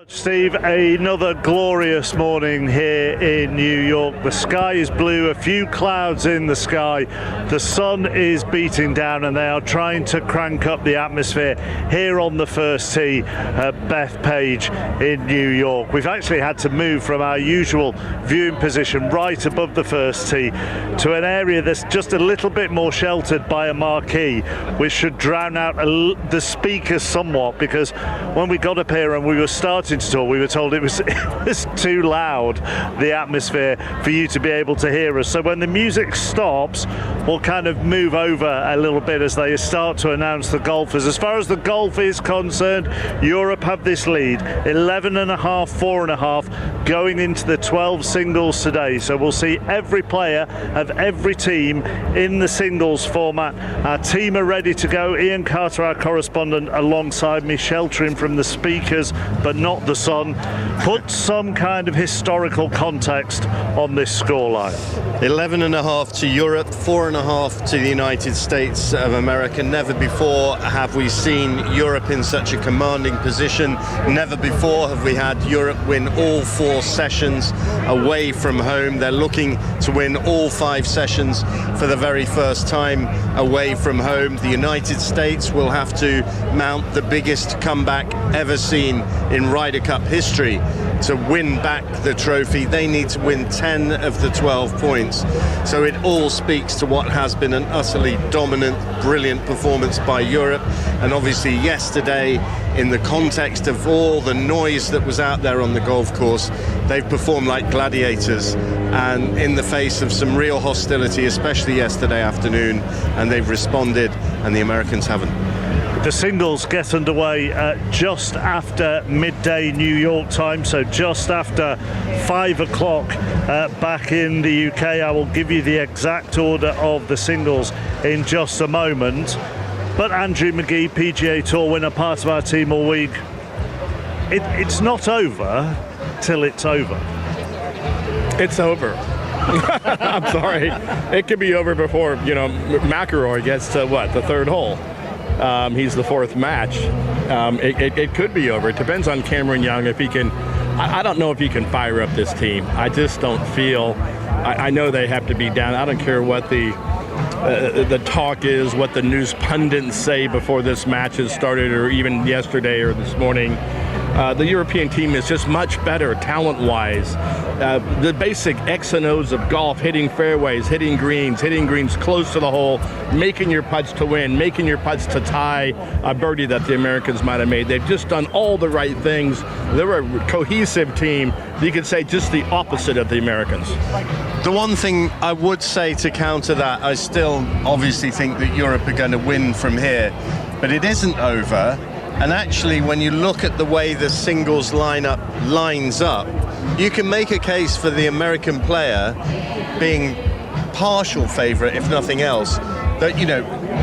Steve, another glorious morning here in New York. The sky is blue, a few clouds in the sky. The sun is beating down and they are trying to crank up the atmosphere here on the first tee at Bethpage in New York. We've actually had to move from our usual viewing position right above the first tee to an area that's just a little bit more sheltered by a marquee, which should drown out the speakers somewhat, because when we got up here and we were starting to talk, we were told it was too loud, the atmosphere, for you to be able to hear us. So when the music stops, we'll kind of move over a little bit as they start to announce the golfers. As far as the golf is concerned, Europe have this lead, 11.5, 4.5, going into the 12 singles today. So we'll see every player of every team in the singles format. Our team are ready to go. Ian Carter, our correspondent, alongside me, sheltering from the speakers but not the sun. Put some kind of historical context on this scoreline. 11.5 to Europe, 4.5 to the United States of America. Never before have we seen Europe in such a commanding position. Never before have we had Europe win all 4 sessions away from home. They're looking to win all 5 sessions for the very first time away from home. The United States will have to mount the biggest comeback ever seen in Ryder Cup history to win back the trophy. They need to win 10 of the 12 points. So it all speaks to what has been an utterly dominant, brilliant performance by Europe. And obviously yesterday, in the context of all the noise that was out there on the golf course, they've performed like gladiators, and in the face of some real hostility, especially yesterday afternoon, and they've responded, and the Americans haven't. The singles get underway just after midday New York time, so just after 5 o'clock back in the UK. I will give you the exact order of the singles in just a moment. But Andrew McGee, PGA Tour winner, part of our team all week, it's not over till it's over. It's over. I'm sorry. It could be over before, McIlroy gets to, the third hole. He's the 4th match. It could be over. It depends on Cameron Young if he can. I don't know if he can fire up this team. I just don't feel. I know they have to be down. I don't care what the talk is, what the news pundits say before this match has started, or even yesterday or this morning. The European team is just much better talent-wise. The basic X and O's of golf, hitting fairways, hitting greens close to the hole, making your putts to win, making your putts to tie a birdie that the Americans might have made. They've just done all the right things. They're a cohesive team. You could say just the opposite of the Americans. The one thing I would say to counter that, I still obviously think that Europe are going to win from here, but it isn't over. And actually, when you look at the way the singles lineup lines up, you can make a case for the American player being partial favourite, if nothing else. That,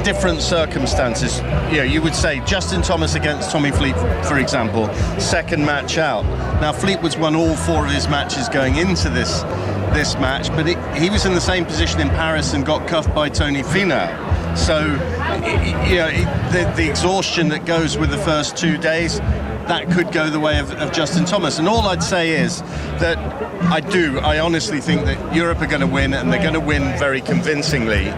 different circumstances. You would say Justin Thomas against Tommy Fleet, for example, second match out. Now, Fleetwood's won all 4 of his matches going into this match, but he was in the same position in Paris and got cuffed by Tony Finau. So, the exhaustion that goes with the first 2 days, that could go the way of Justin Thomas. And all I'd say is that I honestly think that Europe are going to win, and they're going to win very convincingly.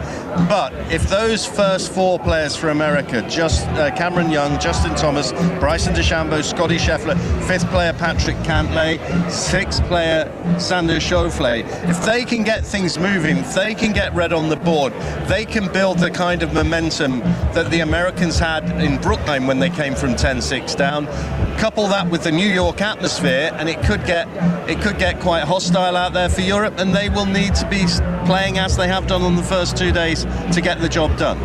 But if those first 4 players for America, Cameron Young, Justin Thomas, Bryson DeChambeau, Scotty Scheffler, 5th player Patrick Cantlay, 6th player Xander Schauffele, if they can get things moving, if they can get red on the board, they can build the kind of momentum that the Americans had in Brookline when they came from 10-6 down. Couple that with the New York atmosphere, and it could get quite hostile out there for Europe, and they will need to be playing as they have done on the first 2 days to get the job done.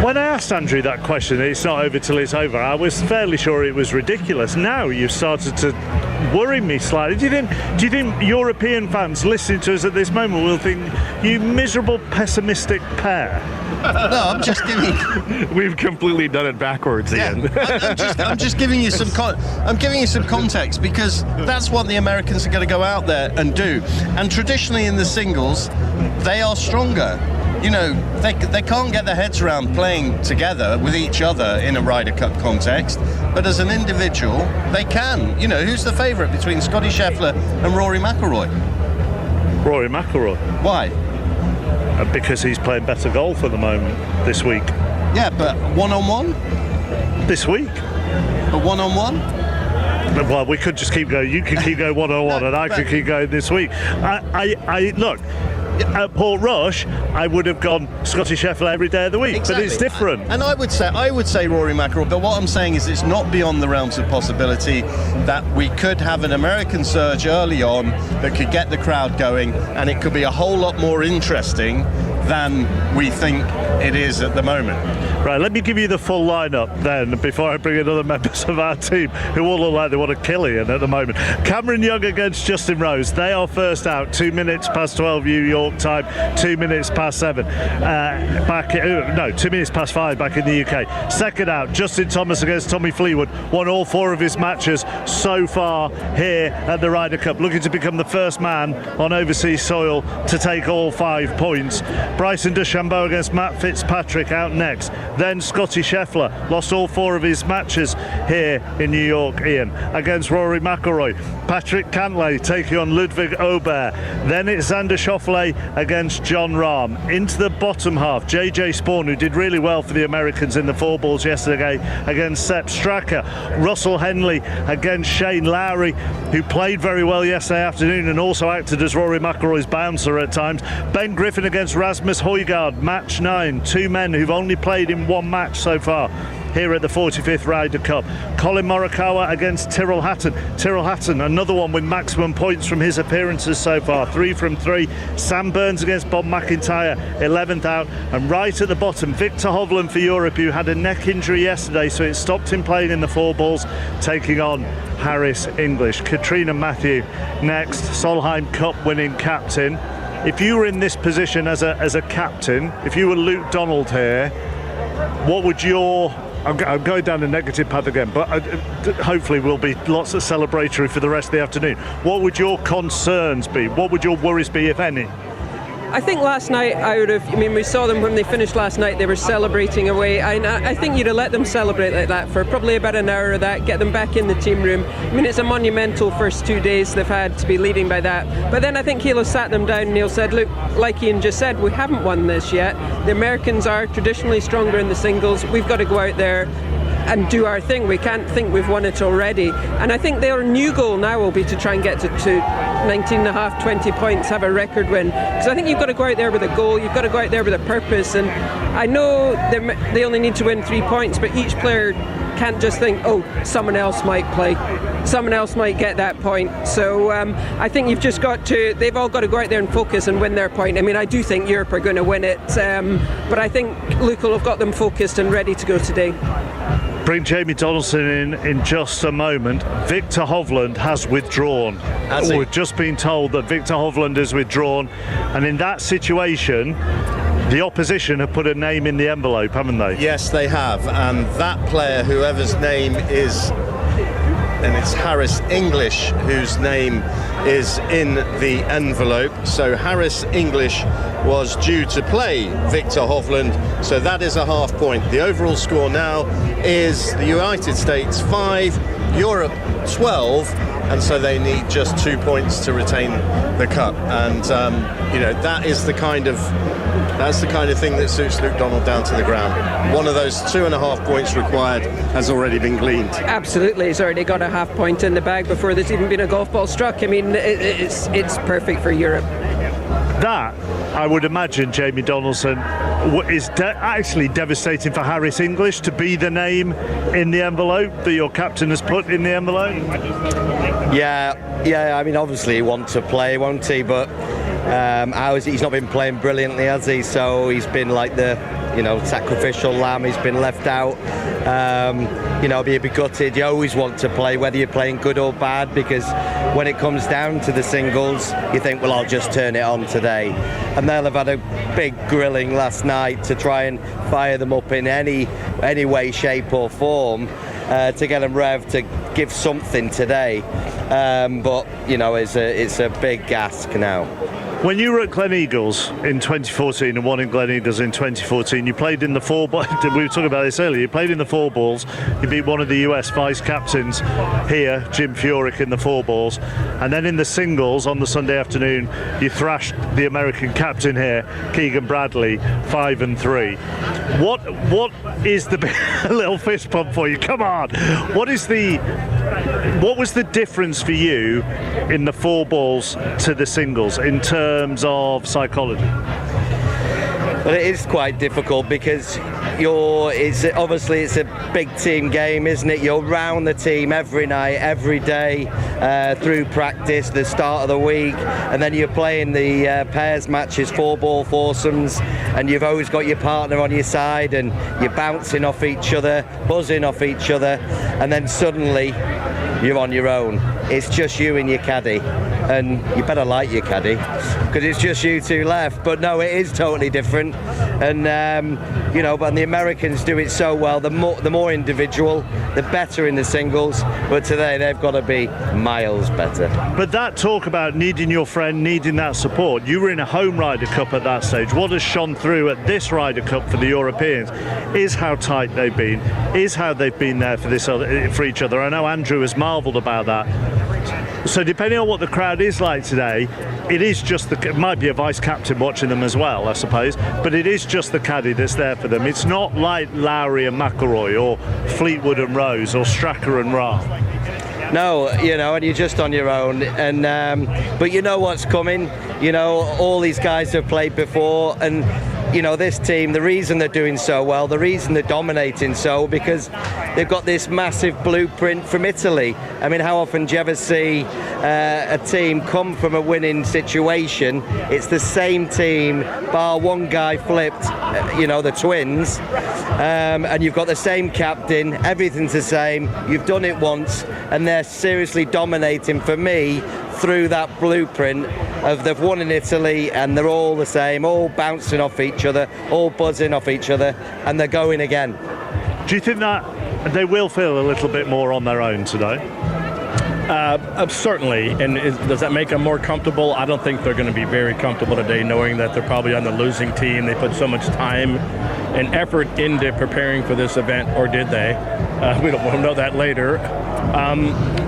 When I asked Andrew that question, it's not over till it's over, I was fairly sure it was ridiculous. Now you've started to worry me slightly. Do you think European fans listening to us at this moment will think, you miserable pessimistic pair? No, I'm just giving. We've completely done it backwards, Ian. Yeah. I'm just giving you some. I'm giving you some context, because that's what the Americans are going to go out there and do. And traditionally in the singles, they are stronger. you know, they can't get their heads around playing together with each other in a Ryder Cup context, but as an individual, they can. You know, who's the favourite between Scottie Scheffler and Rory McIlroy? Rory McIlroy. Why? Because he's playing better golf at the moment this week. Yeah, but one-on-one? This week? But one-on-one? Well, we could just keep going. You can keep going one-on-one, and I could keep going this week. I look. At Port Rush, I would have gone Scottie Scheffler every day of the week, exactly. But it's different. And I would say Rory McIlroy. But what I'm saying is, it's not beyond the realms of possibility that we could have an American surge early on that could get the crowd going, and it could be a whole lot more interesting than we think it is at the moment. Right, let me give you the full lineup then before I bring in other members of our team who all look like they want to kill Ian at the moment. Cameron Young against Justin Rose. They are first out, 2 minutes past 12 New York time, 2 minutes past 7 2 minutes past 5 back in the UK. Second out, Justin Thomas against Tommy Fleetwood. Won all 4 of his matches so far here at the Ryder Cup, looking to become the first man on overseas soil to take all 5 points. Bryson DeChambeau against Matt Fitzpatrick out next. Then Scottie Scheffler lost all 4 of his matches here in New York, Ian, against Rory McIlroy. Patrick Cantlay taking on Ludwig Aubert. Then it's Xander Schauffele against John Rahm. Into the bottom half, JJ Spawn, who did really well for the Americans in the 4 balls yesterday against Sepp Straka. Russell Henley against Shane Lowry, who played very well yesterday afternoon and also acted as Rory McIlroy's bouncer at times. Ben Griffin against Rasmus Højgaard, match 9. 2 men who've only played in 1 match so far here at the 45th Ryder Cup. Colin Morikawa against Tyrrell Hatton. Tyrrell Hatton, another one with maximum points from his appearances so far, 3 from 3. Sam Burns against Bob McIntyre, 11th out. And right at the bottom, Victor Hovland for Europe, who had a neck injury yesterday, so it stopped him playing in the 4 balls, taking on Harris English. Katrina Matthew next, Solheim Cup winning captain. If you were in this position as a captain, if you were Luke Donald here, what would your... I'm going down the negative path again, but hopefully will be lots of celebratory for the rest of the afternoon. What would your concerns be? What would your worries be, if any? I think last night we saw them when they finished last night, they were celebrating away. I think you'd have let them celebrate like that for probably about an hour of that, get them back in the team room. I mean, it's a monumental first 2 days they've had to be leading by that. But then I think he'll have sat them down and he'll said, look, like Ian just said, we haven't won this yet. The Americans are traditionally stronger in the singles. We've got to go out there and do our thing. We can't think we've won it already. And I think their new goal now will be to try and get to 19.5, 20 points, have a record win. Because I think you've got to go out there with a goal, you've got to go out there with a purpose. And I know they only need to win 3 points, but each player can't just think, oh, someone else might play, someone else might get that point. So I think you've just got to, they've all got to go out there and focus and win their point. I mean, I do think Europe are going to win it, but I think Luke will have got them focused and ready to go today. Bring Jamie Donaldson in just a moment. Victor Hovland has withdrawn. We've just been told that Victor Hovland is withdrawn, and in that situation the opposition have put a name in the envelope, haven't they? Yes, they have, and that player, whoever's name is, and it's Harris English whose name is in the envelope. So Harris English was due to play Victor Hovland, so that is a half point. The overall score now is the United States 5, Europe 12, and so they need just 2 points to retain the cup. And that's the kind of thing that suits Luke Donald down to the ground. One of those 2.5 points required has already been gleaned. Absolutely, he's already got a half point in the bag before there's even been a golf ball struck. I mean, it's perfect for Europe. That, I would imagine, Jamie Donaldson, is actually devastating for Harris English to be the name in the envelope that your captain has put in the envelope. Yeah. I mean, obviously he wants to play, won't he? But he's not been playing brilliantly, has he? So he's been like the sacrificial lamb. He's been left out. Be gutted. You always want to play, whether you're playing good or bad, because when it comes down to the singles, you think, well, I'll just turn it on today. And they'll have had a big grilling last night to try and fire them up in any way, shape or form to get them revved to give something today. But it's a big ask now. When you were at Glen Eagles in 2014 and won in Glen Eagles in 2014, you played in the four ball. We were talking about this earlier. You played in the four balls. You beat one of the US vice captains here, Jim Furyk, in the four balls. And then in the singles on the Sunday afternoon, you thrashed the American captain here, Keegan Bradley, 5-3. What is the a little fist pump for you? Come on. What was the difference for you in the four balls to the singles in terms of psychology? Well, it is quite difficult because it's a big team game, isn't it? You're round the team every night, every day, through practice, the start of the week, and then you're playing the pairs matches, four ball foursomes, and you've always got your partner on your side, and you're bouncing off each other, buzzing off each other, and then suddenly you're on your own. It's just you and your caddy, and you better like your caddy because it's just you two left. But no, it is totally different, and but the Americans do it so well. The more individual, the better in the singles. But today they've got to be miles better. But that talk about needing your friend, needing that support. You were in a home Ryder Cup at that stage. What has shone through at this Ryder Cup for the Europeans is how tight they've been, is how they've been there for each other. I know Andrew has marvelled about that. So depending on what the crowd is like today, it might be a vice captain watching them as well, I suppose, but it is just the caddy that's there for them. It's not like Lowry and McIlroy or Fleetwood and Rose or Stracker and Rahm. No, and you're just on your own, and but you know what's coming. All these guys have played before, and this team, the reason they're doing so well, the reason they're dominating because they've got this massive blueprint from Italy. I mean, how often do you ever see a team come from a winning situation? It's the same team, bar one guy flipped, the twins, and you've got the same captain, everything's the same, you've done it once, and they're seriously dominating for me through that blueprint of they've won in Italy and they're all the same, all bouncing off each other, all buzzing off each other, and they're going again. Do you think that they will feel a little bit more on their own today? Certainly, and does that make them more comfortable? I don't think they're going to be very comfortable today, knowing that they're probably on the losing team. They put so much time and effort into preparing for this event, or did they? We don't know that later.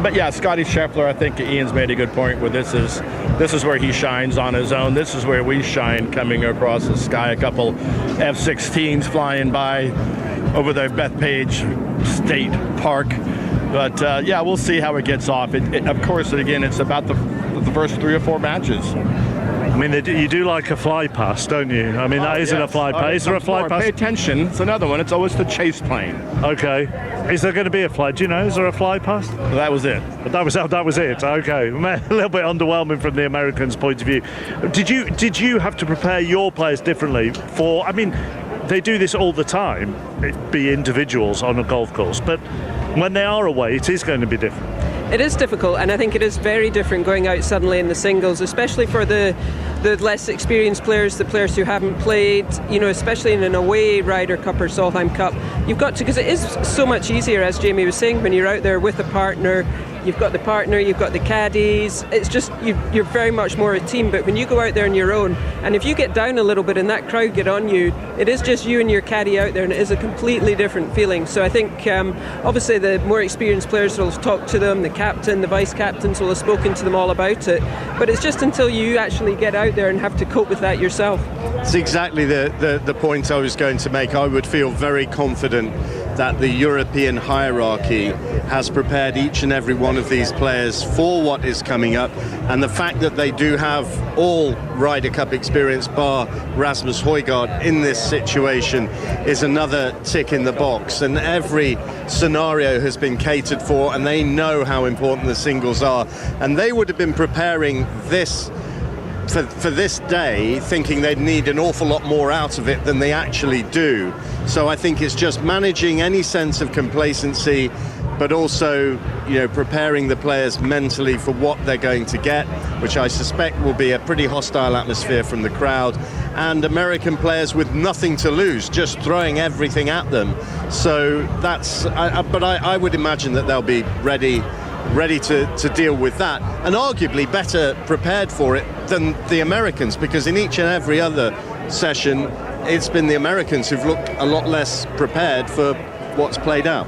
But yeah, Scotty Scheffler, I think Ian's made a good point where this is where he shines on his own. This is where we shine coming across the sky. A couple F-16s flying by over the Bethpage State Park. But we'll see how it gets off. Of course, again, it's about the first 3 or 4 matches. I mean, you do like a fly pass, don't you? I mean, that isn't a fly pass. Is there a fly pass? Pay attention. It's another one. It's always the chase plane. Okay. Is there going to be a fly? Do you know? Is there a fly pass? That was it. That was it. Okay. A little bit underwhelming from the Americans' point of view. Did you have to prepare your players differently for? I mean, they do this all the time. It be individuals on a golf course, but when they are away, it is going to be different. It is difficult, and I think it is very different going out suddenly in the singles, especially for the less experienced players, the players who haven't played, especially in an away Ryder Cup or Solheim Cup. You've got to, because it is so much easier, as Jamie was saying, when you're out there with a partner. You've got the partner, you've got the caddies. It's just you're very much more a team. But when you go out there on your own, and if you get down a little bit and that crowd get on you, it is just you and your caddy out there, and it is a completely different feeling. So I think obviously the more experienced players will have talked to them, the captain, the vice captains will have spoken to them all about it. But it's just until you actually get out there and have to cope with that yourself. It's exactly the point I was going to make. I would feel very confident that the European hierarchy has prepared each and every one of these players for what is coming up, and the fact that they do have all Ryder Cup experience bar Rasmus Højgaard in this situation is another tick in the box, and every scenario has been catered for, and they know how important the singles are, and they would have been preparing this for this day thinking they'd need an awful lot more out of it than they actually do. So I think it's just managing any sense of complacency, but also preparing the players mentally for what they're going to get, which I suspect will be a pretty hostile atmosphere from the crowd, and American players with nothing to lose, just throwing everything at them. So that's but I would imagine that they'll be ready ready to deal with that, and arguably better prepared for it than the Americans, because in each and every other session it's been the Americans who've looked a lot less prepared for what's played out.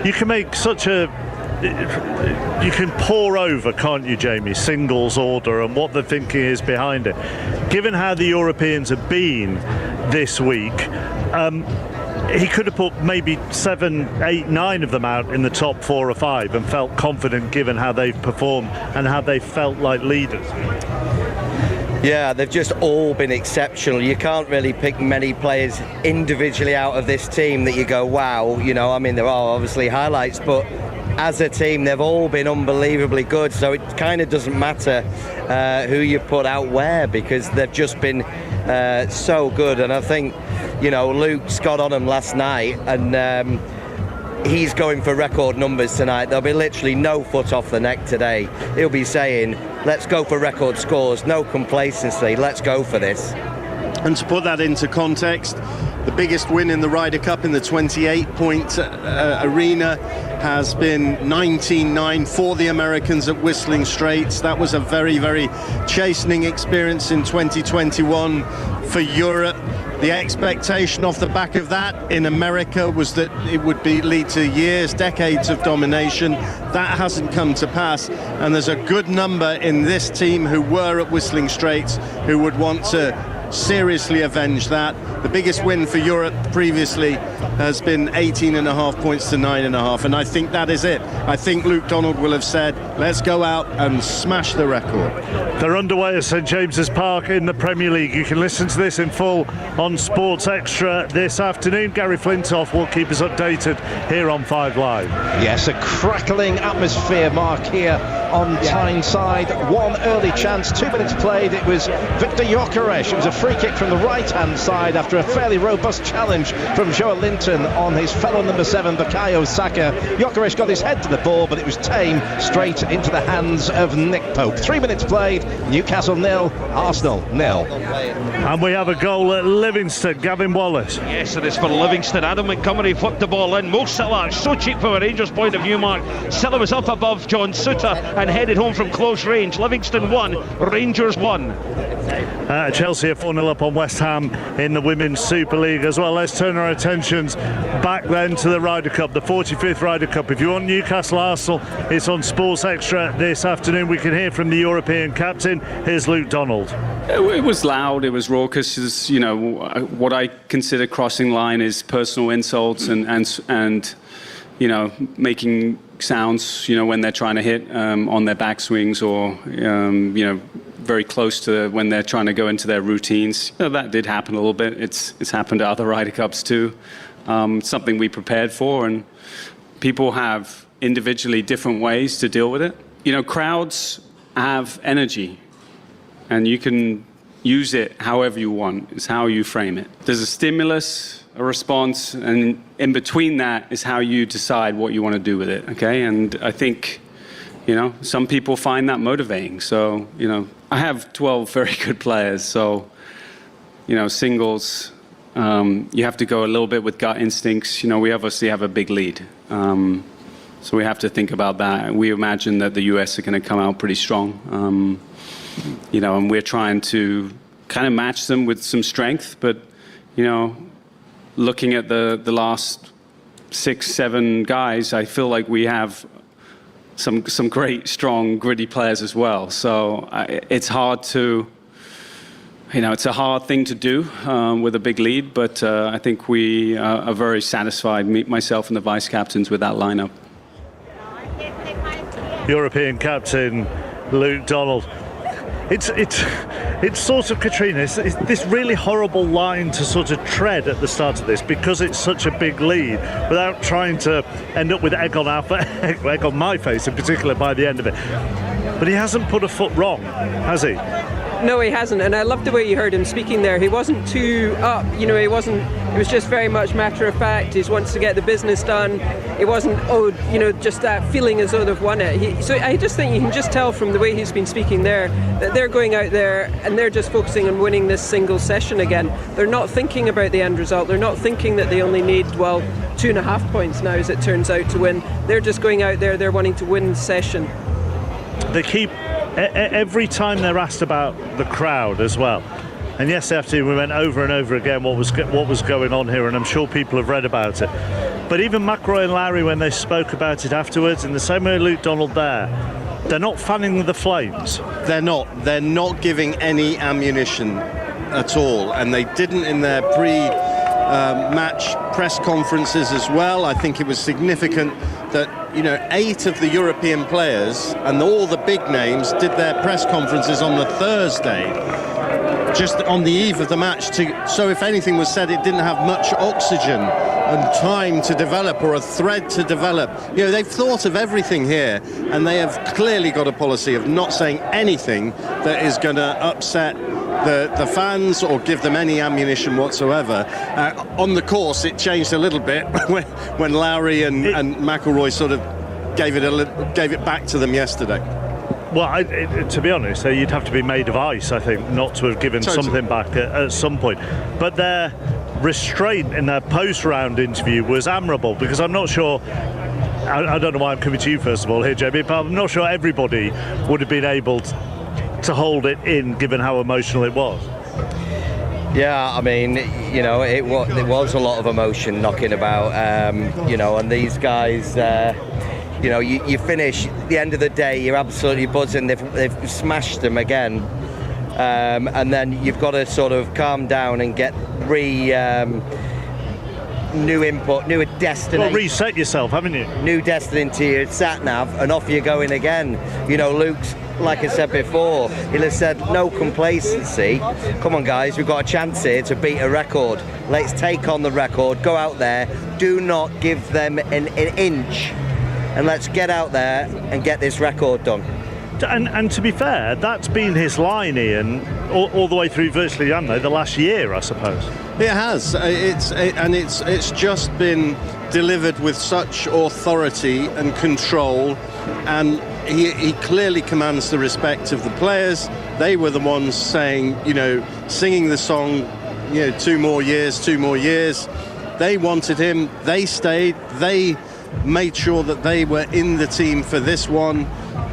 You can make you can pour over, can't you, Jamie, singles order and what the thinking is behind it. Given how the Europeans have been this week, he could have put maybe 7, 8, 9 of them out in the top 4 or 5 and felt confident given how they've performed and how they felt like leaders. Yeah, they've just all been exceptional. You can't really pick many players individually out of this team that you go, wow, you know, I mean, there are obviously highlights, but as a team, they've all been unbelievably good. So it kind of doesn't matter who you put out where, because they've just been so good. And I think, you know, Luke's got on them last night, and he's going for record numbers tonight. There'll be literally no foot off the neck today. He'll be saying, let's go for record scores, no complacency, let's go for this. And to put that into context, the biggest win in the Ryder Cup in the 28-point arena has been 19-9 for the Americans at Whistling Straits. That was a very, very chastening experience in 2021 for Europe. The expectation off the back of that in America was that it would lead to years, decades of domination. That hasn't come to pass, and there's a good number in this team who were at Whistling Straits who would want to seriously avenge that. The biggest win for Europe previously has been 18.5 points to 9.5, and I think that is it. I think Luke Donald will have said, let's go out and smash the record. They're underway at St James's Park in the Premier League. You can listen to this in full on Sports Extra this afternoon. Gary Flintoff will keep us updated here on 5 Live. Yes, a crackling atmosphere, Mark, here on Tyneside. One early chance, 2 minutes played. It was Victor Gyökeres. It was a free kick from the right-hand side after a fairly robust challenge from Joe Linton on his fellow number 7, Bukayo Saka. Gyökeres got his head to the ball, but it was tame straight into the hands of Nick Pope. 3 minutes played, Newcastle 0, Arsenal 0. And we have a goal at Livingston, Gavin Wallace. Yes, it is for Livingston. Adam Montgomery flipped the ball in. Mo Salah, so cheap from a Rangers point of view, Mark. Salah was up above John Suter and headed home from close range. Livingston 1, Rangers 1. Chelsea are 4-0 up on West Ham in the Women's Super League as well. Let's turn our attentions back then to the Ryder Cup, the 45th Ryder Cup. If you want Newcastle Arsenal, it's on Sports Extra this afternoon. We can hear from the European captain. Here's Luke Donald. It was loud, it was raucous. You know, what I consider crossing line is personal insults and you know, making sounds, you know, when they're trying to hit on their backswings or, you know, very close to when they're trying to go into their routines. You know, that did happen a little bit. It's happened to other Ryder Cups too. Something we prepared for, and people have individually different ways to deal with it. You know, crowds have energy, and you can use it however you want. It's how you frame it. There's a stimulus, a response, and in between that is how you decide what you want to do with it, okay? And I think, you know, some people find that motivating. So, you know, I have 12 very good players. So, you know, singles, you have to go a little bit with gut instincts. You know, we obviously have a big lead. So we have to think about that. We imagine that the US are going to come out pretty strong. You know, and we're trying to kind of match them with some strength. But, you know, looking at the last 6, 7 guys, I feel like we have some great, strong, gritty players as well. So it's hard to, you know, it's a hard thing to do with a big lead, but I think we are very satisfied, myself and the vice captains, with that lineup. European captain Luke Donald. It's sort of, Katrina, it's this really horrible line to sort of tread at the start of this, because it's such a big lead, without trying to end up with egg on my face in particular by the end of it. But he hasn't put a foot wrong, has he? No, he hasn't, and I loved the way you heard him speaking there. He wasn't too up, you know, it was just very much matter of fact. He wants to get the business done. It wasn't, you know, just that feeling as though they've won it. So I just think you can just tell from the way he's been speaking there that they're going out there and they're just focusing on winning this single session again. They're not thinking about the end result. They're not thinking that they only need, 2 2.5 points now, as it turns out, to win. They're just going out there, they're wanting to win session. They keep, every time they're asked about the crowd as well, and yesterday afternoon we went over and over again what was going on here, and I'm sure people have read about it. But even McIlroy and Lowry, when they spoke about it afterwards, in the same way Luke Donald there, they're not fanning the flames. They're not giving any ammunition at all, and they didn't in their pre-match press conferences as well. I think it was significant that 8 of the European players and all the big names did their press conferences on the Thursday, just on the eve of the match, so if anything was said, it didn't have much oxygen and time to develop, or a thread to develop. They've thought of everything here, and they have clearly got a policy of not saying anything that is going to upset the fans or give them any ammunition whatsoever. On the course, it changed a little bit when Lowry and McIlroy sort of gave it back to them yesterday. Well, to be honest, you'd have to be made of ice, I think, not to have given something back at some point. But their restraint in their post-round interview was admirable, because I'm not sure, I don't know why I'm coming to you first of all here, Jamie, but I'm not sure everybody would have been able to hold it in, given how emotional it was. Yeah, I mean, it was a lot of emotion knocking about, and these guys... you finish at the end of the day, you're absolutely buzzing. They've smashed them again, and then you've got to sort of calm down and get new input, new destination. Well, reset yourself, haven't you? New destination to your sat nav, and off you're going again. Luke's, like I said before, he'll have said no complacency. Come on, guys, we've got a chance here to beat a record. Let's take on the record. Go out there. Do not give them an inch. And let's get out there and get this record done. And to be fair, that's been his line, Ian, all the way through virtually, the last year, I suppose. It has. It's just been delivered with such authority and control, and he clearly commands the respect of the players. They were the ones saying, singing the song, 2 more years. They wanted him. They stayed. They made sure that they were in the team for this one.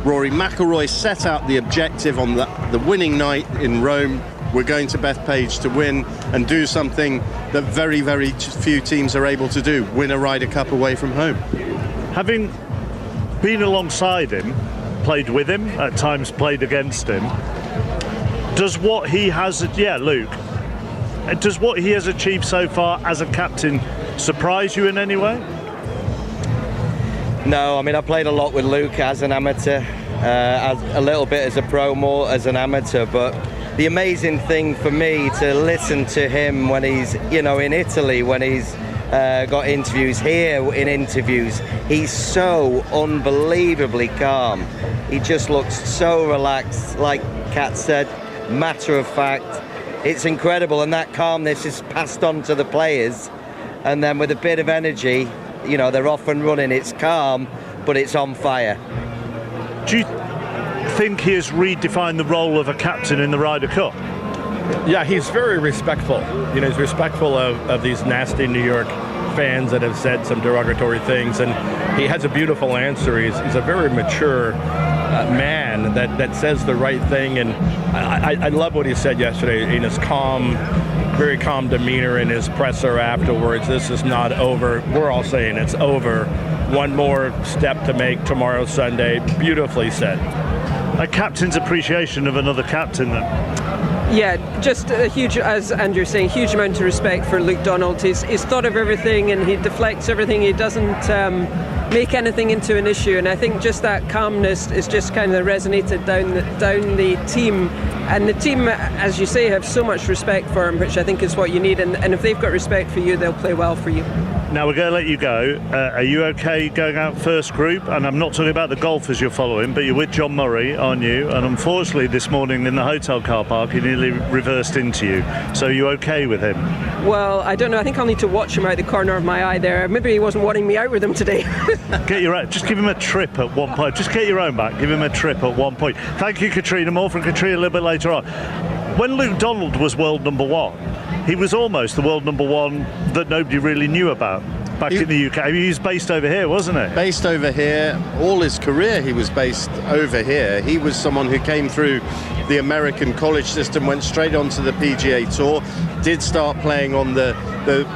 Rory McIlroy set out the objective on the winning night in Rome. We're going to Bethpage to win and do something that very, very few teams are able to do, win a Ryder Cup away from home. Having Been alongside him, played with him, at times played against him, does what he has, Luke, does what he has achieved so far as a captain surprise you in any way? No, I mean, I played a lot with Luke as an amateur, a little bit as a pro, more as an amateur, but the amazing thing for me to listen to him when he's, in Italy, when he's got interviews here, in interviews, he's so unbelievably calm. He just looks so relaxed, like Kat said, matter of fact. It's incredible, and that calmness is passed on to the players, and then with a bit of energy, they're off and running. It's calm, but it's on fire. Do you think he has redefined the role of a captain in the Ryder Cup? Yeah, he's very respectful. He's respectful of these nasty New York fans that have said some derogatory things, and he has a beautiful answer. He's a very mature man that says the right thing, and I love what he said yesterday in his calm, very calm demeanor in his presser afterwards. This is not over. We're all saying it's over. One more step to make tomorrow, Sunday. Beautifully said. A captain's appreciation of another captain then. Yeah, just a huge, as Andrew's saying, huge amount of respect for Luke Donald. He's thought of everything and he deflects everything. He doesn't make anything into an issue, and I think just that calmness is just kind of resonated down the team. And the team, as you say, have so much respect for him, which I think is what you need. And if they've got respect for you, they'll play well for you. Now we're going to let you go. Are you okay going out first group? And I'm not talking about the golfers you're following, but you're with John Murray, aren't you? And unfortunately this morning in the hotel car park he nearly reversed into you. So are you okay with him? Well, I don't know. I think I'll need to watch him out the corner of my eye there. Maybe he wasn't wanting me out with him today. Just give him a trip at one point. Just get your own back. Give him a trip at one point. Thank you, Katrina. More from Katrina a little bit later on. When Luke Donald was world number one, he was almost the world number one that nobody really knew about. back in the UK. He was based over here, wasn't he? Based over here. All his career he was based over here. He was someone who came through the American college system, went straight onto the PGA Tour, did start playing on the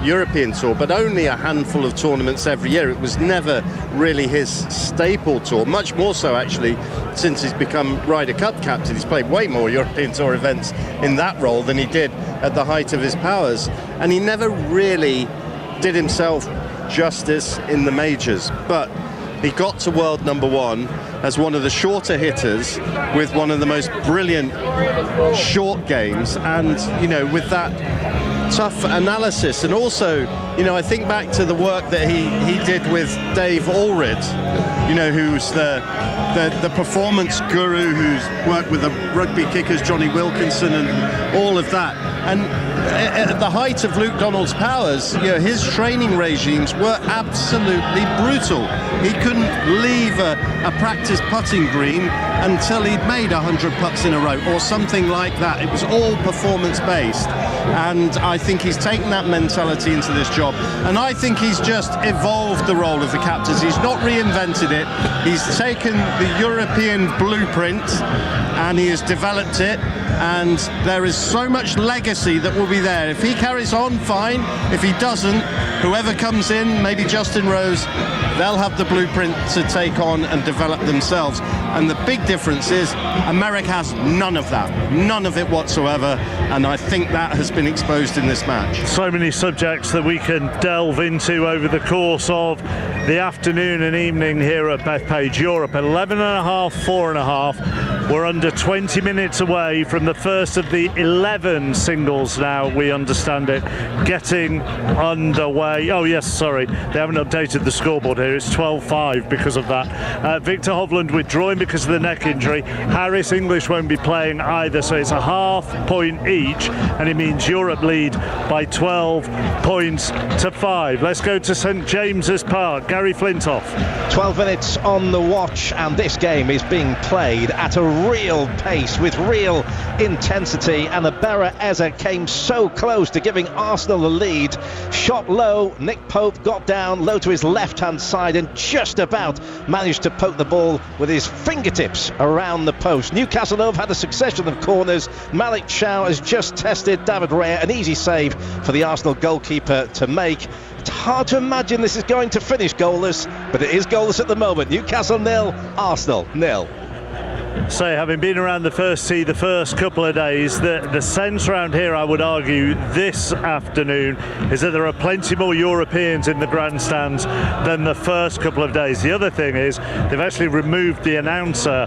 European Tour, but only a handful of tournaments every year. It was never really his staple tour, much more so actually since he's become Ryder Cup captain. He's played way more European Tour events in that role than he did at the height of his powers, and he never really did himself justice in the majors, but he got to world number one as one of the shorter hitters with one of the most brilliant short games, and with that tough analysis. And also, I think back to the work that he did with Dave Allred, who's the performance guru, who's worked with the rugby kickers, Johnny Wilkinson, and all of that. And at the height of Luke Donald's powers, his training regimes were absolutely brutal. He couldn't leave a practice putting green until he'd made 100 putts in a row or something like that. It was all performance based, and I think he's taken that mentality into this job, and I think he's just evolved the role of the captains. He's not reinvented it. He's taken the European blueprint and he has developed it, and there is so much legacy that will be there. If he carries on, fine. If he doesn't, whoever comes in, maybe Justin Rose, they'll have the blueprint to take on and develop themselves. And the big difference is America has none of that, none of it whatsoever, and I think that has been exposed in this match. So many subjects that we can delve into over the course of the afternoon and evening here at Bethpage Europe. 11.5, 4.5. We're under 20 minutes away from the first of the 11 singles now, we understand it, getting underway. Oh yes, sorry, they haven't updated the scoreboard here. It's 12-5 because of that. Victor Hovland withdrawing because of the neck injury. Harris English won't be playing either, so it's a half point each, and it means Europe lead by 12 points to 5. Let's go to St James's Park. Gary Flintoff. 12 minutes on the watch, and this game is being played at a real pace with real intensity, and the Berra Eza came so close to giving Arsenal the lead. Shot low, Nick Pope got down low to his left hand side and just about managed to poke the ball with his fingertips around the post. Newcastle have had a succession of corners. Malik Chow has just tested David Raya, an easy save for the Arsenal goalkeeper to make. It's hard to imagine this is going to finish goalless, but it is goalless at the moment. Newcastle 0, Arsenal 0. So, having been around the first tee the first couple of days, the sense around here, I would argue, this afternoon is that there are plenty more Europeans in the grandstands than the first couple of days. The other thing is they've actually removed the announcer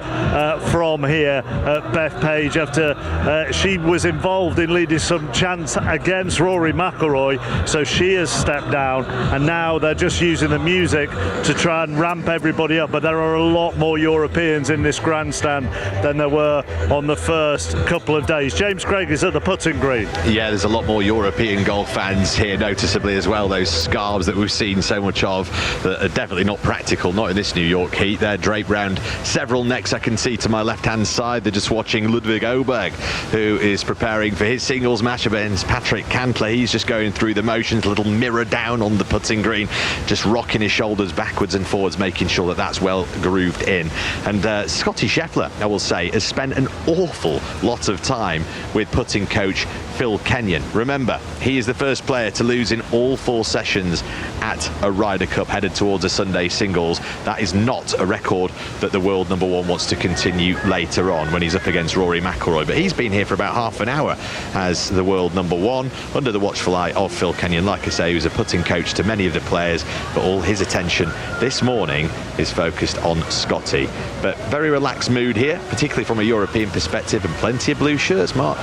from here at Bethpage after she was involved in leading some chants against Rory McIlroy, so she has stepped down, and now they're just using the music to try and ramp everybody up. But there are a lot more Europeans in this grandstand than there were on the first couple of days. James Craig is at the putting green. Yeah, there's a lot more European golf fans here noticeably as well. Those scarves that we've seen so much of that are definitely not practical, not in this New York heat. They're draped round several necks. I can see to my left hand side they're just watching Ludwig Oberg, who is preparing for his singles match against Patrick Cantley. He's just going through the motions, a little mirror down on the putting green, just rocking his shoulders backwards and forwards, making sure that that's well grooved in. And Scotty Scheffler, I will say, has spent an awful lot of time with putting coach Phil Kenyon. Remember, he is the first player to lose in all 4 sessions at a Ryder Cup headed towards a Sunday singles. That is not a record that the world number one wants to continue later on when he's up against Rory McIlroy. But he's been here for about half an hour as the world number one, under the watchful eye of Phil Kenyon. Like I say, he was a putting coach to many of the players, but all his attention this morning is focused on Scotty. But very relaxed mood here, particularly from a European perspective, and plenty of blue shirts. Mark.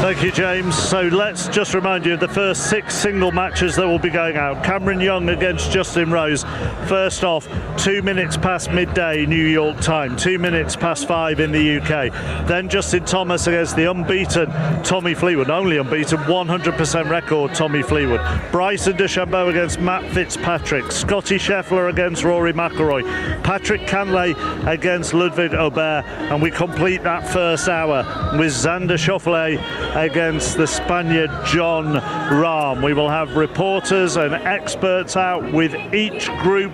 Thank you, James. So let's just remind you of the first 6 single matches that will be going out. Cameron Young against Justin Rose. First off, 2 minutes past midday New York time, 2 minutes past 5 in the UK. Then Justin Thomas against the unbeaten Tommy Fleetwood, only unbeaten, 100% record Tommy Fleetwood. Bryson DeChambeau against Matt Fitzpatrick. Scotty Scheffler against Rory McIlroy. Patrick Cantlay against Ludwig Aubert. And we complete that first hour with Xander Schauffele against the Spaniard John Rahm. We will have reporters and experts out with each group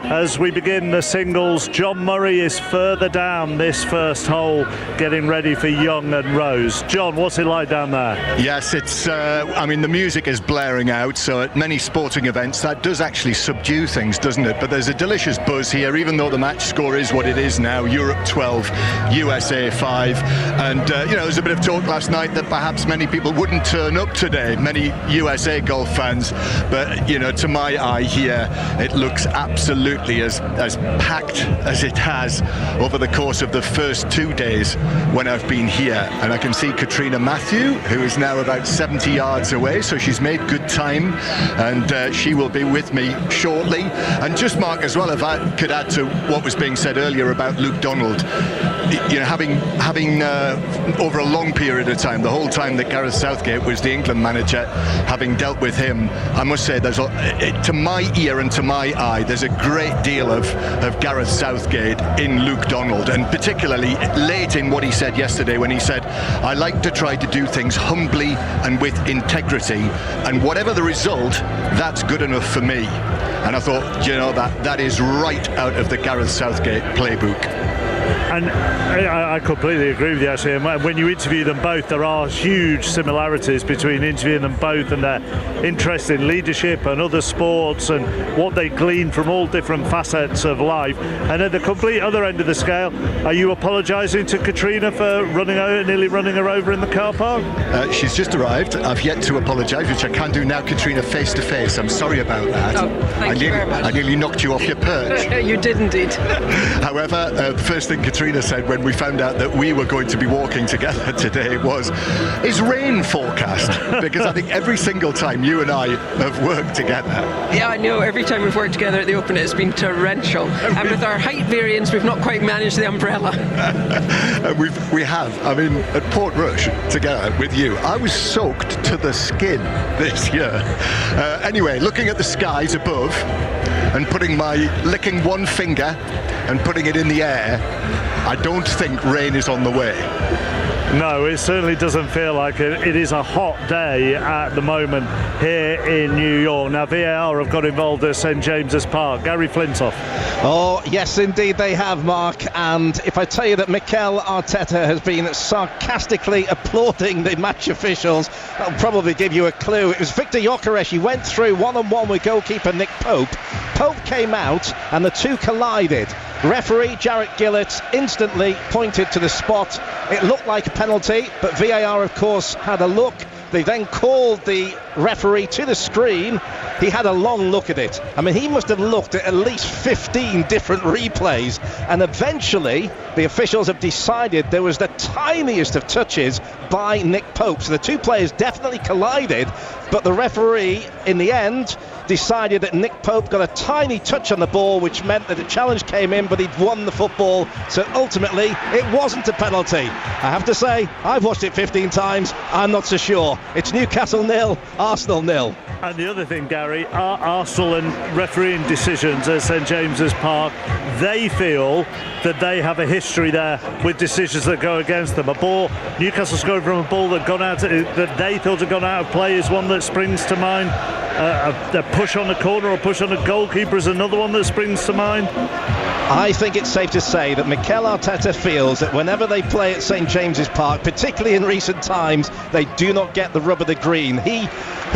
as we begin the singles. John Murray is further down this first hole, getting ready for Young and Rose. John, what's it like down there? Yes, it's, I mean, the music is blaring out, so at many sporting events that does actually subdue things, doesn't it? But there's a delicious buzz here, even though the match score is what it is now, Europe 12, USA 5. And, you know, there was a bit of talk last night that perhaps many people wouldn't turn up today, many USA golf fans. But, you know, to my eye here, it looks absolutely as packed as it has over the course of the first 2 days when I've been here. And I can see Katrina Matthew, who is now about 70 yards away, so she's made good time, and she will be with me shortly. And just, Mark, as well, if I could add to what was being said earlier about Luke Donald, you know, having over a long period of time, the whole time that Gareth Southgate was the England manager, having dealt with him, I must say there's to my ear and to my eye, there's a great deal of Gareth Southgate in Luke Donald, and particularly late in what he said yesterday when he said, I like to try to do things humbly and with integrity, and whatever the result, that's good enough for me. And I thought, you know, that is right out of the Gareth Southgate playbook. And I completely agree with you, actually. And when you interview them both, there are huge similarities between interviewing them both and their interest in leadership and other sports and what they glean from all different facets of life. And at the complete other end of the scale, are you apologising to Katrina for nearly running her over in the car park? She's just arrived. I've yet to apologise, which I can do now, Katrina, face to face. I'm sorry about that. Oh, thank you very much. I nearly knocked you off your perch. You did indeed. However, first thing Katrina said when we found out that we were going to be walking together today was, is rain forecast? Because I think every single time you and I have worked together. Yeah, I know. Every time we've worked together at the Open, it's been torrential. And with our height variance, we've not quite managed the umbrella. And we have. I mean, at Portrush together with you, I was soaked to the skin this year. Anyway, looking at the skies above and licking one finger and putting it in the air, I don't think rain is on the way. No, it certainly doesn't feel like it. It is a hot day at the moment here in New York. Now, VAR have got involved at St James's Park. Gary Flintoff. Oh, yes, indeed they have, Mark. And if I tell you that Mikel Arteta has been sarcastically applauding the match officials, that'll probably give you a clue. It was Victor Gyökeres. He went through one-on-one with goalkeeper Nick Pope. Pope came out and the two collided. Referee Jarrett Gillett instantly pointed to the spot. It looked like a penalty, but VAR, of course, had a look. They then called the referee to the screen. He had a long look at it. I mean, he must have looked at least 15 different replays, and eventually the officials have decided there was the tiniest of touches by Nick Pope. So the two players definitely collided, but the referee in the end decided that Nick Pope got a tiny touch on the ball, which meant that the challenge came in, but he'd won the football. So ultimately it wasn't a penalty. I have to say, I've watched it 15 times. I'm not so sure. It's Newcastle 0, Arsenal 0. And the other thing, Gary, are Arsenal and refereeing decisions at St James's Park. They feel that they have a history there with decisions that go against them. A ball, Newcastle scored from a ball that they thought had gone out of play is one that springs to mind. A push on the corner or push on the goalkeeper is another one that springs to mind. I think it's safe to say that Mikel Arteta feels that whenever they play at St James's Park, particularly in recent times, they do not get the rub of the green. He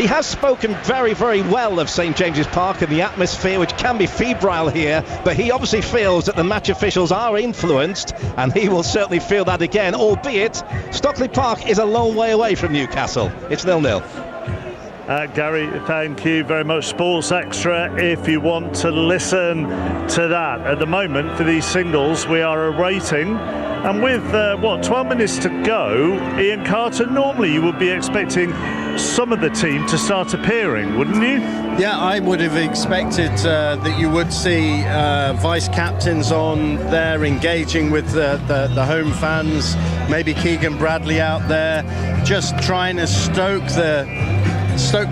has spoken very, very well of St James's Park and the atmosphere, which can be febrile here, but he obviously feels that the match officials are influenced, and he will certainly feel that again, albeit Stockley Park is a long way away from Newcastle. It's 0-0. Gary, thank you very much. Sports Extra, if you want to listen to that. At the moment, for these singles, we are awaiting, and with 12 minutes to go, Ian Carter, normally you would be expecting some of the team to start appearing, wouldn't you? Yeah, I would have expected that you would see vice captains on there engaging with the home fans, maybe Keegan Bradley out there, just trying to stoke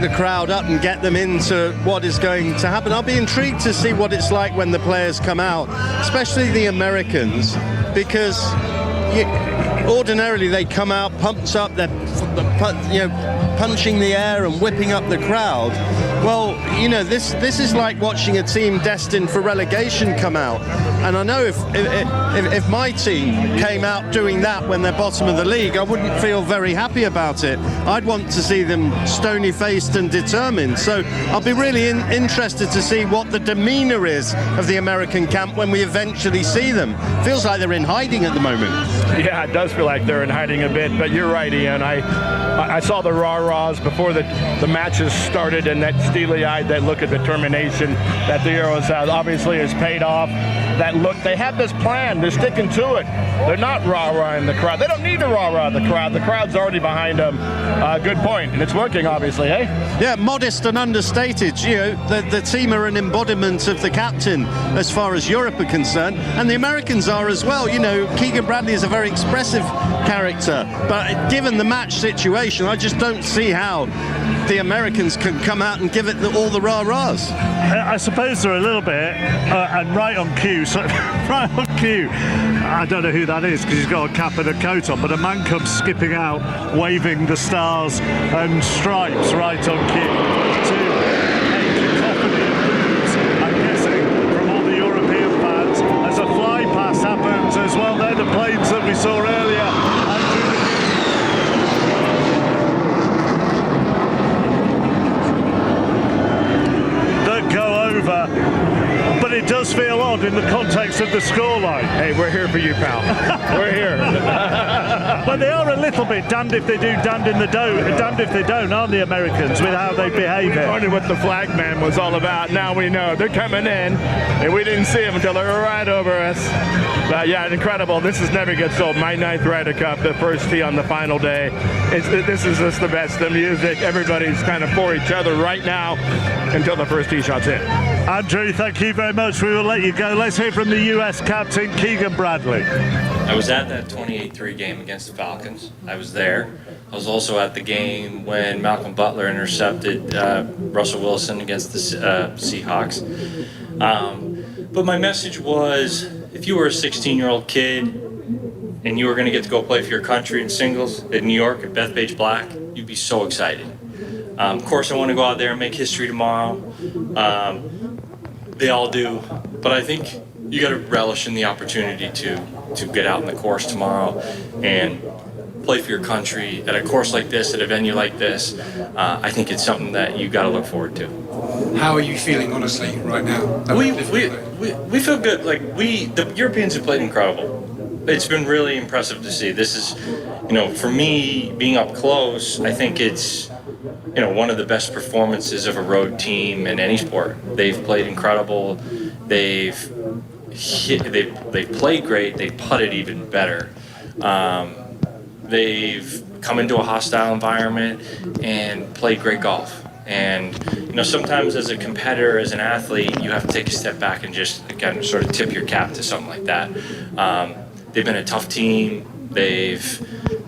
the crowd up and get them into what is going to happen. I'll be intrigued to see what it's like when the players come out, especially the Americans, because ordinarily they come out, pumps up, they're punching the air and whipping up the crowd. Well, this is like watching a team destined for relegation come out. And I know if my team came out doing that when they're bottom of the league, I wouldn't feel very happy about it. I'd want to see them stony-faced and determined. So I'll be really interested to see what the demeanour is of the American camp when we eventually see them. Feels like they're in hiding at the moment. Yeah, it does feel like they're in hiding a bit, but you're right, Ian. I saw the rah-rahs before the matches started, and that steely-eyed, that look of determination that the Euros have obviously has paid off. That look, they have this plan, they're sticking to it. They're not rah-rahing the crowd. They don't need to rah-rah the crowd. The crowd's already behind them. Good point, and it's working, obviously, eh? Yeah, modest and understated. The team are an embodiment of the captain as far as Europe are concerned, and the Americans are as well. Keegan Bradley is a very expressive character, but given the match situation, I just don't see how the Americans can come out and give it all the rah-rahs. I suppose they're a little bit, and right on cue. Right on cue. I don't know who that is because he's got a cap and a coat on, but a man comes skipping out, waving the stars and stripes right on cue to a cacophony of boos, I'm guessing, from all the European fans as a fly pass happens as well. They're the planes that we saw earlier. But it does feel odd in the context of the scoreline. Hey, we're here for you, pal. We're here. But they are a little bit damned if they do, damned if they don't, aren't the Americans, with how they behave here? We wondered what the flag man was all about. Now we know. They're coming in, and we didn't see them until they were right over us. But yeah, incredible. This is never gets old. My 9th Ryder Cup, the first tee on the final day. This is just the best. The music, everybody's kind of for each other right now until the first tee shot's in. Andrew, thank you very much. We will let you go. Let's hear from the US captain, Keegan Bradley. I was at that 28-3 game against the Falcons. I was there. I was also at the game when Malcolm Butler intercepted Russell Wilson against the Seahawks. But my message was, if you were a 16-year-old kid and you were going to get to go play for your country in singles in New York at Bethpage Black, you'd be so excited. Of course, I want to go out there and make history tomorrow. They all do. But I think you got to relish in the opportunity to get out in the course tomorrow and play for your country at a course like this, at a venue like this. I think it's something that you got to look forward to. How are you feeling, honestly, right now? We feel good. The Europeans have played incredible. It's been really impressive to see. This is, for me, being up close, I think it's, one of the best performances of a road team in any sport. They've played incredible. They've played great. They putted even better. They've come into a hostile environment and played great golf. And sometimes as a competitor, as an athlete, you have to take a step back and just again sort of tip your cap to something like that. They've been a tough team. They've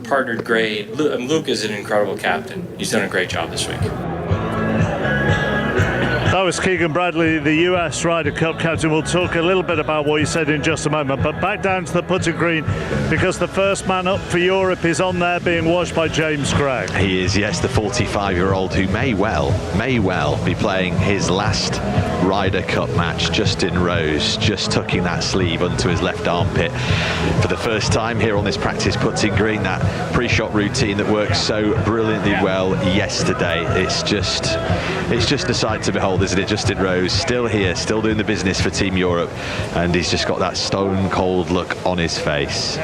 partnered great. Luke is an incredible captain. He's done a great job this week. That was Keegan Bradley, the US Ryder Cup captain. We'll talk a little bit about what he said in just a moment, but back down to the putting green because the first man up for Europe is on there being watched by James Gregg. He is, yes, the 45-year-old who may well be playing his last Ryder Cup match. Justin Rose just tucking that sleeve onto his left armpit for the first time here on this practice putting green. That pre-shot routine that worked so brilliantly well yesterday. It's just a sight to behold, isn't it? Justin Rose still here, still doing the business for Team Europe, and he's just got that stone cold look on his face.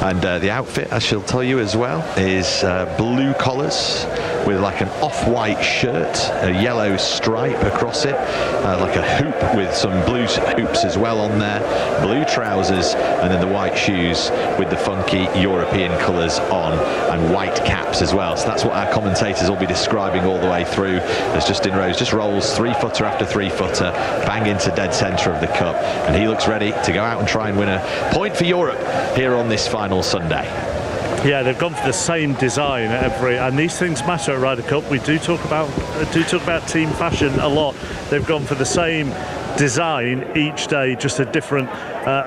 And the outfit, I shall tell you as well, is blue collars with like an off-white shirt, a yellow stripe across it, like a hoop with some blue hoops as well on there, blue trousers, and then the white shoes with the funky European colours on, and white caps as well. So that's what our commentators will be describing all the way through as Justin Rose just rolls 3-footer after 3-footer, bang into dead centre of the cup, and he looks ready to go out and try and win a point for Europe here on this final Sunday. Yeah, they've gone for the same design and these things matter at Ryder Cup. We do talk about team fashion a lot. They've gone for the same design each day, just a different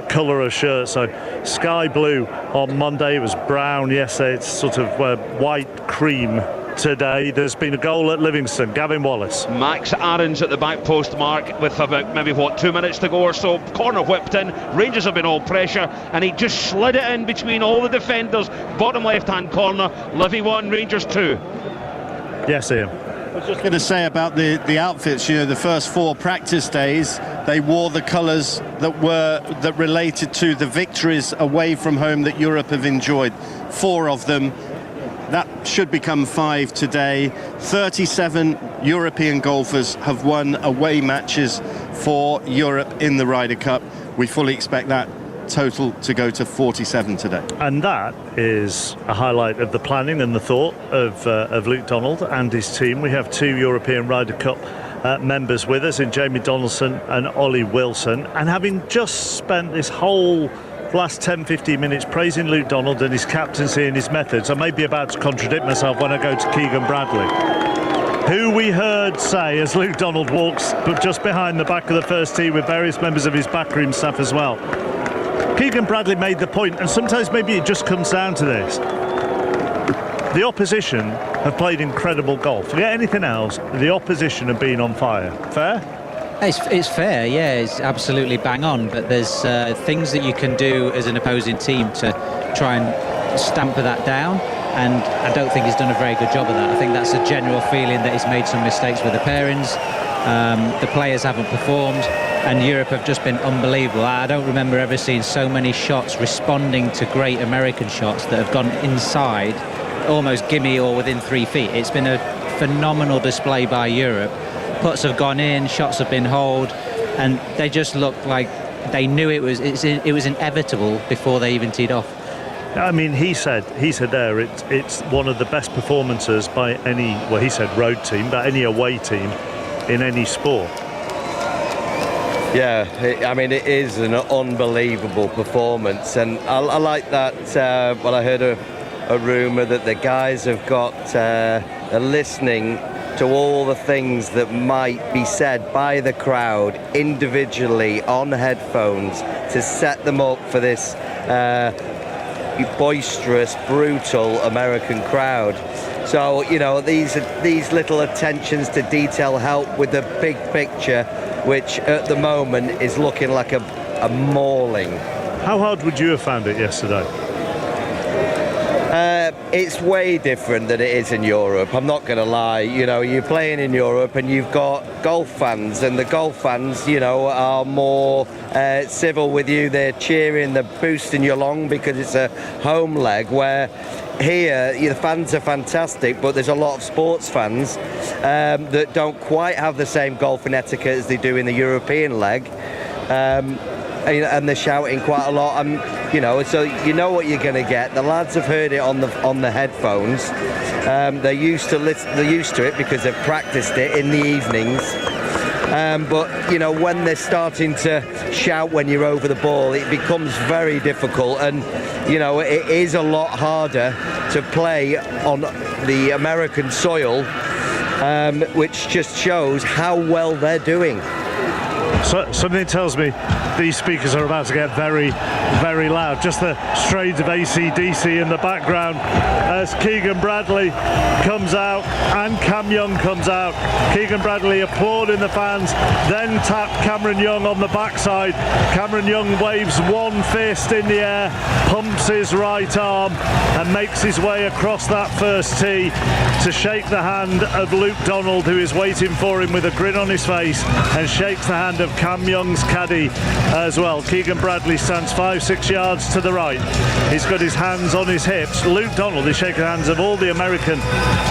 colour of shirt. So sky blue on Monday, it was brown yesterday, it's sort of white cream today. There's been a goal at Livingston. Gavin Wallace. Max Aarons at the back post mark with about maybe 2 minutes to go or so. Corner whipped in. Rangers have been all pressure and he just slid it in between all the defenders. Bottom left hand corner. Livy 1, Rangers 2. Yes, Ian. I was just going to say about the outfits. The first 4 practice days they wore the colours that related to the victories away from home that Europe have enjoyed. 4 of them. That should become 5 today. 37 European golfers have won away matches for Europe in the Ryder Cup. We fully expect that total to go to 47 today. And that is a highlight of the planning and the thought of Luke Donald and his team. We have 2 European Ryder Cup members with us in Jamie Donaldson and Ollie Wilson. And having just spent this whole last 10-15 minutes praising Luke Donald and his captaincy and his methods, I may be about to contradict myself when I go to Keegan Bradley, who we heard say as Luke Donald walks just behind the back of the first tee with various members of his backroom staff as well. Keegan Bradley made the point, and sometimes maybe it just comes down to this: the opposition have played incredible golf. Forget anything else, the opposition have been on fire. Fair? It's fair, yeah, it's absolutely bang on, but there's things that you can do as an opposing team to try and stamp that down, and I don't think he's done a very good job of that. I think that's a general feeling that he's made some mistakes with the pairings. The players haven't performed, and Europe have just been unbelievable. I don't remember ever seeing so many shots responding to great American shots that have gone inside, almost gimme or within 3 feet. It's been a phenomenal display by Europe. Putts have gone in, shots have been holed, and they just looked like they knew it was inevitable before they even teed off. I mean, he said there it's one of the best performances by any, well, he said road team, but any away team in any sport. Yeah, I mean, it is an unbelievable performance, and I like that. Well, I heard a rumour that the guys have got a listening to all the things that might be said by the crowd individually on headphones to set them up for this boisterous, brutal American crowd. So, these little attentions to detail help with the big picture, which at the moment is looking like a mauling. How hard would you have found it yesterday? It's way different than it is in Europe, I'm not going to lie. You're playing in Europe and you've got golf fans, and the golf fans, are more civil with you. They're cheering, they're boosting you along because it's a home leg, where here the fans are fantastic, but there's a lot of sports fans that don't quite have the same golfing etiquette as they do in the European leg. And they're shouting quite a lot, and so you know what you're going to get. The lads have heard it on the headphones. They're used to it because they've practiced it in the evenings. But when they're starting to shout when you're over the ball, it becomes very difficult, and it is a lot harder to play on the American soil, which just shows how well they're doing. So, something tells me these speakers are about to get very, very loud. Just the strains of AC/DC in the background as Keegan Bradley comes out and Cam Young comes out. Keegan Bradley applauding the fans, then tapped Cameron Young on the backside. Cameron Young waves one fist in the air, pumps his right arm and makes his way across that first tee to shake the hand of Luke Donald, who is waiting for him with a grin on his face, and shakes the hand of Cam Young's caddy as well. Keegan Bradley stands 5-6 yards to the right. He's got his hands on his hips. Luke Donald is shaking hands of all the American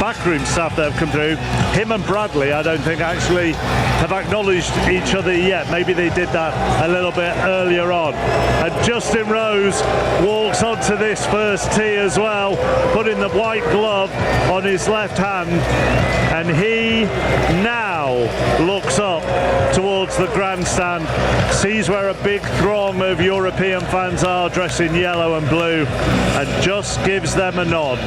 backroom staff that have come through. Him and Bradley, I don't think, actually have acknowledged each other yet. Maybe they did that a little bit earlier on. And Justin Rose walks onto this first tee as well, putting the white glove on his left hand, and he now looks up towards towards the grandstand, sees where a big throng of European fans are dressed in yellow and blue, and just gives them a nod.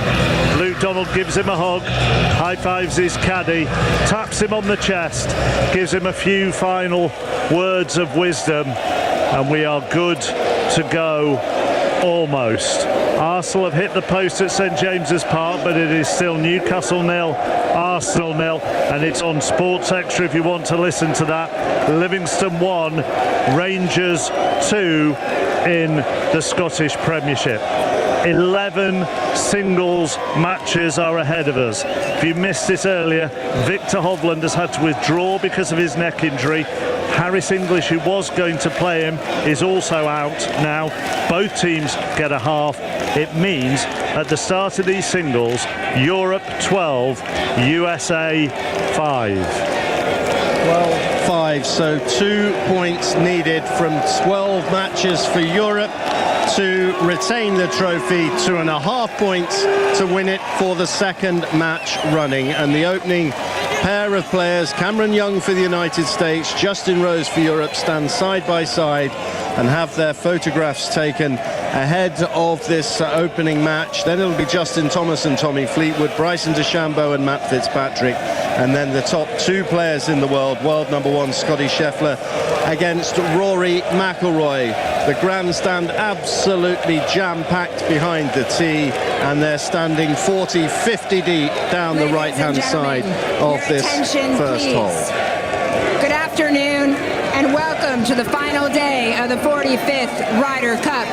Luke Donald gives him a hug, high fives his caddy, taps him on the chest, gives him a few final words of wisdom, and we are good to go almost. Arsenal have hit the post at St James's Park, but it is still Newcastle 0, Arsenal 0, and it's on Sports Extra if you want to listen to that. Livingston 1, Rangers 2 in the Scottish Premiership. 11 singles matches are ahead of us. If you missed it earlier, Victor Hovland has had to withdraw because of his neck injury. Harris English, who was going to play him, is also out now. Both teams get a half. It means at the start of these singles, Europe 12, USA 5. Well, 5, so 2 points needed from 12 matches for Europe to retain the trophy, 2.5 points to win it for the second match running. And the opening pair of players, Cameron Young for the United States, Justin Rose for Europe, stand side by side and have their photographs taken ahead of this opening match. Then it'll be Justin Thomas and Tommy Fleetwood, Bryson DeChambeau and Matt Fitzpatrick, and then the top 2 players in the world, world number 1 Scotty Scheffler against Rory McIlroy. The grandstand absolutely jam-packed behind the tee, and they're standing 40, 50 deep down the right-hand side of this first hole. Good afternoon and welcome to the final day of the 45th Ryder Cup.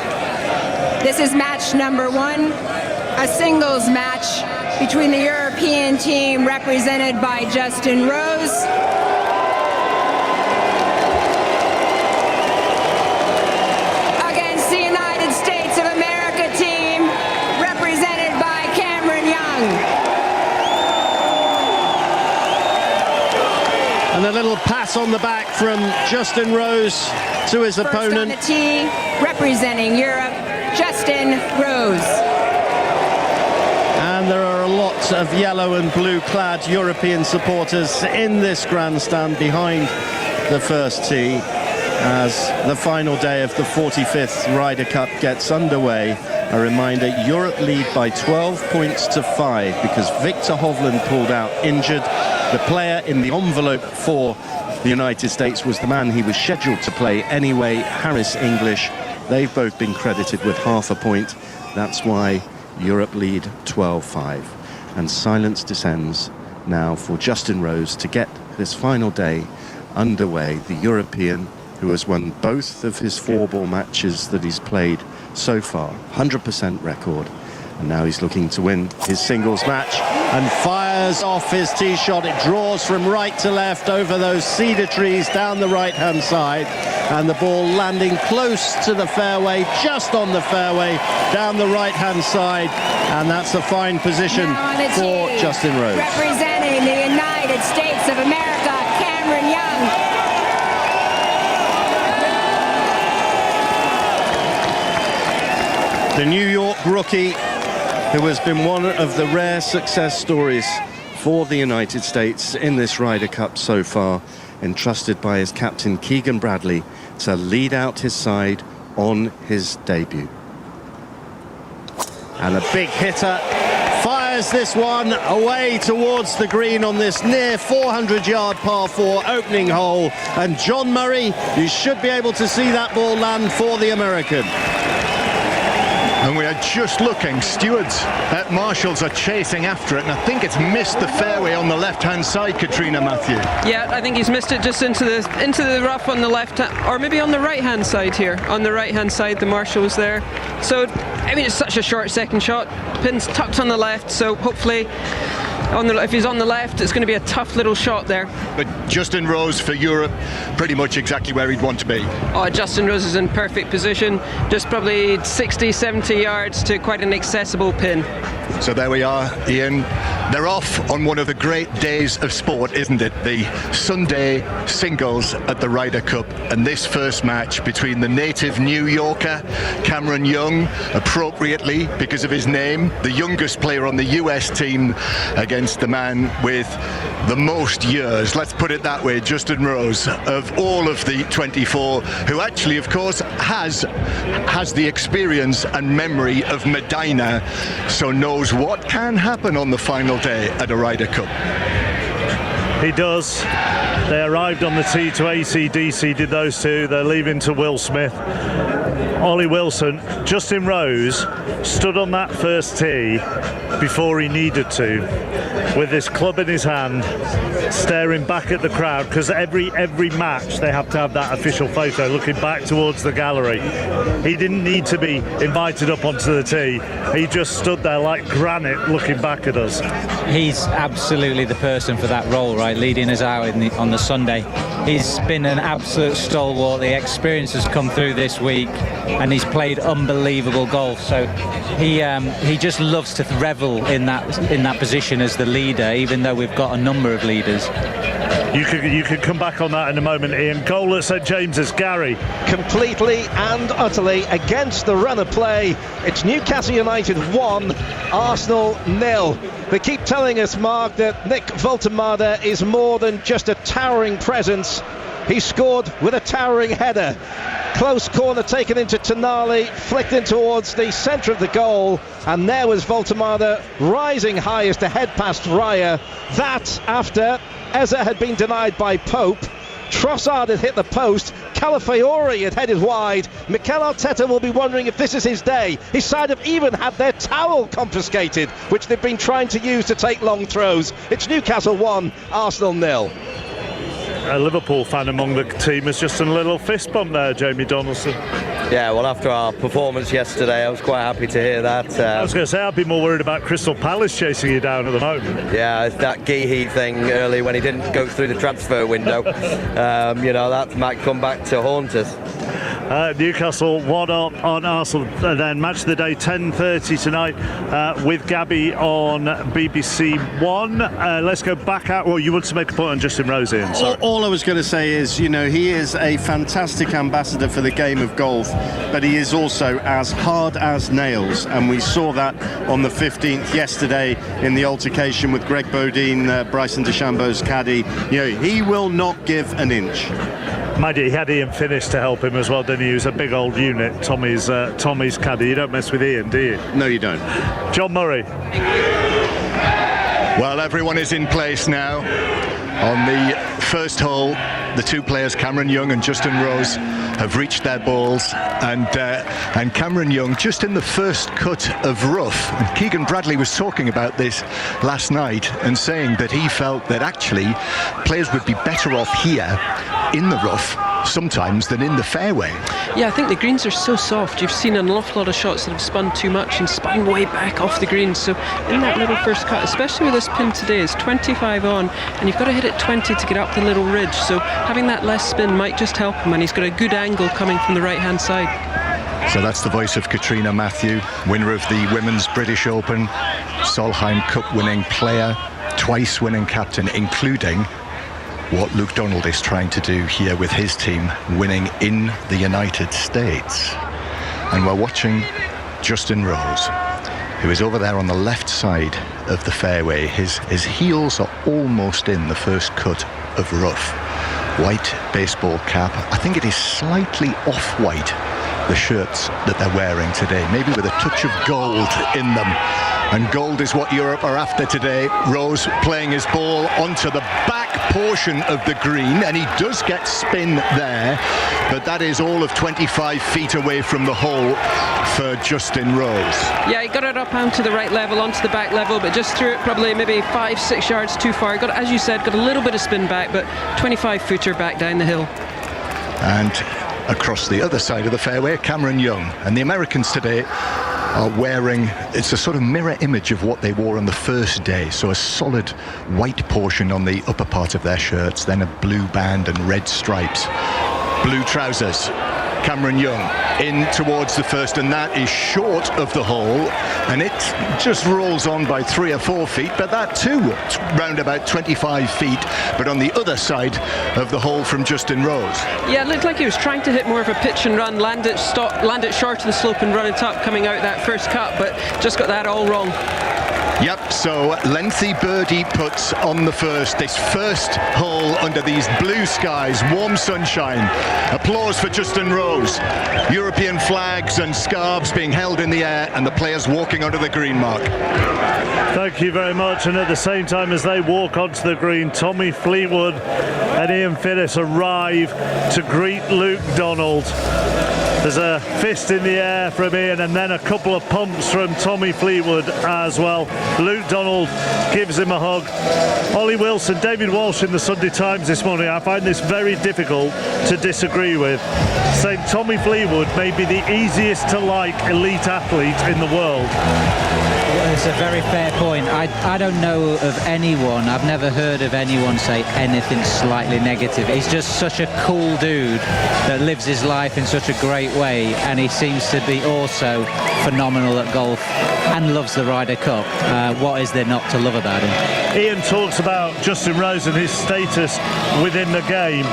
This is match number 1, a singles match between the European team represented by Justin Rose against the United States of America team represented by Cameron Young. And a little pass on the back from Justin Rose to his opponent. First on the tee, representing Europe, Justin Rose. And there are a lot of yellow and blue clad European supporters in this grandstand behind the first tee as the final day of the 45th Ryder Cup gets underway. A reminder, Europe lead by 12 points to 5 because Victor Hovland pulled out injured. The player in the envelope for the United States was the man he was scheduled to play anyway, Harris English. They've both been credited with half a point. That's why Europe lead 12-5. And silence descends now for Justin Rose to get this final day underway. The European who has won both of his 4-ball matches that he's played so far. 100% record. And now he's looking to win his singles match and fires off his tee shot. It draws from right to left over those cedar trees down the right-hand side. And the ball landing close to the fairway, just on the fairway, down the right-hand side. And that's a fine position for Justin Rose. Representing the United States of America, Cameron Young. The New York rookie, who has been one of the rare success stories for the United States in this Ryder Cup so far, entrusted by his captain Keegan Bradley to lead out his side on his debut. And a big hitter fires this one away towards the green on this near 400-yard par 4 opening hole. And John Murray, you should be able to see that ball land for the American. And we are just looking, stewards at Marshalls are chasing after it, and I think it's missed the fairway on the left-hand side, Katrina Matthew. Yeah, I think he's missed it just into the rough on the left, or maybe on the right-hand side here. On the right-hand side, the Marshall was there. So, I mean, it's such a short second shot. Pin's tucked on the left, so hopefully, if he's on the left, it's going to be a tough little shot there. But Justin Rose for Europe, pretty much exactly where he'd want to be. Oh, Justin Rose is in perfect position, just probably 60, 70 yards to quite an accessible pin. So there we are, Ian. They're off on one of the great days of sport, isn't it? The Sunday singles at the Ryder Cup, and this first match between the native New Yorker, Cameron Young, appropriately because of his name, the youngest player on the US team, against the man with the most years, let's put it that way, Justin Rose, of all of the 24, who actually, of course, has the experience and memory of Medina, so knows what can happen on the final day at a Ryder Cup. He does. They arrived on the tee to AC/DC, did those two. They're leaving to Will Smith. Ollie Wilson. Justin Rose stood on that first tee before he needed to, with his club in his hand, staring back at the crowd, because every match they have to have that official photo looking back towards the gallery. He didn't need to be invited up onto the tee. He just stood there like granite looking back at us. He's absolutely the person for that role, right, leading us out on the Sunday. He's been an absolute stalwart. The experience has come through this week, and he's played unbelievable golf. So he just loves to revel in that position as the leader, even though we've got a number of leaders. You could come back on that in a moment, Ian. Goal at St James's, Gary. Completely and utterly against the run of play. It's Newcastle United 1, Arsenal 0. They keep telling us, Mark, that Nick Voltemade is more than just a towering presence. He scored with a towering header. Close corner taken into Tonali, flicked in towards the centre of the goal, and there was Voltemade rising high as to head past Raya. That after Eza had been denied by Pope, Trossard had hit the post, Calafiori had headed wide. Mikel Arteta will be wondering if this is his day. His side have even had their towel confiscated, which they've been trying to use to take long throws. It's Newcastle 1, Arsenal 0. A Liverpool fan among the team has just done a little fist bump there, Jamie Donaldson. Yeah, well, after our performance yesterday, I was quite happy to hear that. I was going to say, I'd be more worried about Crystal Palace chasing you down at the moment. Yeah, that Geehee thing early when he didn't go through the transfer window. That might come back to haunt us. Newcastle 1 up on Arsenal. Then match of the day 10:30 tonight with Gabby on BBC One. Let's go back out. Well, you want to make a point on Justin Rose, Ian? All I was going to say is, he is a fantastic ambassador for the game of golf, but he is also as hard as nails, and we saw that on the 15th yesterday in the altercation with Greg Bodine, Bryson DeChambeau's caddy. He will not give an inch. Mind you, he had Ian Finnish to help him as well, didn't he? He was a big old unit, Tommy's caddy. You don't mess with Ian, do you? No, you don't. John Murray. Well, everyone is in place now. On the first hole, the two players, Cameron Young and Justin Rose, have reached their balls, and Cameron Young just in the first cut of rough. And Keegan Bradley was talking about this last night and saying that he felt that actually players would be better off here in the rough sometimes than in the fairway. Yeah, I think the greens are so soft. You've seen an awful lot of shots that have spun too much and spun way back off the greens. So in that little first cut, especially with this pin today, it's 25 on, and you've got to hit it 20 to get up the little ridge. So having that less spin might just help him, and he's got a good angle coming from the right-hand side. So that's the voice of Katrina Matthew, winner of the Women's British Open, Solheim Cup winning player, twice winning captain, including what Luke Donald is trying to do here with his team, winning in the United States. And we're watching Justin Rose, who is over there on the left side of the fairway. His heels are almost in the first cut of rough. White baseball cap. I think it is slightly off-white, the shirts that they're wearing today, maybe with a touch of gold in them. And gold is what Europe are after today. Rose playing his ball onto the back portion of the green, and he does get spin there, but that is all of 25 feet away from the hole for Justin Rose. Yeah, he got it up onto the right level, onto the back level, but just threw it probably maybe 5-6 yards too far. Got, as you said, got a little bit of spin back, but 25 footer back down the hill. And across the other side of the fairway, Cameron Young. And the Americans today are wearing, it's a sort of mirror image of what they wore on the first day. So a solid white portion on the upper part of their shirts, then a blue band and red stripes. Blue trousers. Cameron Young in towards the first, and that is short of the hole, and it just rolls on by 3 or 4 feet, but that too round about 25 feet, but on the other side of the hole from Justin Rose. Yeah, it looked like he was trying to hit more of a pitch and run, land it short of the slope and run it up coming out that first cut, but just got that all wrong. Yep, so lengthy birdie putts on the first. This first hole under these blue skies, warm sunshine. Applause for Justin Rose. European flags and scarves being held in the air and the players walking onto the green, Mark. Thank you very much. And at the same time as they walk onto the green, Tommy Fleetwood and Ian Finnis arrive to greet Luke Donald. There's a fist in the air from Ian and then a couple of pumps from Tommy Fleetwood as well. Luke Donald gives him a hug. Ollie Wilson, David Walsh in the Sunday Times this morning, I find this very difficult to disagree with, saying Tommy Fleetwood may be the easiest to like elite athlete in the world. Well, it's a very fair point. I don't know of anyone, I've never heard of anyone say anything slightly negative. He's just such a cool dude that lives his life in such a great way, and he seems to be also phenomenal at golf and loves the Ryder Cup. What is there not to love about him? Ian talks about Justin Rose and his status within the game.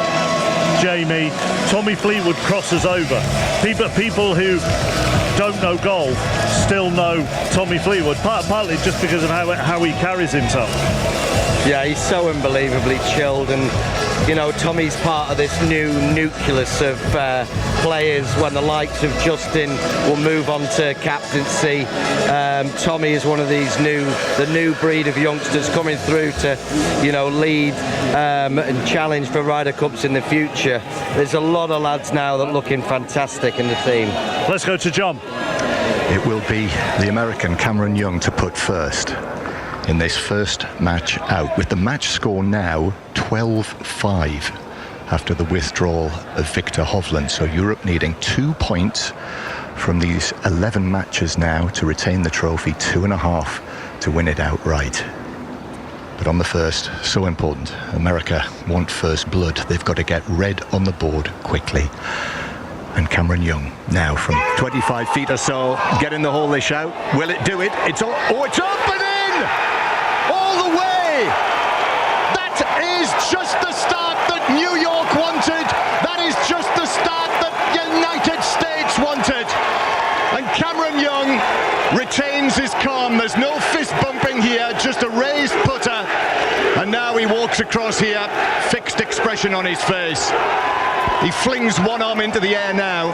Jamie, Tommy Fleetwood crosses over. People who don't know golf still know Tommy Fleetwood, partly just because of how he carries himself. Yeah, he's so unbelievably chilled, and you know, Tommy's part of this new nucleus of players when the likes of Justin will move on to captaincy. Tommy is one of these the new breed of youngsters coming through to, you know, lead and challenge for Ryder Cups in the future. There's a lot of lads now that are looking fantastic in the team. Let's go to John. It will be the American Cameron Young to put first in this first match out, with the match score now 12-5 after the withdrawal of Victor Hovland. So Europe needing 2 points from these 11 matches now to retain the trophy, 2.5 to win it outright. But on the first, so important, America want first blood. They've got to get red on the board quickly. And Cameron Young now from 25 feet or so, get in the hole, they shout. Will it do it? It's up and in! All the way! That is just the start that New York wanted. That is just the start that United States wanted. And Cameron Young retains his calm. There's no fist bumping here, just a raised putter. And now he walks across here, fixed expression on his face. He flings one arm into the air now.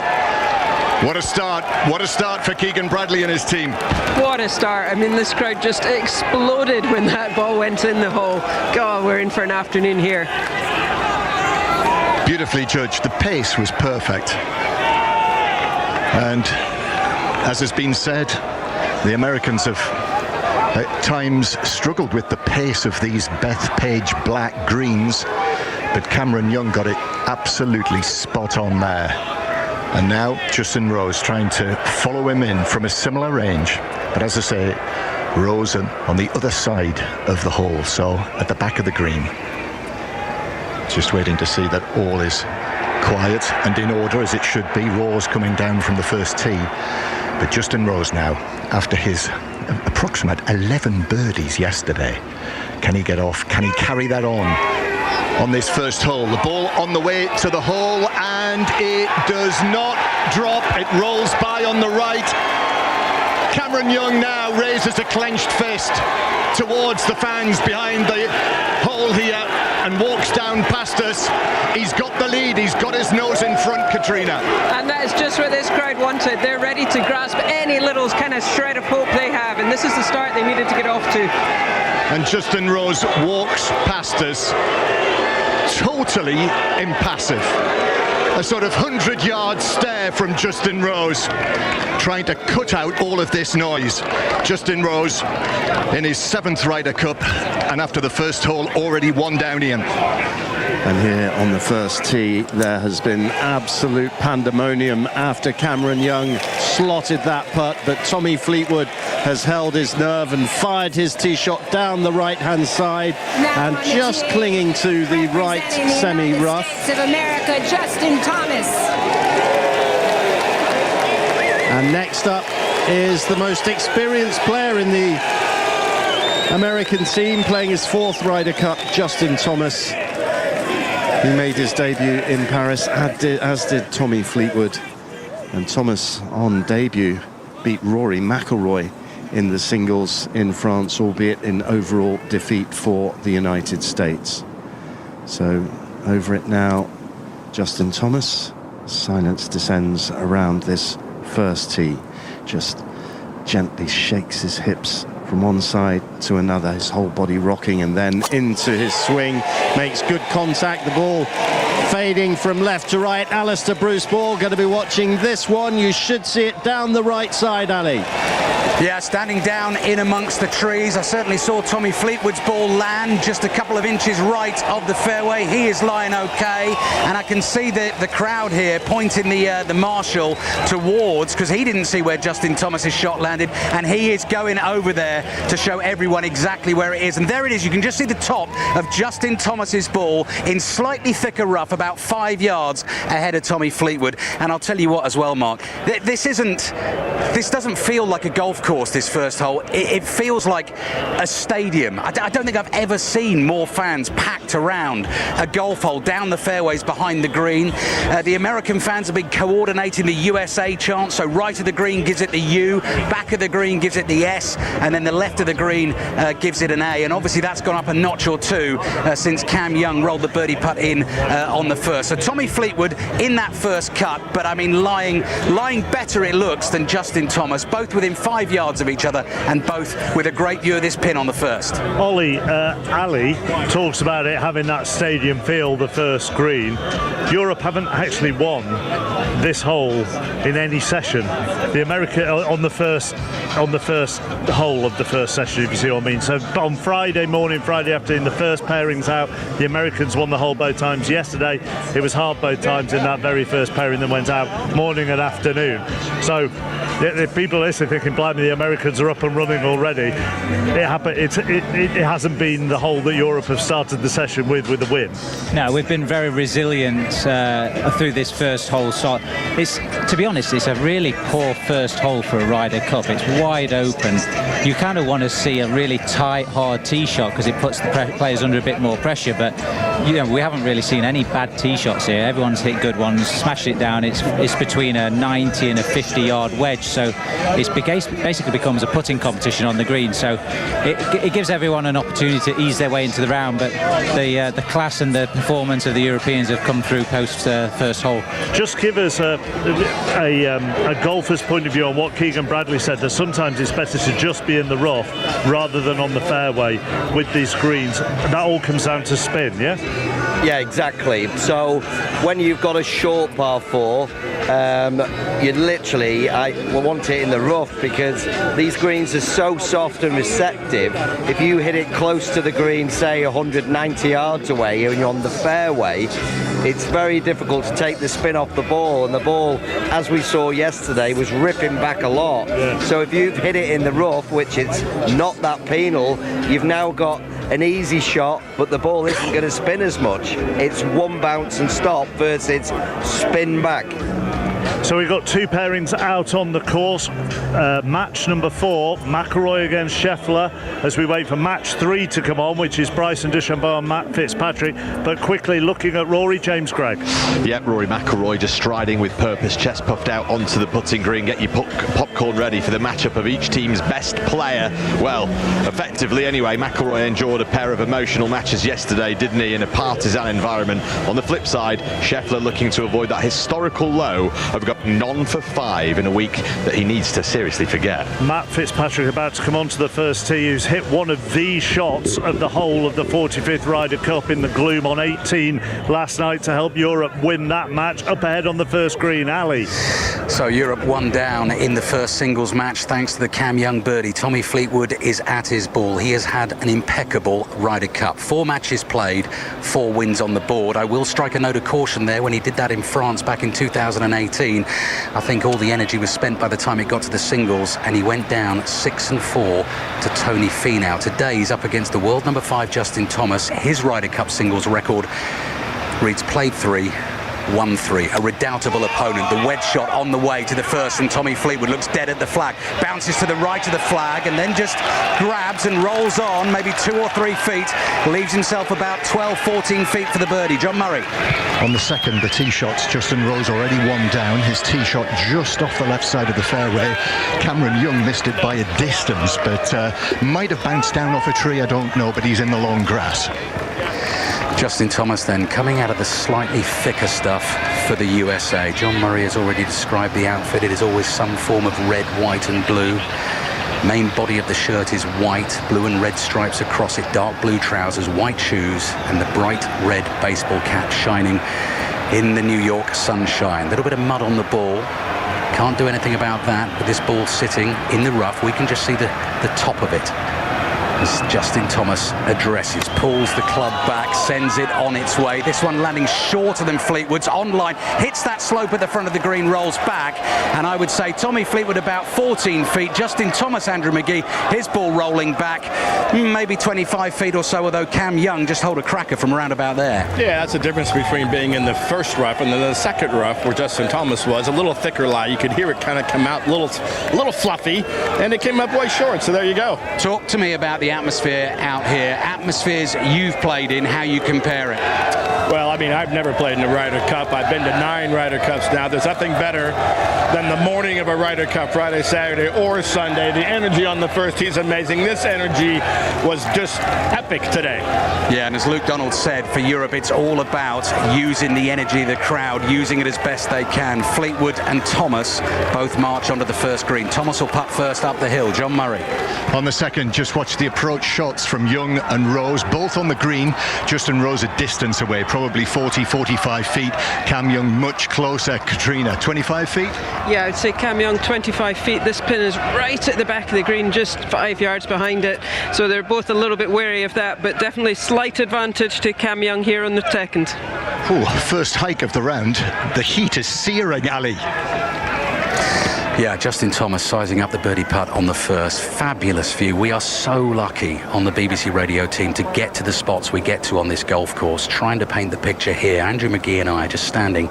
What a start for Keegan Bradley and his team. What a start. I mean, this crowd just exploded when that ball went in the hole. God, we're in for an afternoon here. Beautifully judged. The pace was perfect. And as has been said, the Americans have at times struggled with the pace of these Bethpage black greens, but Cameron Young got it absolutely spot on there. And now Justin Rose trying to follow him in from a similar range, but as I say, Rose on the other side of the hole, so at the back of the green. Just waiting to see that all is quiet and in order as it should be. Rose coming down from the first tee, but Justin Rose now, after his approximate 11 birdies yesterday, can he get off? Can he carry that on this first hole? The ball on the way to the hole, and it does not drop. It rolls by on the right. Cameron Young now raises a clenched fist towards the fans behind the hole here and walks down past us. He's got the lead. He's got his nose in front, Katrina. And that is just what this crowd wanted. They're ready to grasp any little kind of shred of hope they have, and this is the start they needed to get off to. And Justin Rose walks past us, totally impassive. A sort of 100-yard stare from Justin Rose, trying to cut out all of this noise. Justin Rose in his 7th Ryder Cup, and after the first hole, already one down, Ian. And here on the first tee, there has been absolute pandemonium after Cameron Young slotted that putt, but Tommy Fleetwood has held his nerve and fired his tee shot down the right-hand side and just clinging to the right semi-rough. Of America, Justin Thomas. And next up is the most experienced player in the American team, playing his 4th Ryder Cup, Justin Thomas. He made his debut in Paris, as did Tommy Fleetwood. And Thomas, on debut, beat Rory McIlroy in the singles in France, albeit in overall defeat for the United States. So over it now, Justin Thomas. Silence descends around this first tee. Just gently shakes his hips from one side to another, his whole body rocking, and then into his swing. Makes good contact. The ball fading from left to right. Alistair Bruce Ball going to be watching this one. You should see it down the right side, Ali. Yeah, standing down in amongst the trees. I certainly saw Tommy Fleetwood's ball land just a couple of inches right of the fairway. He is lying okay, and I can see the crowd here pointing the marshal towards, because he didn't see where Justin Thomas's shot landed, and he is going over there to show everyone exactly where it is. And there it is. You can just see the top of Justin Thomas's ball in slightly thicker rough, about 5 yards ahead of Tommy Fleetwood. And I'll tell you what as well, Mark, this doesn't feel like a golf course, this first hole. It feels like a stadium. I don't think I've ever seen more fans packed around a golf hole down the fairways behind the green. The American fans have been coordinating the USA chant, so right of the green gives it the U, back of the green gives it the S, and then the left of the green gives it an A. And obviously that's gone up a notch or two since Cam Young rolled the birdie putt in on the first. So Tommy Fleetwood in that first cut, but I mean lying better it looks than Justin Thomas, both within 5 yards of each other and both with a great view of this pin on the first. Ollie, Ali talks about it having that stadium feel, the first green. Europe haven't actually won this hole in any session. The America on the first hole of the first session, if you see what I mean. So on Friday morning, Friday afternoon, the first pairing's out. The Americans won the hole both times. Yesterday, it was hard both times in that very first pairing that went out morning and afternoon. So if people listen thinking, blimey, the Americans are up and running already, it hasn't been the hole that Europe have started the session with a win. No, we've been very resilient through this first hole. So to be honest, it's a really poor first hole for a Ryder Cup. It's wide open. You kind of want to see a really tight, hard tee shot because it puts the players under a bit more pressure. But we haven't really seen any bad tee shots here. Everyone's hit good ones, smashed it down. It's between a 90 and a 50-yard wedge. So it basically becomes a putting competition on the green. So it gives everyone an opportunity to ease their way into the round. But the class and the performance of the Europeans have come through post first hole. Just give us a golfer's point of view on what Keegan Bradley said, that sometimes it's better to just be in the rough rather than on the fairway with these greens. That all comes down to spin, yeah? Yeah, exactly. So when you've got a short par 4, you literally want it in the rough because these greens are so soft and receptive. If you hit it close to the green, say 190 yards away, and you're on the fairway, it's very difficult to take the spin off the ball, and the ball, as we saw yesterday, was ripping back a lot. Yeah. So if you've hit it in the rough, which it's not that penal, you've now got an easy shot, but the ball isn't going to spin as much. It's one bounce and stop versus spin back. So we've got two pairings out on the course. Match number 4, McIlroy against Scheffler, as we wait for match 3 to come on, which is Bryson DeChambeau and Matt Fitzpatrick. But quickly looking at Rory, James Gregg. Yep, Rory McIlroy just striding with purpose, chest puffed out onto the putting green. Get your popcorn ready for the matchup of each team's best player. Well, effectively anyway, McIlroy endured a pair of emotional matches yesterday, didn't he, in a partisan environment. On the flip side, Scheffler looking to avoid that historical low of none for 5 in a week that he needs to seriously forget. Matt Fitzpatrick about to come onto the first tee, who's hit one of the shots of the whole of the 45th Ryder Cup in the gloom on 18 last night to help Europe win that match. Up ahead on the first green, Ali. So Europe 1 down in the first singles match thanks to the Cam Young birdie. Tommy Fleetwood is at his ball. He has had an impeccable Ryder Cup. 4 matches played, 4 wins on the board. I will strike a note of caution there when he did that in France back in 2018. I think all the energy was spent by the time it got to the singles, and he went down 6-4 to Tony Finau. Today he's up against the world number 5 Justin Thomas. His Ryder Cup singles record reads played 3, 1-3. A redoubtable opponent. The wedge shot on the way to the first from Tommy Fleetwood looks dead at the flag. Bounces to the right of the flag and then just grabs and rolls on maybe 2 or 3 feet. Leaves himself about 12, 14 feet for the birdie. John Murray. On the second, the tee shots, Justin Rose already one down. His tee shot just off the left side of the fairway. Cameron Young missed it by a distance, but might have bounced down off a tree, I don't know, but he's in the long grass. Justin Thomas then coming out of the slightly thicker stuff for the USA. John Murray has already described the outfit. It is always some form of red, white and blue. Main body of the shirt is white, blue and red stripes across it, dark blue trousers, white shoes and the bright red baseball cap shining in the New York sunshine. A little bit of mud on the ball. Can't do anything about that. With this ball sitting in the rough, we can just see the top of it. As Justin Thomas addresses, pulls the club back, sends it on its way. This one landing shorter than Fleetwood's, on line, hits that slope at the front of the green, rolls back. And I would say Tommy Fleetwood about 14 feet. Justin Thomas, Andrew McGee, his ball rolling back, maybe 25 feet or so, although Cam Young just hold a cracker from around about there. Yeah, that's the difference between being in the first rough and then the second rough where Justin Thomas was. A little thicker lie. You could hear it kind of come out a little fluffy, and it came up way short, so there you go. Talk to me about the atmosphere out here. Atmospheres you've played in, how you compare it? Well, I mean, I've never played in the Ryder Cup. I've been to 9 Ryder Cups now. There's nothing better than the morning of a Ryder Cup, Friday, Saturday, or Sunday. The energy on the first tee is amazing. This energy was just epic today. Yeah, and as Luke Donald said, for Europe, it's all about using the energy of the crowd, using it as best they can. Fleetwood and Thomas both march onto the first green. Thomas will putt first up the hill. John Murray. On the second, just watch the approach shots from Young and Rose, both on the green. Justin Rose a distance away, probably 40, 45 feet. Cam Young much closer. Katrina, 25 feet? Yeah, I'd say Cam Young 25 feet. This pin is right at the back of the green, just 5 yards behind it. So they're both a little bit wary of that, but definitely slight advantage to Cam Young here on the second. Ooh, first hike of the round. The heat is searing, Ali. Yeah, Justin Thomas sizing up the birdie putt on the first. Fabulous view. We are so lucky on the BBC radio team to get to the spots we get to on this golf course. Trying to paint the picture here. Andrew McGee and I are just standing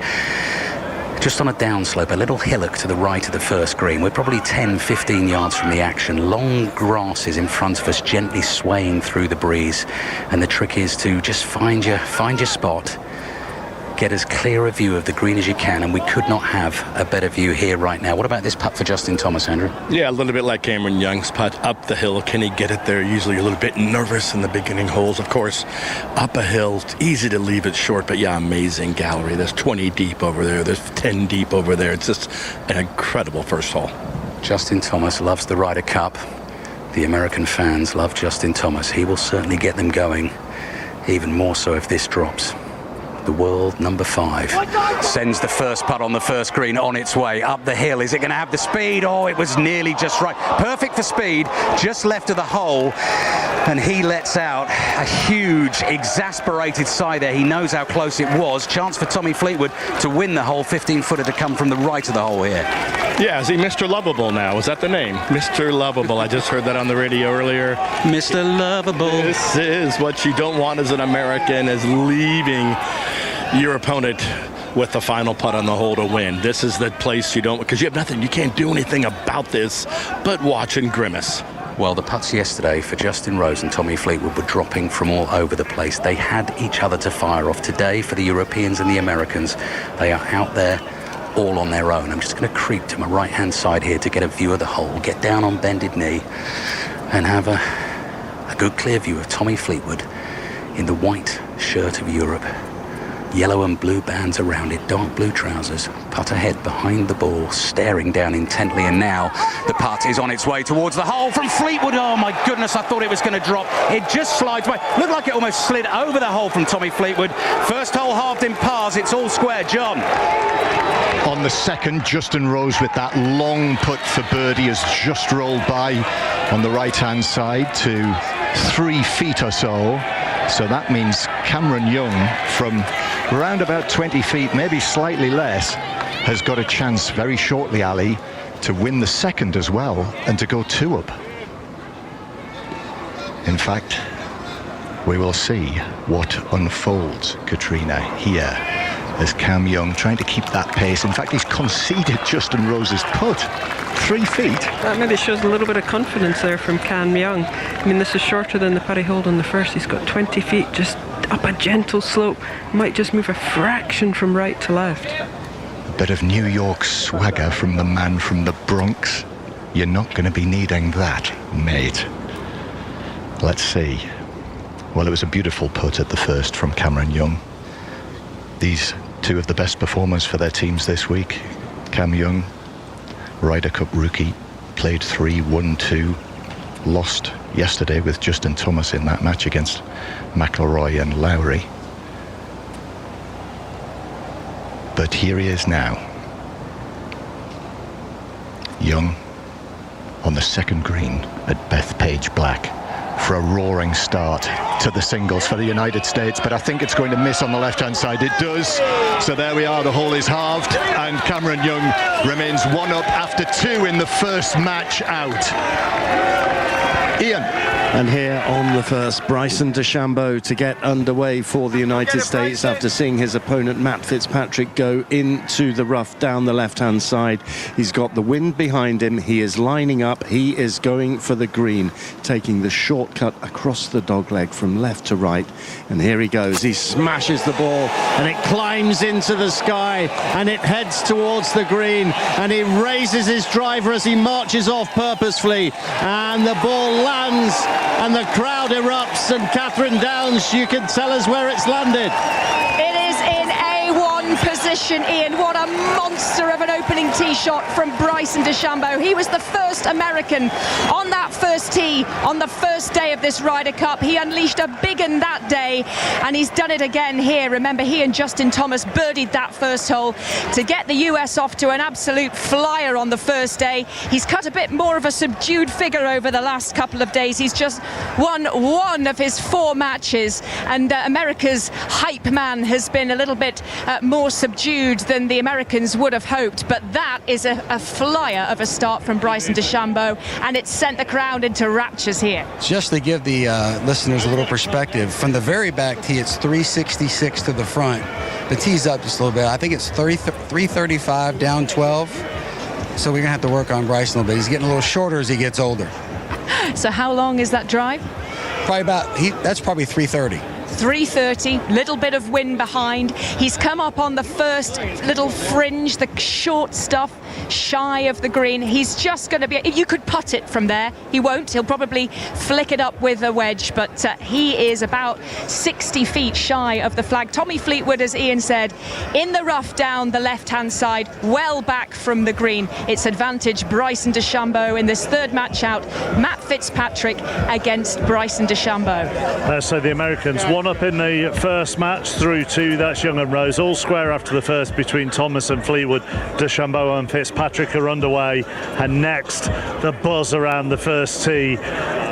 just on a downslope, a little hillock to the right of the first green. We're probably 10, 15 yards from the action. Long grasses in front of us, gently swaying through the breeze. And the trick is to just find your spot. Get as clear a view of the green as you can, and we could not have a better view here right now. What about this putt for Justin Thomas, Andrew? Yeah, a little bit like Cameron Young's putt up the hill. Can he get it there? Usually a little bit nervous in the beginning holes. Of course, up a hill, it's easy to leave it short, but yeah, amazing gallery. There's 20 deep over there. There's 10 deep over there. It's just an incredible first hole. Justin Thomas loves the Ryder Cup. The American fans love Justin Thomas. He will certainly get them going, even more so if this drops. The world number 5 sends the first putt on the first green on its way up the hill. Is it going to have the speed? Oh, it was nearly just right. Perfect for speed, just left of the hole. And he lets out a huge, exasperated sigh there. He knows how close it was. Chance for Tommy Fleetwood to win the hole. 15-footer to come from the right of the hole here. Yeah, is he Mr. Lovable now? Is that the name? Mr. Lovable. I just heard that on the radio earlier. Mr. Lovable. This is what you don't want as an American, is leaving your opponent with the final putt on the hole to win. This is the place you don't, because you have nothing, you can't do anything about this but watch and grimace. Well, the putts yesterday for Justin Rose and Tommy Fleetwood were dropping from all over the place. They had each other to fire off. Today, for the Europeans and the Americans, they are out there all on their own. I'm just going to creep to my right-hand side here to get a view of the hole, get down on bended knee, and have a good clear view of Tommy Fleetwood in the white shirt of Europe. Yellow and blue bands around it, dark blue trousers, putt ahead behind the ball, staring down intently, and now the putt is on its way towards the hole from Fleetwood. Oh my goodness, I thought it was going to drop. It just slides away. Looked like it almost slid over the hole from Tommy Fleetwood. First hole halved in pars, it's all square. John. On the second, Justin Rose with that long putt for birdie has just rolled by on the right-hand side to 3 feet or so. So that means Cameron Young from around about 20 feet, maybe slightly less, has got a chance very shortly, Ali, to win the second as well and to go 2 up. In fact, we will see what unfolds, Katrina, here as Cam Young trying to keep that pace. In fact, he's conceded Justin Rose's putt. 3 feet. That maybe shows a little bit of confidence there from Cam Young. I mean, this is shorter than the putt he held on the first. He's got 20 feet just up a gentle slope. Might just move a fraction from right to left. Bit of New York swagger from the man from the Bronx. You're not going to be needing that, mate. Let's see. Well, it was a beautiful putt at the first from Cameron Young. These two of the best performers for their teams this week. Cam Young, Ryder Cup rookie, played 3, won 2, lost yesterday with Justin Thomas in that match against McIlroy and Lowry. But here he is now. Young on the second green at Bethpage Black for a roaring start to the singles for the United States, but I think it's going to miss on the left-hand side. It does. So there we are, the hole is halved, and Cameron Young remains 1 up after 2 in the first match out. Ian. And here on the first, Bryson DeChambeau to get underway for the United States after seeing his opponent Matt Fitzpatrick go into the rough down the left-hand side. He's got the wind behind him. He is lining up. He is going for the green, taking the shortcut across the dogleg from left to right. And here he goes. He smashes the ball and it climbs into the sky and it heads towards the green, and he raises his driver as he marches off purposefully, and the ball lands and the crowd erupts. And Catherine Downs, you can tell us where it's landed. It is in A1 position, Ian. What a monster of an opening tee shot from Bryson DeChambeau. He was the first American on that first tee on the first day of this Ryder Cup. He unleashed a big one that day, and he's done it again here. Remember, he and Justin Thomas birdied that first hole to get the US off to an absolute flyer on the first day. He's cut a bit more of a subdued figure over the last couple of days. He's just won 1 of his 4 matches, and America's hype man has been a little bit more subdued than the Americans would have hoped. But that is a flyer of a start from Bryson DeChambeau, and it sent the crowd into raptures here. Just to give the listeners a little perspective, from the very back tee, it's 366 to the front. The tee's up just a little bit. I think it's 335 down 12. So we're going to have to work on Bryson a little bit. He's getting a little shorter as he gets older. So how long is that drive? Probably that's probably 330. 330, little bit of wind behind. He's come up on the first little fringe, the short stuff, shy of the green. He's just going to be, you could putt it from there. He won't. He'll probably flick it up with a wedge, but he is about 60 feet shy of the flag. Tommy Fleetwood, as Ian said, in the rough down the left-hand side, well back from the green. It's advantage Bryson DeChambeau in this third match out. Matt Fitzpatrick against Bryson DeChambeau. So the Americans, 1 up in the first match through 2. That's Young and Rose, all square after the first between Thomas and Fleetwood. DeChambeau and Fitzpatrick are underway, and next the buzz around the first tee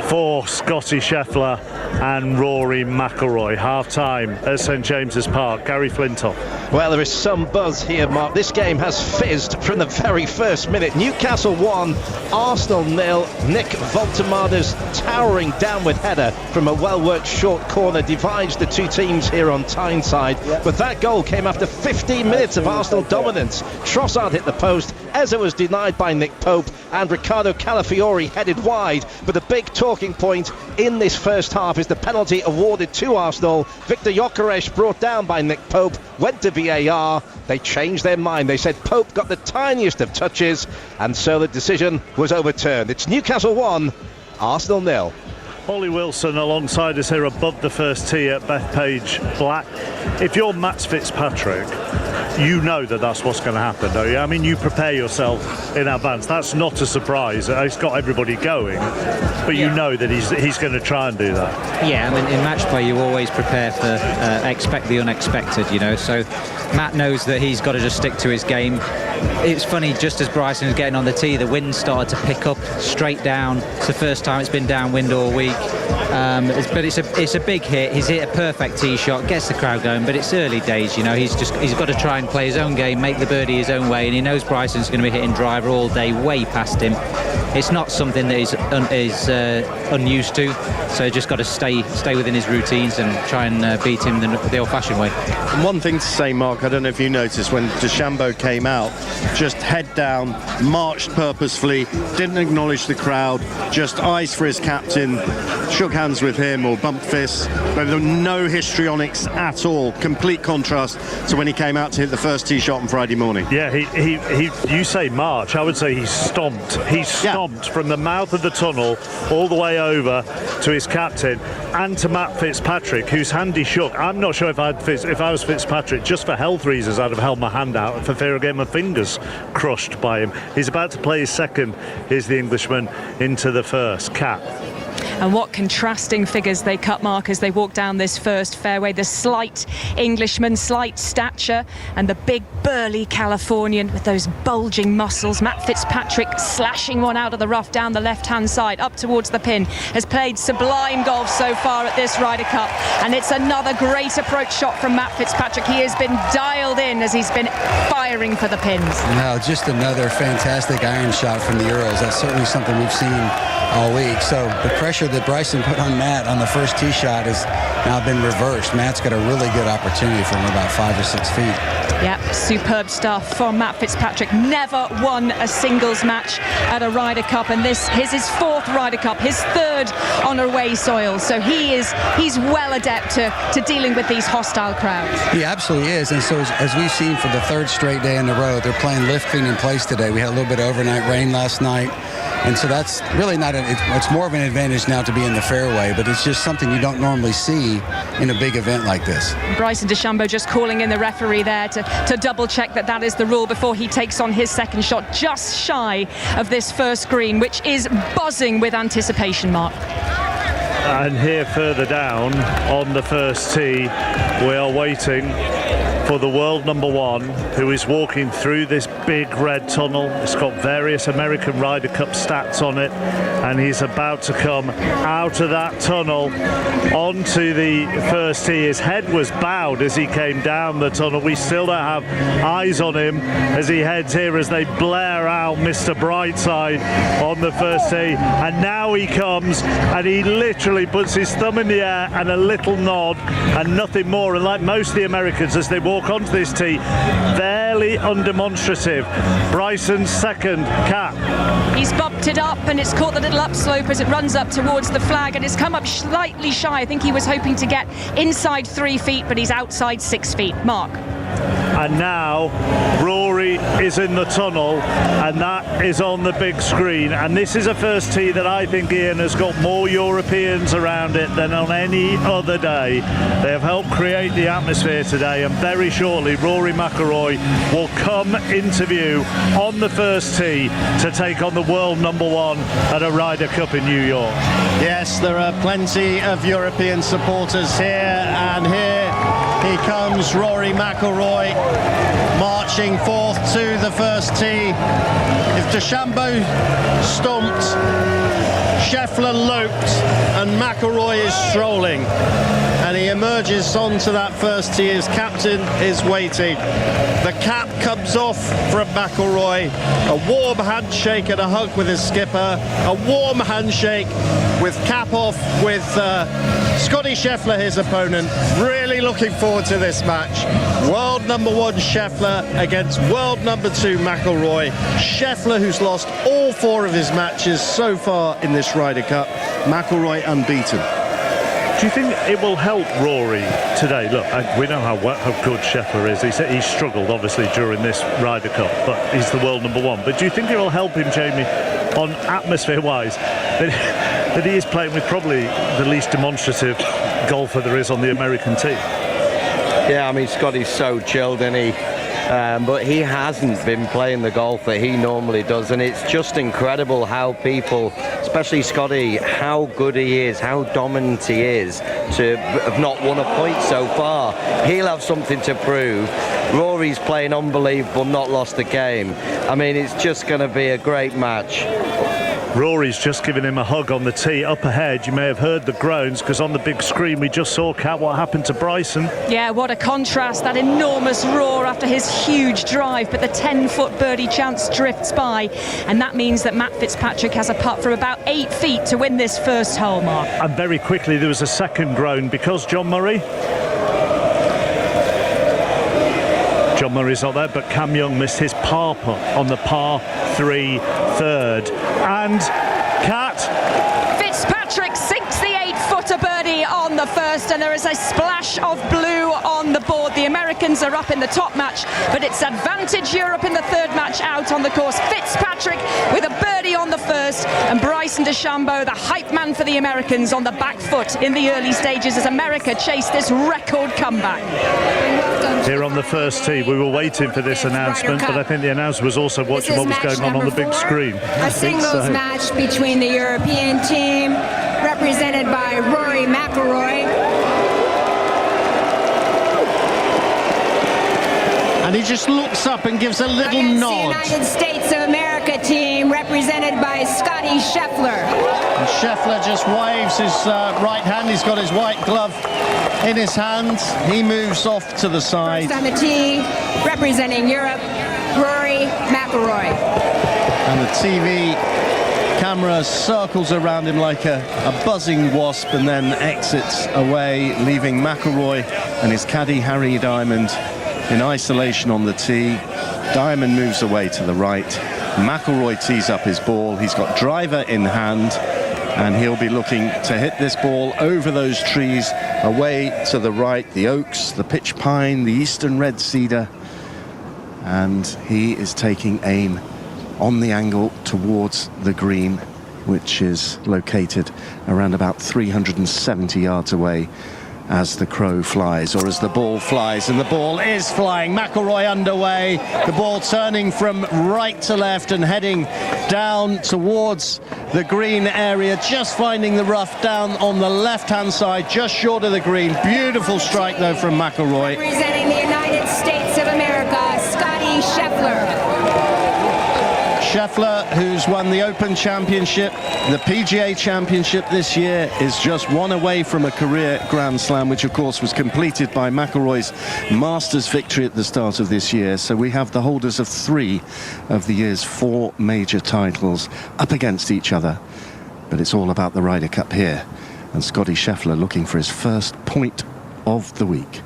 for Scotty Scheffler and Rory McIlroy. Half-time at St James's Park. Gary Flintoff. Well, there is some buzz here, Mark. This game has fizzed from the very first minute. Newcastle 1, Arsenal 0. Nick Voltemada's towering downward header from a well-worked short corner divides the two teams here on Tyneside. But that goal came after 15 minutes of Arsenal dominance. Trossard hit the post, Eza was denied by Nick Pope, and Riccardo Calafiori headed wide. But the big talking point in this first half is the penalty awarded to Arsenal. Victor Gyökeres, brought down by Nick Pope, went to VAR. They changed their mind. They said Pope got the tiniest of touches, and so the decision was overturned. It's Newcastle 1, Arsenal 0. Ollie Wilson alongside us here above the first tee at Bethpage Black. If you're Matt Fitzpatrick, you know that that's what's going to happen, don't you? I mean, you prepare yourself in advance. That's not a surprise. It's got everybody going, but you know that he's going to try and do that. Yeah, I mean, in match play, you always prepare for expect the unexpected, you know. So Matt knows that he's got to just stick to his game. It's funny, just as Bryson was getting on the tee, the wind started to pick up straight down. It's the first time it's been downwind all week. But it's a big hit. He's hit a perfect tee shot, gets the crowd going, but it's early days, you know. He's got to try and play his own game, make the birdie his own way, and he knows Bryson's going to be hitting driver all day, way past him. it's not something that is unused to. So just got to stay within his routines and try and beat him the old-fashioned way. And one thing to say, Mark, I don't know if you noticed when DeChambeau came out, just head down, marched purposefully, didn't acknowledge the crowd, just eyes for his captain, shook hands with him or bumped fists, but there were no histrionics at all. Complete contrast to when he came out to hit the first tee shot on Friday morning. Yeah, he you say march, I would say he stomped. He stomped from the mouth of the tunnel all the way over to his captain and to Matt Fitzpatrick, whose hand he shook. I'm not sure if I was Fitzpatrick, just for health reasons, I'd have held my hand out for fear of getting my fingers crushed by him. He's about to play his second. Here's the Englishman into the first. Cat. And what contrasting figures they cut, Mark, as they walk down this first fairway. The slight Englishman, slight stature, and the big burly Californian with those bulging muscles. Matt Fitzpatrick slashing one out of the rough down the left-hand side up towards the pin. Has played sublime golf so far at this Ryder Cup, and it's another great approach shot from Matt Fitzpatrick. He has been dialed in as he's been firing for the pins. No, just another fantastic iron shot from the Euros. That's certainly something we've seen all week. So the pressure that Bryson put on Matt on the first tee shot has now been reversed. Matt's got a really good opportunity from about 5 or 6 feet. Yep, superb stuff from Matt Fitzpatrick. Never won a singles match at a Ryder Cup, and this is his 4th Ryder Cup, his 3rd on away soil. So he's well adept to dealing with these hostile crowds. He absolutely is. And so as we've seen for the 3rd straight day in a row, they're playing lift clean in place today. We had a little bit of overnight rain last night. And so that's really not it's more of an advantage now to be in the fairway, but it's just something you don't normally see in a big event like this. Bryson DeChambeau just calling in the referee there to double check that is the rule before he takes on his second shot, just shy of this first green, which is buzzing with anticipation, Mark. And here further down on the first tee, we are waiting for the world number 1, who is walking through this big red tunnel. It's got various American Ryder Cup stats on it, and he's about to come out of that tunnel onto the first tee. His head was bowed as he came down the tunnel. We still don't have eyes on him as he heads here, as they blare out Mr. Brightside on the first tee. And now he comes, and he literally puts his thumb in the air and a little nod and nothing more. And like most of the Americans, as they walk onto this tee, fairly undemonstrative. Bryson's second. Cat. He's bumped it up, and it's caught the little upslope as it runs up towards the flag, and it's come up slightly shy. I think he was hoping to get inside 3 feet, but he's outside 6 feet. Mark. And now Rory is in the tunnel, and that is on the big screen. And this is a first tee that I think, Ian, has got more Europeans around it than on any other day. They have helped create the atmosphere today, and very shortly Rory McIlroy will come into view on the first tee to take on the world number 1 at a Ryder Cup in New York. Yes, there are plenty of European supporters here, and here he comes, Rory McIlroy, marching forth to the first tee. If DeChambeau stomped, Scheffler loped, and McIlroy is strolling, and he emerges onto that first tee. His captain is waiting. The cap comes off from McIlroy. A warm handshake and a hug with his skipper. A warm handshake with cap off with Scotty Scheffler, his opponent. Really looking forward to this match. World number 1 Scheffler against world number 2 McIlroy. Scheffler, who's lost all 4 of his matches so far in this Ryder Cup. McIlroy unbeaten. Do you think it will help Rory today? Look, we know how good Scheffler is. He struggled, obviously, during this Ryder Cup, but he's the world number 1. But do you think it will help him, Jamie, on atmosphere-wise, that he is playing with probably the least demonstrative golfer there is on the American team? Yeah, I mean, Scotty's so chilled, isn't he? But he hasn't been playing the golf that he normally does, and it's just incredible how people, especially Scotty, how good he is, how dominant he is, to have not won a point so far. He'll have something to prove. Rory's playing unbelievable, not lost a game. I mean, it's just going to be a great match. Rory's just giving him a hug on the tee up ahead. You may have heard the groans because on the big screen we just saw, Kat, what happened to Bryson. Yeah, what a contrast, that enormous roar after his huge drive, but the 10-foot birdie chance drifts by, and that means that Matt Fitzpatrick has a putt from about 8 feet to win this first hole, Mark. And very quickly there was a second groan because John Murray's not there, but Cam Young missed his par putt on the par 3 third. And Kat, Fitzpatrick sinks the 8-footer birdie on the first, and there is a splash of blue on the board. The Americans are up in the top match, but it's advantage Europe in the third match out on the course. Fitzpatrick with a birdie on the first, and Bryson DeChambeau, the hype man for the Americans, on the back foot in the early stages as America chased this record comeback. Here on the first tee, we were waiting for this announcement, but I think the announcer was also watching what was going on the big screen. A singles match between the European team, represented by Rory McIlroy. And he just looks up and gives a little nod. The United States of America team, represented by Scotty Scheffler. And Scheffler just waves his right hand. He's got his white glove in his hand. He moves off to the side. First on the tee, representing Europe, Rory McIlroy. And the TV camera circles around him like a buzzing wasp and then exits away, leaving McIlroy and his caddy Harry Diamond in isolation on the tee. Diamond moves away to the right. McIlroy tees up his ball. He's got driver in hand, and he'll be looking to hit this ball over those trees away to the right, the oaks, the pitch pine, the eastern red cedar, and he is taking aim on the angle towards the green, which is located around about 370 yards away as the crow flies, or as the ball flies, and the ball is flying. McIlroy underway, the ball turning from right to left and heading down towards the green area, just finding the rough down on the left-hand side, just short of the green. Beautiful strike, though, from McIlroy. Representing the United States of America, Scotty Scheffler. Scheffler, who's won the Open Championship, the PGA Championship this year, is just one away from a career Grand Slam, which of course was completed by McIlroy's Masters victory at the start of this year. So we have the holders of 3 of the year's 4 major titles up against each other. But it's all about the Ryder Cup here. And Scotty Scheffler looking for his first point of the week.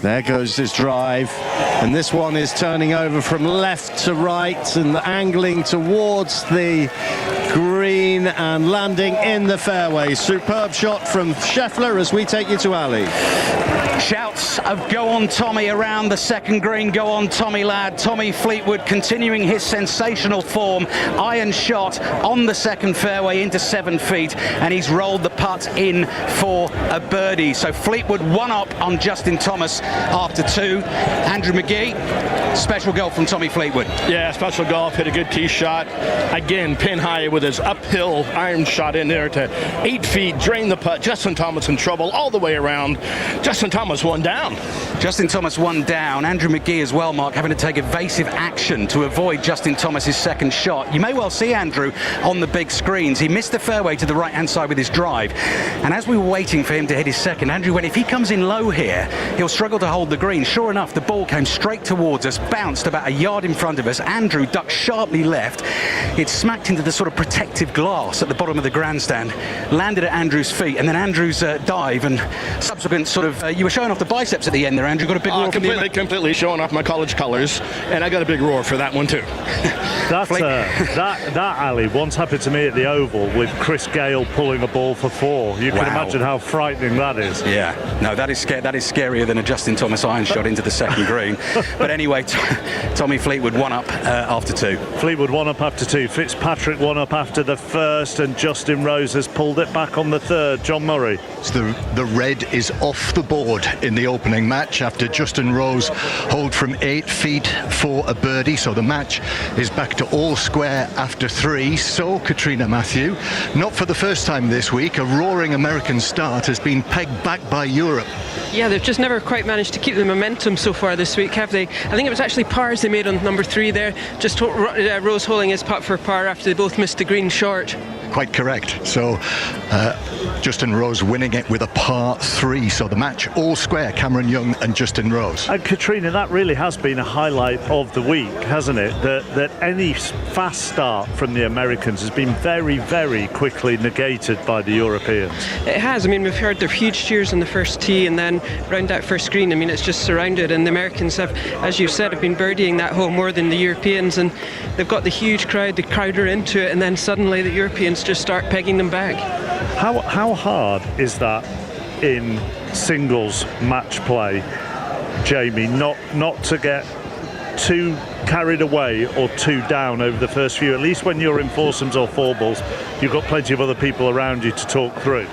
There goes his drive, and this one is turning over from left to right and angling towards the green and landing in the fairway. Superb shot from Scheffler as we take you to Ali. Shouts of "Go on, Tommy" around the second green. Go on, Tommy lad. Tommy Fleetwood continuing his sensational form. Iron shot on the second fairway into 7 feet, and he's rolled the putt in for a birdie. So Fleetwood 1 up on Justin Thomas after 2. Andrew McGee, special golf from Tommy Fleetwood. Yeah, special golf. Hit a good tee shot. Again, pin high with his uphill iron shot in there to 8 feet. Drain the putt. Justin Thomas in trouble all the way around. Justin Thomas 1 down. Justin Thomas 1 down. Andrew McGee as well, Mark, having to take evasive action to avoid Justin Thomas's second shot. You may well see Andrew on the big screens. He missed the fairway to the right-hand side with his drive. And as we were waiting for him to hit his second, Andrew went, if he comes in low here, he'll struggle to hold the green. Sure enough, the ball came straight towards us, bounced about a yard in front of us. Andrew ducked sharply left. It smacked into the sort of protective glass at the bottom of the grandstand, landed at Andrew's feet, and then Andrew's dive and subsequent sort of, you were showing off the biceps at the end there, Andrew. Got a big roar. Completely showing off my college colours, and I got a big roar for that one too. that alley once happened to me at the Oval with Chris Gale pulling a ball for 4. You can imagine how frightening that is. Yeah, no, that is scarier than a Justin Thomas iron shot into the second green. But anyway, Tommy Fleetwood 1 up after 2. Fleetwood 1 up after 2. Fitzpatrick 1 up after the first, and Justin Rose has pulled it back on the third. John Murray. So the red is off the board in the opening match after Justin Rose holed from 8 feet for a birdie. So the match is back to all square after 3. So Katrina Matthew, not for the first time this week, a roaring American start has been pegged back by Europe. Yeah, they've just never quite managed to keep the momentum so far this week, have they? I think it was actually pars they made on number 3 there. Just Rose holding his putt for par after they both missed the green short. Quite correct. So Justin Rose winning it with a par 3. So the match all square, Cameron Young and Justin Rose. And Katrina, that really has been a highlight of the week, hasn't it? That any fast start from the Americans has been very, very quickly negated by the Europeans. It has. I mean, we've heard their huge cheers on the first tee and then round that first green. I mean, it's just surrounded, and the Americans have, as you said, have been birdieing that hole more than the Europeans, and they've got the huge crowd, the crowd are into it, and then suddenly the Europeans just start pegging them back. How hard is that in singles match play, Jamie, not to get too carried away or too down over the first few? At least when you're in foursomes or four balls, you've got plenty of other people around you to talk through.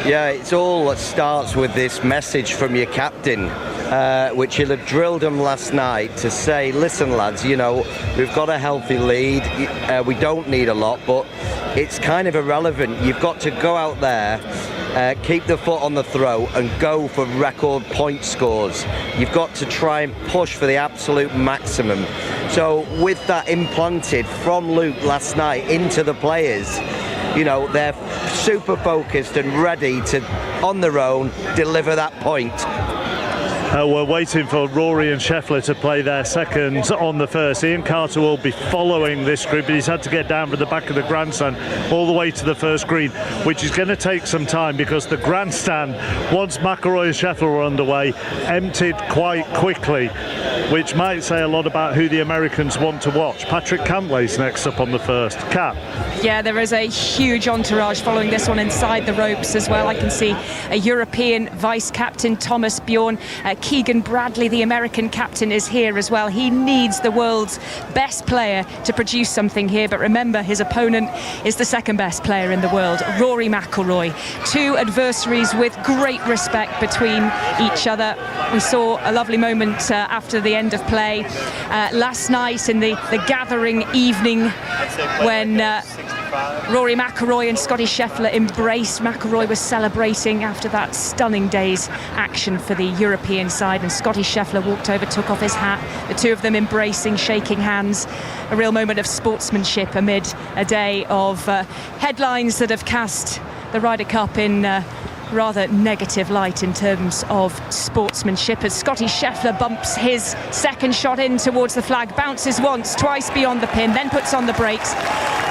Yeah, it's all that starts with this message from your captain, which he'll have drilled them last night to say, listen lads, you know, we've got a healthy lead, we don't need a lot, but it's kind of irrelevant. You've got to go out there, keep the foot on the throat and go for record point scores. You've got to try and push for the absolute maximum. So with that implanted from Luke last night into the players, you know, they're super focused and ready to, on their own, deliver that point. We're waiting for Rory and Scheffler to play their seconds on the first. Ian Carter will be following this group, but he's had to get down from the back of the grandstand all the way to the first green, which is going to take some time because the grandstand, once McIlroy and Scheffler were underway, emptied quite quickly, which might say a lot about who the Americans want to watch. Patrick Cantlay's next up on the first. Cat. Yeah, there is a huge entourage following this one inside the ropes as well. I can see a European vice-captain, Thomas Bjorn. Keegan Bradley, the American captain, is here as well. He needs the world's best player to produce something here, but remember, his opponent is the second best player in the world, Rory McIlroy. Two adversaries with great respect between each other. We saw a lovely moment after the end of play last night in the gathering evening when Rory McIlroy and Scotty Scheffler embraced. McIlroy was celebrating after that stunning day's action for the European side, and Scotty Scheffler walked over, took off his hat, the two of them embracing, shaking hands. A real moment of sportsmanship amid a day of headlines that have cast the Ryder Cup in rather negative light in terms of sportsmanship, as Scotty Scheffler bumps his second shot in towards the flag, bounces once, twice beyond the pin, then puts on the brakes.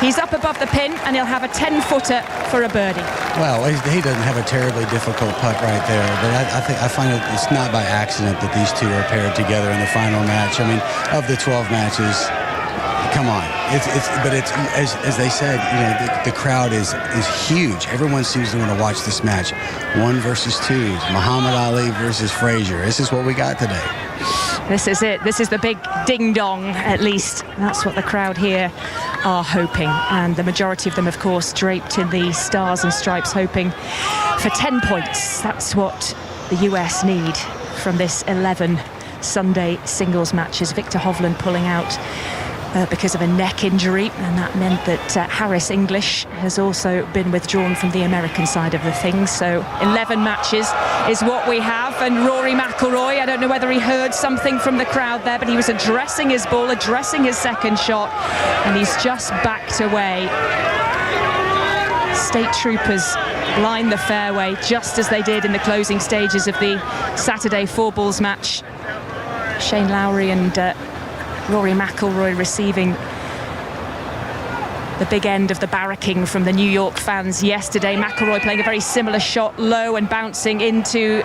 He's up above the pin and he'll have a 10-footer for a birdie. Well, he doesn't have a terribly difficult putt right there, but I find it's not by accident that these two are paired together in the final match. I mean, of the 12 matches, come on, it's as they said, you know, the crowd is huge. Everyone seems to want to watch this match. 1 versus 2, Muhammad Ali versus Frazier. This is what we got today. This is it. This is the big ding-dong, at least. That's what the crowd here are hoping. And the majority of them, of course, draped in the stars and stripes, hoping for 10 points. That's what the US need from this 11 Sunday singles matches. Victor Hovland pulling out because of a neck injury, and that meant that Harris English has also been withdrawn from the American side of the thing. So 11 matches is what we have, and Rory McIlroy, I don't know whether he heard something from the crowd there, but he was addressing his ball, addressing his second shot, and he's just backed away. State troopers line the fairway just as they did in the closing stages of the Saturday four balls match. Shane Lowry and Rory McIlroy receiving the big end of the barracking from the New York fans yesterday. McIlroy playing a very similar shot, low and bouncing into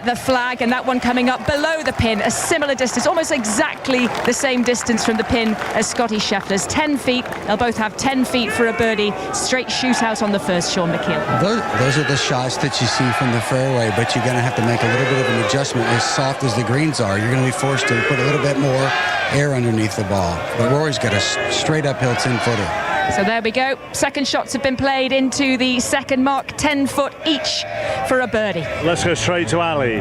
the flag, and that one coming up below the pin, a similar distance, almost exactly the same distance from the pin as Scotty Scheffler's. 10 feet, they'll both have 10 feet for a birdie. Straight shootout on the first, Sean McKeel. Those are the shots that you see from the fairway, but you're going to have to make a little bit of an adjustment. As soft as the greens are, you're going to be forced to put a little bit more air underneath the ball. But Rory's got a straight uphill 10-footer. So there we go. Second shots have been played into the second mark, 10 foot each for a birdie. Let's go straight to Ali.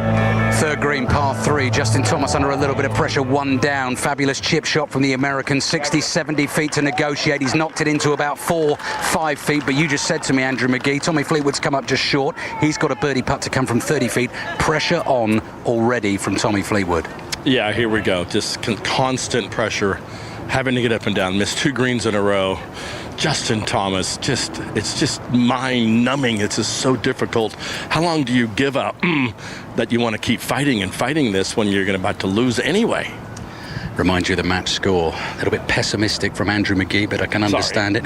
Third green, par 3. Justin Thomas under a little bit of pressure, 1 down. Fabulous chip shot from the American, 60, 70 feet to negotiate. He's knocked it into about 4, 5 feet. But you just said to me, Andrew McGee, Tommy Fleetwood's come up just short. He's got a birdie putt to come from 30 feet. Pressure on already from Tommy Fleetwood. Yeah, here we go. Just constant pressure, having to get up and down. Missed 2 greens in a row. Justin Thomas, it's just mind-numbing. It's just so difficult. How long do you give up that you want to keep fighting this when you're about to lose anyway? Remind you of the match score. A little bit pessimistic from Andrew McGee, but I can understand it.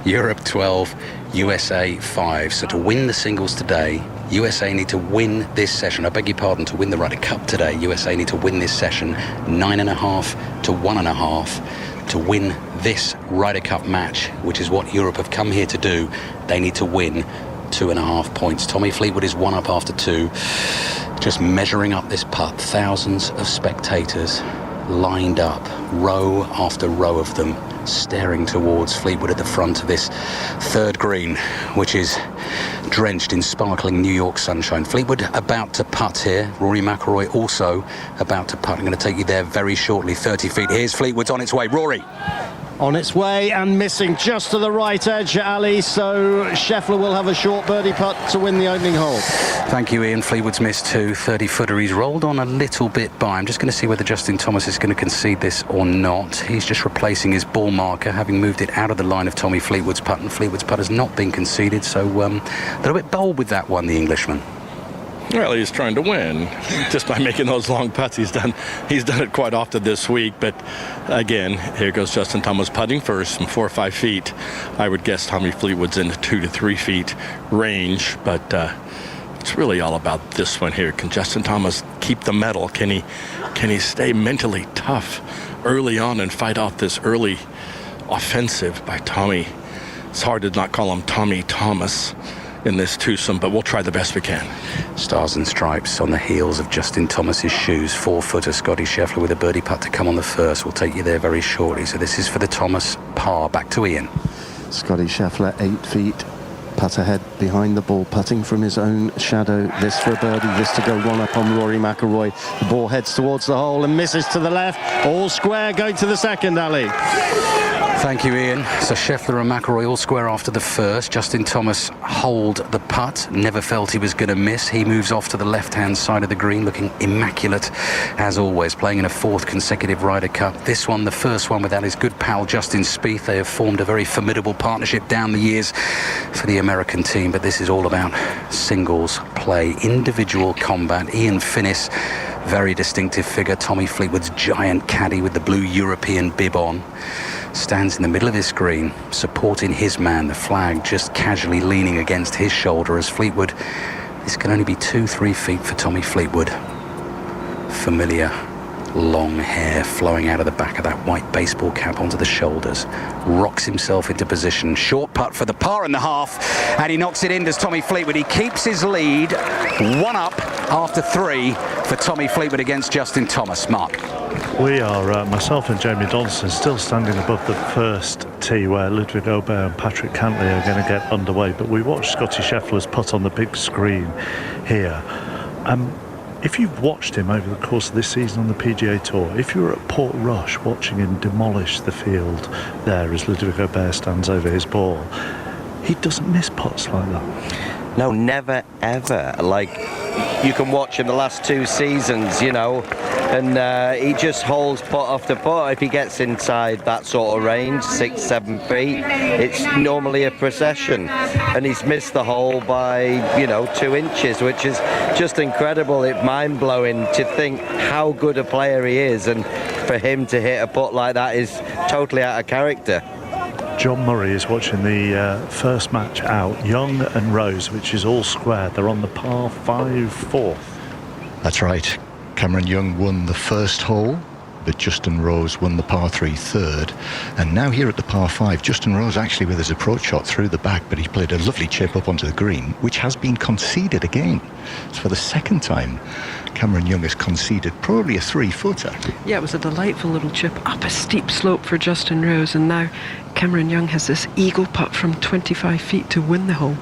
Europe 12, USA 5. So to win the singles today, USA need to win this session. I beg your pardon, to win the Ryder Cup today, USA need to win this session 9.5 to 1.5 to win this Ryder Cup match, which is what Europe have come here to do. They need to win 2.5 points. Tommy Fleetwood is 1 up after 2. Just measuring up this putt. Thousands of spectators lined up, row after row of them, staring towards Fleetwood at the front of this third green, which is drenched in sparkling New York sunshine. Fleetwood about to putt here. Rory McIlroy also about to putt. I'm going to take you there very shortly. 30 feet. Here's Fleetwood's on its way. Rory. On its way and missing just to the right edge, Ali. So Scheffler will have a short birdie putt to win the opening hole. Thank you, Ian. Fleetwood's missed 2 30-footer. He's rolled on a little bit by. I'm just going to see whether Justin Thomas is going to concede this or not. He's just replacing his ball marker, having moved it out of the line of Tommy Fleetwood's putt, and Fleetwood's putt has not been conceded. So a little bit bold with that one, the Englishman. Well, he's trying to win just by making those long putts. He's done it quite often this week. But again, here goes Justin Thomas putting first from 4 or 5 feet. I would guess Tommy Fleetwood's in the 2 to 3 feet range, but it's really all about this one here. Can Justin Thomas keep the medal? Can he stay mentally tough early on and fight off this early offensive by Tommy? It's hard to not call him Tommy Thomas in this twosome, but we'll try the best we can. Stars and stripes on the heels of Justin Thomas's shoes. 4-footer Scotty Scheffler with a birdie putt to come on the first. We'll take you there very shortly. So this is for the Thomas par. Back to Ian. Scotty Scheffler 8 feet. Putt ahead behind the ball, putting from his own shadow. This for a birdie, this to go 1 up on Rory McIlroy. The ball heads towards the hole and misses to the left. All square going to the second, Ali. Thank you, Ian. So Scheffler and McIlroy all square after the first. Justin Thomas hold the putt. Never felt he was going to miss. He moves off to the left-hand side of the green, looking immaculate as always, playing in a 4th consecutive Ryder Cup. This one, the first one, without his good pal Justin Spieth. They have formed a very formidable partnership down the years for the American team, but this is all about singles play, individual combat. Ian Finnis, very distinctive figure. Tommy Fleetwood's giant caddy with the blue European bib on, stands in the middle of this green, supporting his man, the flag just casually leaning against his shoulder as Fleetwood. This can only be 2-3 feet for Tommy Fleetwood. Familiar long hair flowing out of the back of that white baseball cap onto the shoulders. Rocks himself into position. Short putt for the par and the half, and he knocks it in, does Tommy Fleetwood. He keeps his lead. 1 up after 3 for Tommy Fleetwood against Justin Thomas. Mark. We are, myself and Jamie Donaldson, still standing above the first tee where Ludwig Aubert and Patrick Cantley are going to get underway. But we watched Scotty Scheffler's putt on the big screen here. If you've watched him over the course of this season on the PGA Tour, if you were at Port Rush watching him demolish the field there as Ludwig Aubert stands over his ball, he doesn't miss putts like that. No, never, ever. Like, you can watch him the last 2 seasons, you know, and he just holds putt after putt. If he gets inside that sort of range, 6-7 feet, it's normally a procession, and he's missed the hole by 2 inches, which is just incredible. It's mind-blowing to think how good a player he is, and for him to hit a putt like that is totally out of character. John Murray is watching the first match out, Young and Rose, which is all square. They're on the par 5 4th. That's right. Cameron Young won the first hole, that Justin Rose won the par 3 third. And now here at the par 5, Justin Rose actually with his approach shot through the back, but he played a lovely chip up onto the green, which has been conceded again. So for the second time, Cameron Young has conceded probably a 3-footer. Yeah, it was a delightful little chip up a steep slope for Justin Rose, and now Cameron Young has this eagle putt from 25 feet to win the hole.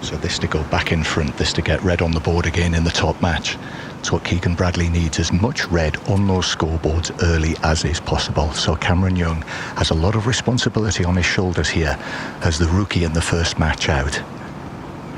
So this to go back in front, this to get red on the board again in the top match. It's what Keegan Bradley needs, as much red on those scoreboards early as is possible. So Cameron Young has a lot of responsibility on his shoulders here as the rookie in the first match out.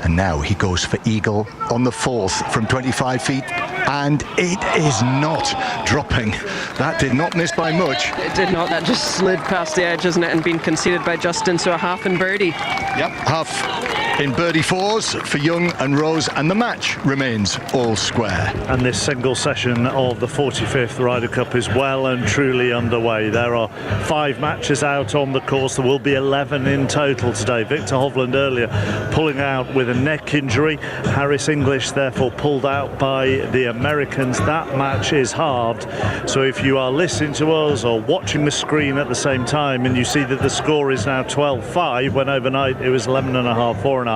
And now he goes for eagle on the 4th from 25 feet, and it is not dropping. That did not miss by much. It did not. That just slid past the edge, isn't it, and been conceded by Justin, so a half in birdie. Yep, half in birdie 4s for Young and Rose, and the match remains all square. And this single session of the 45th Ryder Cup is well and truly underway. There are 5 matches out on the course. There will be 11 in total today. Victor Hovland earlier pulling out with a neck injury. Harris English therefore pulled out by the Americans. That match is halved. So if you are listening to us or watching the screen at the same time and you see that the score is now 12-5 when overnight it was 11.5, 4.5,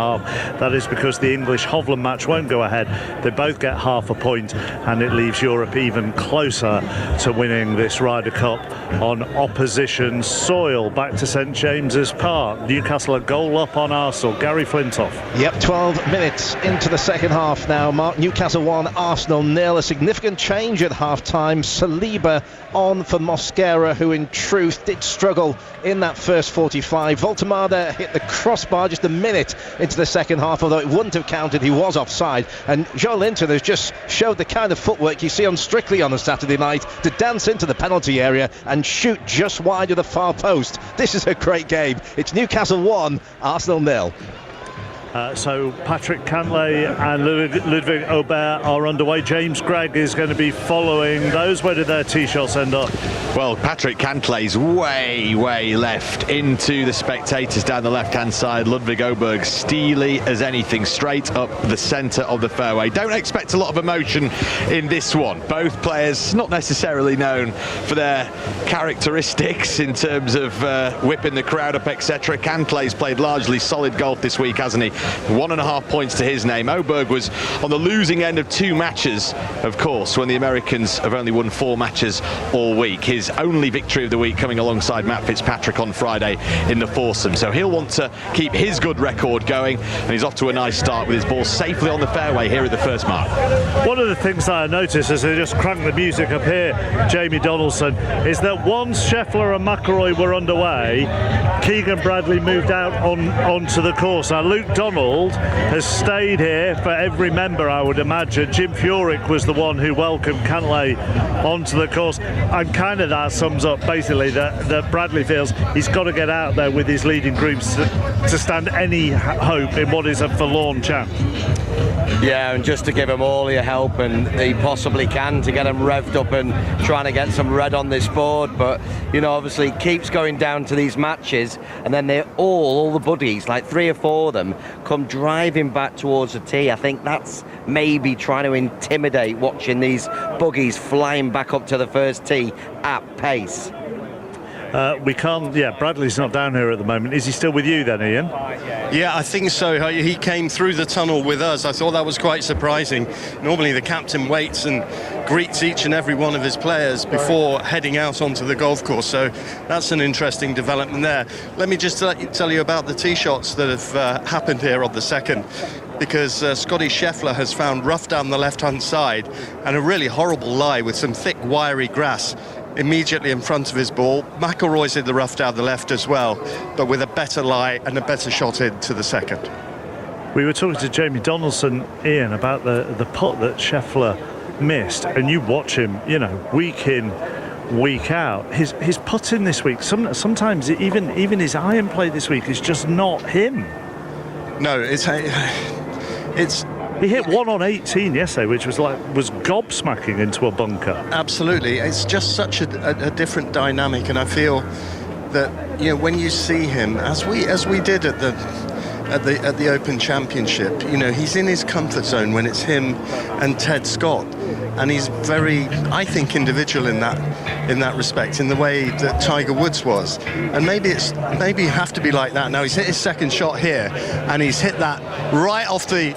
that is because the English Hovland match won't go ahead. They both get half a point, and it leaves Europe even closer to winning this Ryder Cup on opposition soil. Back to St James's Park. Newcastle a goal up on Arsenal. Gary Flintoff. Yep, 12 minutes into the second half now, Mark. Newcastle 1, Arsenal 0. A significant change at half-time. Saliba on for Mosquera, who in truth did struggle in that first 45. Voltemada hit the crossbar just a minute into the second half, although it wouldn't have counted. He was offside. And Joe Linton has just showed the kind of footwork you see on Strictly on a Saturday night to dance into the penalty area and shoot just wide of the far post. This is a great game. It's Newcastle 1, Arsenal 0. So Patrick Cantlay and Ludwig Aubert are underway. James Gregg is going to be following those. Where did their tee shots end up? Well, Patrick Cantlay's way left into the spectators down the left-hand side. Ludwig Aubert steely as anything, straight up the centre of the fairway. Don't expect a lot of emotion in this one. Both players not necessarily known for their characteristics in terms of whipping the crowd up, etc. Cantlay's played largely solid golf this week, hasn't he? 1.5 points to his name. Oberg was on the losing end of 2 matches, of course, when the Americans have only won 4 matches all week. His only victory of the week coming alongside Matt Fitzpatrick on Friday in the foursome. So he'll want to keep his good record going, and he's off to a nice start with his ball safely on the fairway here at the first mark. One of the things that I noticed as they just crank the music up here, Jamie Donaldson, is that once Scheffler and McIlroy were underway, Keegan Bradley moved out onto the course. Now Luke Donald has stayed here for every member, I would imagine. Jim Furyk was the one who welcomed Cantlay onto the course, and kind of that sums up basically that Bradley feels he's got to get out there with his leading groups to stand any hope in what is a forlorn chance. Yeah, and just to give him all your help and he possibly can to get him revved up and trying to get some red on this board. But, you know, obviously keeps going down to these matches, and then they're all the buddies, like 3 or 4 of them, come driving back towards the tee. I think that's maybe trying to intimidate, watching these buggies flying back up to the first tee at pace. We can't. Yeah, Bradley's not down here at the moment. Is he still with you then, Ian? Yeah, I think so. He came through the tunnel with us. I thought that was quite surprising. Normally the captain waits and greets each and every one of his players before heading out onto the golf course. So that's an interesting development there. Let me just tell you about the tee shots that have happened here on the second. Because Scotty Scheffler has found rough down the left-hand side and a really horrible lie with some thick, wiry grass immediately in front of his ball. McIlroy's in the rough down the left as well, but with a better lie and a better shot into the second. We were talking to Jamie Donaldson, Ian, about the putt that Scheffler missed, and you watch him, you know, week in, week out. His putting this week, sometimes even his iron play this week is just not him. No, it's he hit 1 on 18 yesterday, which was gobsmacking into a bunker. Absolutely, it's just such a different dynamic, and I feel that, you know, when you see him, as we did at the Open Championship, you know, he's in his comfort zone when it's him and Ted Scott. and he's very, I think, individual in that respect, in the way that Tiger Woods was. And maybe you have to be like that. Now he's hit his second shot here, and he's hit that right off the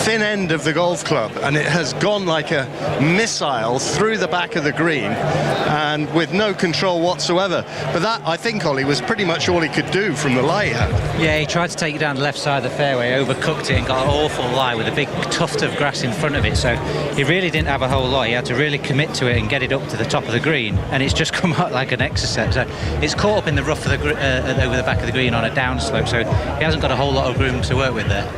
thin end of the golf club, and it has gone like a missile through the back of the green, and with no control whatsoever. But that, I think, Ollie, was pretty much all he could do from the lie. Yeah, he tried to take it down the left side of the fairway, overcooked it, and got an awful lie with a big tuft of grass in front of it. So he really didn't have a whole lot. He had to really commit to it and get it up to the top of the green, and it's just come out like an exercise. So it's caught up in the rough of the over the back of the green on a downslope, so he hasn't got a whole lot of room to work with there.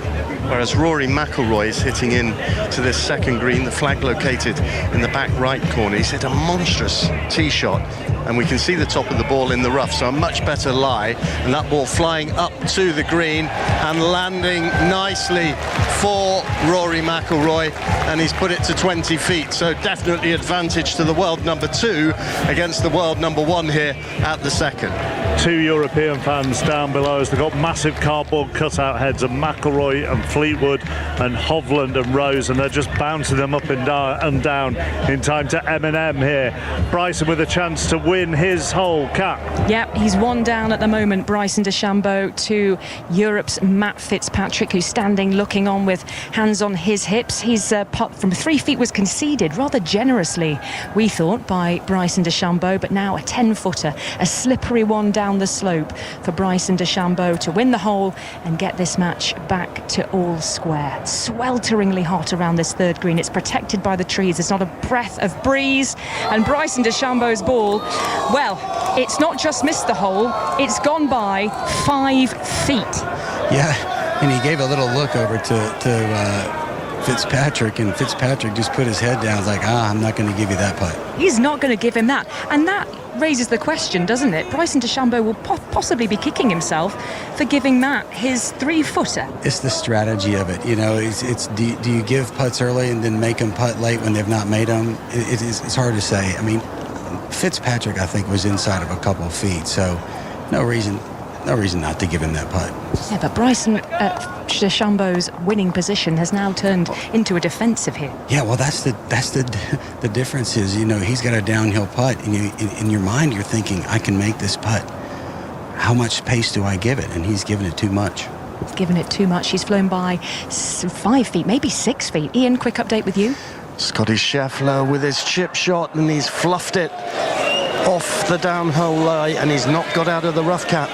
Whereas Rory McIlroy is hitting in to this second green, the flag located in the back right corner. He's hit a monstrous tee shot, and we can see the top of the ball in the rough, so a much better lie, and that ball flying up to the green and landing nicely for Rory McIlroy, and he's put it to 20 feet, so definitely advantage to the world number 2 against the world number 1 here at the second. 2 European fans down below us. They've got massive cardboard cutout heads of McIlroy and Fleetwood and Hovland and Rose, and they're just bouncing them up and down in time to Eminem here. Bryson with a chance to win his whole cap. Yep, he's one down at the moment, Bryson DeChambeau, to Europe's Matt Fitzpatrick, who's standing looking on with hands on his hips. His putt from 3 feet was conceded rather generously, we thought, by Bryson DeChambeau, but now a 10-footer, a slippery one down the slope for Bryson DeChambeau to win the hole and get this match back to all square. Swelteringly hot around this third green. It's protected by the trees. There's not a breath of breeze, and Bryson DeChambeau's ball, well, it's not just missed the hole, it's gone by 5 feet. Yeah, and he gave a little look over to Fitzpatrick, and Fitzpatrick just put his head down. He's like, I'm not going to give you that putt. He's not going to give him that, and that raises the question, doesn't it? Bryson DeChambeau will possibly be kicking himself for giving Matt his 3-footer. It's the strategy of it, you know. It's do you give putts early and then make them putt late when they've not made them? It's hard to say. I mean, Fitzpatrick, I think, was inside of a couple of feet, so no reason not to give him that putt. Yeah, but Bryson DeChambeau's winning position has now turned into a defensive here. Yeah, well, that's the difference is, you know, he's got a downhill putt, and in your mind you're thinking, I can make this putt. How much pace do I give it? And he's given it too much. He's given it too much. He's flown by 5 feet, maybe 6 feet. Ian, quick update with you. Scotty Scheffler with his chip shot, and he's fluffed it off the downhill lie, and he's not got out of the rough cap.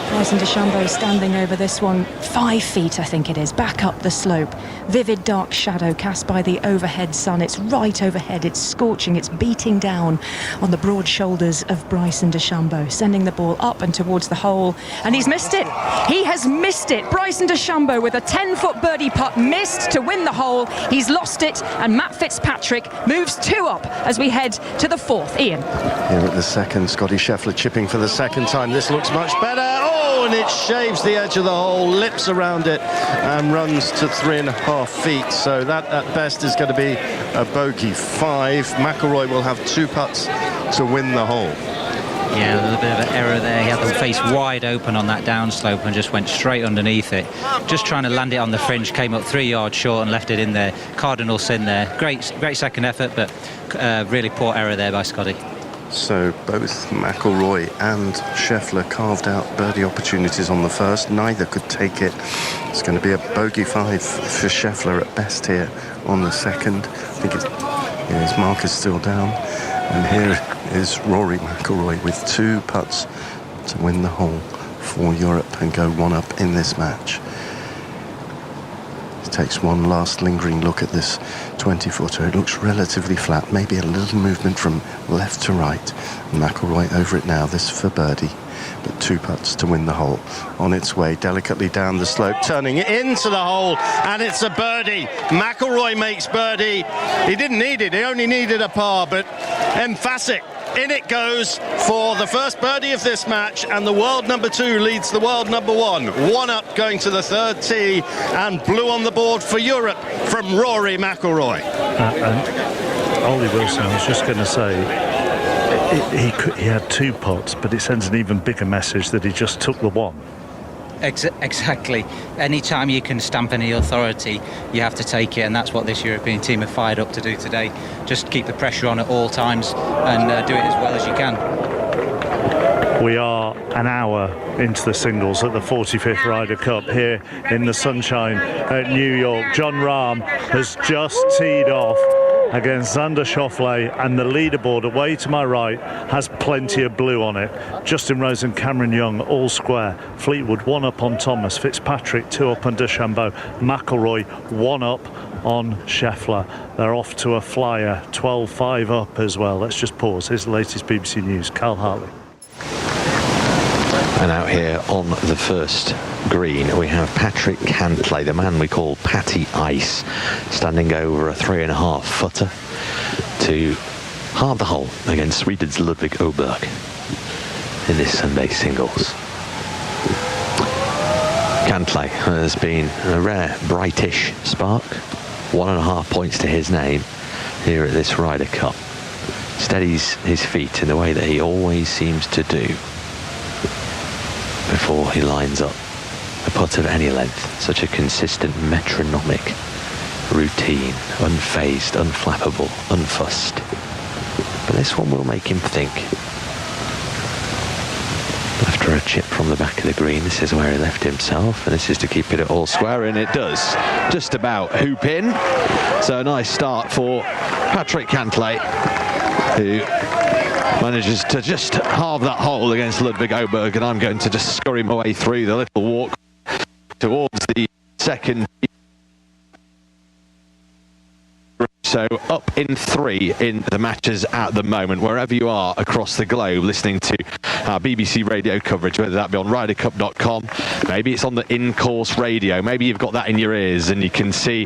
Bryson DeChambeau standing over this one, 5 feet I think it is, back up the slope. Vivid dark shadow cast by the overhead sun. It's right overhead, it's scorching, it's beating down on the broad shoulders of Bryson DeChambeau, sending the ball up and towards the hole, and he's missed it. He has missed it. Bryson DeChambeau with a 10-foot birdie putt, missed to win the hole. He's lost it, and Matt Fitzpatrick moves 2 up as we head to the 4th. Ian. Here at the second, Scotty Scheffler chipping for the second time. This looks much better. Oh, and it shaves the edge of the hole, lips around it, and runs to 3.5 feet. So that at best is going to be a bogey 5. McIlroy will have 2 putts to win the hole. Yeah, a little bit of an error there. He had them face wide open on that downslope and just went straight underneath it. Just trying to land it on the fringe, came up 3 yards short and left it in there. Cardinal sin there. Great second effort, but really poor error there by Scotty. So both McIlroy and Scheffler carved out birdie opportunities on the first. Neither could take it. It's going to be a bogey 5 for Scheffler at best here on the second. I think his mark is still down. And here is Rory McIlroy with 2 putts to win the hole for Europe and go 1 up in this match. He takes one last lingering look at this 20-footer. It looks relatively flat, maybe a little movement from left to right. McIlroy over it now, this for birdie, but 2 putts to win the hole. On its way delicately down the slope, turning it into the hole, and it's a birdie. McIlroy makes birdie. He didn't need it, he only needed a par, but emphatic. In it goes for the first birdie of this match, and the world number 2 leads the world number 1. 1 up going to the 3rd tee, and blue on the board for Europe from Rory McIlroy. Ollie Wilson, I was just going to say, he had 2 putts, but it sends an even bigger message that he just took the 1. Exactly. Anytime you can stamp any authority, you have to take it, and that's what this European team are fired up to do today. Just keep the pressure on at all times and do it as well as you can. We are an hour into the singles at the 45th Ryder Cup here in the sunshine at New York. John Rahm has just teed off against Xander Schauffele, and the leaderboard away to my right has plenty of blue on it. Justin Rose and Cameron Young all square. Fleetwood 1 up on Thomas. Fitzpatrick 2 up on DeChambeau. McIlroy 1 up on Scheffler. They're off to a flyer, 12-5 up as well. Let's just pause. Here's the latest BBC News. Carl Hartley. And out here on the first green, we have Patrick Cantlay, the man we call Patty Ice, standing over a 3.5 footer to halve the hole against Sweden's Ludvig Åberg in this Sunday singles. Cantlay has been a rare brightish spark, 1.5 points to his name here at this Ryder Cup. Steadies his feet in the way that he always seems to do before he lines up a putt of any length. Such a consistent metronomic routine, unfazed, unflappable, unfussed. But this one will make him think. After a chip from the back of the green, this is where he left himself, and this is to keep it all square, and it does just about hoop in. So a nice start for Patrick Cantlay, who manages to just halve that hole against Ludvig Åberg, and I'm going to just scurry my way through the little walk towards the second. So up in 3 in the matches at the moment, wherever you are across the globe listening to our BBC radio coverage, whether that be on RyderCup.com, maybe it's on the in-course radio, maybe you've got that in your ears and you can see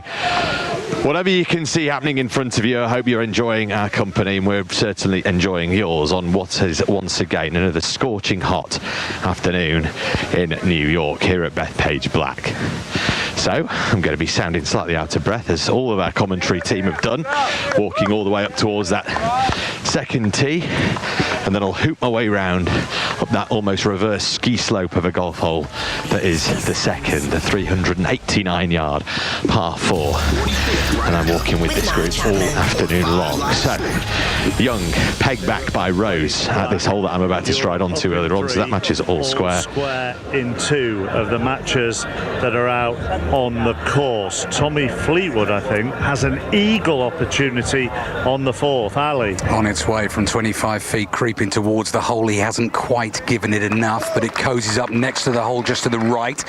whatever you can see happening in front of you. I hope you're enjoying our company, and we're certainly enjoying yours on what is once again another scorching hot afternoon in New York here at Bethpage Black. So I'm going to be sounding slightly out of breath, as all of our commentary team have done, walking all the way up towards that second tee, and then I'll hoop my way round up that almost reverse ski slope of a golf hole that is the second, the 389-yard par 4. And I'm walking with this group all afternoon long. So Young pegged back by Rose at this hole that I'm about to stride onto earlier on, so that match is all square. Square in 2 of the matches that are out on the course. Tommy Fleetwood, I think, has an eagle opportunity on the 4th. Ali. On its way from 25 feet, creeping towards the hole. He hasn't quite given it enough, but it cozies up next to the hole just to the right.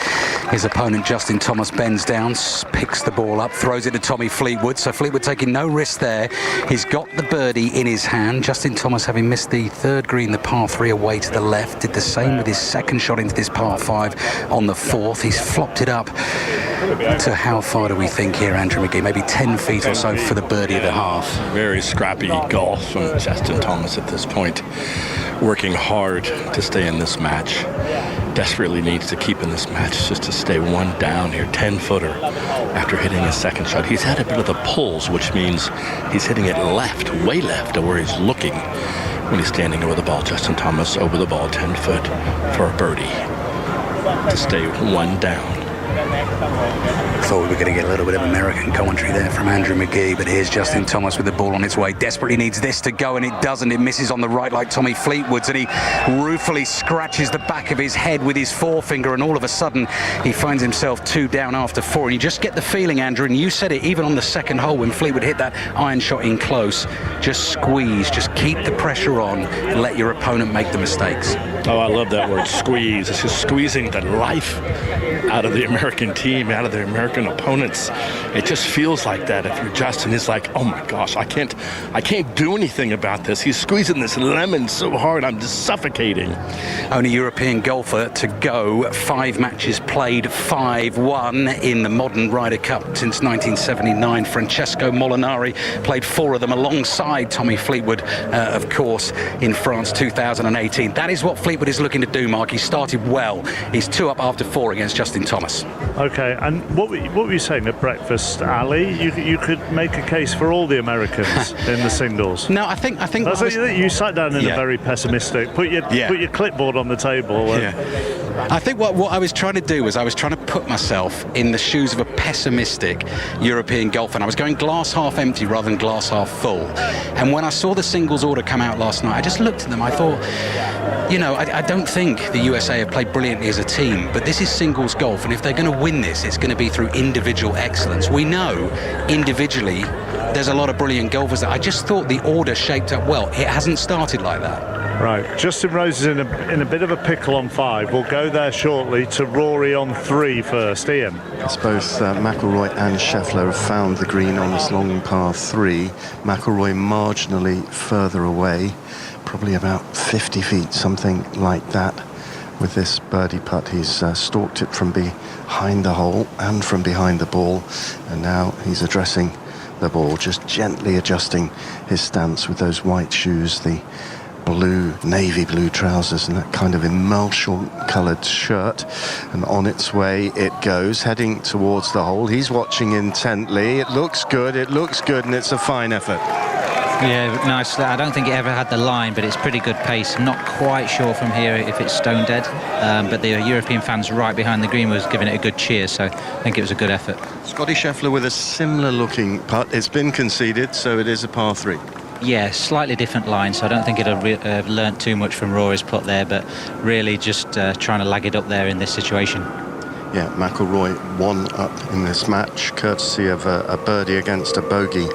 His opponent, Justin Thomas, bends down, picks the ball up, throws it to Tommy Fleetwood. So Fleetwood taking no risk there. He's got the birdie in his hand. Justin Thomas, having missed the 3rd green, the par 3 away to the left, did the same with his second shot into this par 5 on the 4th. He's flopped it up to how far do we think here, Andrew McGee? Maybe 10 feet or so for the birdie of the half. Very scrappy golf from Justin Thomas at this point, working hard to stay in this match. Desperately needs to keep in this match just to stay one down here, 10-footer after hitting his second shot. He's had a bit of the pulls, which means he's hitting it left, way left of where he's looking when he's standing over the ball. Justin Thomas over the ball, 10 foot for a birdie to stay one down. Thought we were going to get a little bit of American commentary there from Andrew McGee, but here's Justin Thomas with the ball on its way. Desperately needs this to go, and it doesn't. It misses on the right like Tommy Fleetwood's, and he ruefully scratches the back of his head with his forefinger, and all of a sudden he finds himself 2 down after 4. And you just get the feeling, Andrew, and you said it even on the second hole when Fleetwood hit that iron shot in close, just squeeze, just keep the pressure on and let your opponent make the mistakes. Oh, I love that word, squeeze. It's just squeezing the life out of the American team, out of the American opponents. It just feels like that. If you're Justin, it's like, oh my gosh, I can't do anything about this. He's squeezing this lemon so hard, I'm just suffocating. Only European golfer to go 5 matches played, 5-1 in the modern Ryder Cup since 1979. Francesco Molinari played 4 of them alongside Tommy Fleetwood, of course, in France 2018. That is what Fleetwood Fleetwood is looking to do, Mark. He started well. He's 2 up after 4 against Justin Thomas. Okay, and what were you saying at breakfast, Ali? You could make a case for all the Americans in the singles. No, I think That's you sat down in a very pessimistic. Put your clipboard on the table. I think what I was trying to do was I was trying to put myself in the shoes of a pessimistic European golf fan. I was going glass half empty rather than glass half full. And when I saw the singles order come out last night, I just looked at them. I thought, I don't think the USA have played brilliantly as a team, but this is singles golf, and if they're going to win this, it's going to be through individual excellence. We know individually there's a lot of brilliant golfers there. I just thought the order shaped up well. It hasn't started like that. Right, Justin Rose is in a bit of a pickle on 5. We'll go there shortly to Rory on 3 first. Ian. It's both McIlroy and Scheffler have found the green on this long par 3. McIlroy marginally further away, probably about 50 feet, something like that. With this birdie putt, he's stalked it from behind the hole and from behind the ball, and now he's addressing the ball, just gently adjusting his stance with those white shoes, the navy blue trousers and that kind of emulsion coloured shirt, and on its way it goes, heading towards the hole. He's watching intently. It looks good, and it's a fine effort. Yeah, nice. I don't think it ever had the line, but it's pretty good pace. I'm not quite sure from here if it's stone dead, but the European fans right behind the green was giving it a good cheer, so I think it was a good effort. Scotty Scheffler with a similar looking putt. It's been conceded, so it is a par 3. Yeah, slightly different line, so I don't think it'll learnt too much from Rory's putt there, but really just trying to lag it up there in this situation. Yeah, McIlroy 1 up in this match, courtesy of a birdie against a bogey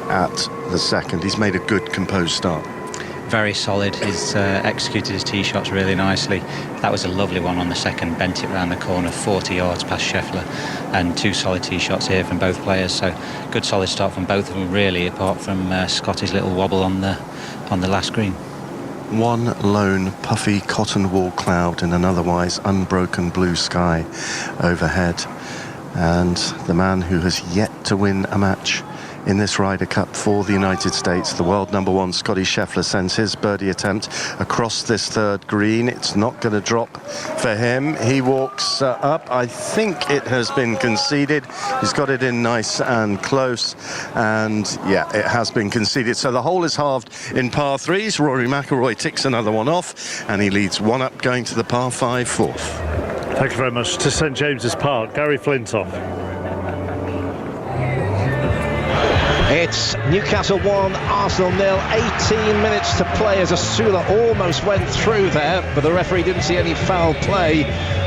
at the second. He's made a good composed start. Very solid. He's executed his tee shots really nicely. That was a lovely one on the second, bent it round the corner 40 yards past Scheffler, and 2 solid tee shots here from both players, so good solid start from both of them really, apart from Scotty's little wobble on the last green. One lone puffy cotton wool cloud in an otherwise unbroken blue sky overhead, and the man who has yet to win a match in this Ryder Cup for the United States, the world number 1 Scotty Scheffler, sends his birdie attempt across this 3rd green. It's not going to drop for him. He walks up. I think it has been conceded. He's got it in nice and close, and yeah, it has been conceded. So the hole is halved in par 3s. Rory McIlroy ticks another one off, and he leads 1 up going to the par 5 4th. Thank you very much. To St James's Park, Gary Flintoff. It's Newcastle 1, Arsenal 0, 18 minutes to play as Asula almost went through there, but the referee didn't see any foul play.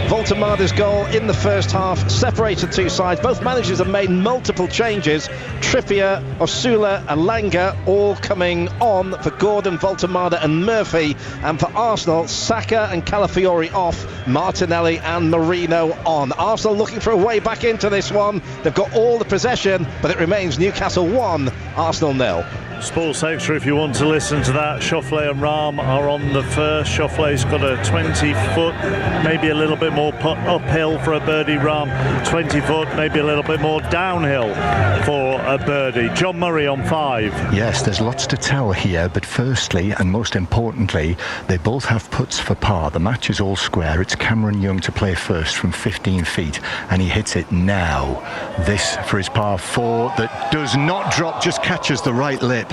Voltemada's goal in the first half separated 2 sides. Both managers have made multiple changes. Trippier, Osula and Langer all coming on for Gordon, Voltemada and Murphy. And for Arsenal, Saka and Calafiori off, Martinelli and Marino on. Arsenal looking for a way back into this one. They've got all the possession, but it remains Newcastle 1, Arsenal 0. Sports Extra, if you want to listen to that. Schauffele and Rahm are on the first. Schauffele's got a 20-foot, maybe a little bit more uphill for a birdie. Rahm 20-foot, maybe a little bit more downhill for a birdie. John Murray on 5. Yes, there's lots to tell here, but firstly and most importantly, they both have putts for par. The match is all square. It's Cameron Young to play first from 15 feet, and he hits it now. This for his par 4 that does not drop, just catches the right lip.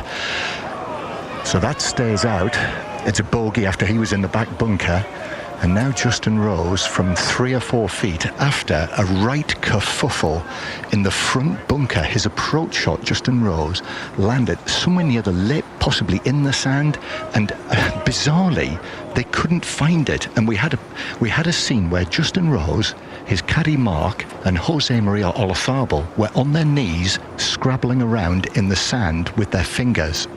So that stays out. It's a bogey after he was in the back bunker, and now Justin Rose from 3 or 4 feet after a right kerfuffle in the front bunker. His approach shot, Justin Rose, landed somewhere near the lip, possibly in the sand, and bizarrely they couldn't find it. And we had a scene where Justin Rose, his caddy Mark and Jose Maria Olazabal were on their knees scrabbling around in the sand with their fingers.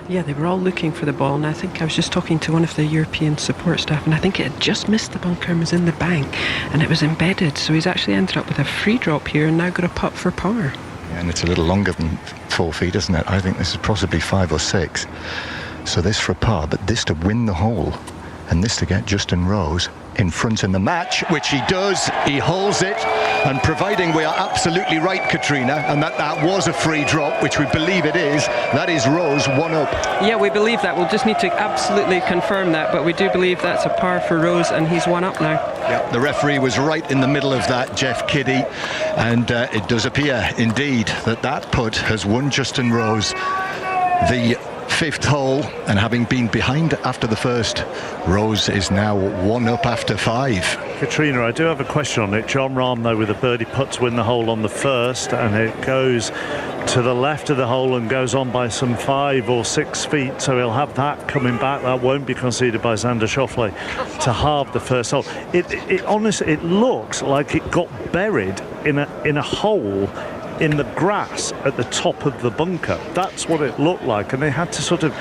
Yeah, they were all looking for the ball, and I think I was just talking to one of the European support staff, and I think it had just missed the bunker and was in the bank, and it was embedded, so he's actually ended up with a free drop here and now got a putt for par. Yeah, and it's a little longer than 4 feet, isn't it? I think this is possibly 5 or 6. So this for a par, but this to win the hole, and this to get Justin Rose in front in the match, which he does. He holds it, and providing we are absolutely right, Katrina, and that was a free drop, which we believe it is, that is Rose 1 up. Yeah, we believe that. We'll just need to absolutely confirm that, but we do believe that's a par for Rose, and he's 1 up now. Yeah, the referee was right in the middle of that, Jeff Kiddie, and it does appear indeed that putt has won Justin Rose the 5th hole, and having been behind after the first, Rose is now 1 up after 5. Katrina, I do have a question on it. John Rahm, though, with a birdie putt to win the hole on the first, and it goes to the left of the hole and goes on by some 5 or 6 feet, so he'll have that coming back. That won't be conceded by Xander Schauffele to halve the first hole. It honestly, it looks like it got buried in a hole in the grass at the top of the bunker. That's what it looked like, and they had to sort of,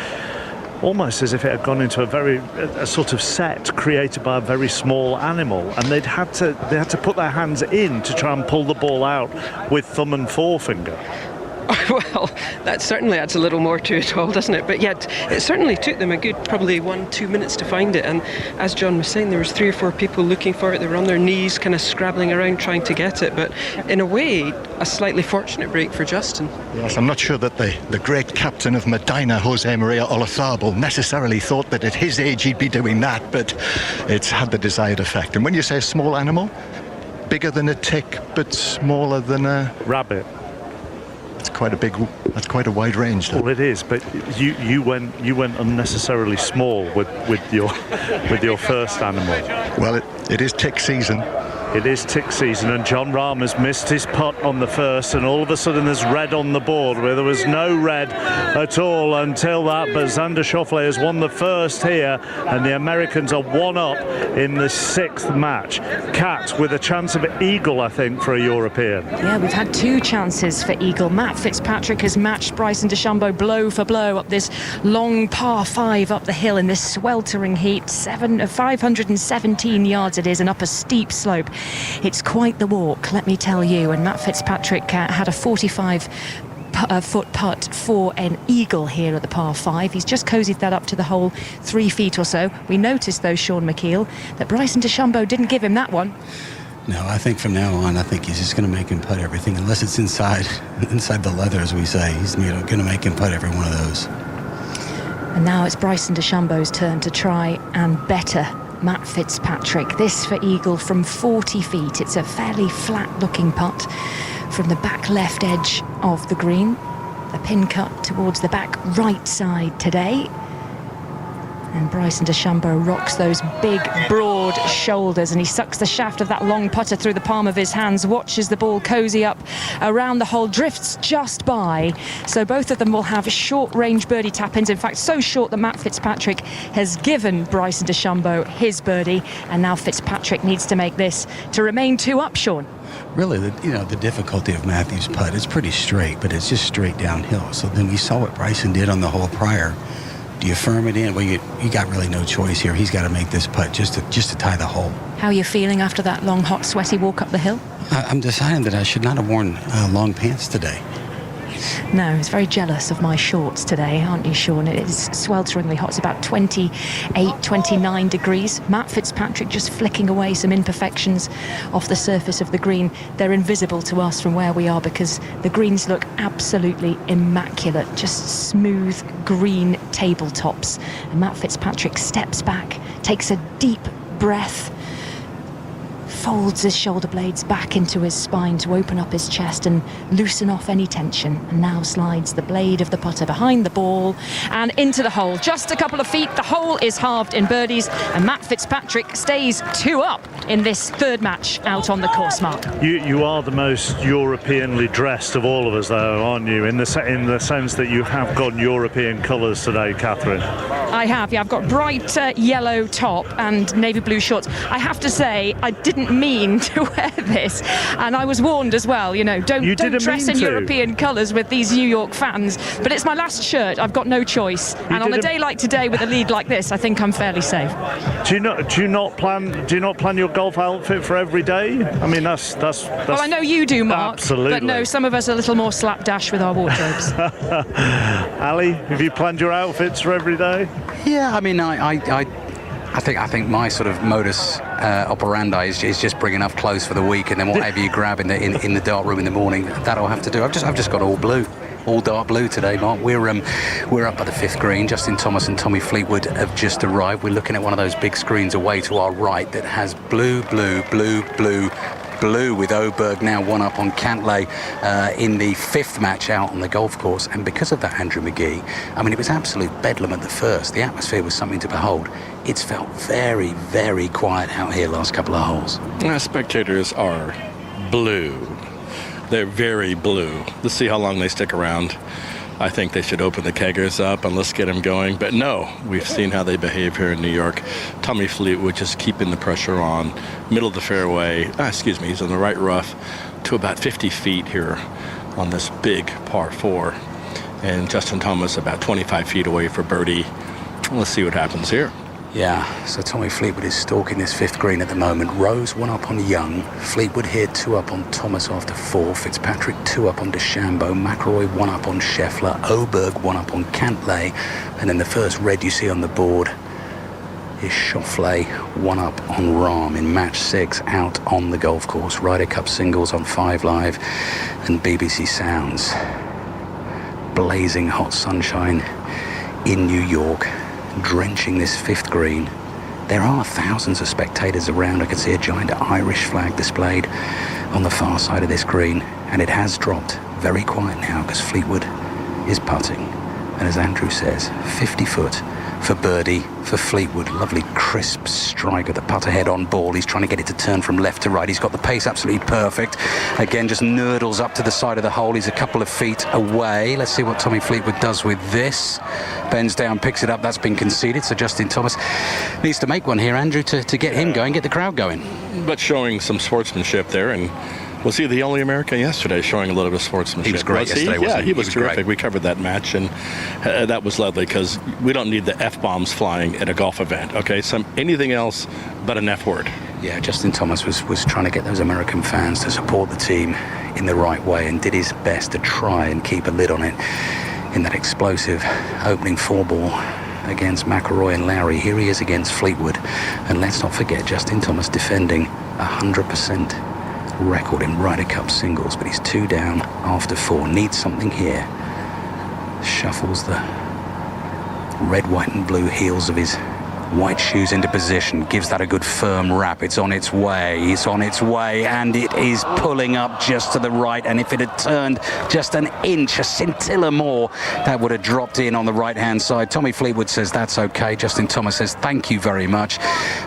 almost as if it had gone into a sort of set created by a very small animal, and they had to put their hands in to try and pull the ball out with thumb and forefinger. Well, that certainly adds a little more to it all, doesn't it? But yet, it certainly took them a good probably 1-2 minutes to find it. And as John was saying, there was 3 or 4 people looking for it. They were on their knees, kind of scrabbling around trying to get it. But in a way, a slightly fortunate break for Justin. Yes, I'm not sure that the great captain of Medina, Jose Maria Olazabal, necessarily thought that at his age he'd be doing that, but it's had the desired effect. And when you say a small animal, bigger than a tick, but smaller than a rabbit. That's quite a wide range. Well, it is, but you went unnecessarily small with your first animal. Well, it is tick season. It is tick season, and John Rahm has missed his putt on the first, and all of a sudden there's red on the board where there was no red at all until that. But Xander Schauffele has won the first here, and the Americans are 1 up in the 6th match. Kat with a chance of eagle, I think, for a European. Yeah, we've had 2 chances for eagle. Matt Fitzpatrick has matched Bryson DeChambeau blow for blow up this long par 5 up the hill in this sweltering heat. 517 yards it is, and up a steep slope. It's quite the walk, let me tell you. And Matt Fitzpatrick had a 45-foot putt for an eagle here at the par 5. He's just cozied that up to the hole 3 feet or so. We noticed, though, Sean McKeel, that Bryson DeChambeau didn't give him that one. No, I think from now on, I think he's just going to make him putt everything, unless it's inside the leather, as we say. He's going to make him putt every one of those. And now it's Bryson DeChambeau's turn to try and better Matt Fitzpatrick. This for eagle from 40 feet. It's a fairly flat-looking putt from the back left edge of the green. The pin cut towards the back right side today. And Bryson DeChambeau rocks those big, broad shoulders, and he sucks the shaft of that long putter through the palm of his hands, watches the ball cozy up around the hole, drifts just by. So both of them will have short-range birdie tap-ins. In fact, so short that Matt Fitzpatrick has given Bryson DeChambeau his birdie, and now Fitzpatrick needs to make this to remain 2 up, Sean. Really, the difficulty of Matthew's putt, it's pretty straight, but it's just straight downhill. So then we saw what Bryson did on the hole prior. Do you firm it in? Well, you got really no choice here. He's got to make this putt just to tie the hole. How are you feeling after that long, hot, sweaty walk up the hill? I'm deciding that I should not have worn long pants today. No, he's very jealous of my shorts today, aren't you, Sean? It is swelteringly hot. It's about 28, 29 degrees. Matt Fitzpatrick just flicking away some imperfections off the surface of the green. They're invisible to us from where we are because the greens look absolutely immaculate, just smooth green tabletops. And Matt Fitzpatrick steps back, takes a deep breath, folds his shoulder blades back into his spine to open up his chest and loosen off any tension, and now slides the blade of the putter behind the ball and into the hole. Just a couple of feet, the hole is halved in birdies, and Matt Fitzpatrick stays 2 up in this 3rd match out on the course, Mark. You are the most Europeanly dressed of all of us, though, aren't you? In the sense that you have got European colours today, Catherine. I have, yeah. I've got bright yellow top and navy blue shorts. I have to say, I didn't mean to wear this, and I was warned as well, don't dress in European colours with these New York fans, but it's my last shirt. I've got no choice, and on a day like today with a lead like this, I think I'm fairly safe. Do you not plan your golf outfit for every day? I mean, that's well, I know you do, Mark. Absolutely. But no, some of us are a little more slapdash with our wardrobes. Ali, have you planned your outfits for every day? Yeah, I mean, I think my sort of modus operandi is just bring enough clothes for the week, and then whatever you grab in the dark room in the morning, that I'll have to do. I've just got all blue. All dark blue today, Mark. We're up by the 5th green. Justin Thomas and Tommy Fleetwood have just arrived. We're looking at one of those big screens away to our right that has blue, with Oberg now 1 up on Cantlay in the 5th match out on the golf course. And because of that, Andrew McGee, I mean, it was absolute bedlam at the first. The atmosphere was something to behold. It's felt very, very quiet out here last couple of holes. Spectators are blue. They're very blue. Let's see how long they stick around. I think they should open the keggers up and let's get them going. But no, we've seen how they behave here in New York. Tommy Fleetwood just keeping the pressure on. Middle of the fairway. He's on the right rough to about 50 feet here on this big par 4. And Justin Thomas about 25 feet away for birdie. Let's see what happens here. Yeah, so Tommy Fleetwood is stalking this 5th green at the moment. Rose 1 up on Young. Fleetwood here 2 up on Thomas after 4. Fitzpatrick 2 up on DeChambeau. McIlroy 1 up on Scheffler. Oberg 1 up on Cantlay. And then the first red you see on the board is Schauffele 1 up on Rahm in match 6 out on the golf course. Ryder Cup singles on 5 Live and BBC Sounds. Blazing hot sunshine in New York, drenching this 5th green. There are thousands of spectators around. I can see a giant Irish flag displayed on the far side of this green, and it has dropped very quiet now because Fleetwood is putting. And as Andrew says, 50 foot for birdie for Fleetwood. Lovely crisp strike of the putter head on ball. He's trying to get it to turn from left to right. He's got the pace absolutely perfect. Again, just nurdles up to the side of the hole. He's a couple of feet away. Let's see what Tommy Fleetwood does with this. Bends down, picks it up. That's been conceded. So Justin Thomas needs to make one here, Andrew, to get him going, get the crowd going. But showing some sportsmanship there, and was he the only American yesterday showing a little bit of sportsmanship? He was great yesterday, wasn't he? Yeah, he was terrific. Great. We covered that match, and that was lovely because we don't need the F-bombs flying at a golf event, okay? Anything else but an F word. Yeah, Justin Thomas was trying to get those American fans to support the team in the right way and did his best to try and keep a lid on it in that explosive opening 4-ball against McIlroy and Lowry. Here he is against Fleetwood. And let's not forget, Justin Thomas defending 100% record in Ryder Cup singles, but he's 2 down after 4. Needs something here. Shuffles the red, white and blue heels of his white shoes into position, gives that a good firm wrap. It's on its way, and it is pulling up just to the right, and if it had turned just an inch, a scintilla more, that would have dropped in on the right hand side. Tommy Fleetwood says that's okay. Justin Thomas says thank you very much.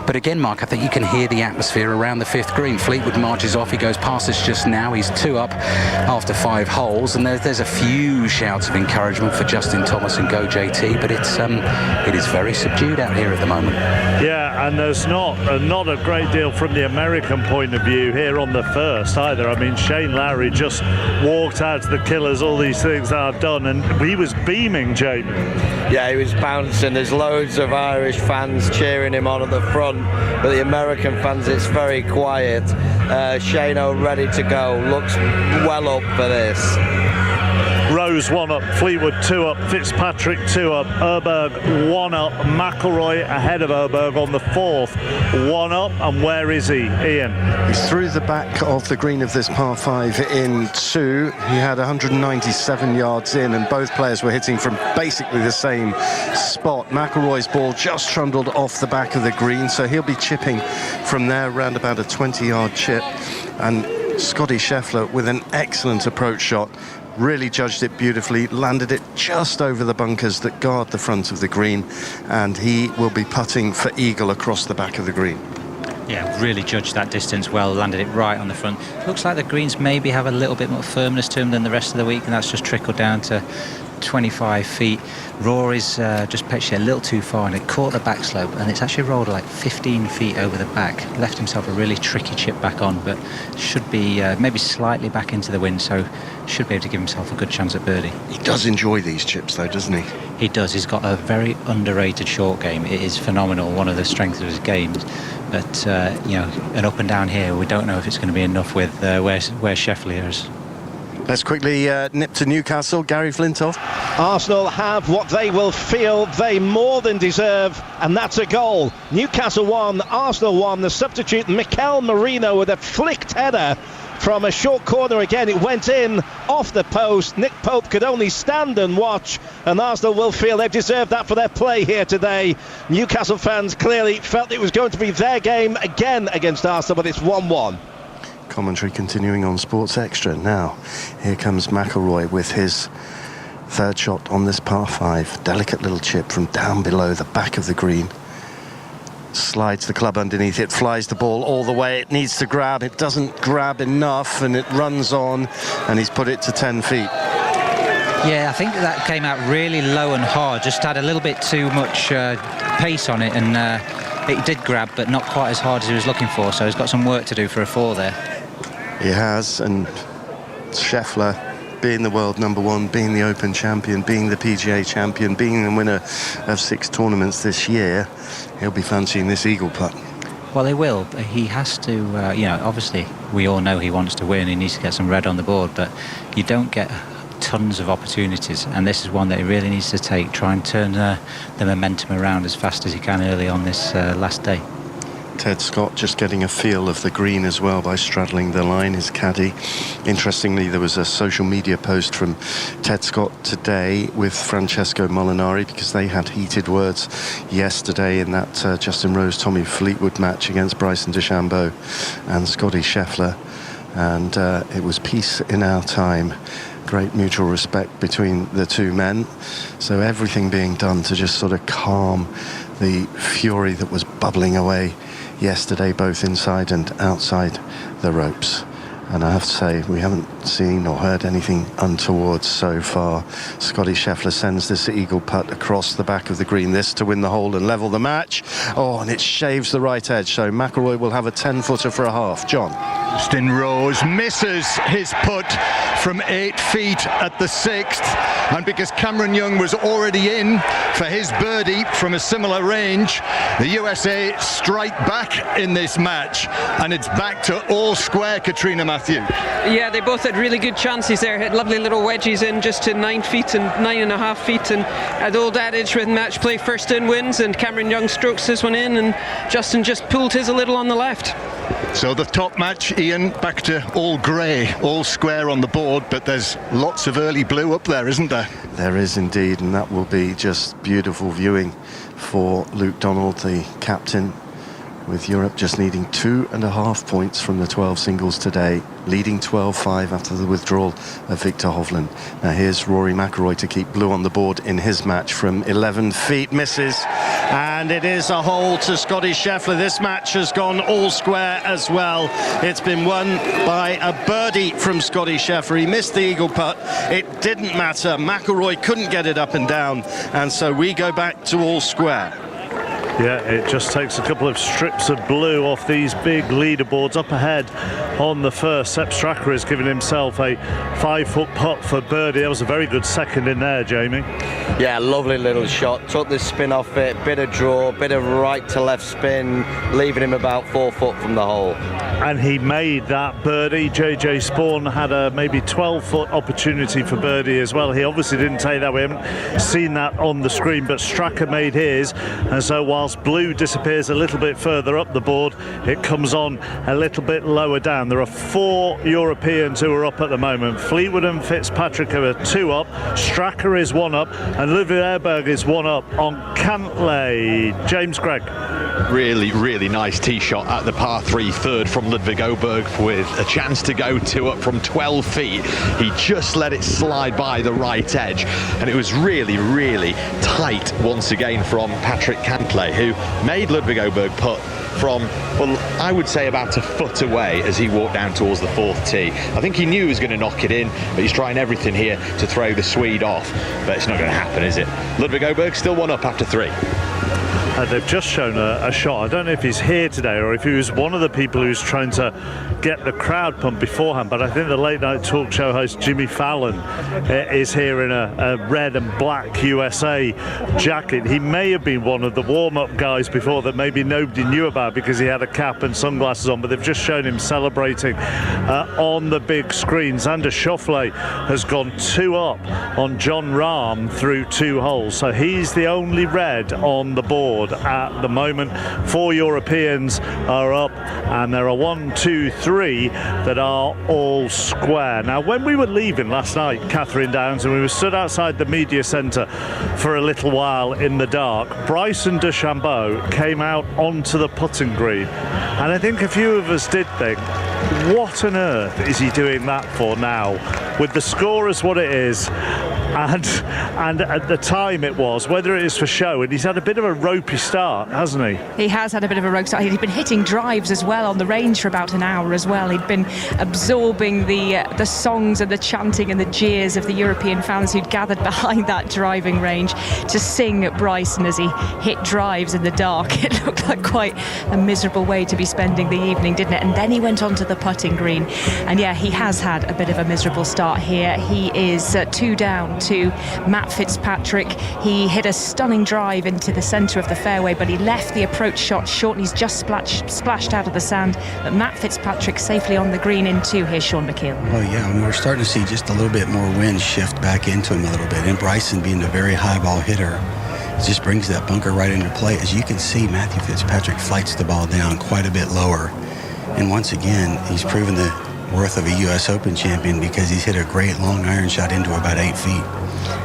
But again, Mark, I think you can hear the atmosphere around the 5th green. Fleetwood marches off. He goes past us just now. He's 2 up after 5 holes, and there's a few shouts of encouragement for Justin Thomas and Go JT, but it is very subdued out here at the moment. Yeah, and there's not a great deal from the American point of view here on the first either. I mean, Shane Lowry just walked out to the Killers, all these things that I've done, and he was beaming, Jamie. Yeah, he was bouncing. There's loads of Irish fans cheering him on at the front, but the American fans, it's very quiet. Shane-O ready to go, looks well up for this. Rose 1 up, Fleetwood 2 up, Fitzpatrick 2 up, Oberg 1 up, McIlroy ahead of Oberg on the 4th, 1 up, and where is he, Ian? He's through the back of the green of this par 5 in 2. He had 197 yards in, and both players were hitting from basically the same spot. McIlroy's ball just trundled off the back of the green, so he'll be chipping from there around about a 20-yard chip. And Scotty Scheffler with an excellent approach shot. Really judged it beautifully, landed it just over the bunkers that guard the front of the green, and he will be putting for eagle across the back of the green. Yeah, really judged that distance well, landed it right on the front. Looks like the greens maybe have a little bit more firmness to them than the rest of the week, and that's just trickled down to 25 feet. Rory's just pitched it a little too far, and it caught the backslope, and it's actually rolled like 15 feet over the back. Left himself a really tricky chip back on, but should be maybe slightly back into the wind, so should be able to give himself a good chance at birdie. He does enjoy these chips though, doesn't he? He does. He's got a very underrated short game. It is phenomenal, one of the strengths of his games. But you know, an up and down here, we don't know if it's going to be enough with where Scheffler is. Let's quickly nip to Newcastle. Gary Flintoff. Arsenal have what they will feel they more than deserve, and that's a goal. Newcastle 1, Arsenal 1. The substitute Mikel Merino with a flicked header from a short corner again. It went in off the post. Nick Pope could only stand and watch, and Arsenal will feel they've deserved that for their play here today. Newcastle fans clearly felt it was going to be their game again against Arsenal, but it's 1-1. Commentary continuing on Sports Extra. Now, here comes McIlroy with his third shot on this par 5. Delicate little chip from down below the back of the green. Slides the club underneath it, flies the ball all the way. It needs to grab. It doesn't grab enough, and it runs on, and he's put it to 10 feet. Yeah, I think that came out really low and hard. Just had a little bit too much pace on it, and it did grab, but not quite as hard as he was looking for. So he's got some work to do for a 4 there. He has, and Scheffler, being the world number 1, being the Open champion, being the PGA champion, being the winner of 6 tournaments this year, he'll be fancying this eagle putt. Well, he will. He has to, you know, obviously we all know he wants to win. He needs to get some red on the board, but you don't get tons of opportunities, and this is one that he really needs to take. Try and turn the momentum around as fast as he can early on this last day. Ted Scott just getting a feel of the green as well by straddling the line, his caddy. Interestingly, there was a social media post from Ted Scott today with Francesco Molinari, because they had heated words yesterday in that Justin Rose Tommy Fleetwood match against Bryson DeChambeau and Scottie Scheffler, and it was peace in our time. Great mutual respect between the two men, so everything being done to just sort of calm the fury that was bubbling away yesterday, both inside and outside the ropes. And I have to say, we haven't seen or heard anything untoward so far. Scottie Scheffler sends this eagle putt across the back of the green, this to win the hole and level the match. Oh, and it shaves the right edge, so McIlroy will have a 10-footer for a half. John. Justin Rose misses his putt from 8 feet at the 6th, and because Cameron Young was already in for his birdie from a similar range, the USA strike back in this match, and it's back to all square. Katrina Matthew. Yeah, they both had really good chances there. Hit lovely little wedges in just to 9 feet and 9.5 feet, and the old adage with match play, first in wins, and Cameron Young strokes this one in, and Justin just pulled his a little on the left. So the top match, Ian, back to all grey, all square on the board, but there's lots of early blue up there, isn't there? There is indeed, and that will be just beautiful viewing for Luke Donald, the captain, with Europe just needing 2.5 points from the 12 singles today, leading 12-5 after the withdrawal of Victor Hovland. Now here's Rory McIlroy to keep blue on the board in his match from 11 feet, misses, and it is a hole to Scottie Scheffler. This match has gone all square as well. It's been won by a birdie from Scottie Scheffler. He missed the eagle putt. It didn't matter. McIlroy couldn't get it up and down, and so we go back to all square. Yeah, it just takes a couple of strips of blue off these big leaderboards. Up ahead on the first, Sepp Straka has given himself a 5-foot putt for birdie. That was a very good second in there, Jamie. Yeah, lovely little shot. Took the spin off it, bit of draw, bit of right to left spin, leaving him about 4 foot from the hole. And he made that birdie. JJ Spawn had a maybe 12-foot opportunity for birdie as well. He obviously didn't take that. We haven't seen that on the screen, but Straka made his. And so whilst blue disappears a little bit further up the board, it comes on a little bit lower down. There are 4 Europeans who are up at the moment. Fleetwood and Fitzpatrick are 2 up. Straka is 1 up, and Ludwig Ehrberg is 1 up on Cantlay. James Gregg. Really, really nice tee shot at the par 3 third from Ludwig Ehrberg with a chance to go 2 up from 12 feet. He just let it slide by the right edge, and it was really, really tight once again from Patrick Cantlay, who made Ludwig Ehrberg putt from, well, I would say about a foot away as he walked down towards the 4th tee. I think he knew he was going to knock it in, but he's trying everything here to throw the Swede off, but it's not going to happen, is it? Ludwig Ehrberg still 1 up after 3. They've just shown a shot. I don't know if he's here today or if he was one of the people who's trying to get the crowd pumped beforehand, but I think the late night talk show host Jimmy Fallon is here in a red and black USA jacket. He may have been one of the warm-up guys before that maybe nobody knew about because he had a cap and sunglasses on, but they've just shown him celebrating on the big screen. Xander Schauffele has gone 2 up on John Rahm through 2 holes, so he's the only red on the board at the moment. 4 Europeans are up, and there are 1, 2, 3 that are all square. Now, when we were leaving last night, Catherine Downs, and we were stood outside the media centre for a little while in the dark, Bryson DeChambeau came out onto the putting green, and I think a few of us did think, what on earth is he doing that for now, with the score as what it is, and at the time it was, whether it is for show, and he's had a bit of a ropey start, hasn't he? He has had a bit of a rogue start. He'd been hitting drives as well on the range for about an hour as well. He'd been absorbing the songs and the chanting and the jeers of the European fans who'd gathered behind that driving range to sing at Bryson as he hit drives in the dark. It looked like quite a miserable way to be spending the evening, didn't it? And then he went on to the putting green, and yeah, he has had a bit of a miserable start here. He is 2 down to Matt Fitzpatrick. He hit a stunning drive into the centre of the fairway, but he left the approach shot short, and he's just splashed out of the sand. But Matt Fitzpatrick safely on the green in 2. Here's Sean McKeel. Oh yeah, I mean, we're starting to see just a little bit more wind shift back into him a little bit, and Bryson being a very high ball hitter just brings that bunker right into play. As you can see, Matthew Fitzpatrick flights the ball down quite a bit lower, and once again he's proven the worth of a U.S. Open champion because he's hit a great long iron shot into about 8 feet.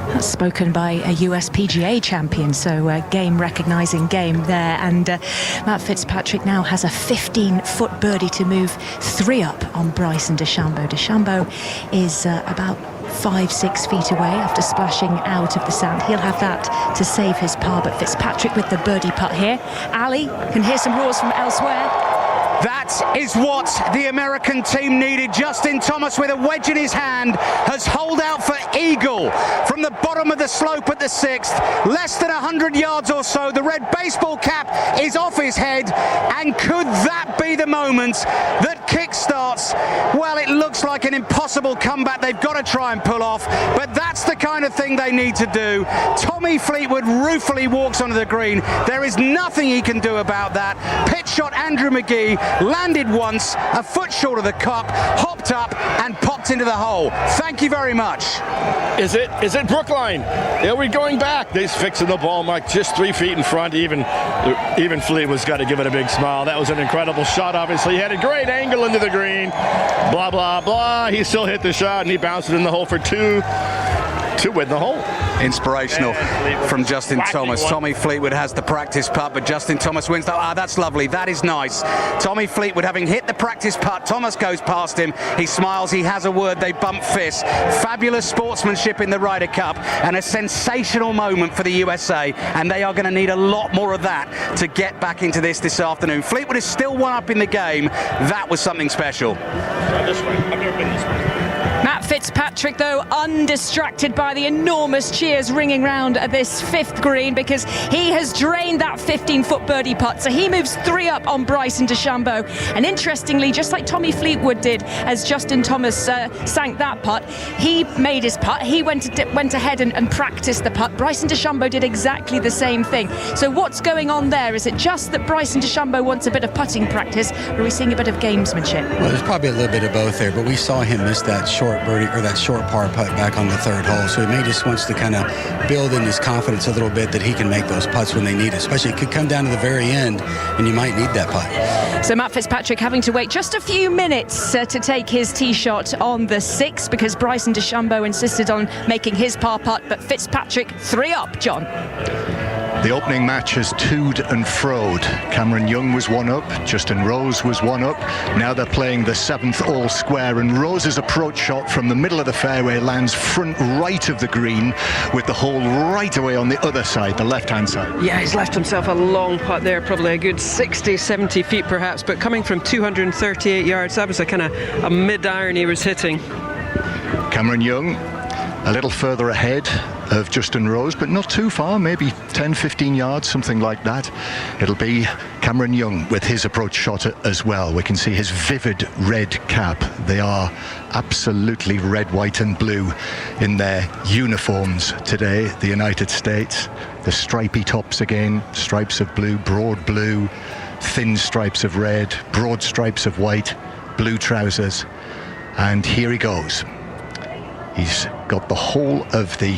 That's spoken by a US PGA champion, so game recognising game there. And Matt Fitzpatrick now has a 15-foot birdie to move 3 up on Bryson DeChambeau. DeChambeau is about 5-6 feet away after splashing out of the sand. He'll have that to save his par, but Fitzpatrick with the birdie putt here. Ali can hear some roars from elsewhere. That is what the American team needed. Justin Thomas with a wedge in his hand has holed out for eagle from the bottom of the slope at the 6th. Less than 100 yards or so. The red baseball cap is off his head, and could that be the moment that kickstarts? Well, it looks like an impossible comeback they've got to try and pull off, but that's the kind of thing they need to do. Tommy Fleetwood ruefully walks onto the green. There is nothing he can do about that. Pitch shot Andrew McGee landed once, a foot short of the cup, hopped up and popped into the hole. Thank you very much. Is it Brookline? Are we going back? He's fixing the ball, Mike, just 3 feet in front. Even Fleetwood's got to give it a big smile. That was an incredible shot, obviously. He had a great angle into the green. Blah, blah, blah. He still hit the shot, and he bounced it in the hole for 2 to win the hole. Inspirational from Justin Thomas. Tommy Fleetwood has the practice putt, but Justin Thomas wins. That's lovely. That is nice. Tommy Fleetwood having hit the practice putt. Thomas goes past him. He smiles. He has a word. They bump fists. Fabulous sportsmanship in the Ryder Cup, and a sensational moment for the USA, and they are going to need a lot more of that to get back into this afternoon. Fleetwood is still 1 up in the game. That was something special. Matt Fitzpatrick, though, undistracted by the enormous cheers ringing round at this 5th green, because he has drained that 15-foot birdie putt. So he moves 3 up on Bryson DeChambeau. And interestingly, just like Tommy Fleetwood did as Justin Thomas sank that putt, he made his putt. He went ahead and practiced the putt. Bryson DeChambeau did exactly the same thing. So what's going on there? Is it just that Bryson DeChambeau wants a bit of putting practice, or are we seeing a bit of gamesmanship? Well, there's probably a little bit of both there, but we saw him miss that short birdie or that short par putt back on the 3rd hole, so he may just wants to kind of build in his confidence a little bit that he can make those putts when they need it. Especially it could come down to the very end and you might need that putt. So Matt Fitzpatrick having to wait just a few minutes to take his tee shot on the 6th, because Bryson DeChambeau insisted on making his par putt, but Fitzpatrick 3 up. John. The opening match has toed and froed. Cameron Young was 1 up, Justin Rose was 1 up. Now they're playing the 7th all square, and Rose's approach shot from the middle of the fairway lands front right of the green, with the hole right away on the other side, the left-hand side. Yeah, he's left himself a long putt there, probably a good 60, 70 feet perhaps, but coming from 238 yards, that was a kind of a mid-iron he was hitting. Cameron Young a little further ahead of Justin Rose, but not too far, maybe 10, 15 yards, something like that. It'll be Cameron Young with his approach shot as well. We can see his vivid red cap. They are absolutely red, white and blue in their uniforms today, the United States. The stripy tops again, stripes of blue, broad blue, thin stripes of red, broad stripes of white, blue trousers. And here he goes. He's got the whole of the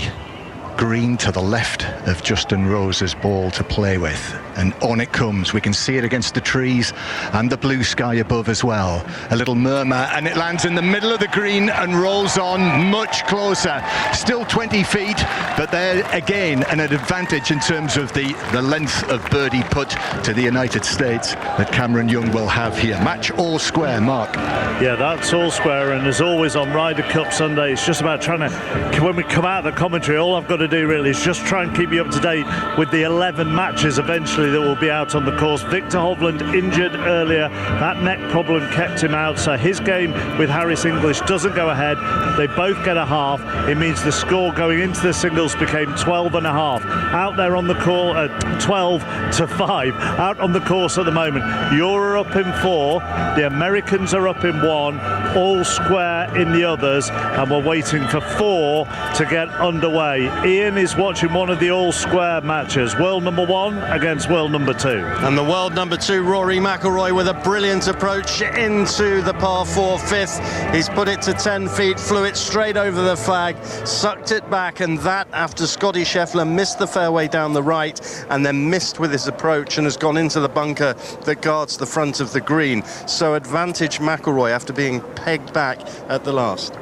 green to the left of Justin Rose's ball to play with, and on it comes. We can see it against the trees and the blue sky above as well. A little murmur, and it lands in the middle of the green and rolls on much closer. Still 20 feet, but there again an advantage in terms of the length of birdie put to the United States that Cameron Young will have here. Match all square, Mark. Yeah, that's all square, and as always on Ryder Cup Sunday, it's just about trying to, when we come out of the commentary, all I've got to do really is just try and keep you up to date with the 11 matches eventually that will be out on the course. Victor Hovland injured earlier. That neck problem kept him out, so his game with Harris English doesn't go ahead. They both get a half. It means the score going into the singles became 12 and a half. Out there on the course, 12-5 out on the course at the moment. You're up in 4, the Americans are up in 1, all square in the others, and we're waiting for 4 to get underway. Ian is watching one of the all square matches, world number 1 against world number 2. And the world number 2, Rory McIlroy, with a brilliant approach into the par 4 fifth. He's put it to 10 feet, flew it straight over the flag, sucked it back, and that after Scotty Scheffler missed the fairway down the right and then missed with his approach and has gone into the bunker that guards the front of the green. So advantage McIlroy after being pegged back at the last.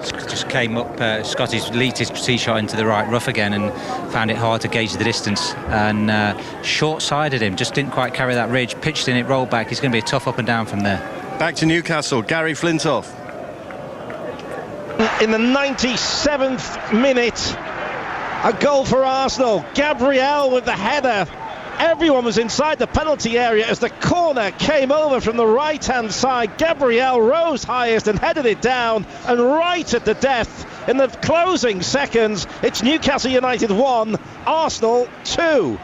Just came up, Scotty's lead his tee shot into the right rough again and found it hard to gauge the distance, and short-sided him, just didn't quite carry that ridge, pitched in it, rolled back. It's going to be a tough up and down from there. Back to Newcastle, Gary Flintoff. In the 97th minute, a goal for Arsenal. Gabriel with the header. Everyone was inside the penalty area as the corner came over from the right-hand side. Gabriel rose highest and headed it down, and right at the death in the closing seconds, it's Newcastle United 1, Arsenal 2.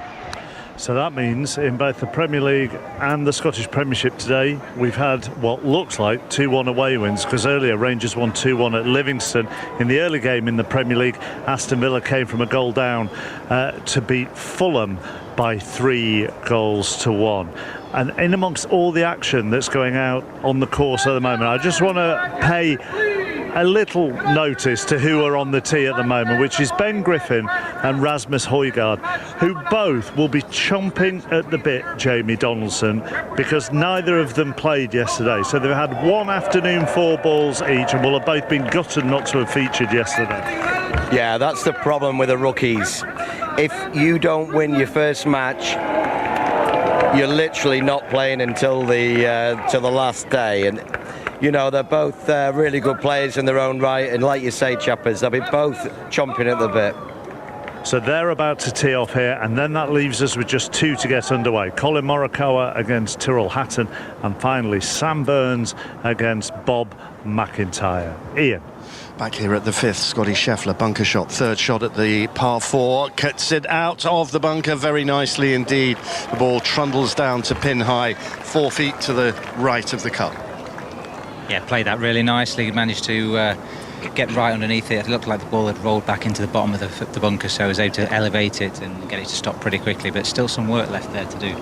So that means in both the Premier League and the Scottish Premiership today, we've had what looks like 2-1 away wins, because earlier Rangers won 2-1 at Livingston. In the early game in the Premier League, Aston Villa came from a goal down to beat Fulham by 3-1. And in amongst all the action that's going out on the course at the moment, I just want to pay a little notice to who are on the tee at the moment, which is Ben Griffin and Rasmus Højgaard, who both will be chomping at the bit, Jamie Donaldson, because neither of them played yesterday. So they've had one afternoon 4 balls each, and will have both been gutted not to have featured yesterday. Yeah, that's the problem with the rookies. If you don't win your first match, you're literally not playing until the last day. And you know, they're both really good players in their own right, and like you say, chappers, they'll be both chomping at the bit. So they're about to tee off here, and then that leaves us with just 2 to get underway. Colin Morikawa against Tyrrell Hatton, and finally Sam Burns against Bob McIntyre. Ian. Back here at the 5th, Scotty Scheffler, bunker shot, 3rd shot at the par 4, cuts it out of the bunker very nicely indeed. The ball trundles down to pin high, 4 feet to the right of the cup. Yeah, played that really nicely, managed to get right underneath it. It looked like the ball had rolled back into the bottom of the bunker, so I was able to elevate it and get it to stop pretty quickly, but still some work left there to do.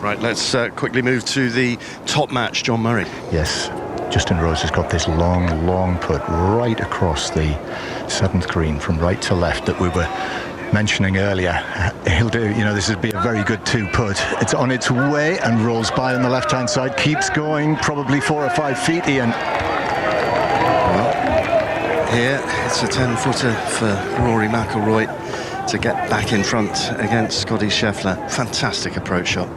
Right, let's quickly move to the top match, John Murray. Yes, Justin Rose has got this long putt right across the 7th green from right to left that we were mentioning earlier. He'll do, you know, this would be a very good 2 putt. It's on its way and rolls by on the left-hand side, keeps going probably 4 or 5 feet, Ian. Well, here it's a 10-footer for Rory McIlroy to get back in front against Scotty Scheffler. Fantastic approach shot.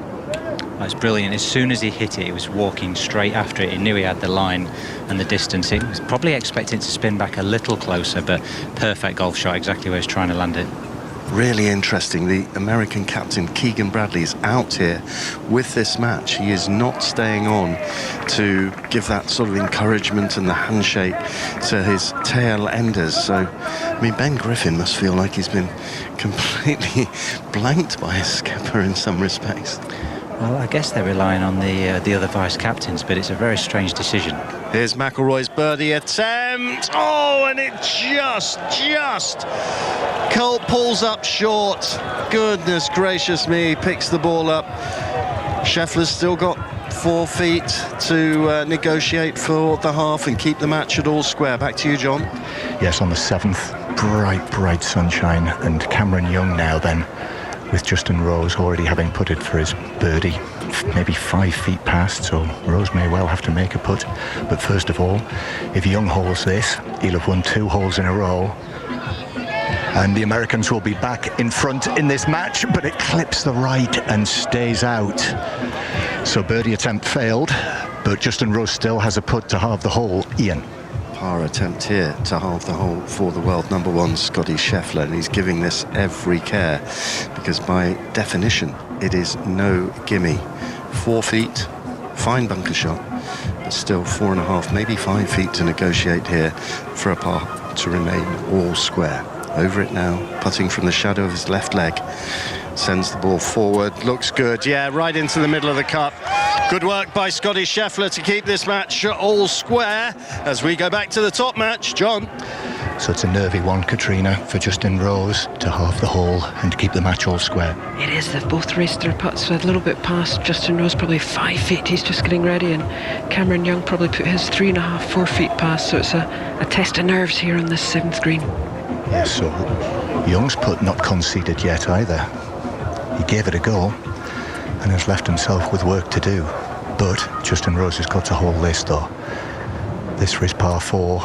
That's brilliant. As soon as he hit it, he was walking straight after it. He knew he had the line and the distance. He was probably expecting to spin back a little closer, but perfect golf shot, exactly where he's trying to land it. really interesting. The American captain Keegan Bradley is out here with this match. He is not staying on to give that sort of encouragement and the handshake to his tail enders. So, I mean, Ben Griffin must feel like he's been completely blanked by his skipper in some respects. Well, I guess they're relying on the other vice captains, but it's a very strange decision. Here's McIlroy's birdie attempt. Oh, and it just Colt pulls up short. Goodness gracious me, he picks the ball up. Scheffler's still got 4 feet to negotiate for the half and keep the match at all square. Back to you, John. Yes, on the 7th, bright sunshine, and Cameron Young now then, with Justin Rose already having putted for his birdie, maybe 5 feet past, so Rose may well have to make a putt. But first of all, if Young holds this, he'll have won 2 holes in a row, and the Americans will be back in front in this match, but it clips the right and stays out. So birdie attempt failed, but Justin Rose still has a putt to halve the hole. Ian. Par attempt here to halve the hole for the world number 1 Scotty Scheffler, and he's giving this every care because by definition it is no gimme. 4 feet, fine bunker shot, but still 4.5, maybe 5 feet to negotiate here for a par to remain all square. Over it now, putting from the shadow of his left leg, sends the ball forward, looks good, yeah, right into the middle of the cup. Good work by Scotty Scheffler to keep this match all square as we go back to the top match. John. So it's a nervy one, Katrina, for Justin Rose to halve the hole and to keep the match all square. It is. They've both raced their putts a little bit past Justin Rose, probably 5 feet. He's just getting ready, and Cameron Young probably put his 3.5, 4 feet past. So it's a test of nerves here on this 7th green. Yes, so Young's putt not conceded yet either. He gave it a go and has left himself with work to do. But Justin Rose has got to hold this though. This for his par 4.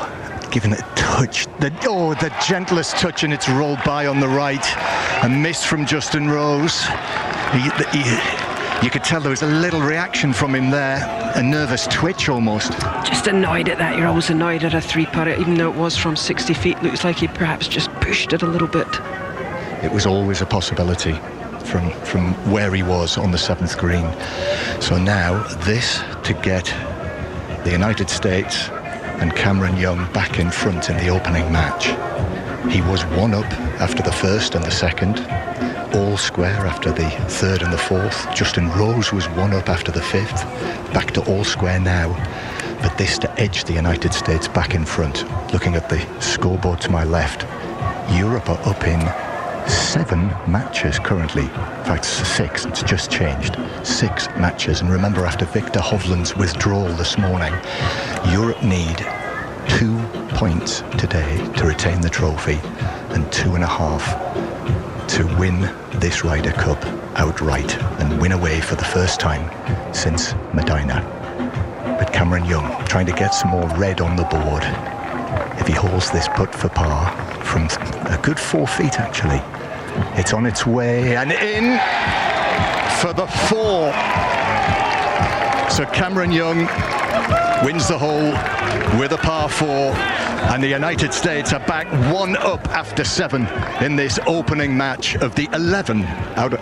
Given it a touch, the gentlest touch, and it's rolled by on the right. A miss from Justin Rose. You could tell there was a little reaction from him there, a nervous twitch almost. Just annoyed at that. You're always annoyed at a 3-putter, even though it was from 60 feet. Looks like he perhaps just pushed it a little bit. It was always a possibility from where he was on the 7th green. So now this to get the United States and Cameron Young back in front in the opening match. He was 1 up after the 1st and the 2nd, all square after the 3rd and the 4th. Justin Rose was 1 up after the 5th, back to all square now. But this to edge the United States back in front. Looking at the scoreboard to my left, Europe are up in 7 matches currently. In fact, 6, it's just changed. 6 matches. And remember, after Victor Hovland's withdrawal this morning, Europe need 2 points today to retain the trophy and 2.5 to win this Ryder Cup outright and win away for the first time since Medina. But Cameron Young trying to get some more red on the board. If he holds this putt for par from a good 4 feet actually, it's on its way and in for the 4. So Cameron Young wins the hole with a par 4, and the United States are back 1 up after 7 in this opening match of the 11 out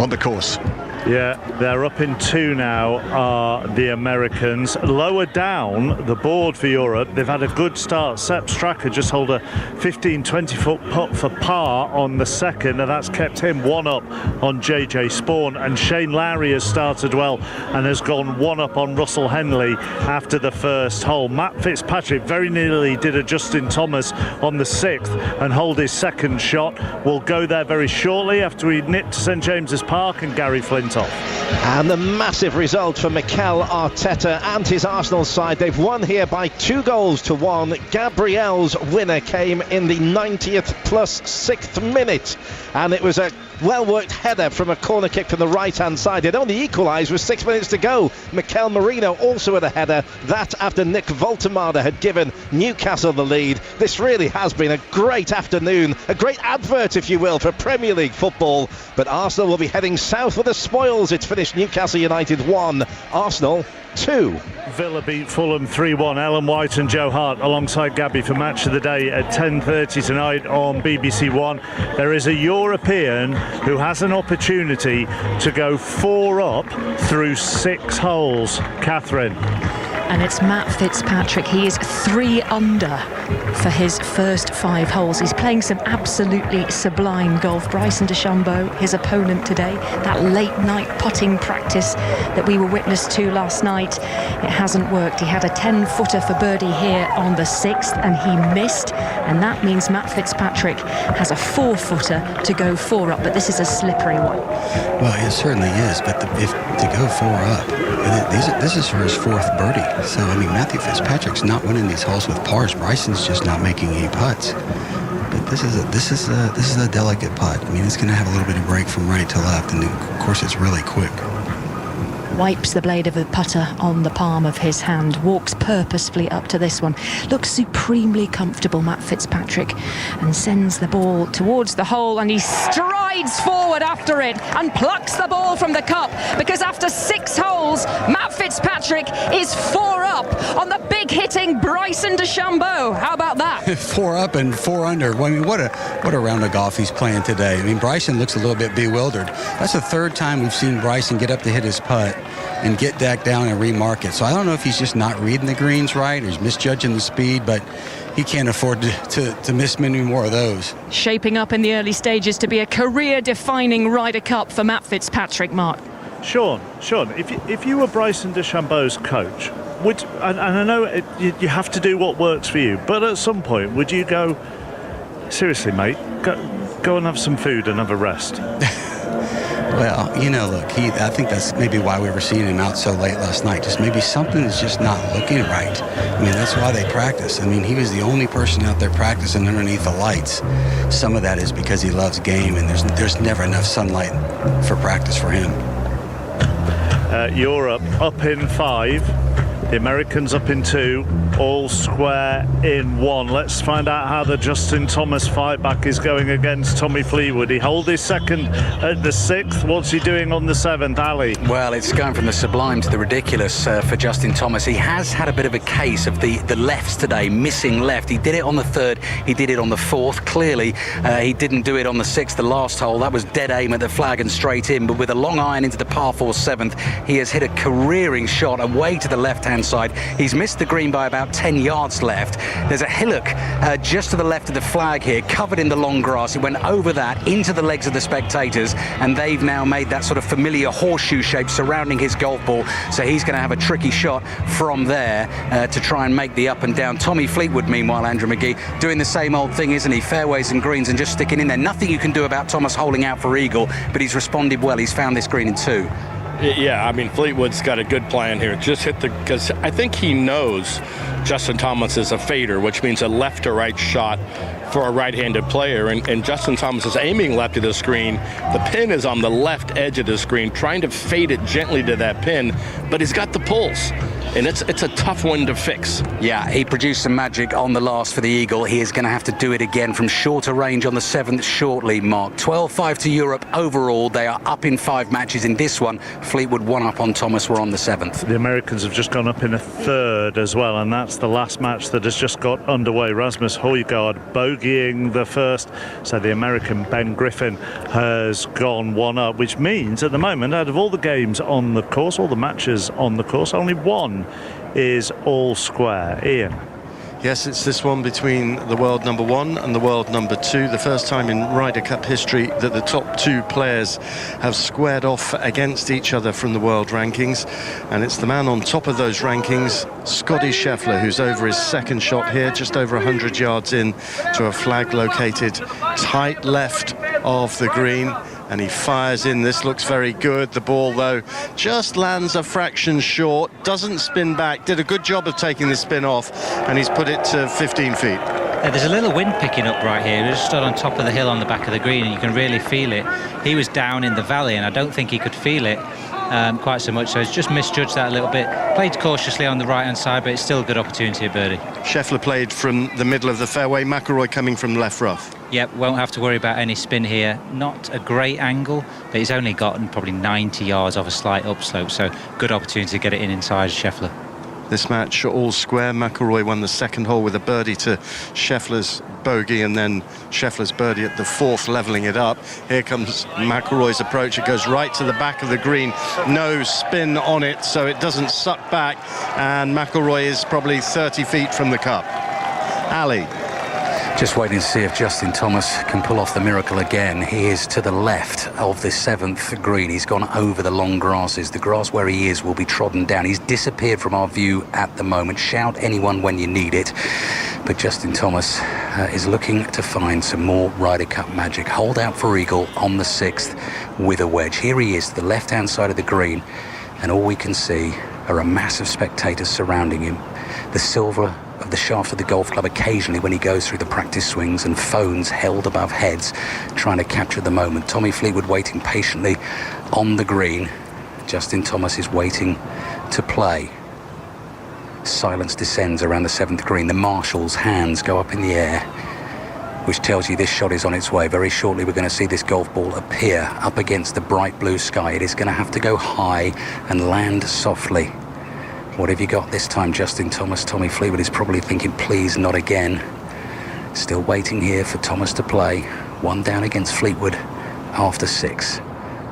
on the course. Yeah, they're up in 2 now, are the Americans. Lower down the board for Europe, they've had a good start. Sepp Straka just hold a 15-20 foot putt for par on the 2nd, and that's kept him 1 up on JJ Spawn. And Shane Lowry has started well and has gone 1 up on Russell Henley after the 1st hole. Matt Fitzpatrick very nearly did a Justin Thomas on the 6th and hold his 2nd shot. We'll go there very shortly after we nip to St James's Park and Gary Flint off. And the massive result for Mikel Arteta and his Arsenal side. They've won here by 2-1. Gabriel's winner came in the 90th plus 6th minute, and it was a well-worked header from a corner kick from the right-hand side. It only equalised with 6 minutes to go. Mikel Merino also with a header, that after Nick Voltemada had given Newcastle the lead. This really has been a great afternoon, a great advert, if you will, for Premier League football. But Arsenal will be heading south with the spoils. It's finished finished Newcastle United 1, Arsenal 2. Villa beat Fulham 3-1. Ellen White and Joe Hart alongside Gabby for Match of the Day at 10:30 tonight on BBC One. There is a European who has an opportunity to go 4 up through 6 holes. Catherine. And it's Matt Fitzpatrick. He is 3 under for his first 5 holes. He's playing some absolutely sublime golf. Bryson DeChambeau, his opponent today, that late night putting practice that we were witness to last night, it hasn't worked. He had a 10-footer for birdie here on the 6th and he missed, and that means Matt Fitzpatrick has a 4-footer to go 4 up, but this is a slippery one. Well, it certainly is, but if to go 4 up, this is for his 4th birdie. So, I mean, Matthew Fitzpatrick's not winning these holes with pars. Bryson's just not making any putts. But this is a delicate putt. I mean, it's going to have a little bit of break from right to left, and of course, it's really quick. Wipes the blade of the putter on the palm of his hand, walks purposefully up to this one, looks supremely comfortable, Matt Fitzpatrick, and sends the ball towards the hole, and he strides forward after it and plucks the ball from the cup, because after 6 holes, Matt Fitzpatrick is 4 up on the big hitting Bryson DeChambeau. How about that? 4 up and 4 under. Well, I mean, what a round of golf he's playing today. I mean, Bryson looks a little bit bewildered. That's the 3rd time we've seen Bryson get up to hit his putt and get back down and remark it. So I don't know if he's just not reading the greens right or he's misjudging the speed, but he can't afford to miss many more of those. Shaping up in the early stages to be a career-defining Ryder Cup for Matt Fitzpatrick, Mark. Sean, if you were Bryson DeChambeau's coach, and I know you have to do what works for you, but at some point, would you go, seriously, mate, go and have some food and have a rest? Well, you know, look, I think that's maybe why we were seeing him out so late last night. Just maybe something's just not looking right. I mean, that's why they practice. I mean, he was the only person out there practicing underneath the lights. Some of that is because he loves game, and there's never enough sunlight for practice for him. Europe up in 5. The Americans up in 2, all square in 1. Let's find out how the Justin Thomas fight back is going against Tommy Fleetwood. He holed his 2nd at the 6th. What's he doing on the 7th, Ali? Well, it's going from the sublime to the ridiculous for Justin Thomas. He has had a bit of a case of the lefts today, missing left. He did it on the 3rd, he did it on the 4th. Clearly, he didn't do it on the 6th, the last hole. That was dead aim at the flag and straight in. But with a long iron into the par 4 7th, he has hit a careering shot away to the left-hand side. He's missed the green by about 10 yards left. There's a hillock just to the left of the flag here, covered in the long grass. It went over that into the legs of the spectators, and they've now made that sort of familiar horseshoe shape surrounding his golf ball. So he's going to have a tricky shot from there to try and make the up and down. Tommy Fleetwood, meanwhile, Andrew McGee, doing the same old thing, isn't he? Fairways and greens and just sticking in there. Nothing you can do about Thomas holding out for eagle, but he's responded well. He's found this green in 2. Yeah, I mean, Fleetwood's got a good plan here. Just hit because I think he knows Justin Thomas is a fader, which means a left to right shot for a right-handed player. And Justin Thomas is aiming left to the screen. The pin is on the left edge of the screen, trying to fade it gently to that pin, but he's got the pulse. And it's a tough one to fix. Yeah, he produced some magic on the last for the eagle. He is going to have to do it again from shorter range on the 7th shortly, Mark. 12-5 to Europe overall. They are up in 5 matches in this one. Fleetwood 1 up on Thomas. We're on the 7th. The Americans have just gone up in a 3rd as well, and that's the last match that has just got underway. Rasmus Højgaard bogeying the 1st. So the American Ben Griffin has gone 1 up, which means at the moment, out of all the games on the course, all the matches on the course, only 1 is all square. Ian. Yes, it's this one between the world number 1 and the world number 2. The first time in Ryder Cup history that the top 2 players have squared off against each other from the world rankings. And it's the man on top of those rankings, Scotty Scheffler, who's over his 2nd shot here, just over 100 yards in to a flag located tight left of the green. And he fires in. This looks very good. The ball, though, just lands a fraction short, doesn't spin back, did a good job of taking the spin off, and he's put it to 15 feet. There's a little wind picking up right here. He just stood on top of the hill on the back of the green, and you can really feel it. He was down in the valley, and I don't think he could feel it quite so much. So he's just misjudged that a little bit. Played cautiously on the right-hand side, but it's still a good opportunity at birdie. Scheffler played from the middle of the fairway, McIlroy coming from left rough. Yep, won't have to worry about any spin here. Not a great angle, but he's only gotten probably 90 yards off a slight upslope, so good opportunity to get it in inside Scheffler. This match all square. McIlroy won the second hole with a birdie to Scheffler's bogey, and then Scheffler's birdie at the fourth, levelling it up. Here comes McIlroy's approach. It goes right to the back of the green. No spin on it, so it doesn't suck back, and McIlroy is probably 30 feet from the cup. Ali. Just waiting to see if Justin Thomas can pull off the miracle again. He is to the left of the seventh green. He's gone over the long grasses. The grass where he is will be trodden down. He's disappeared from our view at the moment. Shout anyone when you need it. But Justin Thomas is looking to find some more Ryder Cup magic. Hold out for eagle on the sixth with a wedge. Here he is, the left-hand side of the green. And all we can see are a mass of spectators surrounding him. The silver of the shaft of the golf club occasionally when he goes through the practice swings, and phones held above heads trying to capture the moment. Tommy Fleetwood waiting patiently on the green. Justin Thomas is waiting to play. Silence descends around the seventh green. The marshal's hands go up in the air, which tells you this shot is on its way. Very shortly we're going to see this golf ball appear up against the bright blue sky. It is going to have to go high and land softly. What have you got this time, Justin Thomas? Tommy Fleetwood is probably thinking, please, not again. Still waiting here for Thomas to play. One down against Fleetwood after six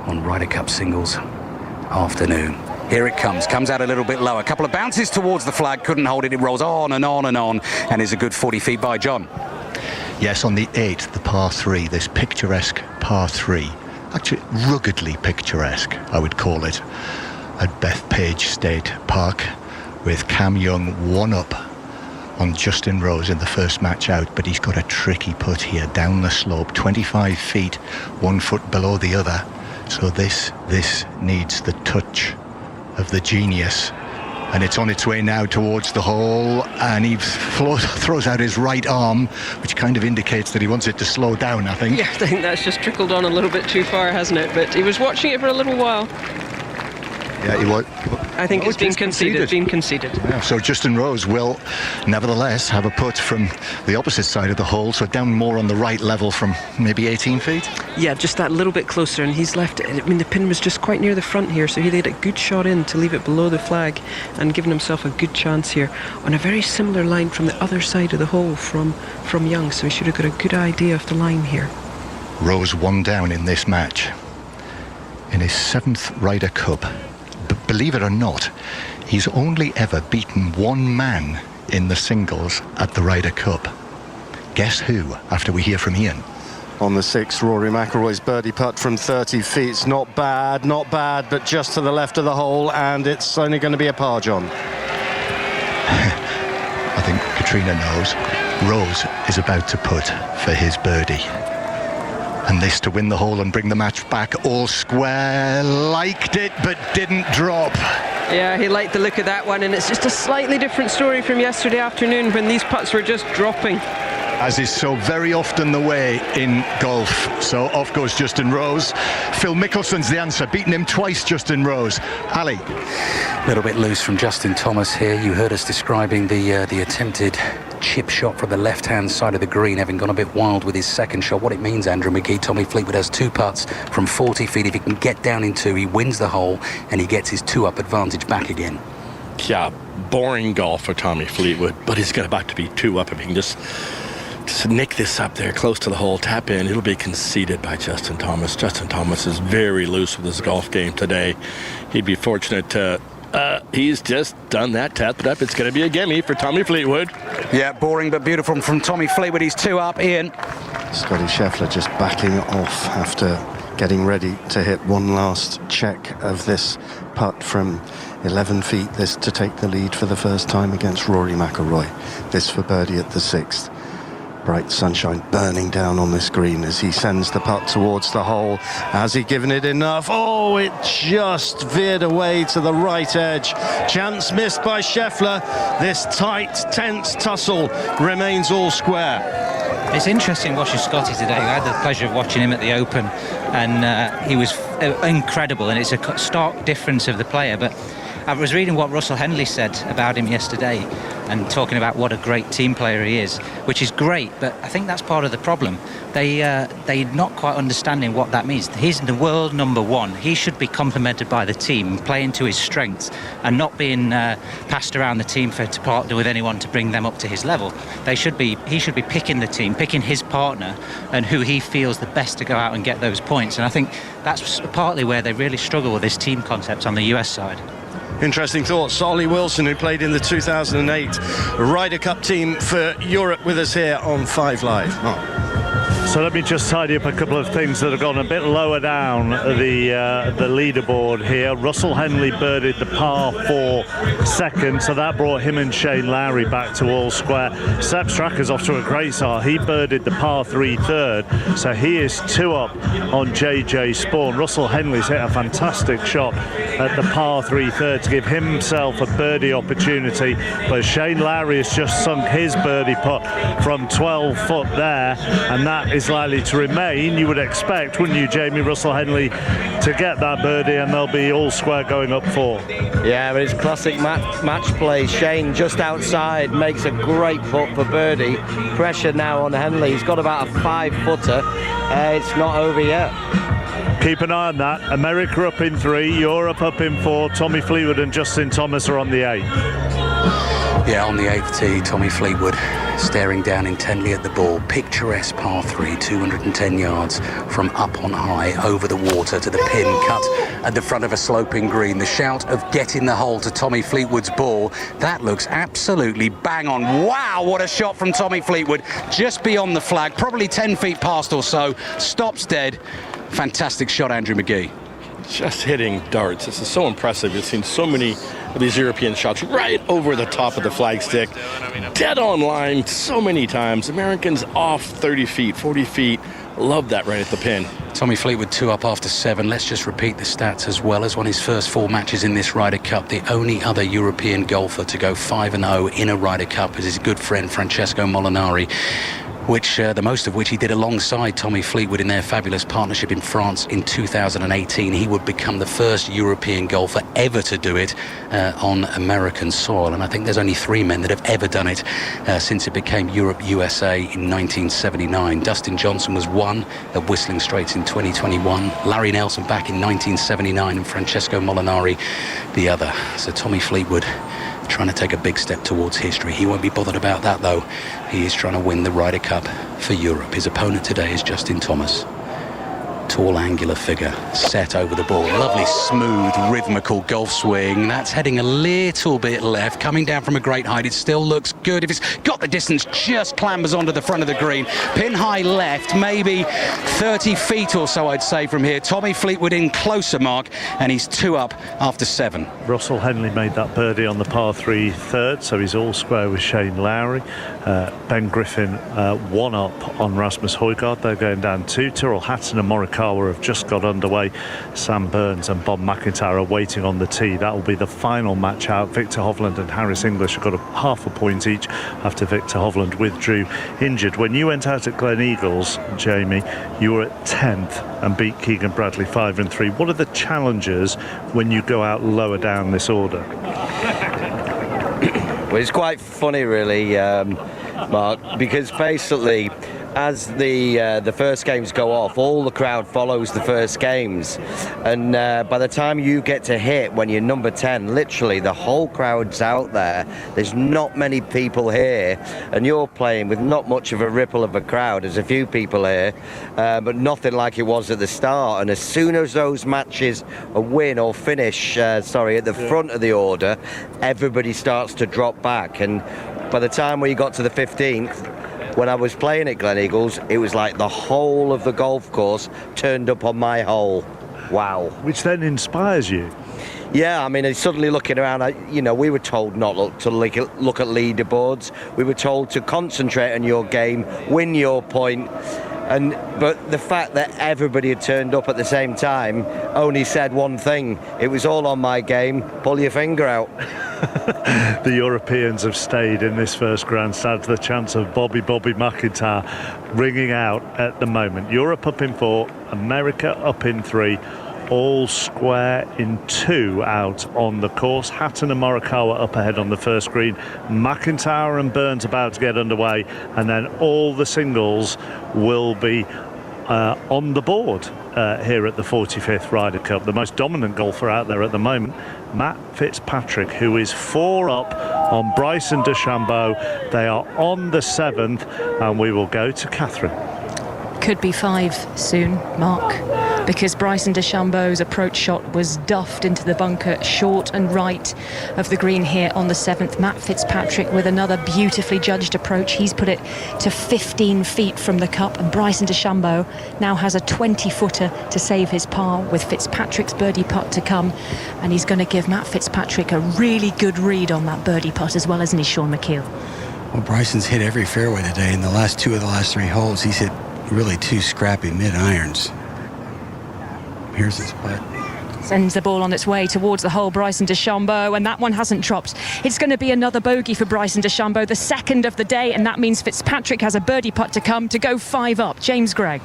on Ryder Cup singles afternoon. Here it comes out a little bit lower. A couple of bounces towards the flag, couldn't hold it. It rolls on and on and on, and is a good 40 feet by John. Yes, on the 8th, the par 3, this picturesque par 3. Actually, ruggedly picturesque, I would call it, at Bethpage State Park, with Cam Young one up on Justin Rose in the first match out, but he's got a tricky putt here down the slope, 25 feet, 1 foot below the other. So this needs the touch of the genius, and it's on its way now towards the hole, and he throws out his right arm, which kind of indicates that he wants it to slow down, I think. Yeah, I think that's just trickled on a little bit too far, hasn't it? But he was watching it for a little while. Yeah, he was. I think it's been conceded. Yeah, so Justin Rose will nevertheless have a putt from the opposite side of the hole, so down more on the right level from maybe 18 feet. Yeah, just that little bit closer, and he's left it. I mean, the pin was just quite near the front here, so he had a good shot in to leave it below the flag and given himself a good chance here on a very similar line from the other side of the hole from Young, so he should have got a good idea of the line here. Rose one down in this match. In his 7th Ryder Cup. Believe it or not, he's only ever beaten one man in the singles at the Ryder Cup. Guess who, after we hear from Ian? On the 6th, Rory McIlroy's birdie putt from 30 feet. It's not bad, but just to the left of the hole, and it's only going to be a par, John. I think Katrina knows. Rose is about to putt for his birdie. And this to win the hole and bring the match back all square. Liked it, but didn't drop. Yeah, he liked the look of that one, and it's just a slightly different story from yesterday afternoon when these putts were just dropping. As is so very often the way in golf. So off goes Justin Rose. Phil Mickelson's the answer. Beaten him twice, Justin Rose. Ali. A little bit loose from Justin Thomas here. You heard us describing the attempted chip shot from the left-hand side of the green, having gone a bit wild with his second shot. What it means, Andrew McGee, Tommy Fleetwood has 2 putts from 40 feet. If he can get down in 2, he wins the hole, and he gets his 2-up advantage back again. Yeah, boring golf for Tommy Fleetwood, but he's got about to be 2 up. If he can just nick this up there close to the hole, tap in, it'll be conceded by Justin Thomas. Justin Thomas is very loose with his golf game today. He'd be fortunate to he's just done that, tapped it up. It's going to be a gimme for Tommy Fleetwood. Yeah, boring but beautiful from Tommy Fleetwood. He's 2 up. Ian. Scotty Scheffler just backing off after getting ready to hit one last check of this putt from 11 feet, this to take the lead for the first time against Rory McIlroy. This for birdie at the 6th. Bright sunshine burning down on this green as he sends the putt towards the hole. Has he given it enough? Oh, it just veered away to the right edge. Chance missed by Scheffler. This tight, tense tussle remains all square. It's interesting watching Scotty today. I had the pleasure of watching him at the Open, and he was incredible, and it's a stark difference of the player. But I was reading what Russell Henley said about him yesterday, and talking about what a great team player he is, which is great, but I think that's part of the problem. They're not quite understanding what that means. He's the world number one. He should be complimented by the team, playing to his strengths, and not being passed around the team to partner with anyone to bring them up to his level. He should be picking the team, picking his partner, and who he feels the best to go out and get those points. And I think that's partly where they really struggle with this team concept on the US side. Interesting thoughts. Ollie Wilson, who played in the 2008 Ryder Cup team for Europe, with us here on 5 Live. So let me just tidy up a couple of things that have gone a bit lower down the leaderboard here. Russell Henley birdied the par 4 second, so that brought him and Shane Lowry back to all square. Sepp Straka's off to a great start. He birdied the par 3 third, so he is 2 up on JJ Spawn. Russell Henley's hit a fantastic shot at the par 3 third to give himself a birdie opportunity, but Shane Lowry has just sunk his birdie putt from 12 foot there, and that is likely to remain. You would expect, wouldn't you, Jamie, Russell Henley to get that birdie, and they'll be all square going up 4. Yeah, but it's classic match play. Shane just outside makes a great putt for birdie. Pressure now on Henley. He's got about a 5-footer. It's not over yet. Keep an eye on that. America up in 3, Europe up in 4. Tommy Fleetwood and Justin Thomas are on the 8. Yeah, on the 8th tee, Tommy Fleetwood staring down intently at the ball. Picturesque par 3, 210 yards from up on high over the water to the pin cut at the front of a sloping green. The shout of "get in the hole" to Tommy Fleetwood's ball. That looks absolutely bang on. Wow, what a shot from Tommy Fleetwood. Just beyond the flag, probably 10 feet past or so. Stops dead. Fantastic shot, Andrew McGee. Just hitting darts. This is so impressive. You've seen so many of these European shots right over the top of the flagstick, dead on line so many times. Americans off 30 feet, 40 feet. Love that right at the pin. Tommy Fleetwood 2 up after 7. Let's just repeat the stats as well. As won his first 4 matches in this Ryder Cup. The only other European golfer to go 5-0 in a Ryder Cup is his good friend Francesco Molinari, which the most of which he did alongside Tommy Fleetwood in their fabulous partnership in France in 2018. He would become the first European golfer ever to do it on American soil, and I think there's only 3 men that have ever done it since it became Europe-USA in 1979. Dustin Johnson was 1 at Whistling Straits in 2021, Larry Nelson back in 1979, and Francesco Molinari the other. So Tommy Fleetwood trying to take a big step towards history. He won't be bothered about that, though. He is trying to win the Ryder Cup for Europe. His opponent today is Justin Thomas. Tall, angular figure, set over the ball. Lovely, smooth, rhythmical golf swing. That's heading a little bit left, coming down from a great height. It still looks good. If it's got the distance, just clambers onto the front of the green. Pin high left, maybe 30 feet or so, I'd say, from here. Tommy Fleetwood in closer, Mark, and he's 2 up after 7. Russell Henley made that birdie on the par 3 third, so he's all square with Shane Lowry. Ben Griffin 1 up on Rasmus Højgaard. They're going down 2. Tyrrell Hatton and Morikawa have just got underway. Sam Burns and Bob McIntyre are waiting on the tee. That will be the final match out. Victor Hovland and Harris English have got half a point each after Victor Hovland withdrew injured. When you went out at Glen Eagles, Jamie, you were at 10th and beat Keegan Bradley 5-3. What are the challenges when you go out lower down this order? Well, it's quite funny, really, Mark, because basically, as the first games go off, all the crowd follows the first games, and by the time you get to hit, when you're number 10, literally the whole crowd's out there. There's not many people here, and you're playing with not much of a ripple of a crowd. There's a few people here, but nothing like it was at the start. And as soon as those matches win or finish, at the front of the order, everybody starts to drop back. And by the time we got to the 15th, when I was playing at Glen Eagles, it was like the whole of the golf course turned up on my hole. Wow. Which then inspires you. Yeah, I mean, suddenly looking around, we were told not to look at leaderboards. We were told to concentrate on your game, win your point. But the fact that everybody had turned up at the same time only said one thing. It was all on my game. Pull your finger out. The Europeans have stayed in this first grandstand. The chance of Bobby McIntyre ringing out at the moment. Europe up in 4, America up in 3. all square in 2 out on the course. Hatton and Morikawa up ahead on the first green. McIntyre and Burns about to get underway, and then all the singles will be on the board here at the 45th Ryder Cup. The most dominant golfer out there at the moment, Matt Fitzpatrick, who is 4 up on Bryson DeChambeau. They are on the 7th, and we will go to Catherine. Could be 5 soon, Mark, because Bryson DeChambeau's approach shot was duffed into the bunker short and right of the green here on the 7th. Matt Fitzpatrick with another beautifully judged approach. He's put it to 15 feet from the cup, and Bryson DeChambeau now has a 20-footer to save his par with Fitzpatrick's birdie putt to come, and he's going to give Matt Fitzpatrick a really good read on that birdie putt, as well as Sean McKeel. Well, Bryson's hit every fairway today. In the last 2 of the last 3 holes, he's hit really 2 scrappy mid-irons. Here's his putt. Sends the ball on its way towards the hole, Bryson DeChambeau, and that one hasn't dropped. It's going to be another bogey for Bryson DeChambeau, the 2nd of the day, and that means Fitzpatrick has a birdie putt to come to go 5 up. James Gray.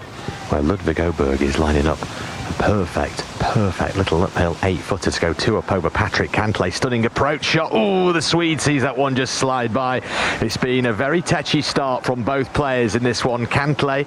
Well, Ludvig Åberg is lining up a perfect little uphill 8-footer to go 2 up over Patrick Cantlay. Stunning approach shot. Oh, the Swede sees that one just slide by. It's been a very tetchy start from both players in this one. Cantlay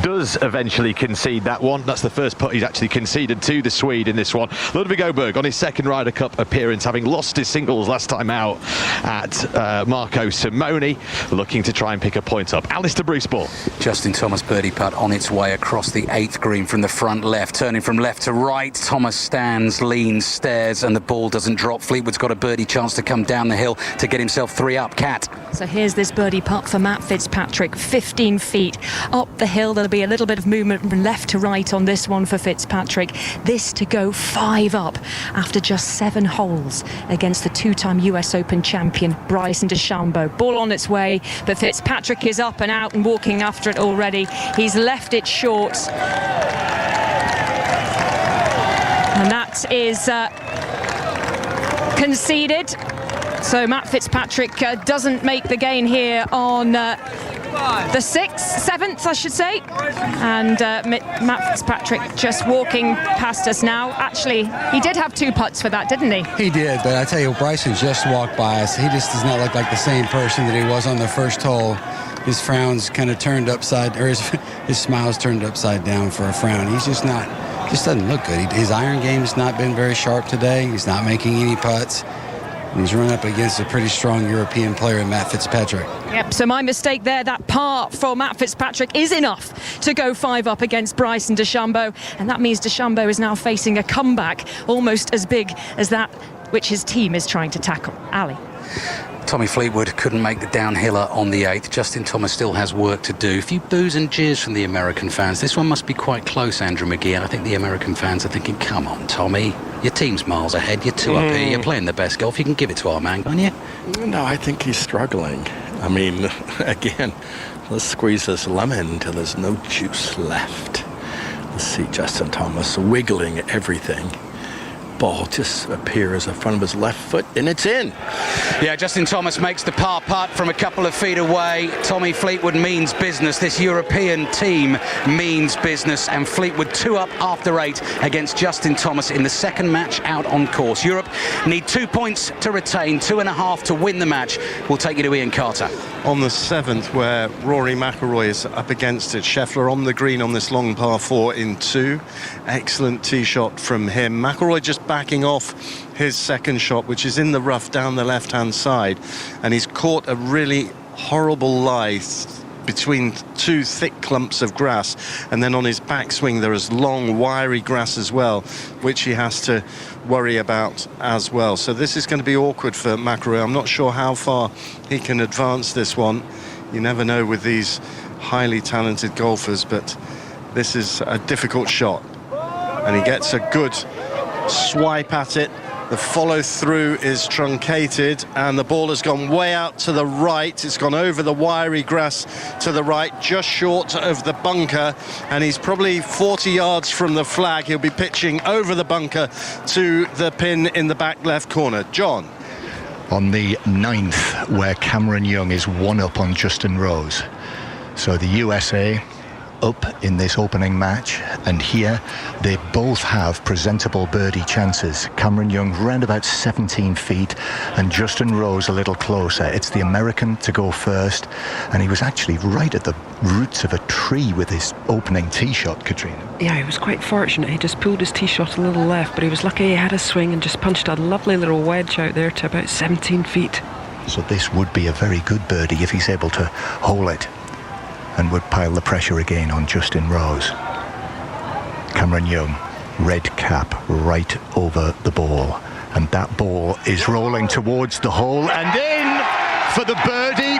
does eventually concede that one. That's the first putt he's actually conceded to the Swede in this one. Ludvig Åberg on his 2nd Ryder Cup appearance, having lost his singles last time out at Marco Simone, looking to try and pick a point up. Alistair Bruce-Ball. Justin Thomas birdie putt on its way across the 8th green from the front left, turning from left to right. Thomas stands, leans, stares, and the ball doesn't drop. Fleetwood's got a birdie chance to come down the hill to get himself 3 up. Cat. So here's this birdie putt for Matt Fitzpatrick, 15 feet up the hill. There'll be a little bit of movement from left to right on this one for Fitzpatrick. This to go 5 up after just 7 holes against the 2-time US Open champion Bryson DeChambeau. Ball on its way, but Fitzpatrick is up and out and walking after it already. He's left it short. And that is conceded. So Matt Fitzpatrick doesn't make the gain here on the 7th, I should say. And Matt Fitzpatrick just walking past us now. Actually, he did have 2 putts for that, didn't he? He did, but I tell you, Bryson just walked by us. He just does not look like the same person that he was on the first hole. His frown's kind of turned upside, or his smile's turned upside down for a frown. He's just not, just doesn't look good. His iron game's not been very sharp today. He's not making any putts. And he's run up against a pretty strong European player in Matt Fitzpatrick. Yep, so my mistake there. That par for Matt Fitzpatrick is enough to go 5 up against Bryson DeChambeau, and that means DeChambeau is now facing a comeback almost as big as that which his team is trying to tackle. Ali. Tommy Fleetwood couldn't make the downhiller on the 8th. Justin Thomas still has work to do. A few boos and jeers from the American fans. This one must be quite close, Andrew McGee. And I think the American fans are thinking, come on, Tommy. Your team's miles ahead. You're 2 up here. You're playing the best golf. You can give it to our man, can't you? No, I think he's struggling. I mean, again, let's squeeze this lemon until there's no juice left. Let's see Justin Thomas wiggling everything. Ball just appears in front of his left foot, and it's in. Yeah, Justin Thomas makes the par putt from a couple of feet away. Tommy Fleetwood means business. This European team means business, and Fleetwood 2 up after 8 against Justin Thomas in the 2nd match out on course. Europe need 2 points to retain, 2.5 to win the match. We'll take you to Ian Carter. On the 7th, where Rory McIlroy is up against it. Scheffler on the green on this long par 4 in 2. Excellent tee shot from him. McIlroy just backing off his 2nd shot, which is in the rough down the left-hand side, and he's caught a really horrible lie between 2 thick clumps of grass, and then on his backswing there is long wiry grass as well, which he has to worry about as well. So this is going to be awkward for McIlroy. I'm not sure how far he can advance this one. You never know with these highly talented golfers, but this is a difficult shot, and he gets a good swipe at it. The follow through is truncated, and the ball has gone way out to the right. It's gone over the wiry grass to the right, just short of the bunker, and he's probably 40 yards from the flag. He'll be pitching over the bunker to the pin in the back left corner. John. On the 9th, where Cameron Young is 1 up on Justin Rose. So the USA up in this opening match, and here they both have presentable birdie chances. Cameron Young round about 17 feet and Justin Rose a little closer. It's the American to go first, and he was actually right at the roots of a tree with his opening tee shot, Katrina. Yeah, he was quite fortunate. He just pulled his tee shot a little left, but he was lucky he had a swing and just punched a lovely little wedge out there to about 17 feet. So this would be a very good birdie if he's able to hole it, and would pile the pressure again on Justin Rose. Cameron Young, red cap right over the ball, and that ball is rolling towards the hole and in for the birdie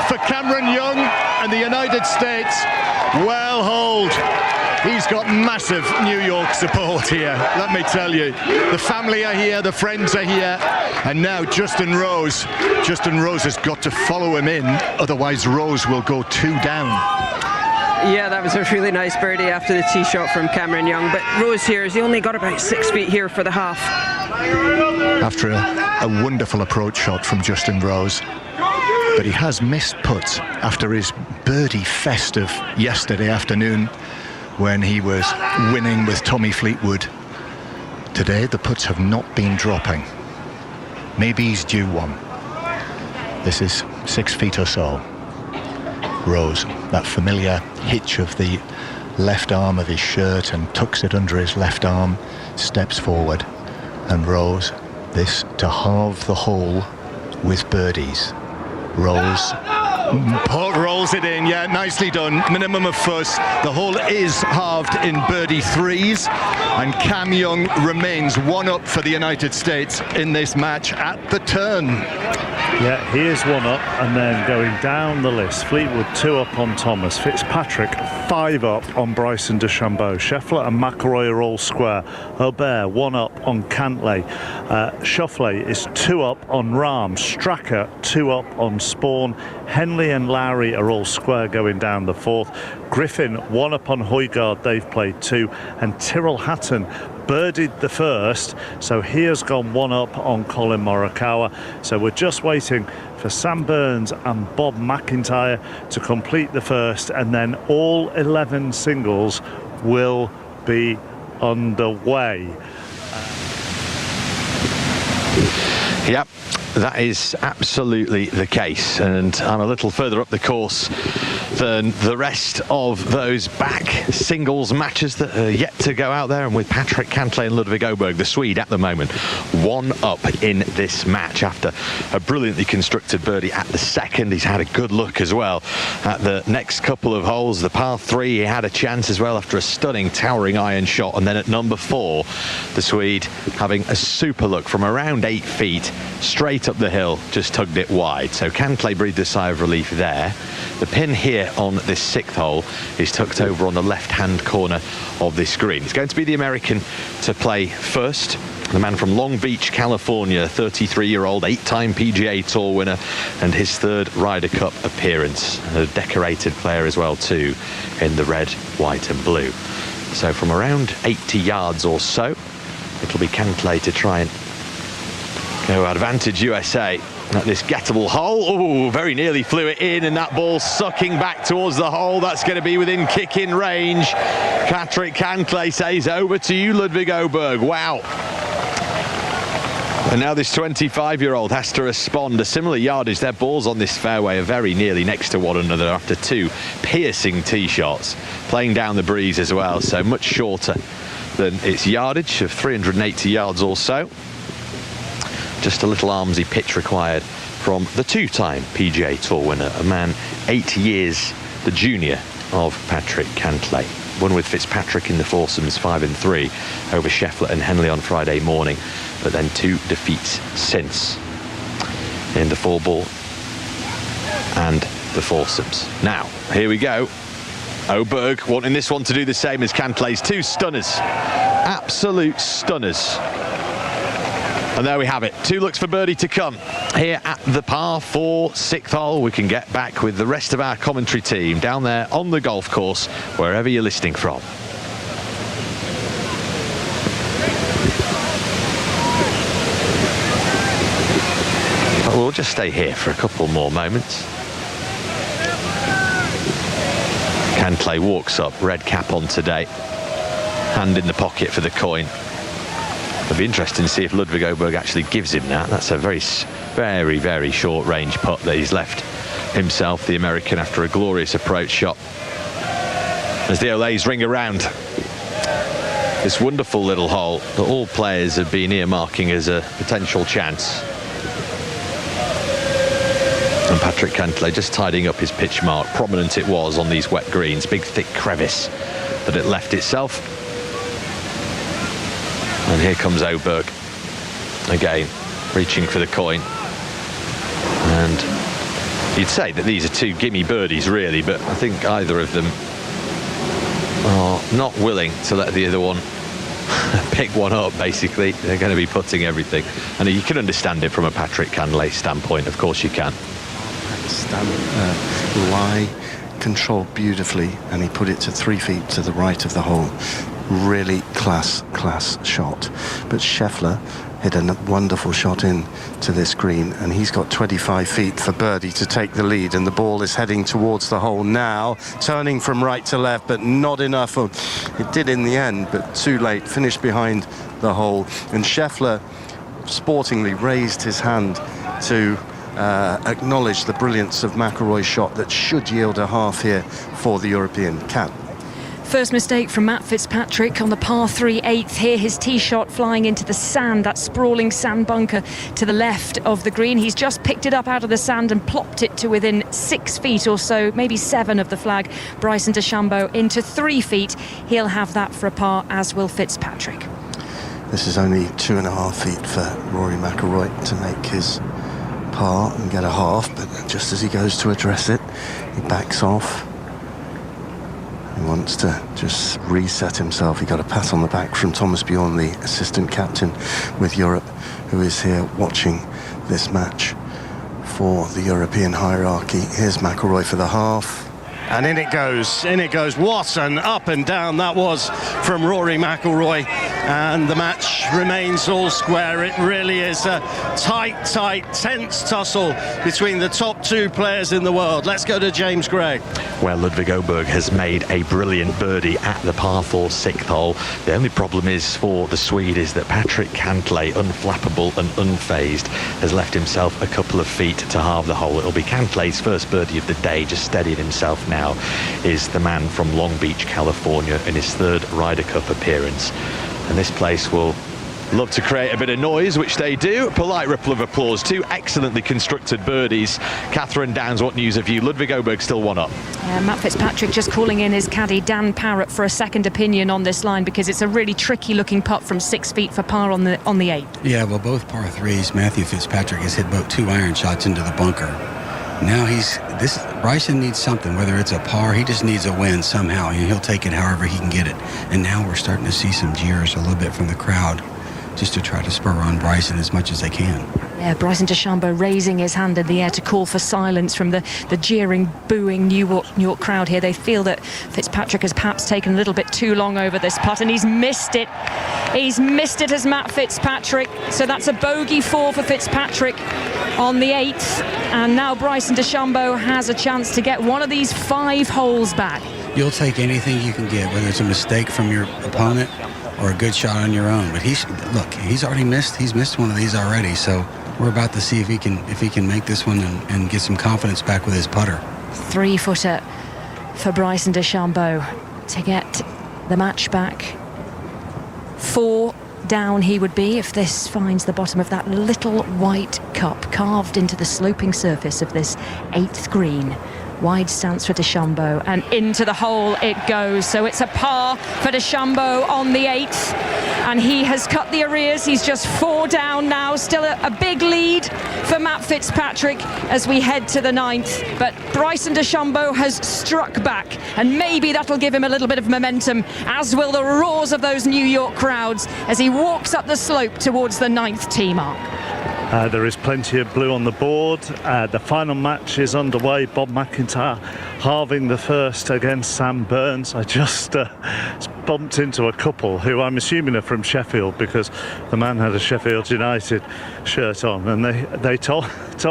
for Cameron Young and the United States. Well holed. He's got massive New York support here, let me tell you. The family are here, the friends are here, and now Justin Rose has got to follow him in, otherwise Rose will go 2 down. Yeah, that was a really nice birdie after the tee shot from Cameron Young, but Rose here has only got about 6 feet here for the half. After a wonderful approach shot from Justin Rose, but he has missed putts after his birdie fest of yesterday afternoon when he was winning with Tommy Fleetwood. Today the putts have not been dropping. Maybe he's due one. This is 6 feet or so. Rose, that familiar hitch of the left arm of his shirt and tucks it under his left arm, steps forward, and Rose, this to halve the hole with birdies. Rose rolls it in, yeah, nicely done. Minimum of fuss. The hole is halved in birdie threes, and Cam Young remains 1 up for the United States in this match at the turn. Yeah, he is 1 up, and then going down the list, Fleetwood 2 up on Thomas, Fitzpatrick 5 up on Bryson DeChambeau, Scheffler and McIlroy are all square, Herbert 1 up on Cantlay, Schauffele is 2 up on Rahm, Straka 2 up on Spawn, Henley and Lowry are all square going down the 4th, Griffin 1 up on Højgaard, they've played 2, and Tyrrell Hatton birdied the first, so he has gone 1 up on Colin Morikawa. So we're just waiting for Sam Burns and Bob McIntyre to complete the first, and then all 11 singles will be underway. Yep, that is absolutely the case, and I'm a little further up the course than the rest of those back singles matches that are yet to go out there, and with Patrick Cantlay and Ludvig Åberg, the Swede, at the moment 1 up in this match after a brilliantly constructed birdie at the second. He's had a good look as well at the next couple of holes. The par 3, he had a chance as well after a stunning towering iron shot, and then at number 4 the Swede having a super look from around 8 feet straight up the hill, just tugged it wide. So Cantlay breathed a sigh of relief there. The pin here on this 6th hole is tucked over on the left-hand corner of this green. It's going to be the American to play first. The man from Long Beach, California, 33-year-old, 8-time PGA Tour winner, and his 3rd Ryder Cup appearance. A decorated player as well, too, in the red, white and blue. So from around 80 yards or so, it'll be Cantlay to try and go advantage USA at this gettable hole. Oh, very nearly flew it in, and that ball sucking back towards the hole. That's going to be within kick-in range. Patrick Cantlay says, over to you, Ludvig Åberg. Wow. And now this 25-year-old has to respond. A similar yardage. Their balls on this fairway are very nearly next to one another after 2 piercing tee shots, playing down the breeze as well, so much shorter than its yardage of 380 yards or so. Just a little armsy pitch required from the 2-time PGA Tour winner, a man 8 years the junior of Patrick Cantlay. Won with Fitzpatrick in the foursomes 5-3 over Scheffler and Henley on Friday morning, but then 2 defeats since in the 4-ball and the foursomes. Now, here we go. Åberg wanting this one to do the same as Cantlay's. 2 stunners, absolute stunners. And there we have it. 2 looks for birdie to come here at the par 4 6th hole. We can get back with the rest of our commentary team down there on the golf course, wherever you're listening from. But we'll just stay here for a couple more moments. Cantlay walks up, red cap on today, hand in the pocket for the coin. It'll be interesting to see if Ludwig Oberg actually gives him that. That's a very, very short range putt that he's left himself, the American, after a glorious approach shot. As the Olays ring around this wonderful little hole that all players have been earmarking as a potential chance. And Patrick Cantlay just tidying up his pitch mark. Prominent it was on these wet greens, big thick crevice that it left itself. And here comes Oberg again, reaching for the coin. And you'd say that these are two gimme birdies really, but I think either of them are not willing to let the other one pick one up. Basically, they're going to be putting everything, and you can understand it from a Patrick Cantlay standpoint. Of course you can. Lie controlled beautifully, and he put it to 3 feet to the right of the hole. Really class shot. But Scheffler hit a wonderful shot in to this green, and he's got 25 feet for birdie to take the lead, and the ball is heading towards the hole now, turning from right to left, but not enough. It did in the end, but too late. Finished behind the hole, and Scheffler sportingly raised his hand to acknowledge the brilliance of McIlroy's shot that should yield a half here for the European. Cat. First mistake from Matt Fitzpatrick on the par 3 8th here. His tee shot flying into the sand, that sprawling sand bunker to the left of the green. He's just picked it up out of the sand and plopped it to within 6 feet or so, maybe 7 of the flag. Bryson DeChambeau into 3 feet. He'll have that for a par, as will Fitzpatrick. This is only 2.5 feet for Rory McIlroy to make his par and get a half, but just as he goes to address it, he backs off. He wants to just reset himself. He got a pat on the back from Thomas Bjorn, the assistant captain with Europe, who is here watching this match for the European hierarchy. Here's McIlroy for the half. And in it goes, in it goes. What an up and down that was from Rory McIlroy. And the match remains all square. It really is a tight, tense tussle between the top 2 players in the world. Let's go to James Gray. Well, Ludwig Oberg has made a brilliant birdie at the par 4 6th hole. The only problem is for the Swede is that Patrick Cantlay, unflappable and unfazed, has left himself a couple of feet to halve the hole. It'll be Cantlay's first birdie of the day. Just steadying himself now is the man from Long Beach, California, in his 3rd Ryder Cup appearance. And this place will love to create a bit of noise, which they do. Polite ripple of applause. 2 excellently constructed birdies. Catherine Downs, what news have you? Ludwig Oberg still 1 up. Yeah, Matt Fitzpatrick just calling in his caddy Dan Parrott for a second opinion on this line, because it's a really tricky looking putt from 6 feet for par on the 8th. Yeah, well, both par 3s. Matthew Fitzpatrick has hit both 2 iron shots into the bunker. Now Bryson needs something, whether it's a par, he just needs a win somehow, and he'll take it however he can get it. And now we're starting to see some jeers a little bit from the crowd, just to try to spur on Bryson as much as they can. Yeah, Bryson DeChambeau raising his hand in the air to call for silence from the jeering, booing New York crowd here. They feel that Fitzpatrick has perhaps taken a little bit too long over this putt, and he's missed it. He's missed it as Matt Fitzpatrick. So that's a bogey 4 for Fitzpatrick on the 8th. And now Bryson DeChambeau has a chance to get one of these 5 holes back. You'll take anything you can get, whether it's a mistake from your opponent or a good shot on your own. But he's already missed. He's missed one of these already. So we're about to see if he can make this one and get some confidence back with his putter. 3-footer for Bryson DeChambeau to get the match back. 4 down he would be if this finds the bottom of that little white cup carved into the sloping surface of this 8th green. Wide stance for DeChambeau, and into the hole it goes. So it's a par for DeChambeau on the 8th, and he has cut the arrears. He's just 4 down now. Still a big lead for Matt Fitzpatrick as we head to the 9th. But Bryson DeChambeau has struck back, and maybe that'll give him a little bit of momentum, as will the roars of those New York crowds as he walks up the slope towards the 9th tee mark. There is plenty of blue on the board. The final match is underway. Bob McIntyre halving the first against Sam Burns. I just bumped into a couple who I'm assuming are from Sheffield, because the man had a Sheffield United shirt on, and they told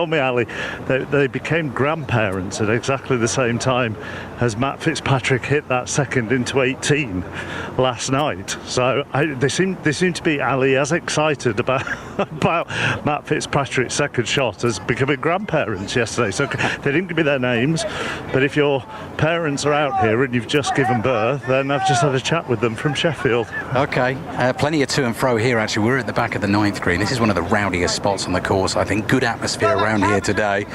me, Ali, they became grandparents at exactly the same time as Matt Fitzpatrick hit that second into 18 last night. So they seem to be, Ali, as excited about Matt Fitzpatrick's second shot as becoming grandparents yesterday. So they didn't give me their names, but if your parents are out here and you've just given birth, then I've just had a chat with them from Sheffield. Okay, plenty of to and fro here actually. We're at the back of the 9th green. This is one of the rowdiest spots on the course. I think good atmosphere around here today.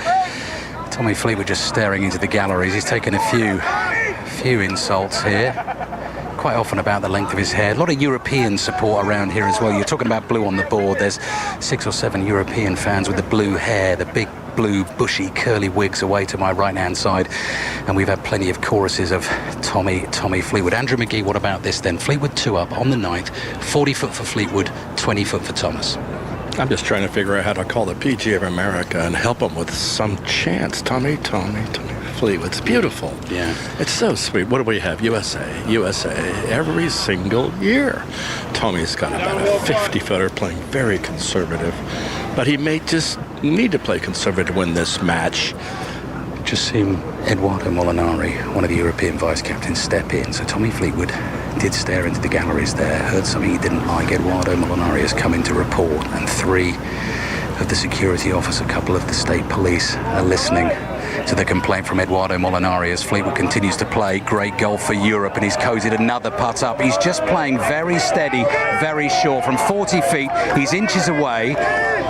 Tommy Fleetwood just staring into the galleries. He's taken a few insults here. Quite often about the length of his hair. A lot of European support around here as well. You're talking about blue on the board. There's 6 or 7 European fans with the blue hair, the big blue bushy curly wigs away to my right hand side, and we've had plenty of choruses of Tommy Fleetwood. Andrew McGee, what about this then? Fleetwood 2 up on the 9th, 40 foot for Fleetwood, 20 foot for Thomas. I'm just trying to figure out how to call the PGA of America and help them with some chance. Tommy Fleetwood. It's beautiful. Yeah. It's so sweet. What do we have? USA every single year. Tommy's got about a 50-footer playing very conservative, but he may just need to play conservative in this match. Just seen Eduardo Molinari, one of the European vice captains, step in. So Tommy Fleetwood did stare into the galleries there, heard something he didn't like. Eduardo Molinari has come in to report, and 3 of the security officers, a couple of the state police, are listening to the complaint from Eduardo Molinari as Fleetwood continues to play great golf for Europe, and he's cozied another putt up. He's just playing very steady, very short. From 40 feet, he's inches away.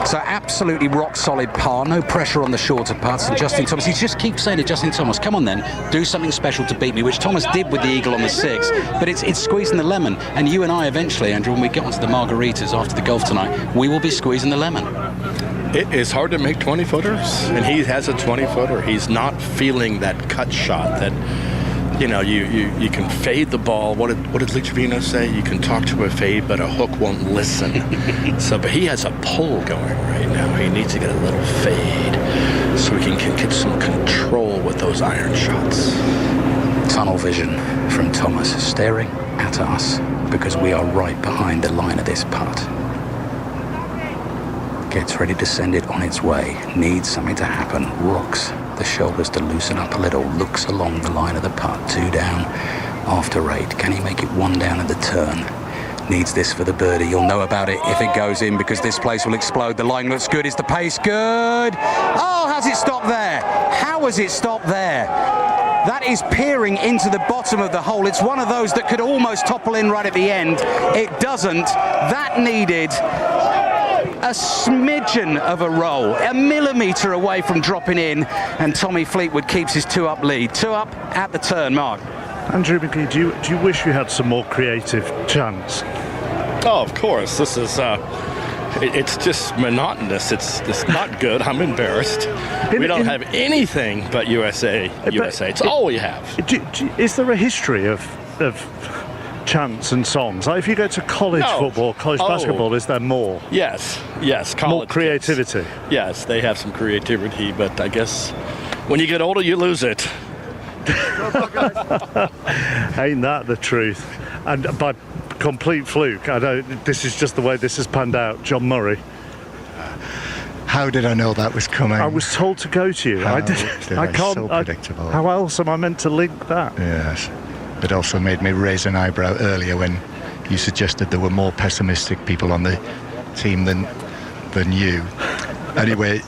So absolutely rock solid par, no pressure on the shorter putts. And Justin Thomas, he just keeps saying to Justin Thomas, come on then, do something special to beat me, which Thomas did with the eagle on the 6. But it's squeezing the lemon. And you and I eventually, Andrew, when we get onto the margaritas after the golf tonight, we will be squeezing the lemon. It is hard to make 20-footers, and he has a 20-footer. He's not feeling that cut shot that, you know, you can fade the ball. What did Lee Trevino say? You can talk to a fade, but a hook won't listen. But he has a pull going right now. He needs to get a little fade so he can get some control with those iron shots. Tunnel vision from Thomas, staring at us because we are right behind the line of this putt. Gets ready to send it on its way. Needs something to happen. Rocks the shoulders to loosen up a little. Looks along the line of the putt. 2 down after 8. Can he make it 1 down at the turn? Needs this for the birdie. You'll know about it if it goes in, because this place will explode. The line looks good. Is the pace good? Oh, has it stopped there? How has it stopped there? That is peering into the bottom of the hole. It's one of those that could almost topple in right at the end. It doesn't. That needed a smidgen of a roll, a millimetre away from dropping in, and Tommy Fleetwood keeps his 2-up lead. 2 up at the turn, Mark. Andrew McGee, do you wish you had some more creative chants? Oh, of course. This is it's just monotonous. It's not good. I'm embarrassed. We don't have anything but USA. It's all we have. Is there a history of chants and songs? Like if you go to college football, college basketball, is there more? Yes. College more creativity. Yes, they have some creativity, but I guess when you get older, you lose it. Ain't that the truth? And by complete fluke, this is just the way this has panned out. John Murray. How did I know that was coming? I was told to go to you. I can't. So predictable. How else am I meant to link that? Yes. It also made me raise an eyebrow earlier when you suggested there were more pessimistic people on the team than you. Anyway,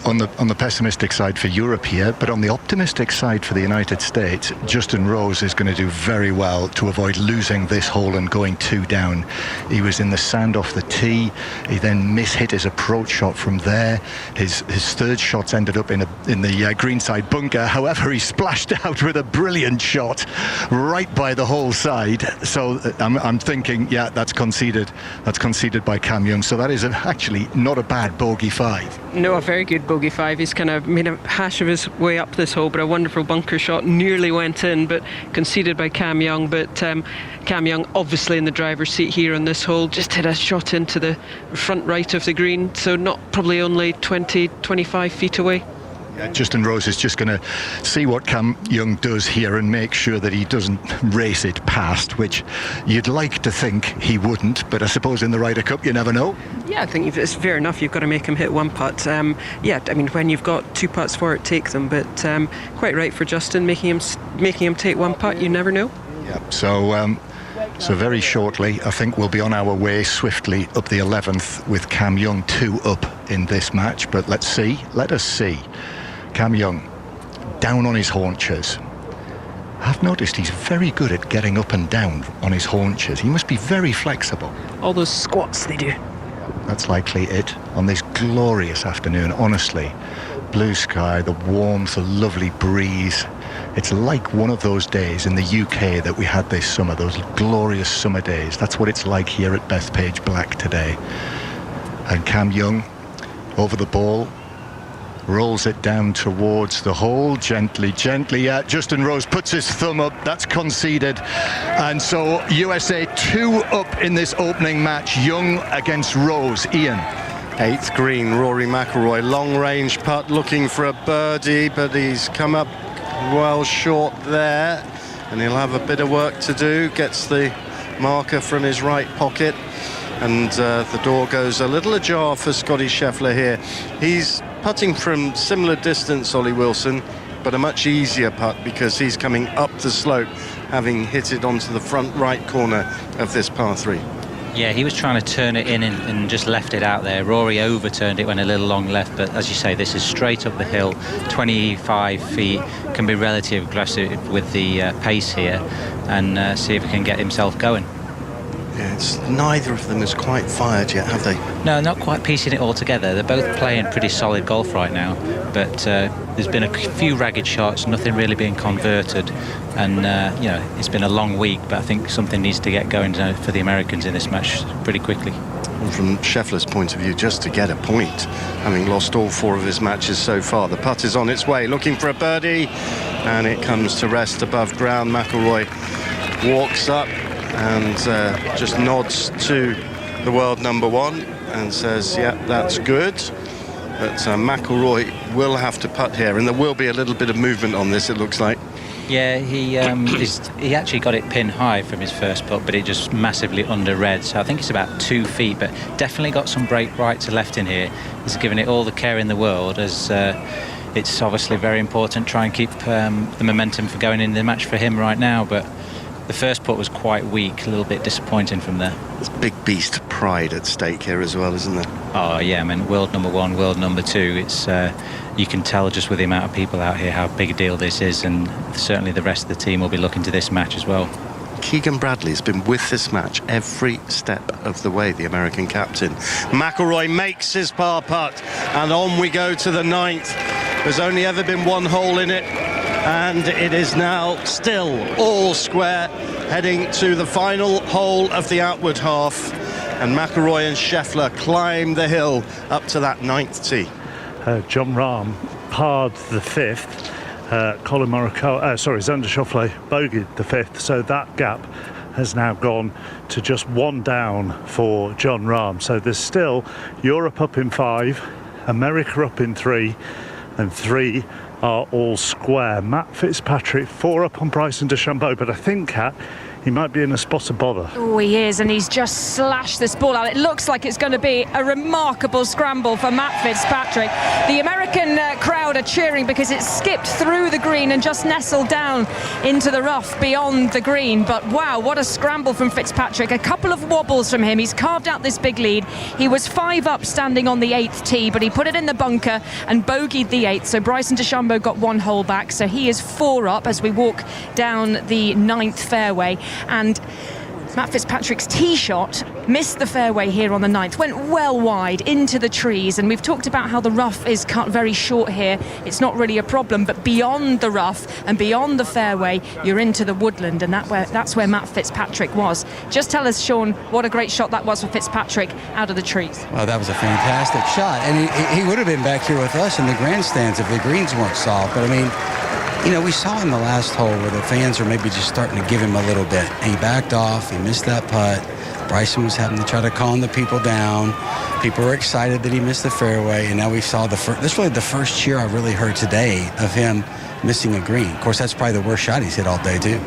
on the pessimistic side for Europe here, but on the optimistic side for the United States, Justin Rose is going to do very well to avoid losing this hole and going 2 down. He was in the sand off the tee. He then mishit his approach shot from there. His third shots ended up in the greenside bunker. However, he splashed out with a brilliant shot right by the hole side. So I'm thinking, yeah, that's conceded. That's conceded by Cam Young. So that is actually not a bad bogey 5. No, a very good bogey 5. He's kind of made a hash of his way up this hole, but a wonderful bunker shot nearly went in, but conceded by Cam Young. But Cam Young obviously in the driver's seat here on this hole, just hit a shot into the front right of the green, so not probably only 20-25 feet away. Justin Rose is just going to see what Cam Young does here and make sure that he doesn't race it past, which you'd like to think he wouldn't, but I suppose in the Ryder Cup you never know. Yeah, I think it's fair enough. You've got to make him hit one putt. Yeah, I mean, when you've got 2 putts for it, take them. But quite right for Justin, making him take 1 putt. You never know. Yeah. So very shortly, I think we'll be on our way swiftly up the 11th with Cam Young 2 up in this match. But let us see. Cam Young down on his haunches. I've noticed he's very good at getting up and down on his haunches. He must be very flexible. All those squats they do. That's likely it on this glorious afternoon, honestly. Blue sky, the warmth, the lovely breeze. It's like one of those days in the UK that we had this summer, those glorious summer days. That's what it's like here at Bethpage Black today. And Cam Young over the ball, rolls it down towards the hole, gently. Yeah, Justin Rose puts his thumb up. That's conceded. And so USA 2 up in this opening match. Young against Rose. Ian. 8th green, Rory McIlroy, long range putt, looking for a birdie, but he's come up well short there, and he'll have a bit of work to do. Gets the marker from his right pocket, and the door goes a little ajar for Scotty Scheffler here. He's putting from similar distance, Ollie Wilson, but a much easier putt because he's coming up the slope, having hit it onto the front right corner of this par 3. Yeah, he was trying to turn it in and just left it out there. Rory overturned it, went a little long left, but as you say, this is straight up the hill, 25 feet, can be relatively aggressive with the pace here, and see if he can get himself going. Yeah, neither of them is quite fired yet, have they? No, not quite piecing it all together. They're both playing pretty solid golf right now, but there's been a few ragged shots, nothing really being converted, and you know, it's been a long week, but I think something needs to get going for the Americans in this match pretty quickly. And from Scheffler's point of view, just to get a point, having lost all 4 of his matches so far, the putt is on its way, looking for a birdie, and it comes to rest above ground. McIlroy walks up and just nods to the world number 1 and says, yeah, that's good. But McIlroy will have to putt here, and there will be a little bit of movement on this, it looks like. Yeah, he actually got it pin high from his first putt, but it just massively under-read. So I think it's about 2 feet, but definitely got some break right to left in here. He's given it all the care in the world, as it's obviously very important to try and keep the momentum for going in the match for him right now. But the first putt was quite weak, a little bit disappointing from there. There's big beast pride at stake here as well, isn't there? Oh yeah, I mean, world number 1, world number 2. It's you can tell just with the amount of people out here how big a deal this is, and certainly the rest of the team will be looking to this match as well. Keegan Bradley's been with this match every step of the way, the American captain. McIlroy makes his par putt, and on we go to the 9th. There's only ever been 1 hole in it, and it is now still all square, heading to the final hole of the outward half, and McIlroy and Scheffler climb the hill up to that 9th tee. John Rahm parred the 5th. Colin Morikawa, Xander Schauffele bogeyed the 5th, so that gap has now gone to just 1 down for John Rahm. So there's still Europe up in 5, America up in 3, and 3 are all square. Matt Fitzpatrick 4 up on Bryson DeChambeau, but I think, Kat, he might be in a spot of bother. Oh, he is, and he's just slashed this ball out. It looks like it's going to be a remarkable scramble for Matt Fitzpatrick. The American crowd are cheering because it skipped through the green and just nestled down into the rough beyond the green. But wow, what a scramble from Fitzpatrick. A couple of wobbles from him. He's carved out this big lead. He was 5 up standing on the 8th tee, but he put it in the bunker and bogeyed the 8th. So Bryson DeChambeau got 1 hole back. So he is 4 up as we walk down the 9th fairway. And Matt Fitzpatrick's tee shot missed the fairway here on the 9th, went well wide into the trees, and we've talked about how the rough is cut very short here. It's not really a problem, but beyond the rough and beyond the fairway, you're into the woodland, and that's where Matt Fitzpatrick was. Just tell us, Sean, what a great shot that was for Fitzpatrick out of the trees. Well, that was a fantastic shot, and he would have been back here with us in the grandstands if the greens weren't soft. But I mean, you know, we saw in the last hole where the fans are maybe just starting to give him a little bit. And he backed off. He missed that putt. Bryson was having to try to calm the people down. People were excited that he missed the fairway, and now we saw this is really the first cheer I've really heard today of him missing a green. Of course, that's probably the worst shot he's hit all day, too.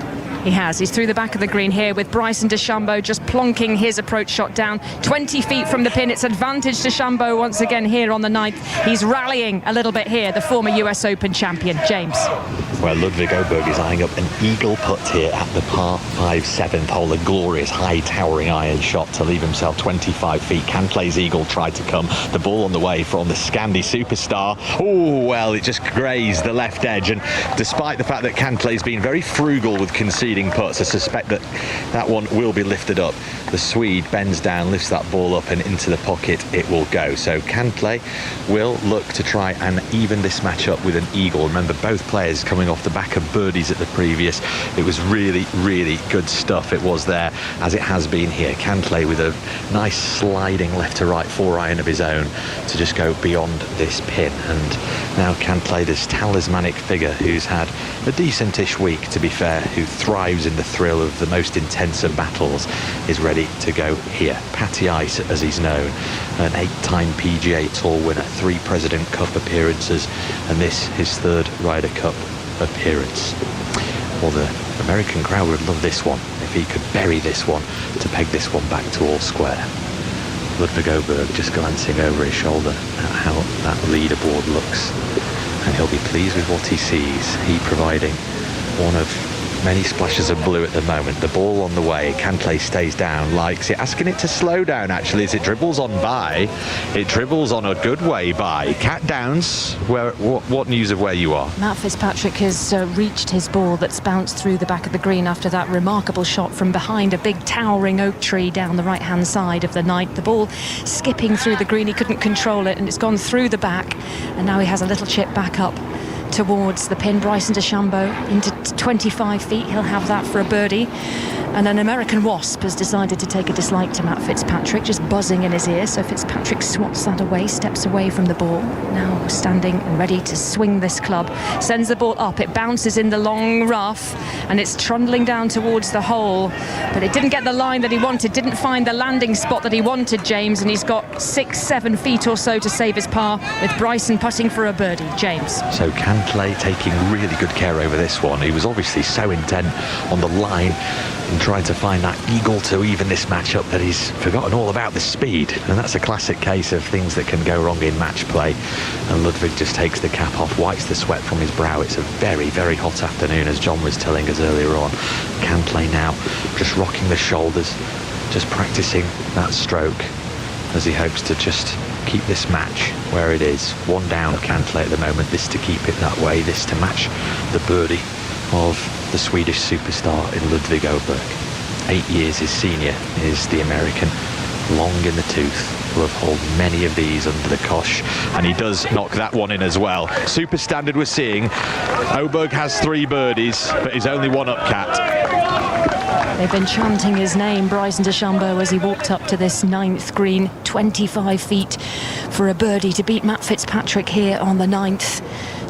He has. He's through the back of the green here with Bryson DeChambeau just plonking his approach shot down 20 feet from the pin. It's advantage DeChambeau once again here on the 9th. He's rallying a little bit here, the former US Open champion. James. Well, Ludwig Åberg is eyeing up an eagle putt here at the par 5 7th hole. A glorious high towering iron shot to leave himself 25 feet. Cantlay's eagle tried to come. The ball on the way from the Scandi superstar. Oh, well, it just grazed the left edge. And despite the fact that Cantlay's been very frugal with conceding putts, I suspect that one will be lifted up. The Swede bends down, lifts that ball up, and into the pocket it will go. So Cantlay will look to try and even this match up with an eagle. Remember, both players coming off the back of birdies at the previous. It was really, really good stuff. It was there, as it has been here. Cantlay with a nice sliding left to right 4-iron of his own to just go beyond this pin. And now Cantlay, this talismanic figure who's had a decentish week, to be fair, who thrives in the thrill of the most intense of battles, is ready to go here. Patty Ice, as he's known, an 8-time PGA Tour winner, 3 President Cup appearances, and this his 3rd Ryder Cup appearance. Well, the American crowd would love this one if he could bury this one to peg this one back to all square. Ludwig Åberg just glancing over his shoulder at how that leaderboard looks, and he'll be pleased with what he sees. He providing one of many splashes of blue at the moment. The ball on the way. Cantlay stays down, likes it, asking it to slow down actually as it dribbles on by. It dribbles on a good way by. Cat Downs, what news of where you are? Matt Fitzpatrick has reached his ball that's bounced through the back of the green after that remarkable shot from behind a big towering oak tree down the right hand side of the 9th. The ball skipping through the green, he couldn't control it, and it's gone through the back, and now he has a little chip back up towards the pin. Bryson DeChambeau into 25 feet. He'll have that for a birdie. And an American Wasp has decided to take a dislike to Matt Fitzpatrick, just buzzing in his ear. So Fitzpatrick swats that away, steps away from the ball. Now standing and ready to swing this club. Sends the ball up. It bounces in the long rough and it's trundling down towards the hole. But it didn't get the line that he wanted, didn't find the landing spot that he wanted, James. And he's got 6-7 feet or so to save his par, with Bryson putting for a birdie. James. So Cantlay taking really good care over this one. He was obviously so intent on the line and trying to find that eagle to even this match up that he's forgotten all about the speed. And that's a classic case of things that can go wrong in match play. And Ludwig just takes the cap off, wipes the sweat from his brow. It's a very, very hot afternoon, as John was telling us earlier on. Cantlay now just rocking the shoulders, just practicing that stroke as he hopes to just keep this match where it is. 1 down Cantlay at the moment. This to keep it that way, this to match the birdie of the Swedish superstar in Ludwig Åberg. 8 years his senior is the American, long in the tooth, will have hauled many of these under the cosh, and he does knock that one in as well. Super standard we're seeing. Åberg has 3 birdies, but he's only 1 up, Cat. They've been chanting his name, Bryson DeChambeau, as he walked up to this 9th green, 25 feet for a birdie to beat Matt Fitzpatrick here on the 9th.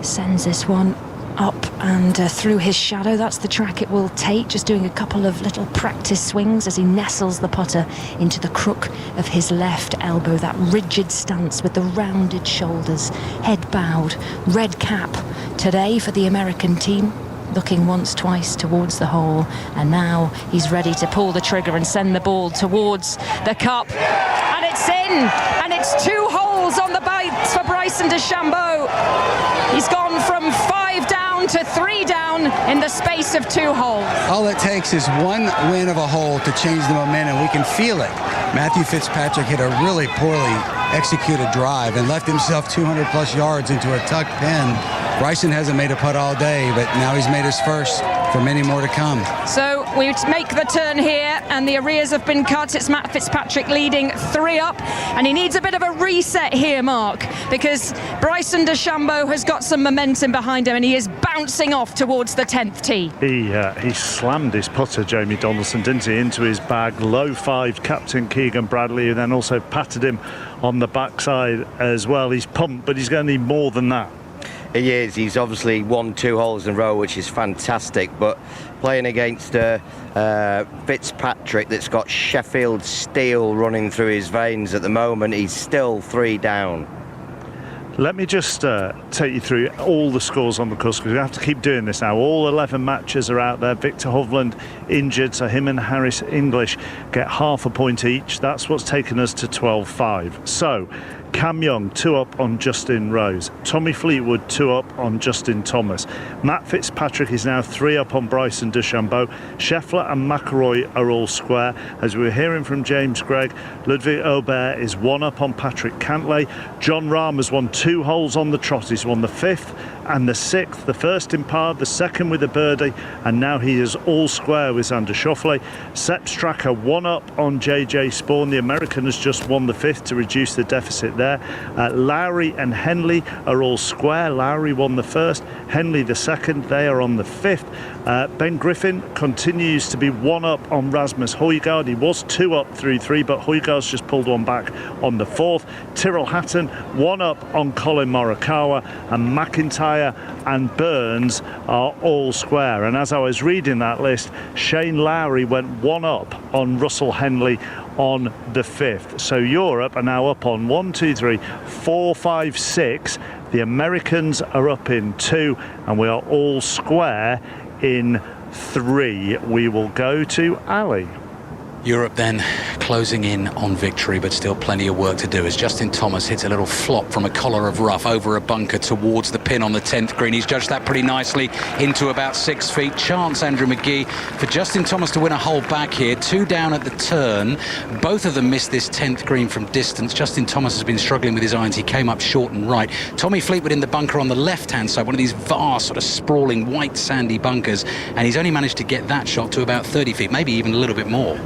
Sends this one up and through his shadow. That's the track it will take, just doing a couple of little practice swings as he nestles the putter into the crook of his left elbow. That rigid stance with the rounded shoulders, head bowed, red cap today for the American team. Looking once, twice towards the hole, and now he's ready to pull the trigger and send the ball towards the cup. And it's in, and it's 2 holes on the bites for Bryson DeChambeau. He's gone from 5 down to 3 down in the space of 2 holes. All it takes is 1 win of a hole to change the momentum. We can feel it. Matthew Fitzpatrick hit a really poorly executed drive and left himself 200 plus yards into a tucked pin. Bryson hasn't made a putt all day, but now he's made his first for many more to come. So we make the turn here, and the arrears have been cut. It's Matt Fitzpatrick leading 3 up, and he needs a bit of a reset here, Mark, because Bryson DeChambeau has got some momentum behind him, and he is bouncing off towards the 10th tee. He slammed his putter, Jamie Donaldson, didn't he, into his bag. Low 5, Captain Keegan Bradley, and then also patted him on the backside as well. He's pumped, but he's going to need more than that. He is. He's obviously won 2 holes in a row, which is fantastic. But playing against Fitzpatrick, that's got Sheffield steel running through his veins at the moment, he's still 3 down. Let me just take you through all the scores on the course, because we have to keep doing this now. All 11 matches are out there. Victor Hovland injured, so him and Harris English get half a point each. That's what's taken us to 12-5. So Cam Young 2 up on Justin Rose. Tommy Fleetwood 2 up on Justin Thomas. Matt Fitzpatrick is now 3 up on Bryson DeChambeau. Scheffler and McIlroy are all square. As we were hearing from James Gregg, Ludwig Aubert is 1 up on Patrick Cantlay. John Rahm has won 2 holes on the trot. He's won the 5th and the 6th, the first in par, the second with a birdie, and now he is all square with Xander Schauffele. Sepp Straka 1 up on JJ Spawn. The American has just won the 5th to reduce the deficit there. Lowry and Henley are all square. Lowry won the 1st, Henley the 2nd. They are on the 5th. Ben Griffin continues to be 1 up on Rasmus Højgaard. He was 2 up through 3, but Højgaard's just pulled one back on the 4th. Tyrrell Hatton 1 up on Colin Morikawa, and McIntyre and Burns are all square. And as I was reading that list, Shane Lowry went 1 up on Russell Henley on the 5th. So Europe are now up on 1, 2, 3, 4, 5, 6. The Americans are up in 2, and we are all square in 3. We will go to Ali. Europe then closing in on victory, but still plenty of work to do as Justin Thomas hits a little flop from a collar of rough over a bunker towards the pin on the 10th green. He's judged that pretty nicely into about 6 feet. Chance, Andrew McGee, for Justin Thomas to win a hole back here. 2 down at the turn. Both of them missed this 10th green from distance. Justin Thomas has been struggling with his irons. He came up short and right. Tommy Fleetwood in the bunker on the left-hand side, one of these vast, sort of sprawling, white, sandy bunkers, and he's only managed to get that shot to about 30 feet, maybe even a little bit more.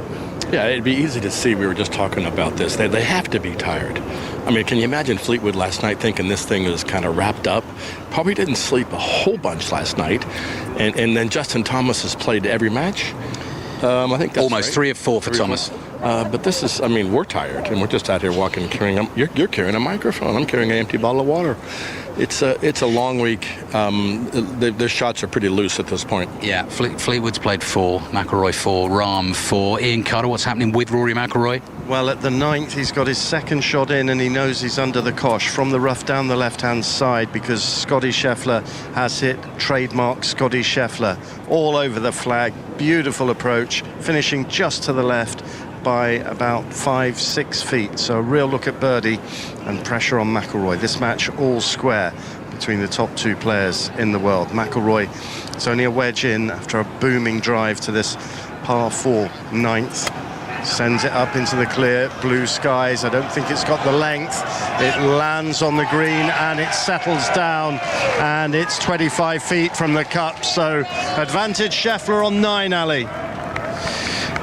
Yeah, it'd be easy to see. We were just talking about this. They have to be tired. I mean, can you imagine Fleetwood last night thinking this thing was kind of wrapped up? Probably didn't sleep a whole bunch last night. And then Justin Thomas has played every match. I think that's almost right. 3 of 4 for Thomas. But this is, I mean, we're tired, and we're just out here walking, carrying. You're carrying a microphone. I'm carrying an empty bottle of water. It's a long week. The shots are pretty loose at this point. Yeah, Fleetwood's played 4, McIlroy 4, Rahm 4. Ian Carter, what's happening with Rory McIlroy? Well, at the 9th, he's got his 2nd shot in, and he knows he's under the cosh from the rough down the left-hand side, because Scotty Scheffler has hit trademark Scotty Scheffler all over the flag. Beautiful approach, finishing just to the left by about 5-6 feet. So a real look at birdie and pressure on McIlroy. This match all square between the top 2 players in the world. McIlroy, it's only a wedge in after a booming drive to this par 4 9th. Sends it up into the clear blue skies. I don't think it's got the length. It lands on the green and it settles down, and it's 25 feet from the cup. So advantage Scheffler on 9, Ali.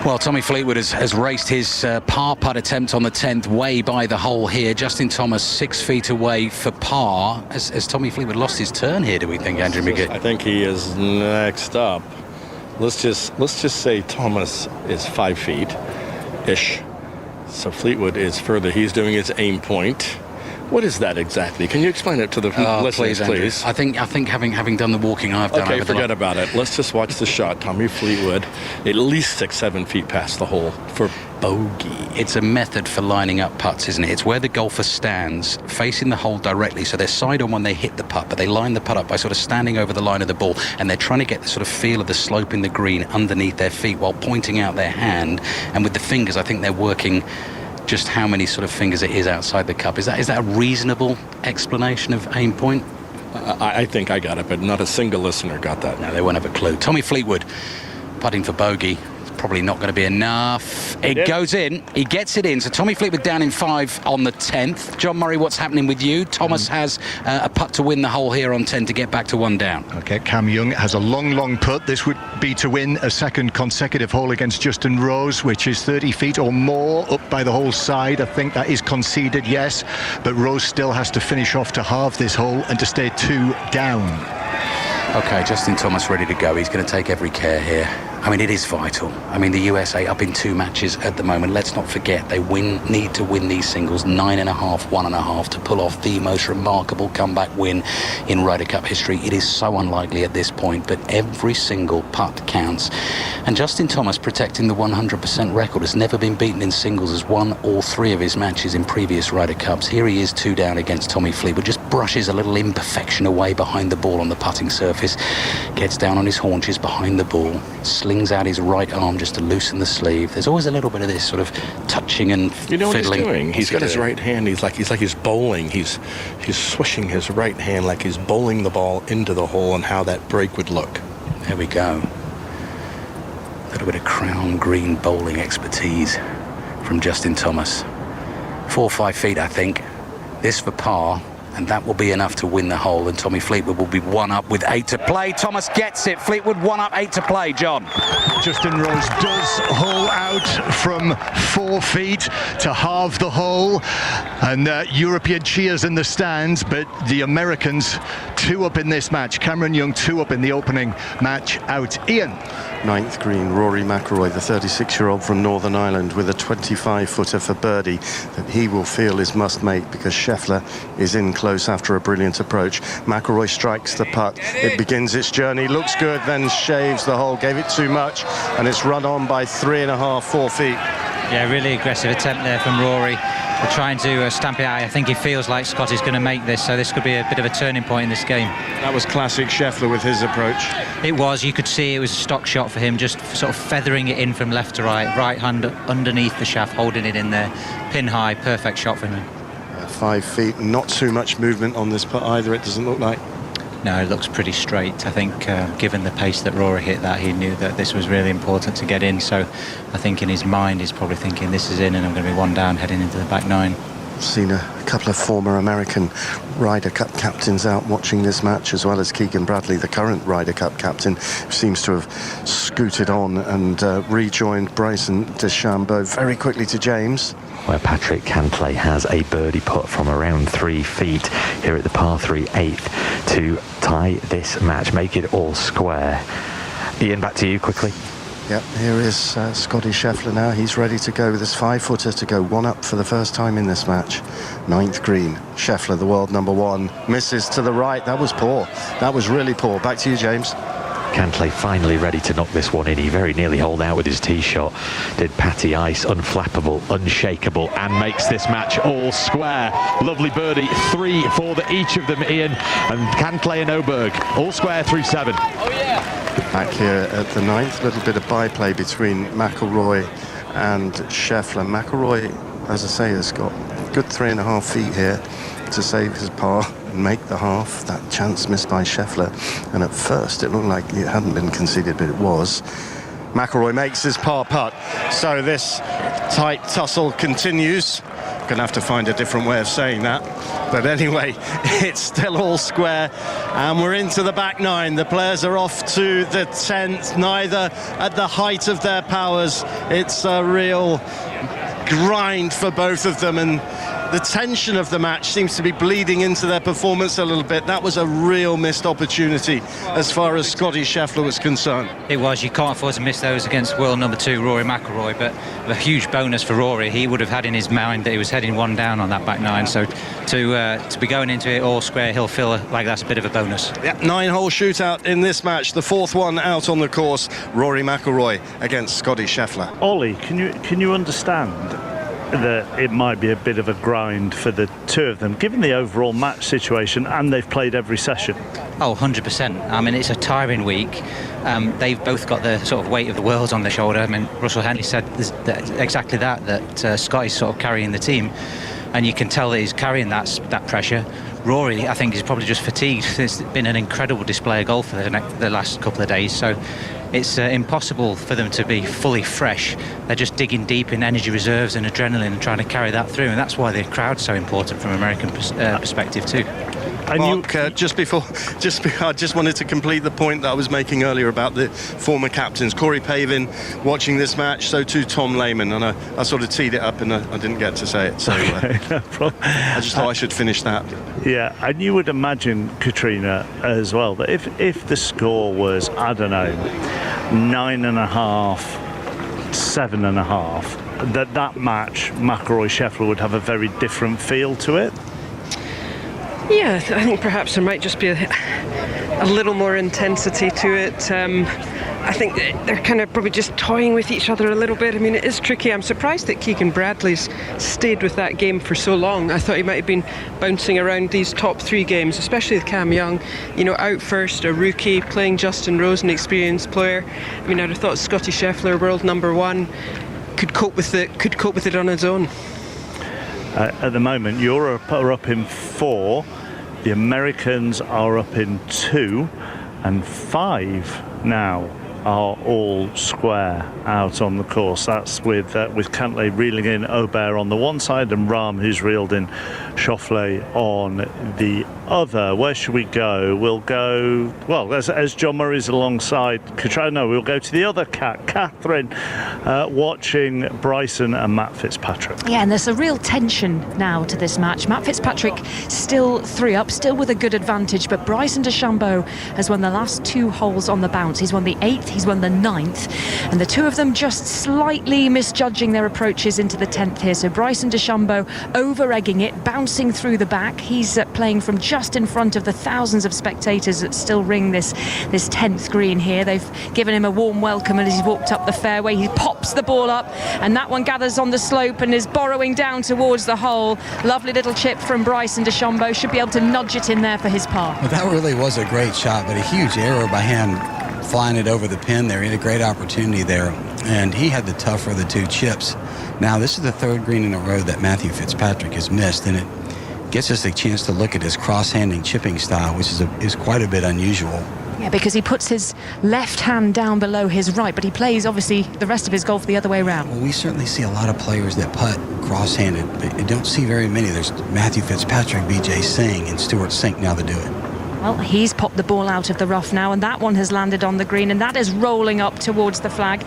Well, Tommy Fleetwood has raced his par putt attempt on the 10th way by the hole here. Justin Thomas 6 feet away for par. Has Tommy Fleetwood lost his turn here, do we think, Andrew McGee? I think he is next up. Let's just say Thomas is 5 feet-ish. So Fleetwood is further. He's doing his aim point. What is that exactly? Can you explain it to the listeners, please? I think having done the walking I've done. Okay, forget about it. Let's just watch the shot. Tommy Fleetwood, at least 6-7 feet past the hole for bogey. It's a method for lining up putts, isn't it? It's where the golfer stands facing the hole directly, so they're side on when they hit the putt, but they line the putt up by sort of standing over the line of the ball, and they're trying to get the sort of feel of the slope in the green underneath their feet while pointing out their hand, and with the fingers, I think they're working just how many sort of fingers it is outside the cup. Is that a reasonable explanation of aim point? I think I got it, but not a single listener got that. No, they won't have a clue. Tommy Fleetwood putting for bogey. It's probably not going to be enough. It goes in. He gets it in. So Tommy Fleetwood down in 5 on the 10th. John Murray, what's happening with you? Thomas has a putt to win the hole here on 10 to get back to 1 down. Okay, Cam Young has a long putt. This would be to win a 2nd consecutive hole against Justin Rose, which is 30 feet or more up by the hole side. I think that is conceded, yes. But Rose still has to finish off to halve this hole and to stay 2 down. Okay, Justin Thomas ready to go. He's going to take every care here. I mean, it is vital. I mean, the USA up in 2 matches at the moment. Let's not forget, they need to win these singles 9.5, 1.5 to pull off the most remarkable comeback win in Ryder Cup history. It is so unlikely at this point, but every single putt counts. And Justin Thomas, protecting the 100% record, has never been beaten in singles, has won all 3 of his matches in previous Ryder Cups. Here he is 2 down against Tommy Fleetwood, just brushes a little imperfection away behind the ball on the putting surface, gets down on his haunches behind the ball, slings out his right arm just to loosen the sleeve. There's always a little bit of this sort of touching and You know fiddling. what he's doing? He's got his right hand. He's like he's bowling. He's swishing his right hand like he's bowling the ball into the hole, and how that break would look. There we go. A little bit of crown green bowling expertise from Justin Thomas. 4 or 5 feet, I think. This for par, and that will be enough to win the hole, and Tommy Fleetwood will be 1 up with 8 to play. Thomas gets it. Fleetwood 1 up, 8 to play. John. Justin Rose does hole out from 4 feet to halve the hole, and European cheers in the stands, but the Americans 2 up in this match. Cameron Young 2 up in the opening match, out. Ian. 9th green, Rory McIlroy, the 36-year-old from Northern Ireland, with a 25-footer for birdie that he will feel is must-make, because Scheffler is in close after a brilliant approach. McIlroy strikes the putt. It begins its journey, looks good, then shaves the hole, gave it too much, and it's run on by 3.5, 4 feet. Yeah, really aggressive attempt there from Rory. They're trying to stamp it out. I think he feels like Scott is going to make this, so this could be a bit of a turning point in this game. That was classic Scheffler with his approach. It was. You could see it was a stock shot for him, just sort of feathering it in from left to right hand underneath the shaft, holding it in there. Pin high, perfect shot for him. 5 feet, not too much movement on this putt either, it doesn't look like. No, it looks pretty straight. I think given the pace that Rory hit that, he knew that this was really important to get in. So I think in his mind he's probably thinking this is in and I'm going to be 1 down heading into the back 9. Seen a couple of former American Ryder Cup captains out watching this match, as well as Keegan Bradley, the current Ryder Cup captain, who seems to have scooted on and rejoined Bryson DeChambeau. Very quickly to James. Where Patrick Cantlay has a birdie putt from around 3 feet here at the par 3 8th to tie this match, make it all square. Ian, back to you quickly. Yep, here is Scotty Scheffler now. He's ready to go with his 5-footer to go 1 up for the first time in this match. 9th green. Scheffler, the world number 1, misses to the right. That was poor. That was really poor. Back to you, James. Cantlay finally ready to knock this one in. He very nearly holed out with his tee shot. Did Patty Ice, unflappable, unshakable, and makes this match all square. Lovely birdie, 3 for each of them, Ian. And Cantlay and Oberg, all square through 7. Oh, yeah. Back here at the 9th, a little bit of byplay between McIlroy and Scheffler. McIlroy, as I say, has got a good 3.5 feet here to save his par and make the half. That chance missed by Scheffler, and at first it looked like it hadn't been conceded, but it was. McIlroy makes his par putt, so this tight tussle continues. Gonna have to find a different way of saying that, but anyway, it's still all square, and we're into the back 9. The players are off to the 10th, neither at the height of their powers. It's a real grind for both of them, and the tension of the match seems to be bleeding into their performance a little bit. That was a real missed opportunity as far as Scotty Scheffler was concerned. It was. You can't afford to miss those against world number 2 Rory McIlroy, but a huge bonus for Rory. He would have had in his mind that he was heading 1 down on that back 9, so to be going into it all square, he'll feel like that's a bit of a bonus. Yeah, 9-hole shootout in this match, the 4th one out on the course. Rory McIlroy against Scotty Scheffler. Ollie, can you understand that it might be a bit of a grind for the 2 of them, given the overall match situation, and they've played every session? Oh, 100%. I mean, it's a tiring week. They've both got the sort of weight of the world on their shoulder. I mean, Russell Henley said exactly that Scotty's sort of carrying the team, and you can tell that he's carrying that pressure. Rory, I think, is probably just fatigued. It's been an incredible display of golf for the last couple of days, so it's impossible for them to be fully fresh. They're just digging deep in energy reserves and adrenaline and trying to carry that through, and that's why the crowd's so important from an American perspective too. Mark, I just wanted to complete the point that I was making earlier about the former captains. Corey Pavin watching this match, so too Tom Lehman, and I sort of teed it up and I didn't get to say it, so no problem. I just thought I should finish that. Yeah, and you would imagine, Katrina, as well, that if the score was, I don't know, 9.5, 7.5, that match, McIlroy-Scheffler, would have a very different feel to it. Yeah, I think perhaps there might just be a little more intensity to it. I think they're kind of probably just toying with each other a little bit. I mean, it is tricky. I'm surprised that Keegan Bradley's stayed with that game for so long. I thought he might have been bouncing around these top 3 games, especially with Cam Young, out first, a rookie, playing Justin Rose, an experienced player. I mean, I'd have thought Scottie Scheffler, world number 1, could cope with it on his own. At the moment, Europe are up in 4, the Americans are up in 2, and 5 now are all square out on the course. That's with Cantlay reeling in Aubert on the one side and Rahm, who's reeled in Schauffele on the other. Where should we go? We'll go, well, as John Murray's alongside Katrina, we'll go to the other Catherine, watching Bryson and Matt Fitzpatrick. Yeah, and there's a real tension now to this match. Matt Fitzpatrick still 3 up, still with a good advantage, but Bryson DeChambeau has won the last 2 holes on the bounce. He's won the 8th, he's won the 9th, and the 2 of them just slightly misjudging their approaches into the 10th here. So Bryson DeChambeau over-egging it, bouncing through the back. He's playing from just in front of the thousands of spectators that still ring this 10th green here. They've given him a warm welcome as he's walked up the fairway. He pops the ball up, and that one gathers on the slope and is borrowing down towards the hole. Lovely little chip from Bryson DeChambeau. Should be able to nudge it in there for his par. Well, that really was a great shot, but a huge error by him flying it over the pin there. He had a great opportunity there, and he had the tougher of the 2 chips. Now, this is the 3rd green in a row that Matthew Fitzpatrick has missed, and it gets us a chance to look at his cross-handing chipping style, which is quite a bit unusual. Yeah, because he puts his left hand down below his right, but he plays, obviously, the rest of his golf the other way around. Well, we certainly see a lot of players that putt cross-handed, but you don't see very many. There's Matthew Fitzpatrick, BJ Singh, and Stuart Sink now to do it. Well, he's popped the ball out of the rough now, and that one has landed on the green, and that is rolling up towards the flag.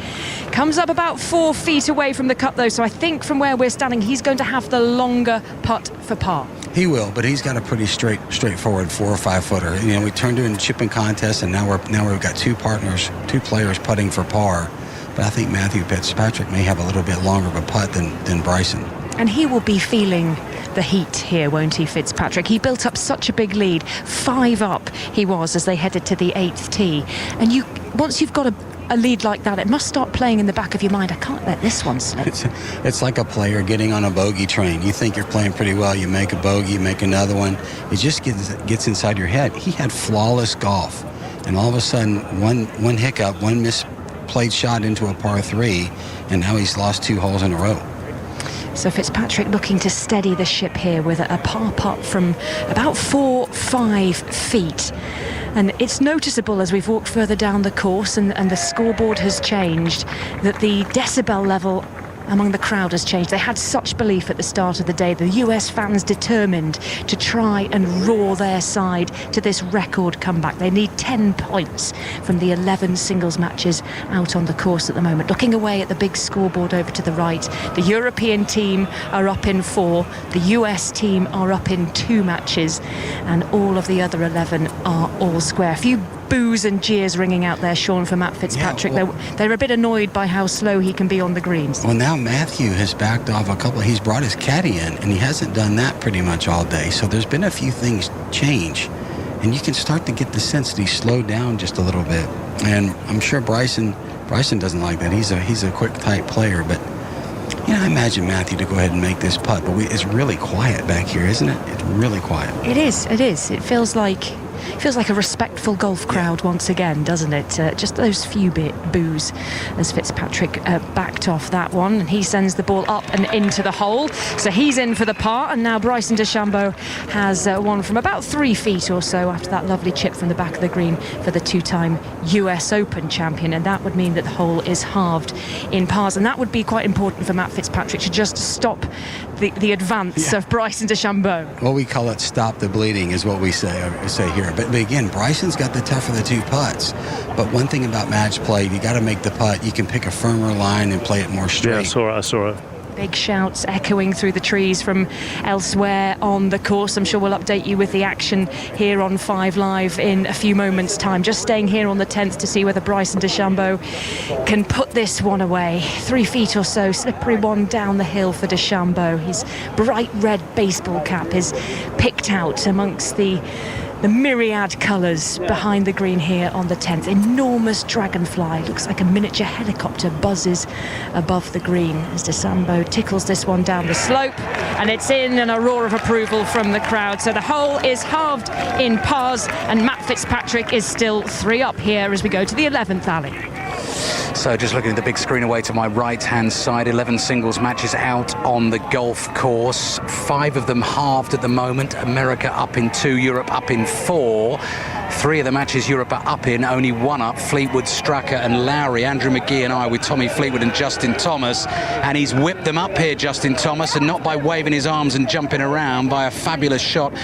Comes up about 4 feet away from the cup, though, so I think from where we're standing, he's going to have the longer putt for par. He will, but he's got a pretty straightforward 4 or 5 footer. We turned to a chipping contest, and now we've got 2 players putting for par. But I think Matthew Fitzpatrick may have a little bit longer of a putt than Bryson. And he will be feeling the heat here, won't he, Fitzpatrick? He built up such a big lead. 5 up he was as they headed to the 8th tee. And once you've got a lead like that, it must start playing in the back of your mind. I can't let this one slip. It's like a player getting on a bogey train. You think you're playing pretty well, you make a bogey, you make another one. It just gets inside your head. He had flawless golf, and all of a sudden, one hiccup, one misplayed shot into a par 3, and now he's lost 2 holes in a row. So Fitzpatrick looking to steady the ship here with a par putt from about 4-5 feet. And it's noticeable as we've walked further down the course and the scoreboard has changed that the decibel level among the crowd has changed. They had such belief at the start of the day. The US fans determined to try and roar their side to this record comeback. They need 10 points from the 11 singles matches out on the course at the moment. Looking away at the big scoreboard over to the right, the European team are up in 4, the US team are up in 2 matches, and all of the other 11 are all square. A few boos and jeers ringing out there, Sean, for Matt Fitzpatrick. Yeah, well, they're a bit annoyed by how slow he can be on the greens. Well, now Matthew has backed off a couple. He's brought his caddy in, and he hasn't done that pretty much all day. So there's been a few things change, and you can start to get the sense that he's slowed down just a little bit. And I'm sure Bryson doesn't like that. He's a quick, tight player, but I imagine Matthew to go ahead and make this putt. But it's really quiet back here, isn't it? It's really quiet. It is. It feels like Feels like a respectful golf crowd once again, doesn't it? Just those few boos as Fitzpatrick backed off that one, and he sends the ball up and into the hole. So he's in for the par, and now Bryson DeChambeau has won from about 3 feet or so after that lovely chip from the back of the green for the 2-time US Open champion, and that would mean that the hole is halved in pars, and that would be quite important for Matt Fitzpatrick to just stop the advance of Bryson DeChambeau. Well, we call it stop the bleeding is what we say here. But again, Bryson's got the tougher of the 2 putts. But one thing about match play, you got to make the putt. You can pick a firmer line and play it more straight. Yeah, I saw it. Big shouts echoing through the trees from elsewhere on the course. I'm sure we'll update you with the action here on 5 Live in a few moments' time. Just staying here on the 10th to see whether Bryson DeChambeau can put this one away. 3 feet or so, slippery one down the hill for DeChambeau. His bright red baseball cap is picked out amongst the myriad colours behind the green here on the 10th. Enormous dragonfly, looks like a miniature helicopter, buzzes above the green as DeChambeau tickles this one down the slope, and it's in, and a roar of approval from the crowd. So the hole is halved in pars, and Matt Fitzpatrick is still 3 up here as we go to the 11th alley. So just looking at the big screen away to my right-hand side, 11 singles matches out on the golf course. 5 of them halved at the moment. America up in 2, Europe up in 4. 3 of the matches Europe are up in, only 1 up. Fleetwood, Straka and Lowry. Andrew McGee and I with Tommy Fleetwood and Justin Thomas. And he's whipped them up here, Justin Thomas, and not by waving his arms and jumping around, by a fabulous shot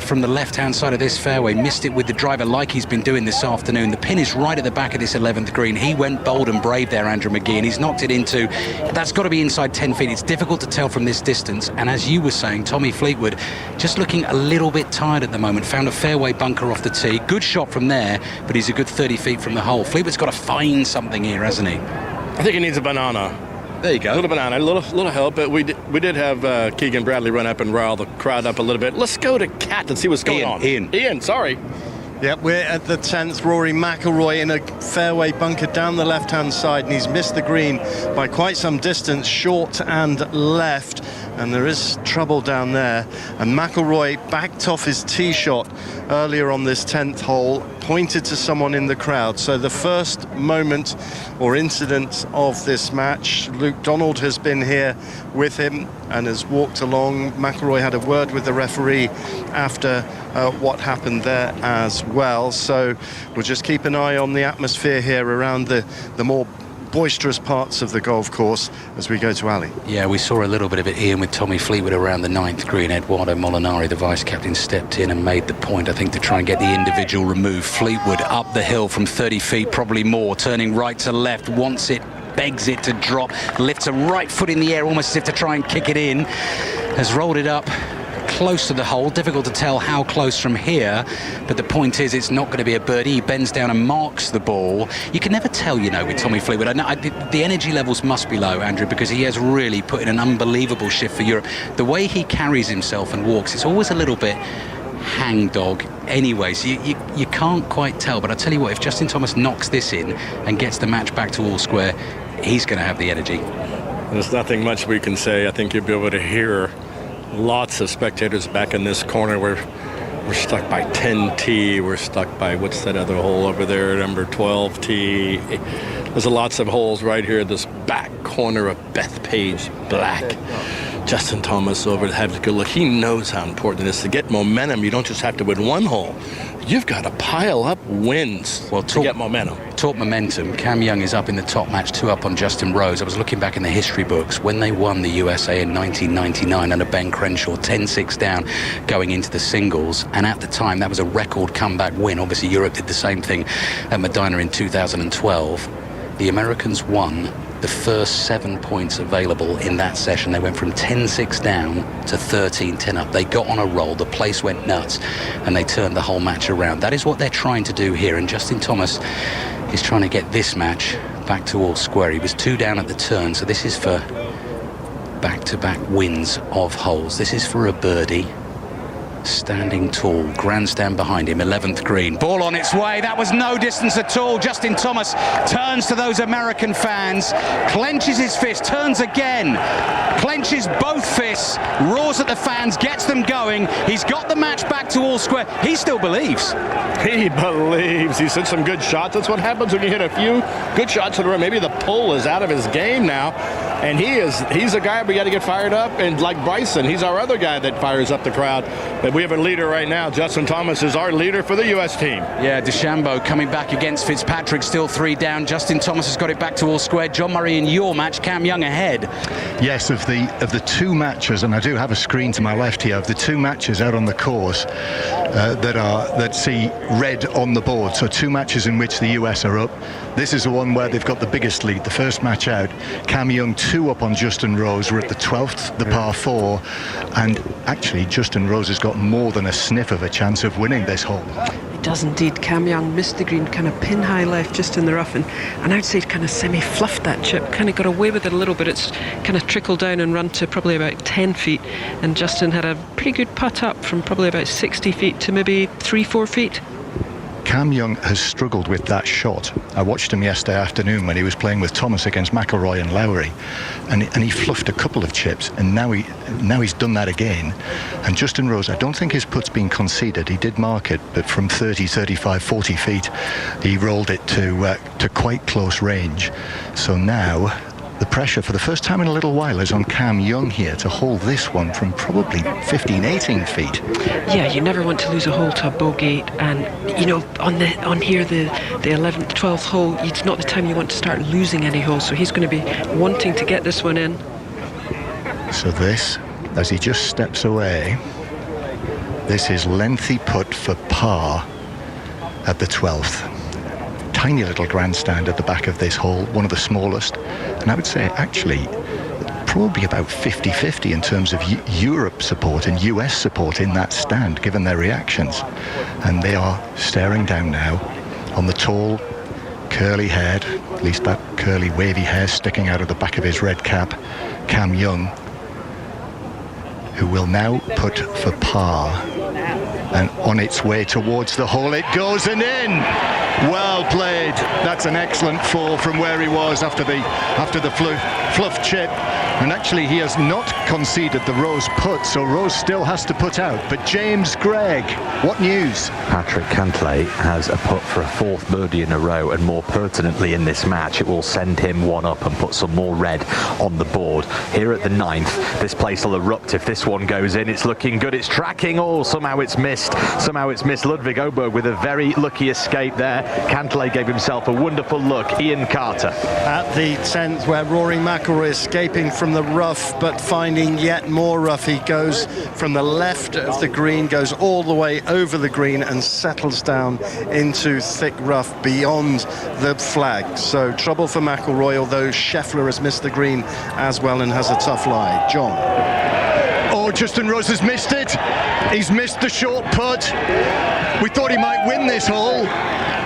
from the left-hand side of this fairway. Missed it with the driver like he's been doing this afternoon. The pin is right at the back of this 11th green. He went bold and brave there, Andrew McGee, and he's knocked it into, that's got to be inside 10 feet. It's difficult to tell from this distance. And as you were saying, Tommy Fleetwood just looking a little bit tired at the moment. Found a fairway bunker off the tee. Good shot from there, but he's a good 30 feet from the hole. Fleetwood's got to find something here, hasn't he? I think he needs a banana. There you go. A little banana, a little help. But we did have Keegan Bradley run up and rile the crowd up a little bit. Let's go to Cat and see what's going on. Ian, sorry. Yep, we're at the 10th. Rory McIlroy in a fairway bunker down the left-hand side, and he's missed the green by quite some distance, short and left, and there is trouble down there. And McIlroy backed off his tee shot earlier on this 10th hole, pointed to someone in the crowd. So the first moment or incident of this match, Luke Donald has been here with him and has walked along. McIlroy had a word with the referee after what happened there as well. So we'll just keep an eye on the atmosphere here around the more boisterous parts of the golf course as we go to alley. Yeah, we saw a little bit of it, Ian, with Tommy Fleetwood around the 9th green. Eduardo Molinari, the vice-captain, stepped in and made the point, I think, to try and get the individual remove. Fleetwood up the hill from 30 feet, probably more, turning right to left, wants it, begs it to drop, lifts a right foot in the air almost as if to try and kick it in, has rolled it up close to the hole. Difficult to tell how close from here, but the point is it's not going to be a birdie. He bends down and marks the ball. You can never tell, you know, with Tommy Fleetwood. The energy levels must be low, Andrew, because he has really put in an unbelievable shift for Europe. The way he carries himself and walks, it's always a little bit hangdog anyway, so you can't quite tell. But I tell you what, if Justin Thomas knocks this in and gets the match back to all square, he's going to have the energy. There's nothing much we can say. I think you'll be able to hear lots of spectators back in this corner. We're stuck by 10T. We're stuck by, what's that other hole over there, number 12T. There's lots of holes right here, this back corner of Bethpage Black. Justin Thomas over to have a good look. He knows how important it is to get momentum. You don't just have to win one hole. You've got to pile up wins to get momentum. Talk momentum. Cam Young is up in the top match, 2 up on Justin Rose. I was looking back in the history books when they won the USA in 1999 under Ben Crenshaw, 10-6 down going into the singles. And at the time, that was a record comeback win. Obviously, Europe did the same thing at Medina in 2012. The Americans won the first 7 points available in that session. They went from 10-6 down to 13-10 up. They got on a roll. The place went nuts, and they turned the whole match around. That is what they're trying to do here, and Justin Thomas is trying to get this match back to all square. He was 2 down at the turn, so this is for back-to-back wins of holes. This is for a birdie. standing tall, grandstand behind him, 11th green. Ball on its way, that was no distance at all. Justin Thomas turns to those American fans, clenches his fist, turns again, clenches both fists, roars at the fans, gets them going. He's got the match back to all square. He still believes. He believes. He's hit some good shots. That's what happens when you hit a few good shots in a row. Maybe the pull is out of his game now. And he's a guy we got to get fired up. And like Bryson, he's our other guy that fires up the crowd. But we have a leader right now. Justin Thomas is our leader for the U.S. team. Yeah, DeChambeau coming back against Fitzpatrick, still 3 down. Justin Thomas has got it back to all square. John Murray in your match, Cam Young ahead. Yes, of the 2 matches, and I do have a screen to my left here, of the 2 matches out on the course that see red on the board. So 2 matches in which the US are up. This is the one where they've got the biggest lead. The first match out, Cam Young 2 up on Justin Rose. We're at the 12th, the par 4, and actually Justin Rose has got more than a sniff of a chance of winning this hole. He does indeed. Cam Young missed the green, kind of pin high left just in the rough, and I'd say kind of semi-fluffed that chip, kind of got away with it a little bit. It's kind of trickled down and run to probably about 10 feet, and Justin had a pretty good putt up from probably about 60 feet to maybe 3-4 feet. Cam Young has struggled with that shot. I watched him yesterday afternoon when he was playing with Thomas against McIlroy and Lowry, and he fluffed a couple of chips, and now he's done that again. And Justin Rose, I don't think his putt's been conceded. He did mark it, but from 30, 35, 40 feet, he rolled it to quite close range. So now the pressure for the first time in a little while is on Cam Young here to hold this one from probably 15, 18 feet. Yeah, you never want to lose a hole to a bogey, and you know, on here the 11th, 12th hole, it's not the time you want to start losing any holes, so he's going to be wanting to get this one in. So this, as he just steps away, this is lengthy putt for par at the 12th. Tiny little grandstand at the back of this hole, one of the smallest, and I would say actually probably about 50-50 in terms of Europe support and US support in that stand, given their reactions. And they are staring down now on the tall, curly haired, at least that curly wavy hair sticking out of the back of his red cap, Cam Young, who will now putt for par. And on its way towards the hole it goes, and in. Well played. That's an excellent fall from where he was after the fluff chip. And actually he has not conceded the Rose putt, so Rose still has to put out. But James Gregg, what news? Patrick Cantlay has a putt for a 4th birdie in a row, and more pertinently in this match, it will send him 1 up and put some more red on the board. Here at the 9th, this place will erupt if this one goes in. It's looking good, it's tracking, somehow it's missed. Ludwig Åberg with a very lucky escape there. Cantlay gave himself a wonderful look. Ian Carter. At the 10th, where Rory McIlroy escaping from the rough, but finding yet more rough. He goes from the left of the green, goes all the way over the green and settles down into thick rough beyond the flag. So trouble for McIlroy, although Scheffler has missed the green as well and has a tough lie. John. Oh, Justin Rose has missed it. He's missed the short putt. We thought he might win this hole.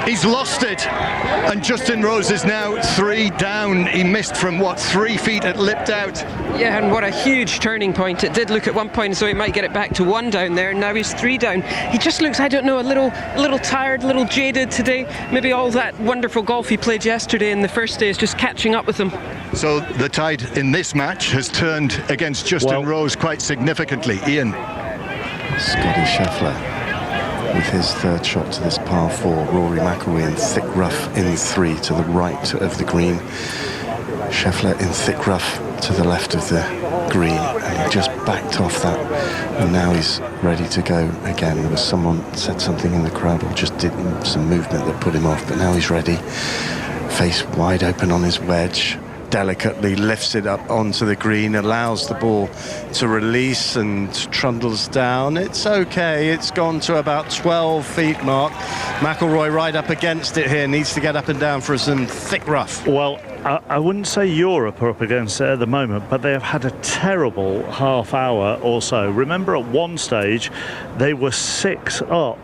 He's lost it, and Justin Rose is now 3 down. He missed from 3 feet at lipped out. Yeah, and what a huge turning point. It did look at one point as though he might get it back to 1 down there, and now he's 3 down. He just looks, I don't know, a little tired, a little jaded today. Maybe all that wonderful golf he played yesterday in the first day is just catching up with him. So the tide in this match has turned against Justin Rose quite significantly. Ian. Scotty Scheffler with his 3rd shot to this par 4. Rory McIlroy in thick rough in 3 to the right of the green. Scheffler in thick rough to the left of the green, and he just backed off that, and now he's ready to go again. There was someone said something in the crowd, or just did some movement that put him off, but now he's ready. Face wide open on his wedge. Delicately lifts it up onto the green, allows the ball to release and trundles down. It's okay, it's gone to about 12 feet mark. McIlroy right up against it here, needs to get up and down for some thick rough. Well, I wouldn't say Europe are up against it at the moment, but they have had a terrible half hour or so. Remember, at one stage they were 6 up.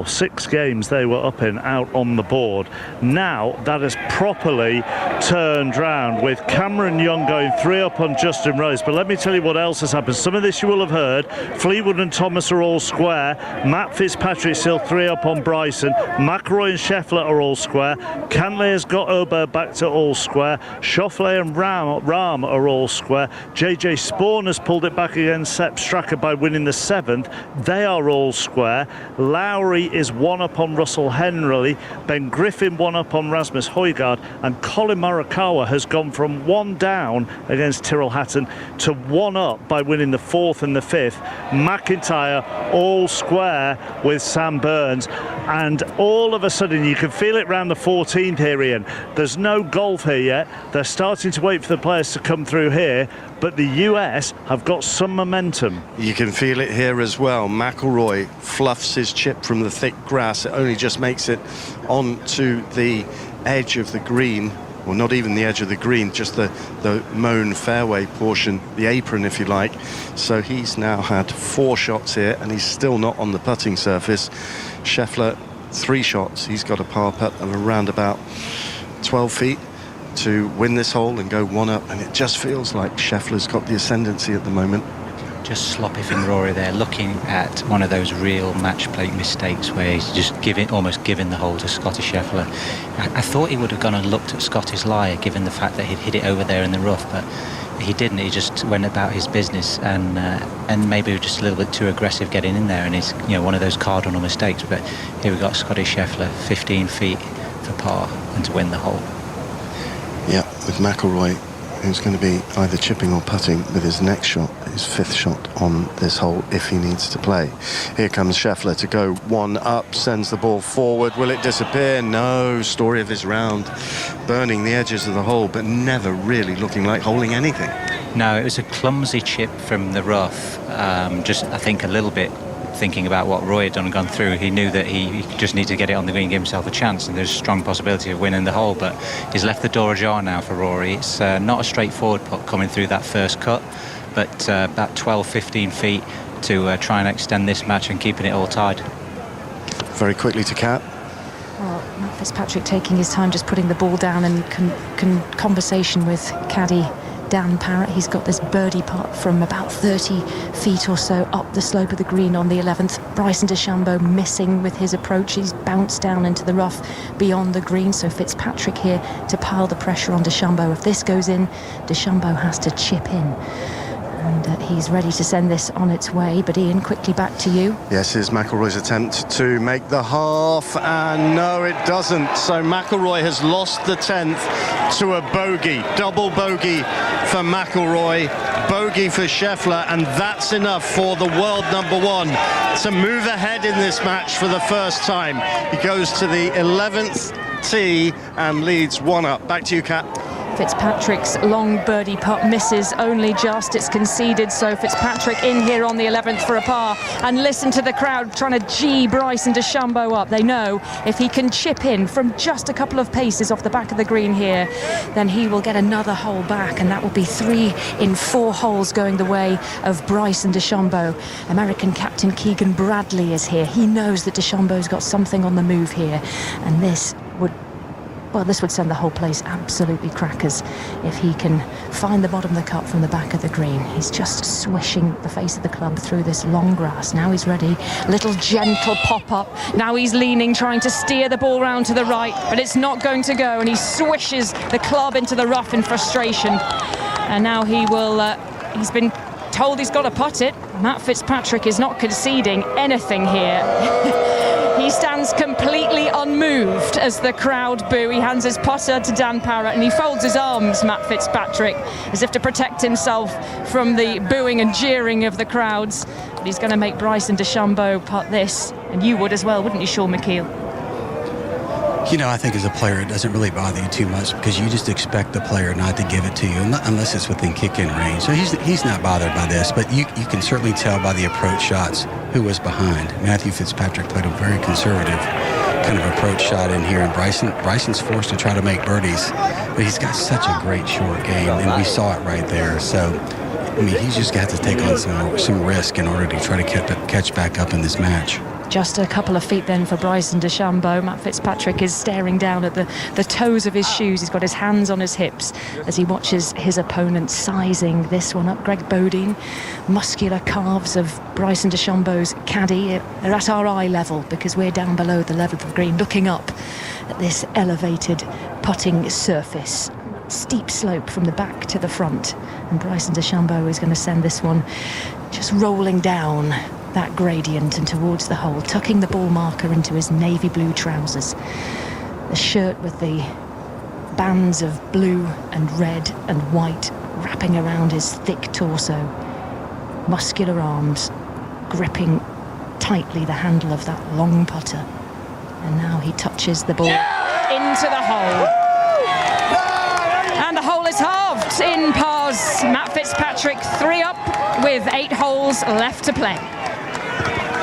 6 games they were up in out on the board. Now that has properly turned round, with Cameron Young going 3 up on Justin Rose. But let me tell you what else has happened. Some of this you will have heard. Fleetwood and Thomas are all square. Matt Fitzpatrick still 3 up on Bryson. McIlroy and Scheffler are all square. Cantlay has got Ober back to all square. Schauffele and Rahm are all square. JJ Spawn has pulled it back against Sepp Straka by winning the 7th. They are all square. Lowry is 1 up on Russell Henley. Ben Griffin 1 up on Rasmus Højgaard, and Colin Morikawa has gone from 1 down against Tyrrell Hatton to 1 up by winning the 4th and the 5th. McIntyre all square with Sam Burns, and all of a sudden you can feel it round the 14th here, Ian. There's no golf here yet. They're starting to wait for the players to come through here, but the US have got some momentum. You can feel it here as well. McIlroy fluffs his chip from the thick grass. It only just makes it onto the edge of the green, well, not even the edge of the green, just the mown fairway portion, the apron if you like. So he's now had 4 shots here and he's still not on the putting surface. Scheffler 3 shots. He's got a par putt of around about 12 feet to win this hole and go 1 up, and it just feels like Scheffler's got the ascendancy at the moment. Just sloppy from Rory there, looking at one of those real match play mistakes where he's just almost giving the hole to Scotty Scheffler. I thought he would have gone and looked at Scotty's lie, given the fact that he'd hit it over there in the rough, but he didn't. He just went about his business, and maybe just a little bit too aggressive getting in there, and it's one of those cardinal mistakes. But here we got Scotty Scheffler, 15 feet for par and to win the hole. Yeah, with McIlroy, who's going to be either chipping or putting with his next shot, his 5th shot on this hole if he needs to play. Here comes Scheffler to go 1 up, sends the ball forward. Will it disappear? No. Story of his round. Burning the edges of the hole, but never really looking like holding anything. No, it was a clumsy chip from the rough. Just, I think, a little bit thinking about what Roy had done and gone through. He knew that he just needed to get it on the green, give himself a chance, and there's a strong possibility of winning the hole, but he's left the door ajar now for Rory. It's not a straightforward putt coming through that first cut, but about 12-15 feet to try and extend this match and keeping it all tied. Very quickly to Kat. Well, Matt Fitzpatrick taking his time, just putting the ball down in conversation with caddy Dan Parrott. He's got this birdie putt from about 30 feet or so up the slope of the green on the 11th. Bryson DeChambeau missing with his approach. He's bounced down into the rough beyond the green, so Fitzpatrick here to pile the pressure on DeChambeau. If this goes in, DeChambeau has to chip in. And he's ready to send this on its way. But Ian, quickly back to you. Yes, here's McIlroy's attempt to make the half, and no, it doesn't. So McIlroy has lost the 10th to a bogey. Double bogey for McIlroy, bogey for Scheffler, and that's enough for the world #1 to move ahead in this match for the first time. He goes to the 11th tee and leads 1 up. Back to you, Kat. Fitzpatrick's long birdie putt misses only just. It's conceded, so Fitzpatrick in here on the 11th for a par. And listen to the crowd trying to gee Bryson DeChambeau up. They know if he can chip in from just a couple of paces off the back of the green here, then he will get another hole back, and that will be 3 in 4 holes going the way of Bryson DeChambeau. American captain Keegan Bradley is here. He knows that DeChambeau's got something on the move here, and this would send the whole place absolutely crackers if he can find the bottom of the cup from the back of the green. He's just swishing the face of the club through this long grass. Now he's ready. Little gentle pop-up. Now he's leaning, trying to steer the ball round to the right, but it's not going to go, and he swishes the club into the rough in frustration. And now he will... he's been told he's got to putt it. Matt Fitzpatrick is not conceding anything here. He stands completely unmoved as the crowd boo. He hands his putter to Dan Parrott and he folds his arms, Matt Fitzpatrick, as if to protect himself from the booing and jeering of the crowds. But he's going to make Bryson DeChambeau putt this, and you would as well, wouldn't you, Sean McKeel? I think as a player it doesn't really bother you too much because you just expect the player not to give it to you unless it's within kick-in range. So he's not bothered by this, but you can certainly tell by the approach shots who was behind. Matthew Fitzpatrick played a very conservative kind of approach shot in here, and Bryson's forced to try to make birdies, but he's got such a great short game, and we saw it right there. So, I mean, he's just got to take on some risk in order to try to catch back up in this match. Just a couple of feet then for Bryson DeChambeau. Matt Fitzpatrick is staring down at the toes of his shoes. He's got his hands on his hips as he watches his opponent sizing this one up. Greg Bodine, muscular calves of Bryson DeChambeau's caddy. They're at our eye level because we're down below the level of the green, looking up at this elevated putting surface. Steep slope from the back to the front. And Bryson DeChambeau is going to send this one just rolling down that gradient and towards the hole, tucking the ball marker into his navy blue trousers. The shirt with the bands of blue and red and white wrapping around his thick torso. Muscular arms gripping tightly the handle of that long putter. And now he touches the ball into the hole. And the hole is halved in pars. Matt Fitzpatrick 3 up with 8 holes left to play.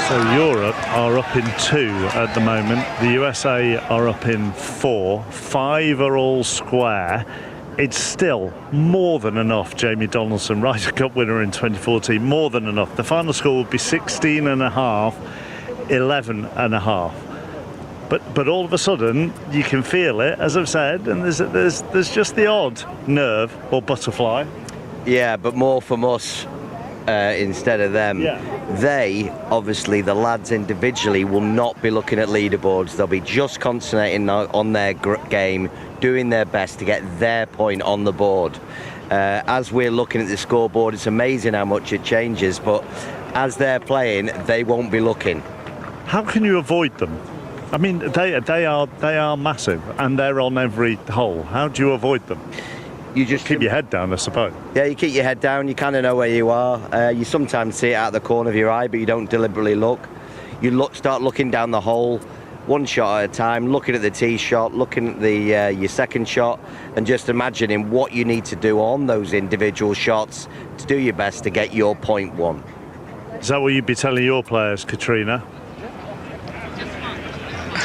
So Europe are up in 2 at the moment. The USA are up in 4. 5 are all square. It's still more than enough. Jamie Donaldson, Ryder Cup winner in 2014, more than enough. The final score would be 16.5, 11.5. But all of a sudden you can feel it, as I've said, and there's just the odd nerve or butterfly. Yeah, but more from us instead of them. Yeah. They, obviously, the lads individually, will not be looking at leaderboards. They'll be just concentrating on their game, doing their best to get their point on the board. As we're looking at the scoreboard, it's amazing how much it changes, but as they're playing, they won't be looking. How can you avoid them? I mean, they are massive, and they're on every hole. How do you avoid them? You just keep your head down, I suppose. Yeah, you keep your head down. You kind of know where you are. You sometimes see it out the corner of your eye, but you don't deliberately look. You start looking down the hole, one shot at a time, looking at the tee shot, looking at your second shot, and just imagining what you need to do on those individual shots to do your best to get your point won. Is that what you'd be telling your players, Katrina?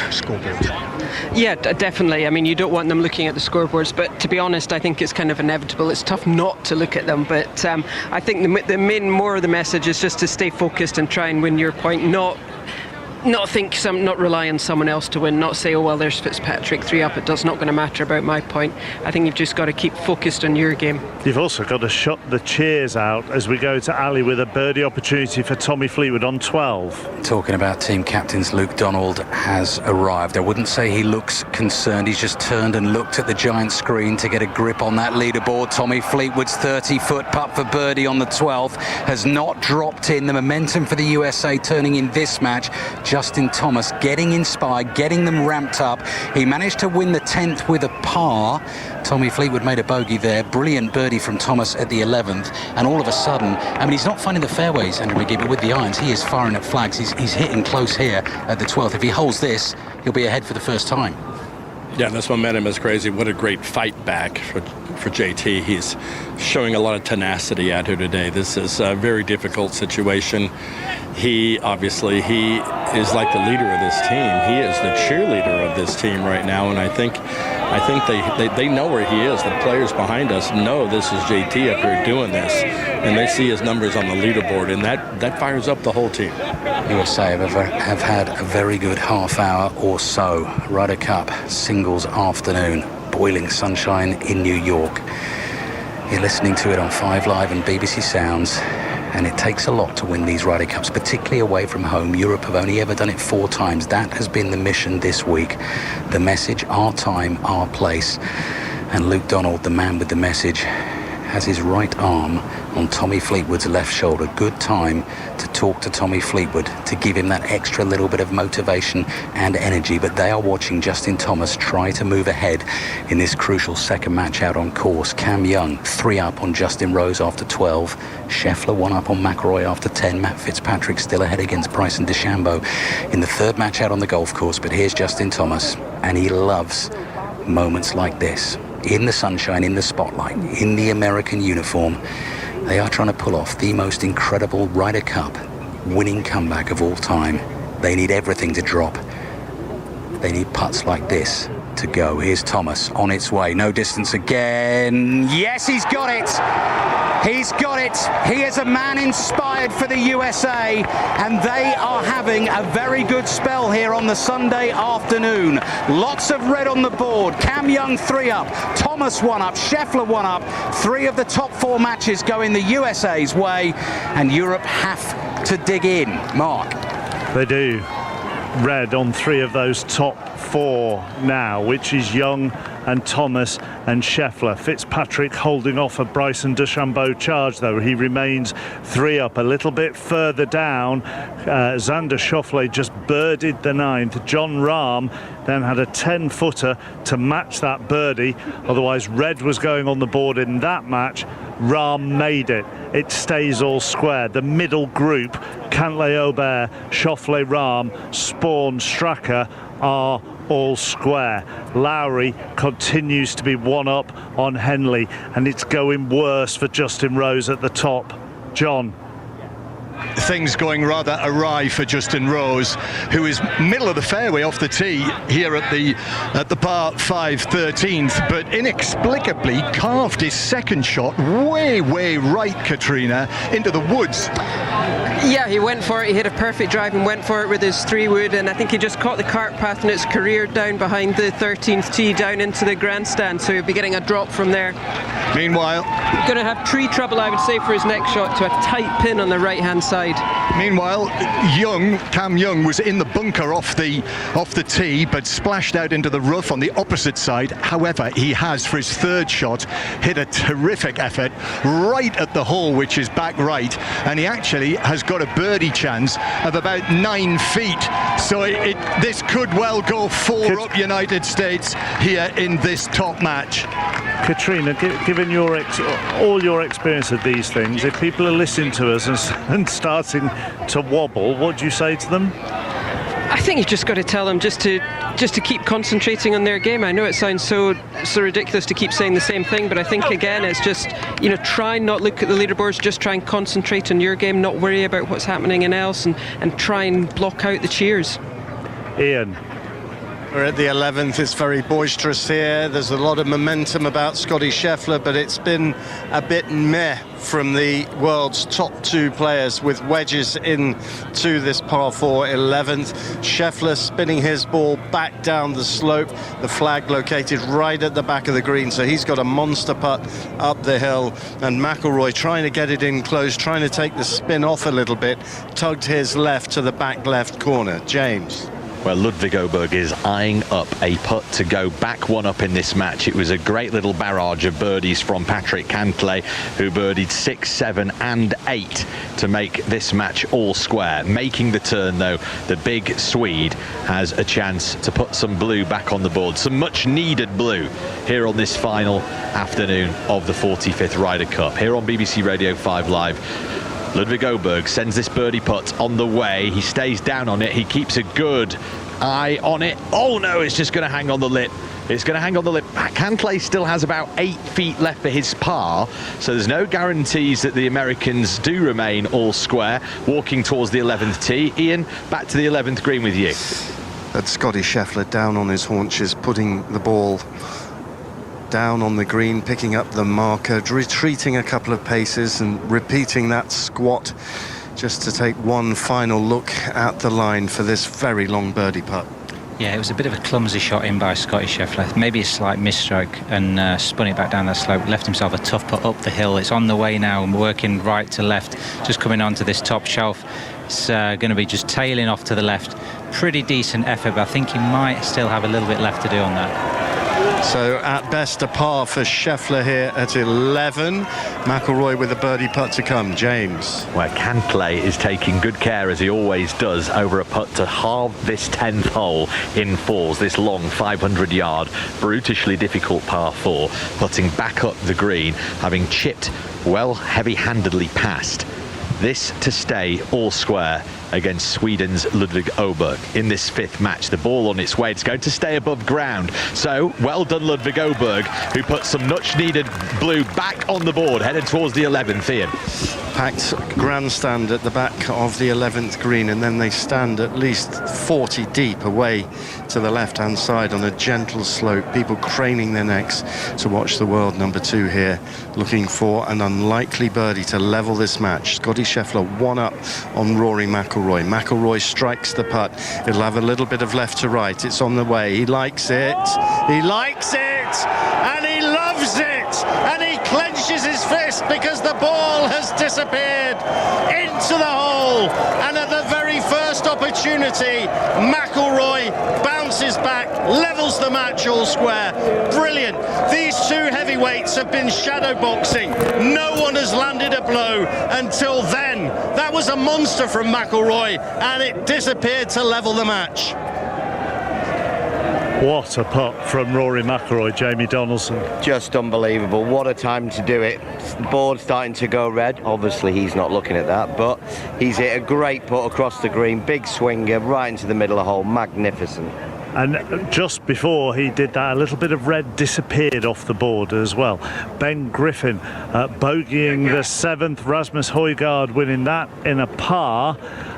Scoreboard. Yeah, definitely. I mean, you don't want them looking at the scoreboards, but to be honest, I think it's kind of inevitable. It's tough not to look at them, but I think more of the message is just to stay focused and try and win your point, not rely on someone else to win, not say, oh well, there's Fitzpatrick 3 up, it's not going to matter about my point. I think you've just got to keep focused on your game. You've also got to shut the cheers out as we go to Ali with a birdie opportunity for Tommy Fleetwood on 12. Talking about team captains, Luke Donald has arrived. I wouldn't say he looks concerned. He's just turned and looked at the giant screen to get a grip on that leaderboard. Tommy Fleetwood's 30-foot putt for birdie on the 12th has not dropped in. The momentum for the USA turning in this match. Justin Thomas getting inspired, getting them ramped up. He managed to win the 10th with a par. Tommy Fleetwood made a bogey there. Brilliant birdie from Thomas at the 11th. And all of a sudden, I mean, he's not finding the fairways, Andrew McGee, but with the irons, he is firing up flags. He's hitting close here at the 12th. If he holds this, he'll be ahead for the first time. Yeah, this momentum is crazy. What a great fight back for JT. He's showing a lot of tenacity out here today. This is a very difficult situation. He is like the leader of this team. He is the cheerleader of this team right now, and I think they know where he is. The players behind us know this is JT up here doing this, and they see his numbers on the leaderboard, and that fires up the whole team. USA have had a very good half hour or so. Ryder Cup singles afternoon, boiling sunshine in New York. You're listening to it on 5 Live and BBC Sounds. And it takes a lot to win these Ryder Cups, particularly away from home. Europe have only ever done it 4 times. That has been the mission this week. The message, our time, our place. And Luke Donald, the man with the message, has his right arm on Tommy Fleetwood's left shoulder. Good time to talk to Tommy Fleetwood, to give him that extra little bit of motivation and energy. But they are watching Justin Thomas try to move ahead in this crucial second match out on course. Cam Young 3 up on Justin Rose after 12. Scheffler 1 up on McIlroy after 10. Matt Fitzpatrick still ahead against Bryson DeChambeau in the third match out on the golf course. But here's Justin Thomas, and he loves moments like this. In the sunshine, in the spotlight, in the American uniform, they are trying to pull off the most incredible Ryder Cup winning comeback of all time. They need everything to drop. They need putts like this to go. Here's Thomas on its way. No distance again. Yes, he's got it. He's got it. He is a man inspired for the USA, and they are having a very good spell here on the Sunday afternoon. Lots of red on the board. Cam Young 3 up, Thomas 1 up, Scheffler 1 up. 3 of the top 4 matches going the USA's way, and Europe have to dig in. Mark. They do. Red on 3 of those top 4 now, which is Young and Thomas and Scheffler. Fitzpatrick holding off a Bryson DeChambeau charge, though. He remains 3 up. A little bit further down, Xander Schauffele just birdied the 9th. John Rahm then had a 10-footer to match that birdie. Otherwise, red was going on the board in that match. Rahm made it. It stays all square. The middle group, Cantlay, Aubert, Schauffele, Rahm, Spawn, Straka, are all square. Lowry continues to be 1 up on Henley, and it's going worse for Justin Rose at the top. John. Things going rather awry for Justin Rose, who is middle of the fairway off the tee here at the par 5 13th, but inexplicably carved his second shot way right, Katrina, into the woods. Yeah, he went for it. He hit a perfect drive and went for it with his 3-wood, and I think he just caught the cart path and it's careered down behind the 13th tee down into the grandstand, so he'll be getting a drop from there. Meanwhile, going to have tree trouble, I would say, for his next shot to a tight pin on the right-hand side. Meanwhile, Cam Young was in the bunker off the tee, but splashed out into the rough on the opposite side. However, he has, for his 3rd shot, hit a terrific effort right at the hole, which is back right, and he actually has got a birdie chance of about 9 feet. So this could well go 4 up United States here in this top match. Katrina, given all your experience of these things, if people are listening to us and starting to wobble, what do you say to them? I think you've just got to tell them just to keep concentrating on their game. I know it sounds so ridiculous to keep saying the same thing, but I think again it's just, try and not look at the leaderboards, just try and concentrate on your game, not worry about what's happening in else, and try and block out the cheers. Ian. We're at the 11th. It's very boisterous here. There's a lot of momentum about Scotty Scheffler, but it's been a bit meh from the world's top 2 players with wedges into this par 4 11th. Scheffler spinning his ball back down the slope. The flag located right at the back of the green, so he's got a monster putt up the hill. And McIlroy trying to get it in close, trying to take the spin off a little bit, tugged his left to the back left corner. James. Well, Ludwig Åberg is eyeing up a putt to go back 1 up in this match. It was a great little barrage of birdies from Patrick Cantlay, who birdied 6, 7 and 8 to make this match all square. Making the turn, though, the big Swede has a chance to put some blue back on the board. Some much needed blue here on this final afternoon of the 45th Ryder Cup. Here on BBC Radio 5 Live, Ludwig Åberg sends this birdie putt on the way. He stays down on it. He keeps a good eye on it. Oh no, it's just going to hang on the lip. It's going to hang on the lip. Cantlay still has about 8 feet left for his par, so there's no guarantees that the Americans do remain all square. Walking towards the 11th tee. Ian, back to the 11th green with you. That's Scotty Scheffler down on his haunches, putting the ball down on the green, picking up the marker, retreating a couple of paces and repeating that squat just to take one final look at the line for this very long birdie putt. Yeah, it was a bit of a clumsy shot in by Scotty Scheffler. Maybe a slight misstroke, and spun it back down that slope, left himself a tough putt up the hill. It's on the way now and working right to left, just coming onto this top shelf. It's going to be just tailing off to the left. Pretty decent effort, but I think he might still have a little bit left to do on that. So at best a par for Scheffler here at 11. McIlroy with a birdie putt to come. James. Where Cantlay is taking good care, as he always does, over a putt to halve this 10th hole in 4s. This long 500-yard, brutishly difficult par 4, putting back up the green, having chipped well heavy-handedly past. This to stay all square against Sweden's Ludvig Oberg. In this 5th match, the ball on its way. It's going to stay above ground. So, well done Ludvig Oberg, who put some much-needed blue back on the board, headed towards the 11th, Ian. Packed grandstand at the back of the 11th green, and then they stand at least 40 deep away to the left-hand side on a gentle slope. People craning their necks to watch the world number 2 here, looking for an unlikely birdie to level this match. Scotty Scheffler 1 up on Rory McIlroy. McIlroy strikes the putt. It'll have a little bit of left to right. It's on the way. He likes it. He likes it, and he loves it, and he clenches his fist because the ball has disappeared into the hole, and at the very first opportunity, McIlroy bounces back, levels the match all square. Brilliant. These 2 heavyweights have been shadow boxing. No one has landed a blow until then. That was a monster from McIlroy, and it disappeared to level the match. What a putt from Rory McIlroy, Jamie Donaldson. Just unbelievable. What a time to do it. The board's starting to go red. Obviously, he's not looking at that, but he's hit a great putt across the green. Big swinger right into the middle of the hole. Magnificent. And just before he did that, a little bit of red disappeared off the board as well. Ben Griffin bogeying the 7th, Rasmus Højgaard winning that in a par,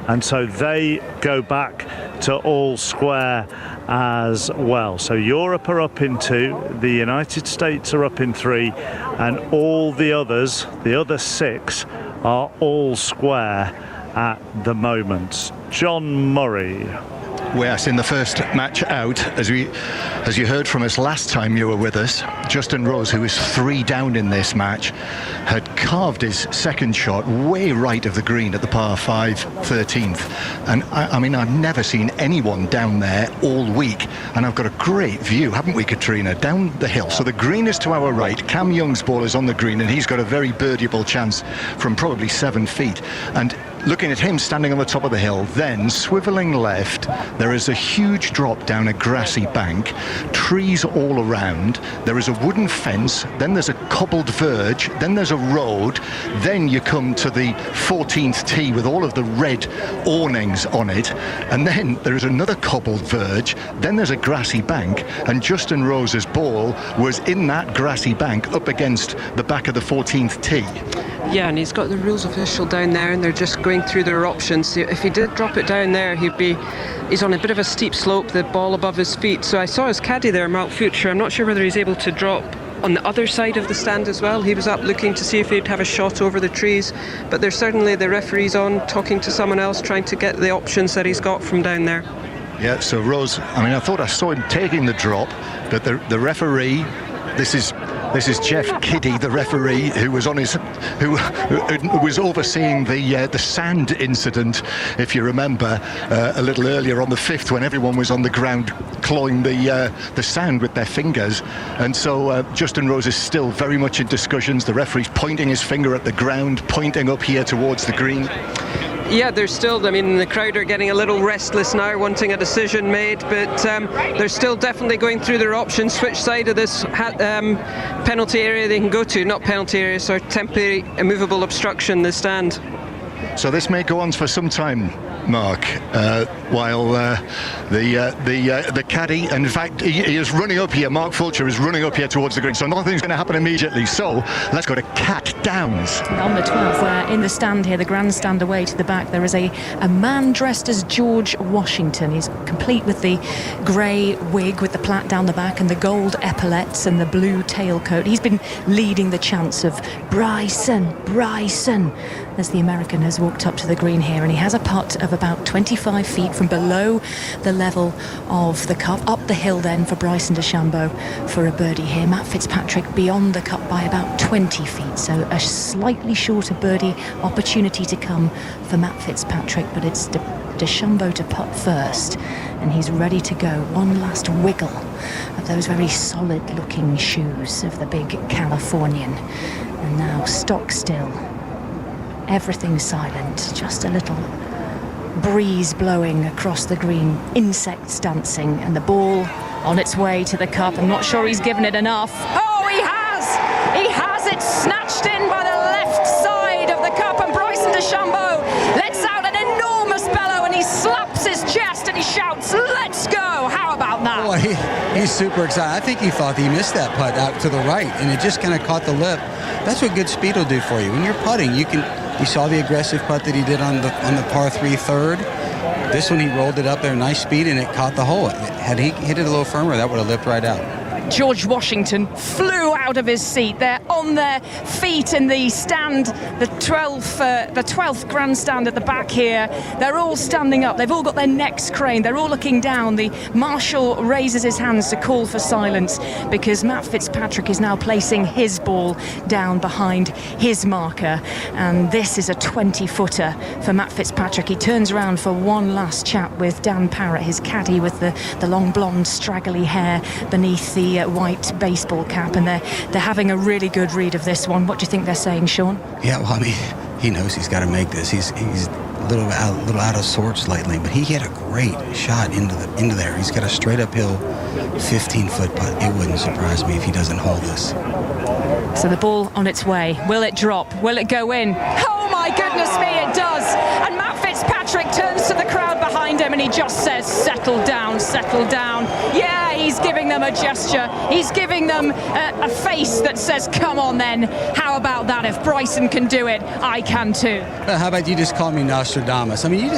and so they go back to all square as well. So Europe are up in 2, the United States are up in 3, and all the others, the other 6, are all square at the moment. John Murray. Yes, in the first match out, as you heard from us last time you were with us, Justin Rose, who was 3 down in this match, had carved his second shot way right of the green at the par 5 13th. And I mean, I've never seen anyone down there all week. And I've got a great view, haven't we, Katrina, down the hill. So the green is to our right. Cam Young's ball is on the green, and he's got a very birdieable chance from probably 7 feet. And looking at him standing on the top of the hill, then swiveling left, there is a huge drop down a grassy bank, trees all around, there is a wooden fence, then there's a cobbled verge, then there's a road, then you come to the 14th tee with all of the red awnings on it, and then there is another cobbled verge, then there's a grassy bank, and Justin Rose's ball was in that grassy bank up against the back of the 14th tee. Yeah, and he's got the rules official down there, and they're just going through their options. If he did drop it down there, he's on a bit of a steep slope, the ball above his feet. So I saw his caddy there, Mark Future. I'm not sure whether he's able to drop on the other side of the stand as well. He was up looking to see if he'd have a shot over the trees, but there's certainly the referee's on talking to someone else, trying to get the options that he's got from down there. Yeah, so Rose, I mean, I thought I saw him taking the drop, but the referee, this is Jeff Kiddie, the referee, who was overseeing the sand incident, if you remember, a little earlier on the 5th, when everyone was on the ground clawing the sand with their fingers. And so Justin Rose is still very much in discussions. The referee's pointing his finger at the ground, pointing up here towards the green. Yeah, there's still, I mean, the crowd are getting a little restless now, wanting a decision made, but they're still definitely going through their options, which side of this penalty area they can go to, not penalty area, so temporary immovable obstruction, the stand. So this may go on for some time, Mark, while the caddy, and in fact he is running up here, Mark Fulcher is running up here towards the green, so nothing's going to happen immediately. So let's go to Cat Downs. On the 12th, where in the stand here, the grandstand away to the back, there is a man dressed as George Washington. He's complete with the grey wig with the plait down the back and the gold epaulettes and the blue tailcoat. He's been leading the chants of Bryson, Bryson, as the American has walked up to the green here, and he has a putt of about 25 feet from below the level of the cup, up the hill then for Bryson DeChambeau for a birdie here. Matt Fitzpatrick beyond the cup by about 20 feet, so a slightly shorter birdie opportunity to come for Matt Fitzpatrick, but it's DeChambeau to putt first, and he's ready to go. One last wiggle of those very solid looking shoes of the big Californian, and now stock still. Everything's silent, just a little breeze blowing across the green, insects dancing, and the ball on its way to the cup. I'm not sure he's given it enough. Oh, he has! He has it snatched in by the left side of the cup, and Bryson DeChambeau lets out an enormous bellow He's super excited. I think he thought he missed that putt out to the right, and it just kind of caught the lip. That's what good speed will do for you. When you're putting, you saw the aggressive putt that he did on the par 3 third. This one, he rolled it up there, nice speed, and it caught the hole. Had he hit it a little firmer, that would have lipped right out. George Washington flew out of his seat. They're on their feet in the stand, the 12th grandstand at the back here. They're all standing up. They've all got their necks craned. They're all looking down. The marshal raises his hands to call for silence because Matt Fitzpatrick is now placing his ball down behind his marker. And this is a 20-footer for Matt Fitzpatrick. He turns around for one last chat with Dan Parrott, his caddy with the long blonde straggly hair beneath the white baseball cap, and they're having a really good read of this one. What do you think they're saying, Sean? Yeah, well, I mean, he knows he's got to make this. He's a little out of sorts lately, but he hit a great shot into there. He's got a straight uphill 15-foot putt. It wouldn't surprise me if he doesn't hold this. So the ball on its way. Will it drop? Will it go in? Oh my goodness me, it does! And Matt Fitzpatrick turns to the crowd behind him and he just says, settle down, settle down. Yeah, he's giving them a gesture. He's giving them a face that says, come on then. How about that? If Bryson can do it, I can too. How about you just call me Nostradamus? I mean, you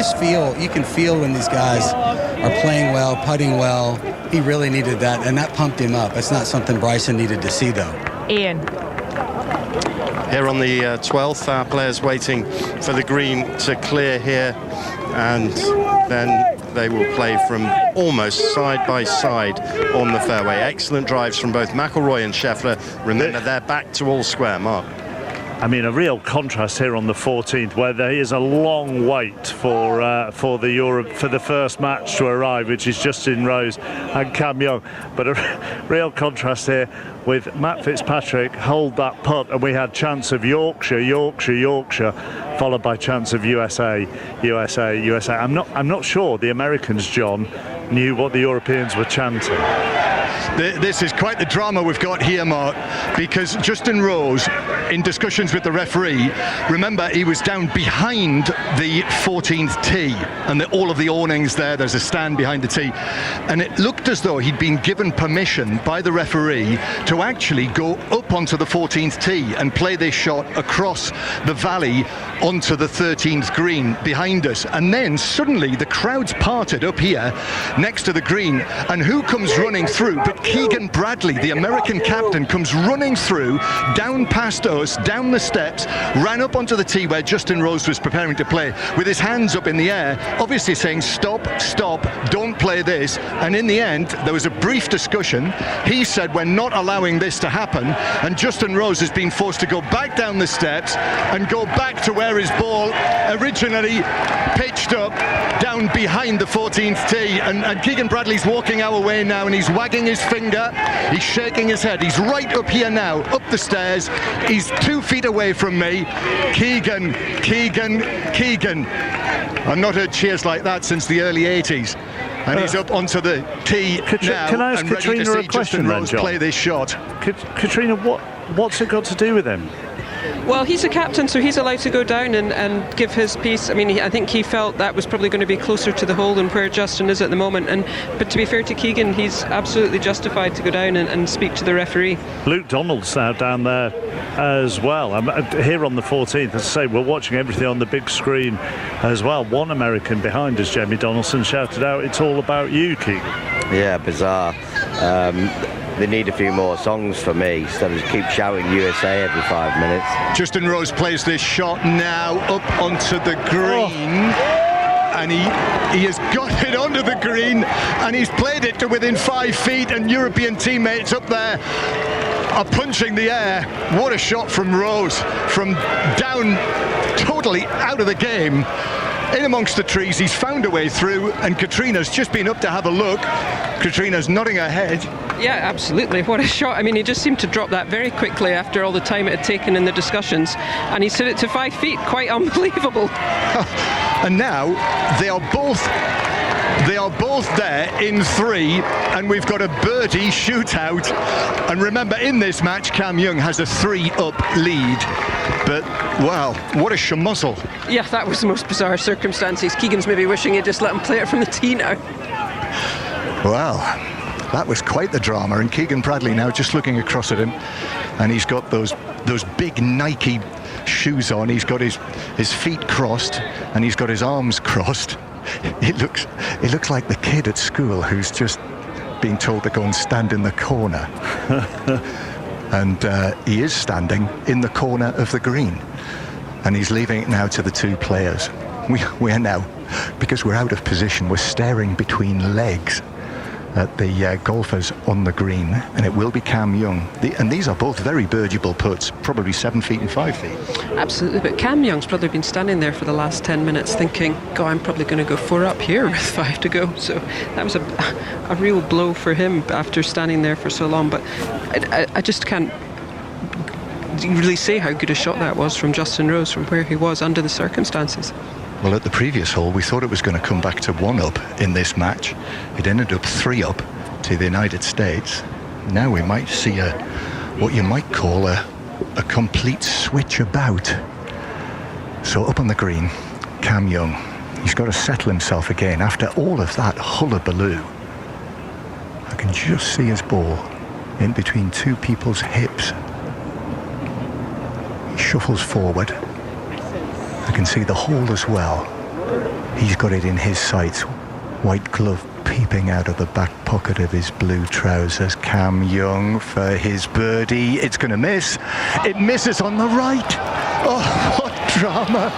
can feel when these guys are playing well, putting well. He really needed that, and that pumped him up. That's not something Bryson needed to see, though. Ian. Here on the 12th, our players waiting for the green to clear here, and then they will play from almost side by side on the fairway. Excellent drives from both McIlroy and Scheffler. Remember, they're back to all square, Mark. I mean, a real contrast here on the 14th, where there is a long wait for the first match to arrive, which is Justin Rose and Cam Young. But a real contrast here with Matt Fitzpatrick hold that putt, and we had chance of Yorkshire, followed by chance of USA. I'm not sure the Americans, John, knew what the Europeans were chanting. This is quite the drama we've got here, Mark, because Justin Rose, in discussions with the referee, remember he was down behind the 14th tee, and all of the awnings there's a stand behind the tee, and it looked as though he'd been given permission by the referee to actually go up onto the 14th tee and play this shot across the valley onto the 13th green behind us. And then suddenly the crowds parted up here next to the green, and who comes running through but Keegan Bradley, the American captain, comes running through, down past us, down the steps, ran up onto the tee where Justin Rose was preparing to play, with his hands up in the air, obviously saying, stop, don't play this. And in the end, there was a brief discussion. He said, we're not allowing this to happen, and Justin Rose has been forced to go back down the steps and go back to where his ball originally pitched up, down behind the 14th tee. And Keegan Bradley's walking our way now, and he's wagging his finger, he's shaking his head. He's right up here now, up the stairs. He's 2 feet away from me. Keegan. I've not heard cheers like that since the early 80s. And he's up onto the tee now. Can I ask and ready Katrina to see a question, Justin Rose play this shot. Katrina, what's it got to do with him? Well, he's a captain, so he's allowed to go down and give his piece. I mean, I think he felt that was probably going to be closer to the hole than where Justin is at the moment. But to be fair to Keegan, he's absolutely justified to go down and speak to the referee. Luke Donald's now down there as well. I'm here on the 14th. As I say, we're watching everything on the big screen as well. One American behind us, Jamie Donaldson, shouted out, "It's all about you, Keegan." Yeah, bizarre. They need a few more songs for me instead of keep shouting USA every 5 minutes. Justin Rose plays this shot now up onto the green. And he has got it onto the green, and he's played it to within 5 feet, and European teammates up there are punching the air. What a shot from Rose, from down totally out of the game. In amongst the trees, he's found a way through, and Katrina's just been up to have a look. Katrina's nodding her head. Yeah, absolutely. What a shot. I mean, he just seemed to drop that very quickly after all the time it had taken in the discussions, and he hit it to 5 feet. Quite unbelievable. And now they are both there in 3, and we've got a birdie shootout. And remember, in this match, Cam Young has a 3-up lead. But wow, what a schmuzzle. Yeah, that was the most bizarre circumstances. Keegan's maybe wishing he'd just let him play it from the tee now. Wow. That was quite the drama, and Keegan Bradley now just looking across at him, and he's got those big Nike shoes on. He's got his feet crossed, and he's got his arms crossed. It looks like the kid at school who's just been told to go and stand in the corner. And he is standing in the corner of the green, and he's leaving it now to the two players. We are now, because we're out of position, we're staring between legs at the golfers on the green, and it will be Cam Young. And these are both very birdieable putts, probably 7 feet and 5 feet. Absolutely, but Cam Young's probably been standing there for the last 10 minutes thinking, God, I'm probably going to go 4 up here with 5 to go. So that was a real blow for him after standing there for so long. But I just can't really say how good a shot that was from Justin Rose from where he was under the circumstances. Well, at the previous hole, we thought it was going to come back to 1 up in this match. It ended up 3 up to the United States. Now we might see what you might call a complete switch about. So up on the green, Cam Young. He's got to settle himself again after all of that hullabaloo. I can just see his ball in between two people's hips. He shuffles forward. I can see the hole as well. He's got it in his sights. White glove peeping out of the back pocket of his blue trousers. Cam Young for his birdie. It's going to miss. It misses on the right. Oh, what drama.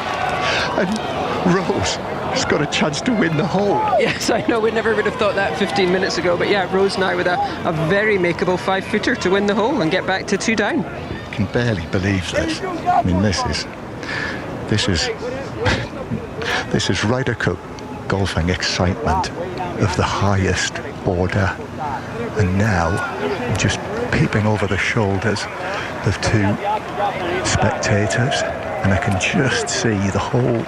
And Rose has got a chance to win the hole. Yes, I know. We never would have thought that 15 minutes ago. But yeah, Rose now with a very makeable 5-footer to win the hole and get back to 2 down. I can barely believe this. I mean, this is Ryder Cup golfing excitement of the highest order, and now just peeping over the shoulders of 2 spectators, and I can just see the hole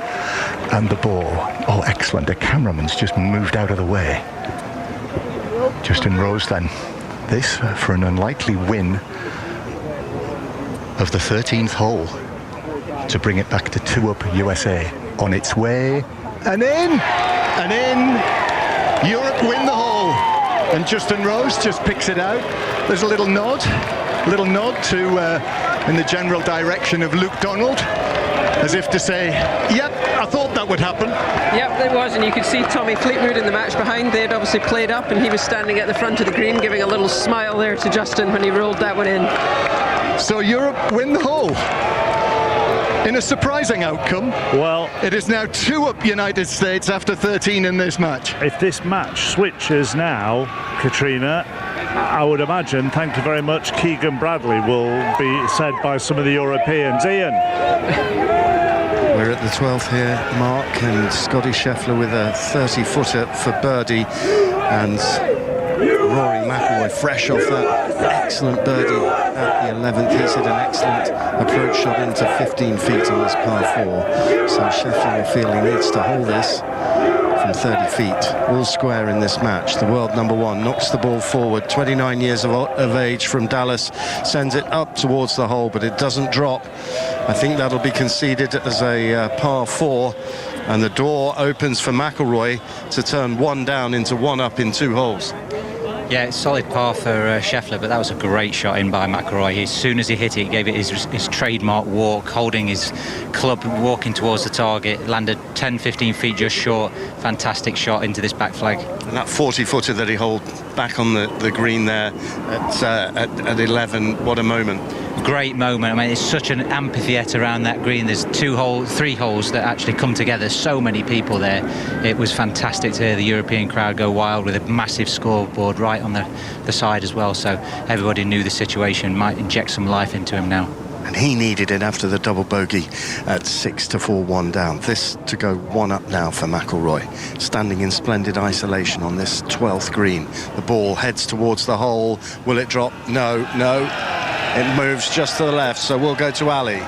and the ball. Oh, excellent. The cameraman's just moved out of the way. Justin Rose then. This for an unlikely win of the 13th hole to bring it back to 2 up USA. On its way, and in! And in! Europe win the hole! And Justin Rose just picks it out. There's a little nod to, in the general direction of Luke Donald, as if to say, yep, I thought that would happen. Yep, there was, and you could see Tommy Fleetwood in the match behind. They had obviously played up, and he was standing at the front of the green, giving a little smile there to Justin when he rolled that one in. So Europe win the hole. In a surprising outcome, well, it is now 2 up United States after 13 in this match. If this match switches now, Katrina, I would imagine, thank you very much, Keegan Bradley will be said by some of the Europeans. Ian? We're at the 12th here, Mark, and Scotty Scheffler with a 30-footer for birdie, and Rory McIlroy fresh off that excellent birdie at the 11th. He's hit an excellent approach shot into 15 feet on this par 4. So Scheffler will feel he needs to hold this from 30 feet. All square in this match. The world number 1 knocks the ball forward. 29 years of age from Dallas. Sends it up towards the hole, but it doesn't drop. I think that'll be conceded as a par 4. And the door opens for McIlroy to turn 1 down into 1 up in 2 holes. Yeah, it's solid par for Scheffler, but that was a great shot in by McIlroy. As soon as he hit it, he gave it his trademark walk, holding his club, walking towards the target, landed 10-15 feet just short. Fantastic shot into this back flag. And that 40-footer that he held back on the green there at 11, what a moment. Great moment. I mean, it's such an amphitheatre around that green. There's 3 holes that actually come together. So many people there. It was fantastic to hear the European crowd go wild with a massive scoreboard right on the side as well. So everybody knew the situation might inject some life into him now. And he needed it after the double bogey at 6 to 4, 1 down. This to go 1 up now for McIlroy, standing in splendid isolation on this 12th green. The ball heads towards the hole. Will it drop? No. It moves just to the left, so we'll go to Ali.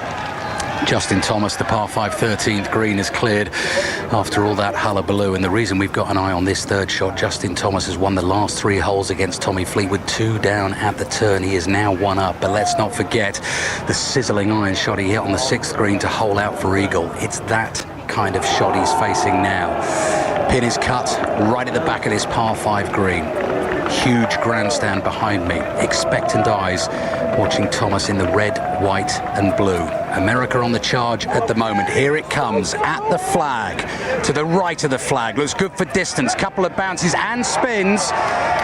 Justin Thomas, the par 5 13th green is cleared after all that hullabaloo, and the reason we've got an eye on this 3rd shot, Justin Thomas has won the last 3 holes against Tommy Fleetwood, 2 down at the turn. He is now 1 up, but let's not forget the sizzling iron shot he hit on the 6th green to hole out for eagle. It's that kind of shot he's facing now. Pin is cut right at the back of this par 5 green. huge grandstand behind me. Expectant eyes watching Thomas in the red, white and blue. America on the charge at the moment. Here it comes at the flag, to the right of the flag. Looks good for distance. Couple of bounces and spins.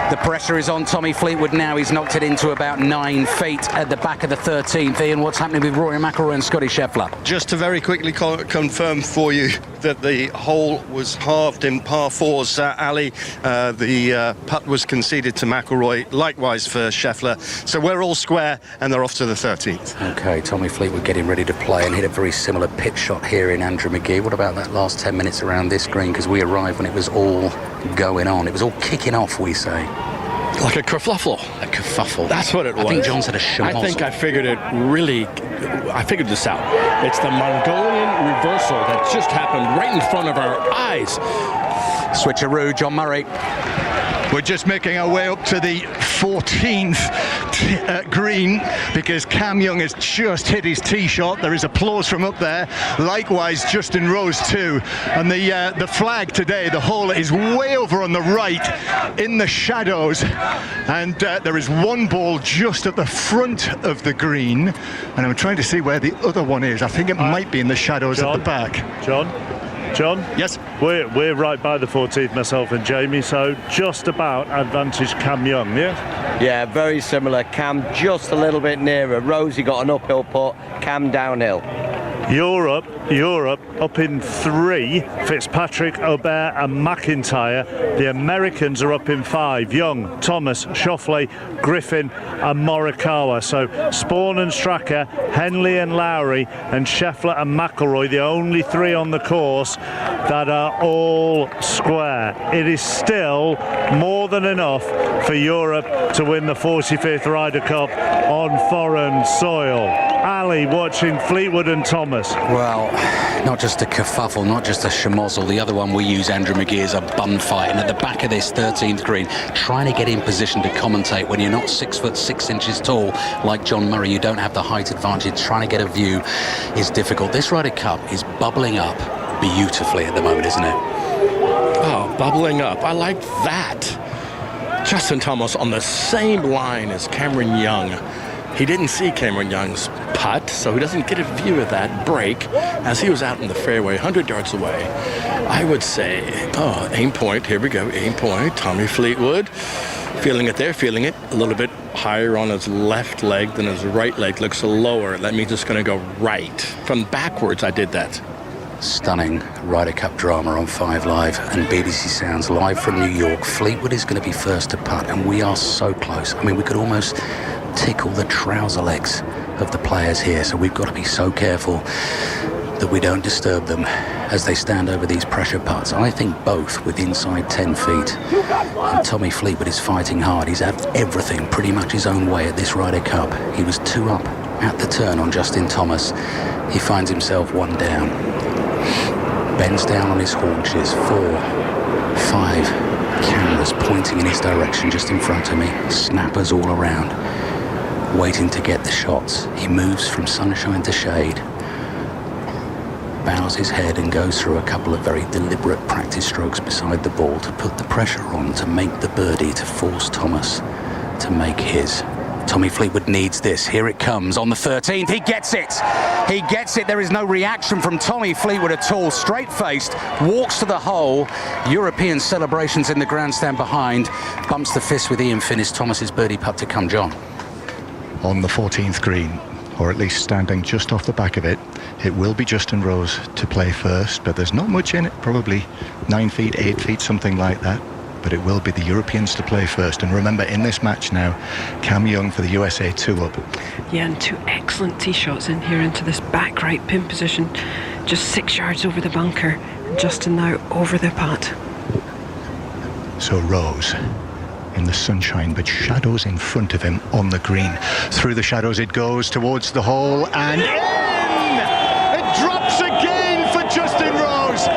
The pressure is on Tommy Fleetwood now. He's knocked it into about 9 feet at the back of the 13th. Ian, what's happening with Rory McIlroy and Scotty Scheffler? Just to very quickly confirm for you that the hole was halved in par fours, Ali. The putt was conceded to McIlroy, likewise for Scheffler. So we're all square and they're off to the 13th. Okay, Tommy Fleetwood getting ready to play and hit a very similar pitch shot here in Andrew McGee. What about that last 10 minutes around this green? Because we arrived when it was all going on. It was all kicking off, we say. Like a kerfluffle. A kerfuffle. That's what it was. I think John said a schmozzle. I think I figured this out. It's the Mongolian reversal that just happened right in front of our eyes. Switcheroo, John Murray. We're just making our way up to the 14th green because Cam Young has just hit his tee shot. There is applause from up there. Likewise, Justin Rose too. And the flag today, the hole is way over on the right in the shadows. And there is one ball just at the front of the green. And I'm trying to see where the other one is. I think it might be in the shadows at the back. John? Yes? We're right by the 14th, myself and Jamie, so just about advantage Cam Young, yeah? Yeah, very similar. Cam just a little bit nearer. Rosie got an uphill putt, Cam downhill. Europe up in 3, Fitzpatrick, Aubert and McIntyre. The Americans are up in 5, Young, Thomas, Schauffele, Griffin and Morikawa. So Spawn and Straka, Henley and Lowry and Scheffler and McIlroy, the only 3 on the course that are all square. It is still more than enough for Europe to win the 45th Ryder Cup on foreign soil. Ali watching Fleetwood and Thomas. Well, not just a kerfuffle, not just a schmozzle. The other one we use, Andrew McGee, is a bun fight. And at the back of this 13th green, trying to get in position to commentate when you're not 6 foot 6 inches tall like John Murray, you don't have the height advantage. Trying to get a view is difficult. This Ryder Cup is bubbling up beautifully at the moment, isn't it? Oh, bubbling up. I like that. Justin Thomas on the same line as Cameron Young. He didn't see Cameron Young's putt, so he doesn't get a view of that break as he was out in the fairway 100 yards away. I would say, aim point, here we go, aim point, Tommy Fleetwood. Feeling it there, feeling it a little bit higher on his left leg than his right leg, looks lower. That means it's going to go right. From backwards, I did that. Stunning Ryder Cup drama on 5 Live and BBC Sounds live from New York. Fleetwood is going to be first to putt, and we are so close. I mean, we could almost tickle the trouser legs of the players here, so we've got to be so careful that we don't disturb them as they stand over these pressure putts. I think both with inside 10 feet. And Tommy Fleetwood is fighting hard. He's had everything pretty much his own way at this Ryder Cup. He was 2 up at the turn on Justin Thomas. He finds himself 1 down. Bends down on his haunches. 4, 5 cameras pointing in his direction just in front of me. Snappers all around, waiting to get the shots. He moves from sunshine to shade, bows his head and goes through a couple of very deliberate practice strokes beside the ball to put the pressure on to make the birdie, to force Thomas to make his. Tommy Fleetwood needs this. Here it comes on the 13th. He gets it. He gets it. There is no reaction from Tommy Fleetwood at all. Straight-faced, walks to the hole. European celebrations in the grandstand behind. Bumps the fist with Ian Finnis. Thomas's birdie putt to come, John. On the 14th green, or at least standing just off the back of it, it will be Justin Rose to play first, but there's not much in it, probably 9 feet, 8 feet, something like that. But it will be the Europeans to play first. And remember, in this match now, Cam Young for the USA 2 up. Yeah, and 2 excellent tee shots in here into this back right pin position, just 6 yards over the bunker, and Justin now over the putt. So Rose in the sunshine, but shadows in front of him on the green. Through the shadows it goes towards the hole and in! It drops again for Justin Rose.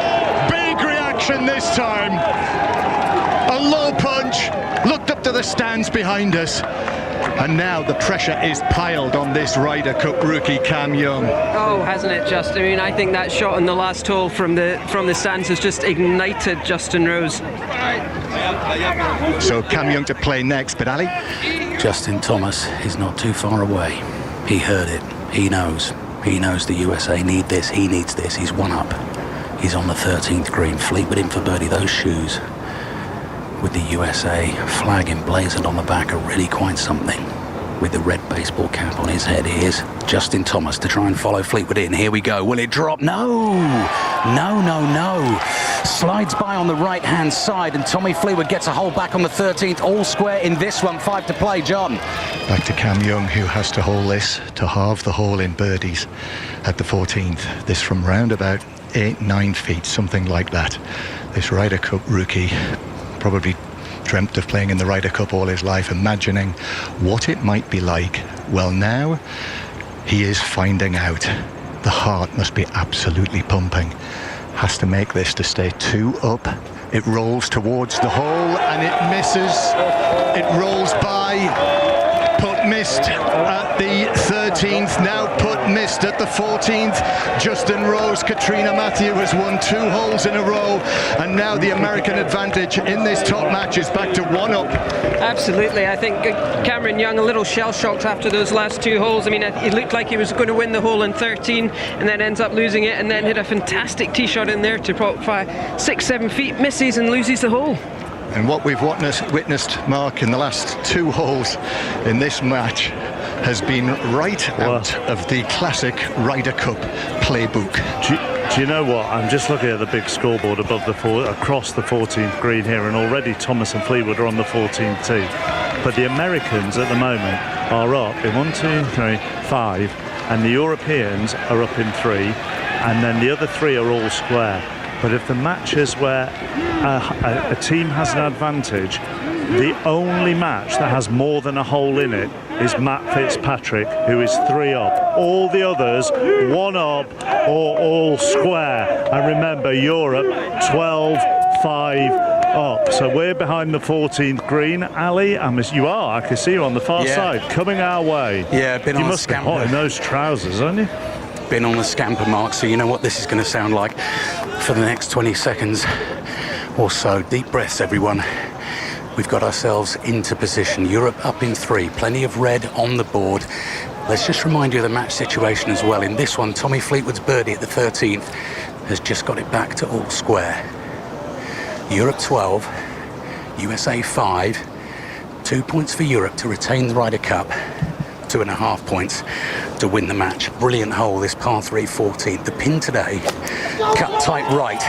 Big reaction this time. A low punch, looked up to the stands behind us. And now the pressure is piled on this Ryder Cup rookie Cam Young. Oh, hasn't it just? I mean, I think that shot on the last hole from the stands has just ignited Justin Rose. So Cam Young to play next, but Ali? Justin Thomas is not too far away. He heard it. He knows. He knows the USA need this. He needs this. He's one up. He's on the 13th green. Fleetwood in for birdie. Those shoes with the USA flag emblazoned on the back are really quite something. With the red baseball cap on his head, here's Justin Thomas to try and follow Fleetwood in. Here we go. Will it drop? No! No, no, no. Slides by on the right-hand side, and Tommy Fleetwood gets a hole back on the 13th. All square in this one. 5 to play, John. Back to Cam Young, who has to hole this to halve the hole in birdies at the 14th. This from round about 8-9 feet, something like that. This Ryder Cup rookie probably dreamt of playing in the Ryder Cup all his life, imagining what it might be like. Well, now he is finding out. The heart must be absolutely pumping. Has to make this to stay 2 up. It rolls towards the hole and it misses. It rolls by. Putt missed at the 13th, now putt missed at the 14th. Justin Rose, Katrina Matthew has won 2 holes in a row, and now the American advantage in this top match is back to 1 up. Absolutely. I think Cameron Young a little shell-shocked after those last 2 holes. I mean, it looked like he was going to win the hole in 13 and then ends up losing it, and then hit a fantastic tee shot in there to probably 6-7 feet, misses and loses the hole. And what we've witnessed, Mark, in the last 2 holes in this match has been right out of the classic Ryder Cup playbook. Do you know what? I'm just looking at the big scoreboard above across the 14th green here, and already Thomas and Fleetwood are on the 14th tee. But the Americans at the moment are up in 1, 2, 3, 5, and the Europeans are up in 3, and then the other 3 are all square. But if the match is where a team has an advantage, the only match that has more than a hole in it is Matt Fitzpatrick, who is 3 up. All the others, 1 up or all square. And remember, Europe, 12, 5 up. So we're behind the 14th green. Ali, you are. I can see you on the far side, coming our way. Yeah, been you on must be hot in those trousers, aren't you? Been on the scamper, Mark, so you know what this is going to sound like for the next 20 seconds or so. Deep breaths, everyone. We've got ourselves into position. Europe up in 3, plenty of red on the board. Let's just remind you of the match situation as well. In this one, Tommy Fleetwood's birdie at the 13th has just got it back to all square. Europe 12, USA 5, 2 points for Europe to retain the Ryder Cup. 2.5 points to win the match. Brilliant hole, this par 3 14th. The pin today, cut tight right.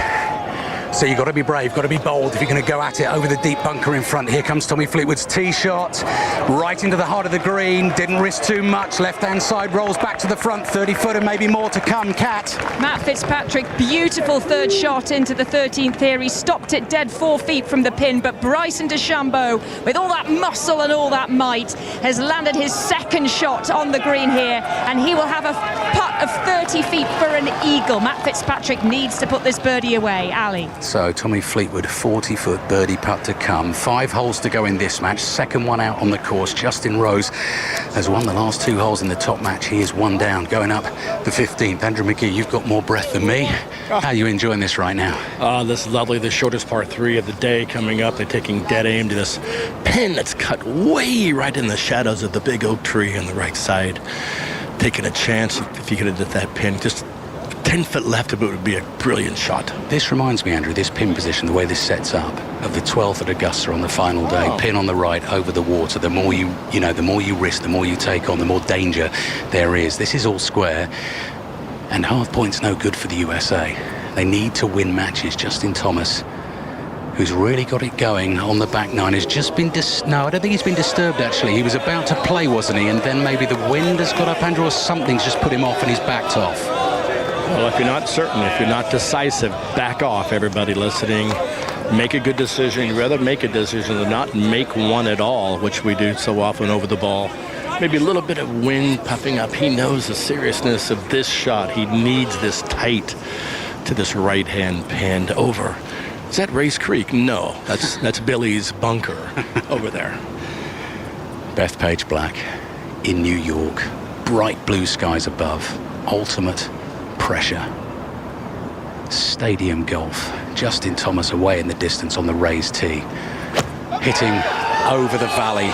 So you've got to be brave, got to be bold if you're going to go at it over the deep bunker in front. Here comes Tommy Fleetwood's tee shot, right into the heart of the green. Didn't risk too much. Left-hand side rolls back to the front. 30-footer, maybe more to come. Kat. Matt Fitzpatrick, beautiful third shot into the 13th here. He stopped it dead 4 feet from the pin, but Bryson DeChambeau, with all that muscle and all that might, has landed his second shot on the green here, and he will have a putt of 30 feet for an eagle. Matt Fitzpatrick needs to put this birdie away. Ali. So Tommy Fleetwood, 40-foot birdie putt to come. 5 holes to go in this match. Second one out on the course. Justin Rose has won the last 2 holes in the top match. He is 1 down, going up the 15th. Andrew McGee, you've got more breath than me. How are you enjoying this right now? This is lovely. The shortest par 3 of the day coming up. They're taking dead aim to this pin that's cut way right in the shadows of the big oak tree on the right side. Taking a chance if you could have hit that pin. Just 10 foot left of it would be a brilliant shot. This reminds me, Andrew, this pin position, the way this sets up, of the 12th at Augusta on the final day. Pin on the right, over the water. The more the more you risk, the more you take on, the more danger there is. This is all square, and half points no good for the USA. They need to win matches. Justin Thomas, who's really got it going on the back nine, has just been no, I don't think he's been disturbed, actually. He was about to play, wasn't he? And then maybe the wind has got up, Andrew, or something's just put him off and he's backed off. Well, if you're not certain, if you're not decisive, back off, everybody listening. Make a good decision. You'd rather make a decision than not make one at all, which we do so often over the ball. Maybe a little bit of wind puffing up. He knows the seriousness of this shot. He needs this tight to this right-hand pin over. Is that Race Creek? No, that's Billy's bunker over there. Bethpage Black in New York. Bright blue skies above. Ultimate pressure. Stadium golf. Justin Thomas away in the distance on the raised tee. Hitting over the valley,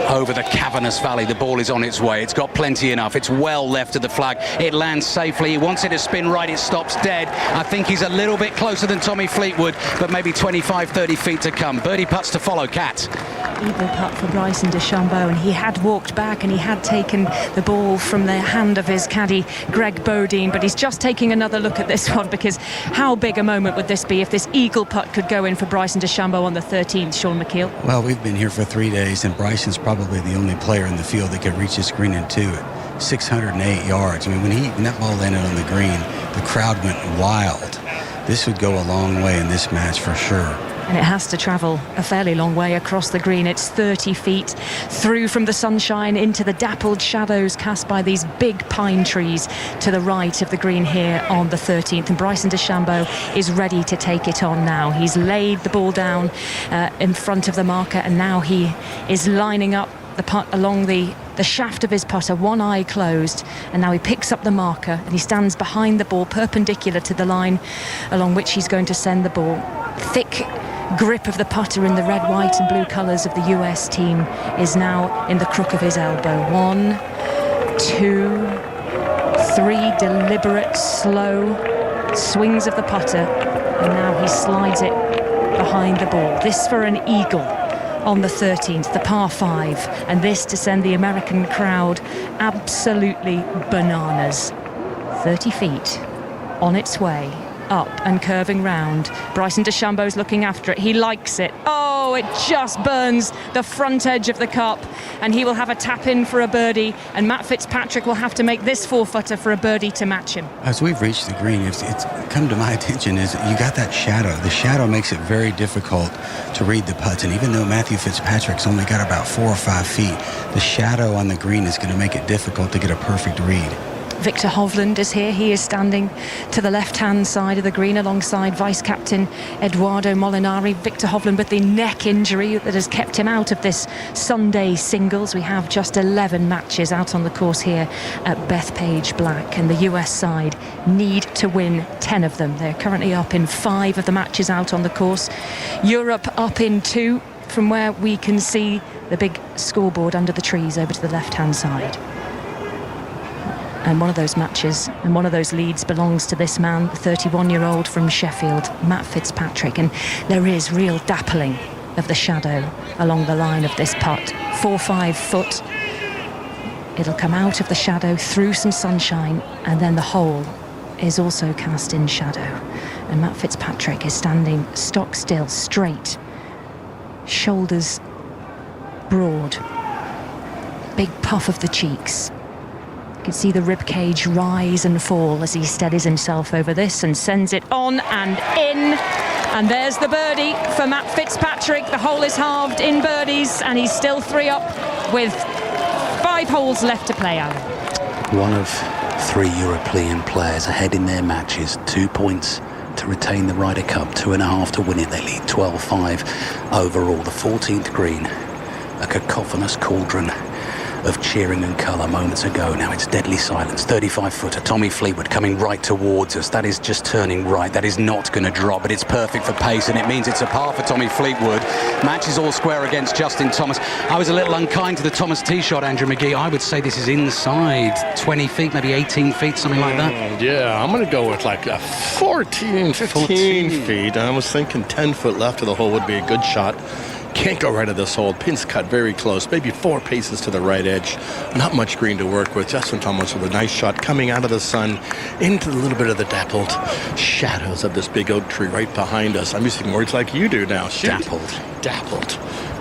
over the cavernous valley. The ball is on its way. It's got plenty enough. It's well left of the flag. It lands safely. He wants it to spin right. It stops dead. I think he's a little bit closer than Tommy Fleetwood, but maybe 25, 30 feet to come. Birdie putts to follow. Cat. Eagle putt for Bryson DeChambeau, and he had walked back and he had taken the ball from the hand of his caddy Greg Bodine, but he's just taking another look at this one, because how big a moment would this be if this eagle putt could go in for Bryson DeChambeau on the 13th, Sean McKeel? Well, we've been here for 3 days, and Bryson's probably the only player in the field that could reach this green in 2 at 608 yards. I mean, when that ball landed on the green, the crowd went wild. This would go a long way in this match for sure. And it has to travel a fairly long way across the green. It's 30 feet through from the sunshine into the dappled shadows cast by these big pine trees to the right of the green here on the 13th. And Bryson DeChambeau is ready to take it on now. He's laid the ball down in front of the marker, and now he is lining up the putt along the shaft of his putter, one eye closed, and now he picks up the marker and he stands behind the ball perpendicular to the line along which he's going to send the ball. Thick grip of the putter in the red, white and blue colours of the US team is now in the crook of his elbow. 1, 2, 3 deliberate, slow swings of the putter, and now he slides it behind the ball. This for an eagle on the 13th, the par 5, and this to send the American crowd absolutely bananas. 30 feet on its way up and curving round. Bryson DeChambeau's looking after it. He likes it. Oh, it just burns the front edge of the cup, and he will have a tap in for a birdie, and Matt Fitzpatrick will have to make this 4-footer for a birdie to match him. As we've reached the green, it's come to my attention is you got that shadow. The shadow makes it very difficult to read the putts, and even though Matthew Fitzpatrick's only got about 4 or 5 feet, the shadow on the green is going to make it difficult to get a perfect read. Victor Hovland is here. He is standing to the left-hand side of the green alongside vice-captain Eduardo Molinari. Victor Hovland with the neck injury that has kept him out of this Sunday singles. We have just 11 matches out on the course here at Bethpage Black, and the US side need to win 10 of them. They're currently up in 5 of the matches out on the course. Europe up in 2 from where we can see the big scoreboard under the trees over to the left-hand side. And one of those matches and one of those leads belongs to this man, the 31-year-old from Sheffield, Matt Fitzpatrick. And there is real dappling of the shadow along the line of this putt. 4-5 foot. It'll come out of the shadow through some sunshine, and then the hole is also cast in shadow. And Matt Fitzpatrick is standing stock still, straight, shoulders broad, big puff of the cheeks. You can see the ribcage rise and fall as he steadies himself over this and sends it on and in. And there's the birdie for Matt Fitzpatrick. The hole is halved in birdies, and he's still 3 up with 5 holes left to play out. One of 3 European players ahead in their matches. 2 points to retain the Ryder Cup, 2.5 to win it. They lead 12-5 overall. The 14th green, a cacophonous cauldron of cheering and colour moments ago. Now it's deadly silence. 35-footer Tommy Fleetwood coming right towards us. That is just turning right. That is not going to drop, but it's perfect for pace, and it means it's a par for Tommy Fleetwood. Match is all square against Justin Thomas. I was a little unkind to the Thomas tee shot, Andrew McGee. I would say this is inside 20 feet, maybe 18 feet, something like that. Yeah, I'm going to go with like 15 feet. I was thinking 10 foot left of the hole would be a good shot. Can't go right of this hole. Pin's cut very close, maybe 4 paces to the right edge. Not much green to work with. Justin Thomas with a nice shot coming out of the sun into a little bit of the dappled shadows of this big oak tree right behind us. I'm using words like you do now. Shoot. Dappled.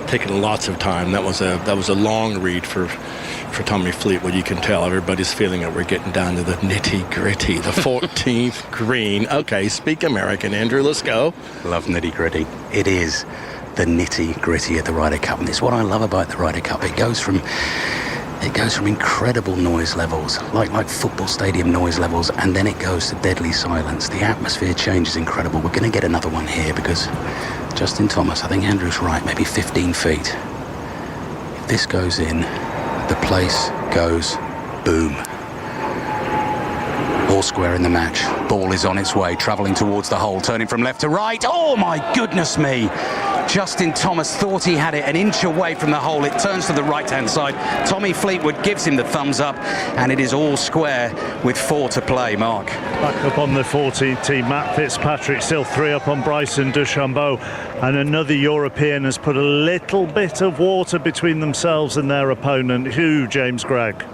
Taking lots of time. That was a long read for Tommy Fleetwood. You can tell everybody's feeling it. We're getting down to the nitty-gritty, the 14th green. Okay, speak American, Andrew. Let's go. Love nitty-gritty. It is the nitty-gritty of the Ryder Cup, and it's what I love about the Ryder Cup. It goes from incredible noise levels, like football stadium noise levels, and then it goes to deadly silence. The atmosphere change is incredible. We're going to get another one here because Justin Thomas, I think Andrew's right, maybe 15 feet. If this goes in, the place goes boom. All square in the match. Ball is on its way, travelling towards the hole, turning from left to right. Oh my goodness me! Justin Thomas thought he had it an inch away from the hole. It turns to the right-hand side. Tommy Fleetwood gives him the thumbs up, and it is all square with 4 to play. Mark. Back up on the 14th tee, Matt Fitzpatrick still 3 up on Bryson DeChambeau, and another European has put a little bit of water between themselves and their opponent. Who, James Gregg?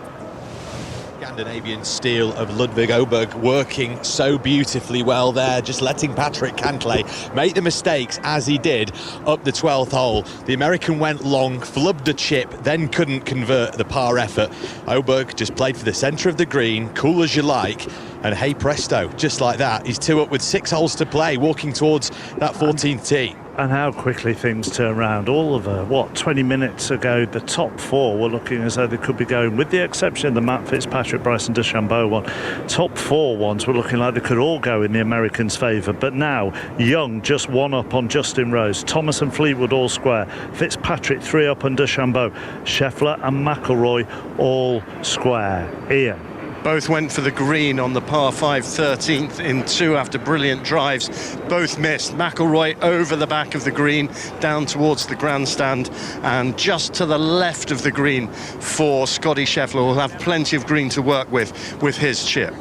Scandinavian steel of Ludvig Åberg working so beautifully well there, just letting Patrick Cantlay make the mistakes as he did up the 12th hole. The American went long, flubbed a chip, then couldn't convert the par effort. Åberg just played for the centre of the green, cool as you like, and hey presto, just like that, he's 2 up with 6 holes to play, walking towards that 14th tee. And how quickly things turn around. All of 20 minutes ago, the top 4 were looking as though they could be going, with the exception of the Matt Fitzpatrick, Bryson DeChambeau one. Top 4 ones were looking like they could all go in the Americans' favour. But now, Young just 1 up on Justin Rose. Thomas and Fleetwood all square. Fitzpatrick 3 up on DeChambeau. Scheffler and McIlroy all square. Ian. Both went for the green on the par 5 13th in 2 after brilliant drives. Both missed. McIlroy over the back of the green, down towards the grandstand, and just to the left of the green for Scotty Scheffler. Will have plenty of green to work with his chip.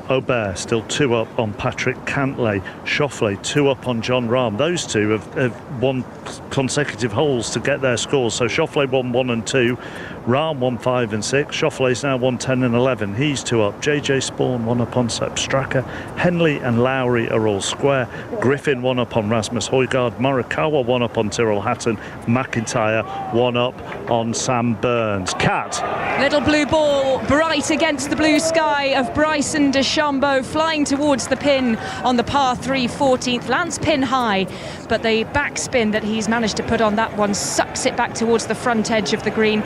Aubert still 2 up on Patrick Cantlay. Schauffele 2 up on John Rahm. Those two have won consecutive holes to get their scores. So Schauffele won 1 and 2. Rahm won 5 and 6. Schauffele's now won 10 and 11. He's 2 up. JJ Spawn 1 up on Sepp Straka. Henley and Lowry are all square. Griffin 1 up on Rasmus Højgaard. Morikawa 1 up on Tyrrell Hatton. McIntyre 1 up on Sam Burns. Cat. Little blue ball bright against the blue sky of Bryson DeChambeau, flying towards the pin on the par 3 14th. Lands pin high, but the backspin that he's managed to put on that one sucks it back towards the front edge of the green.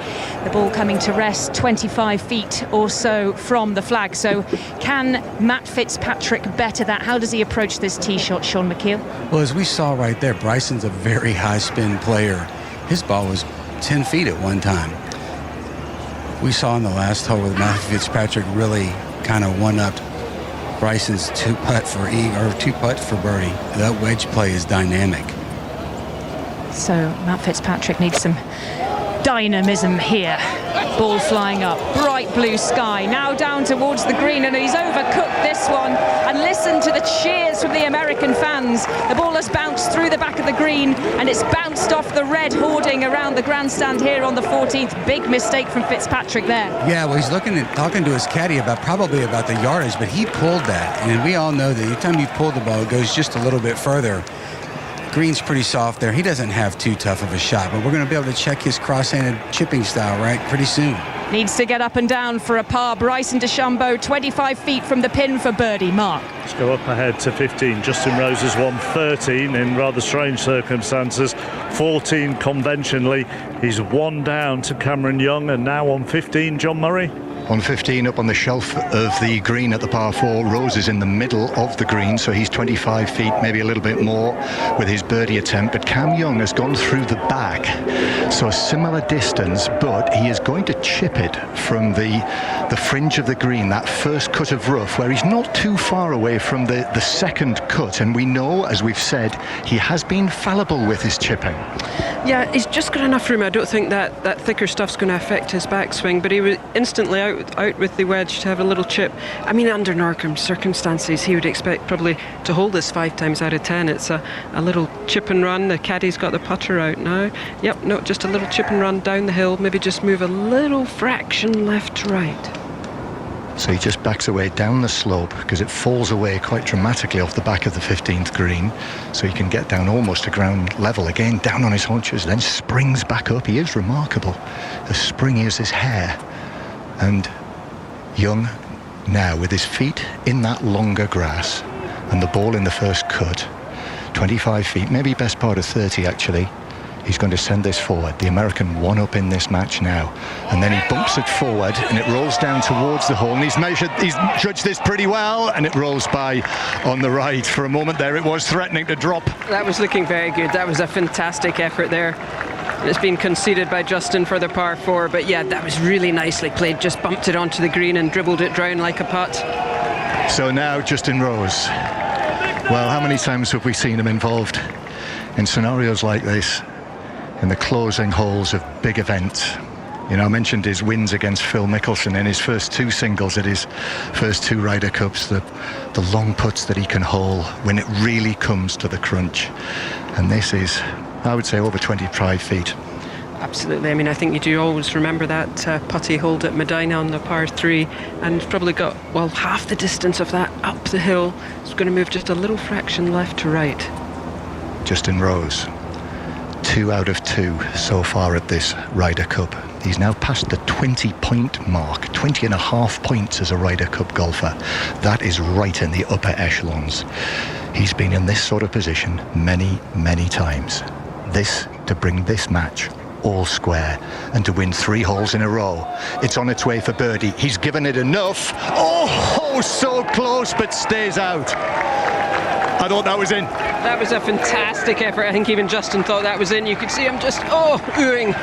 The ball coming to rest 25 feet or so from the flag. So can Matt Fitzpatrick better that? How does he approach this tee shot, Sean McKeel? Well, as we saw right there, Bryson's a very high spin player. His ball was 10 feet at one time. We saw in the last hole with Matt Fitzpatrick really kind of one-upped Bryson's 2-putt for eagle, or 2-putt for birdie. That wedge play is dynamic. So Matt Fitzpatrick needs some dynamism here. Ball flying up, bright blue sky, now down towards the green, and he's overcooked this one. And listen to the cheers from the American fans. The ball has bounced through the back of the green, and it's bounced off the red hoarding around the grandstand here on the 14th. Big mistake from Fitzpatrick there. Yeah, well, he's talking to his caddy probably about the yardage, but he pulled that. And we all know that every time you pull the ball, it goes just a little bit further. Green's pretty soft there. He doesn't have too tough of a shot, but we're going to be able to check his cross-handed chipping style, right, pretty soon. Needs to get up and down for a par. Bryson DeChambeau, 25 feet from the pin for birdie. Mark. Let's go up ahead to 15. Justin Rose has won 13 in rather strange circumstances. 14 conventionally. He's 1 down to Cameron Young, and now on 15, John Murray. On 15, up on the shelf of the green at the par 4, Rose is in the middle of the green, so he's 25 feet, maybe a little bit more with his birdie attempt. But Cam Young has gone through the back, so a similar distance, but he is going to chip it from the fringe of the green, that first cut of rough, where he's not too far away from the second cut. And we know, as we've said, he has been fallible with his chipping. Yeah, he's just got enough room. I don't think that thicker stuff's going to affect his backswing, but he was instantly out with the wedge to have a little chip. I mean, under Norcom's circumstances, he would expect probably to hold this 5 times out of 10. It's a little chip and run. The caddy's got the putter out now. Yep, no, just a little chip and run down the hill. Maybe just move a little fraction left to right. So he just backs away down the slope because it falls away quite dramatically off the back of the 15th green, so he can get down almost to ground level again, down on his haunches, then springs back up. He is remarkable. As springy as his hair. And Young now with his feet in that longer grass and the ball in the first cut, 25 feet, maybe best part of 30 actually. He's going to send this forward. The American 1 up in this match now. And then he bumps it forward and it rolls down towards the hole. And he's judged this pretty well, and it rolls by on the right. For a moment there, it was threatening to drop. That was looking very good. That was a fantastic effort there. It's been conceded by Justin for the par 4, but yeah, that was really nicely played. Just bumped it onto the green and dribbled it down like a putt. So now Justin Rose. Well, how many times have we seen him involved in scenarios like this in the closing holes of big events? You know, I mentioned his wins against Phil Mickelson in his first 2 singles at his first 2 Ryder Cups, the long putts that he can hole when it really comes to the crunch. And this is, I would say, over 25 feet. Absolutely. I mean, I think you do always remember that putty hold at Medina on the par 3, and probably got, well, half the distance of that up the hill. It's going to move just a little fraction left to right. Justin Rose, 2 out of 2 so far at this Ryder Cup. He's now past the 20-point mark, 20 and a half points as a Ryder Cup golfer. That is right in the upper echelons. He's been in this sort of position many, many times. This to bring this match all square and to win 3 holes in a row. It's on its way for birdie. He's given it enough. Oh, so close, but stays out. I thought that was in. That was a fantastic effort. I think even Justin thought that was in. You could see him just, oohing.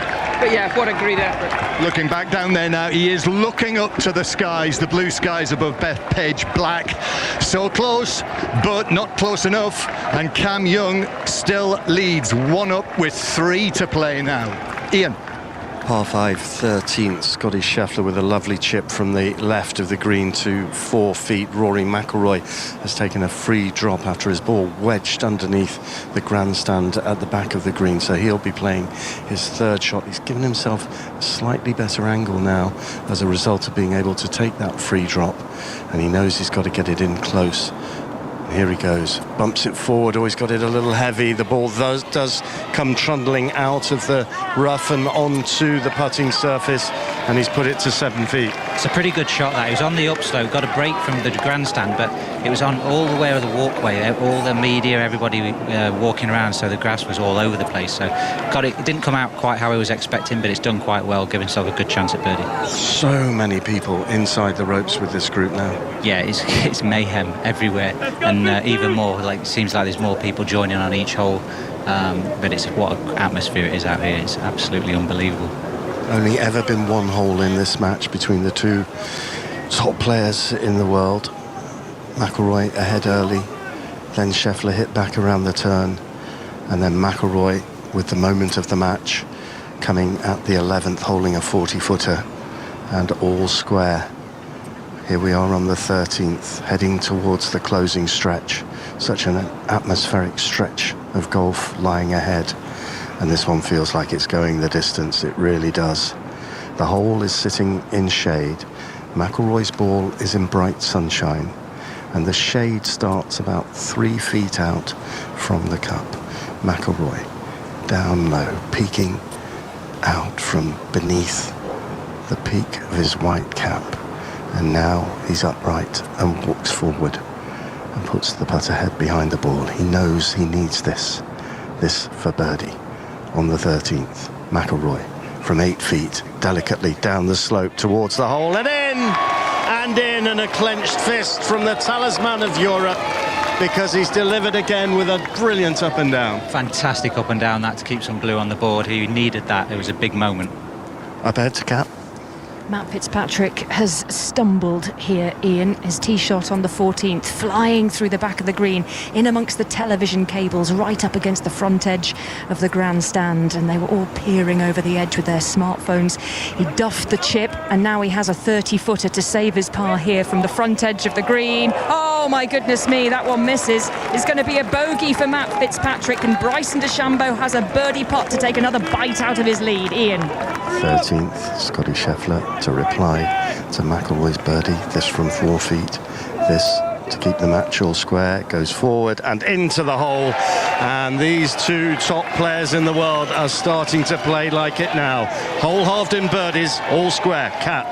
But yeah, what a great effort. Looking back down there now, he is looking up to the skies, the blue skies above Bethpage Black. So close, but not close enough. And Cam Young still leads 1 up with 3 to play now. Ian. Par 5, 13th, Scotty Scheffler with a lovely chip from the left of the green to 4 feet. Rory McIlroy has taken a free drop after his ball wedged underneath the grandstand at the back of the green, so he'll be playing his 3rd shot. He's given himself a slightly better angle now as a result of being able to take that free drop, and he knows he's got to get it in close. Here he goes, bumps it forward. He's got it a little heavy. The ball does come trundling out of the rough and onto the putting surface, and he's put it to 7 feet. It's a pretty good shot, that. He was on the upslope, got a break from the grandstand, but it was on all the way of the walkway. All the media, everybody walking around, so the grass was all over the place. So it didn't come out quite how I was expecting, but it's done quite well, giving himself a good chance at birdie. So many people inside the ropes with this group now. Yeah, it's mayhem everywhere, and even more. It seems like there's more people joining on each hole, but it's what an atmosphere it is out here. It's absolutely unbelievable. Only ever been 1 hole in this match between the 2 top players in the world. McIlroy ahead early, then Scheffler hit back around the turn, and then McIlroy with the moment of the match coming at the 11th, holding a 40-footer and all square. Here we are on the 13th, heading towards the closing stretch. Such an atmospheric stretch of golf lying ahead. And this one feels like it's going the distance. It really does. The hole is sitting in shade. McIlroy's ball is in bright sunshine. And the shade starts about 3 feet out from the cup. McIlroy down low, peeking out from beneath the peak of his white cap. And now he's upright and walks forward and puts the putter head behind the ball. He knows he needs this for birdie. On the 13th, McIlroy from 8 feet, delicately down the slope towards the hole, and in, and a clenched fist from the talisman of Europe, because he's delivered again with a brilliant up and down. Fantastic up and down, that to keep some blue on the board. He needed that. It was a big moment. Up ahead to Cap. Matt Fitzpatrick has stumbled here, Ian. His tee shot on the 14th, flying through the back of the green, in amongst the television cables, right up against the front edge of the grandstand, and they were all peering over the edge with their smartphones. He duffed the chip, and now he has a 30-footer to save his par here from the front edge of the green. Oh my goodness me, that one misses. It's going to be a bogey for Matt Fitzpatrick, and Bryson DeChambeau has a birdie putt to take another bite out of his lead. Ian. 13th, Scotty Scheffler to reply to McIlroy's birdie. This from 4 feet. This to keep the match all square. Goes forward and into the hole. And these 2 top players in the world are starting to play like it now. Hole halved in birdies, all square. Cap.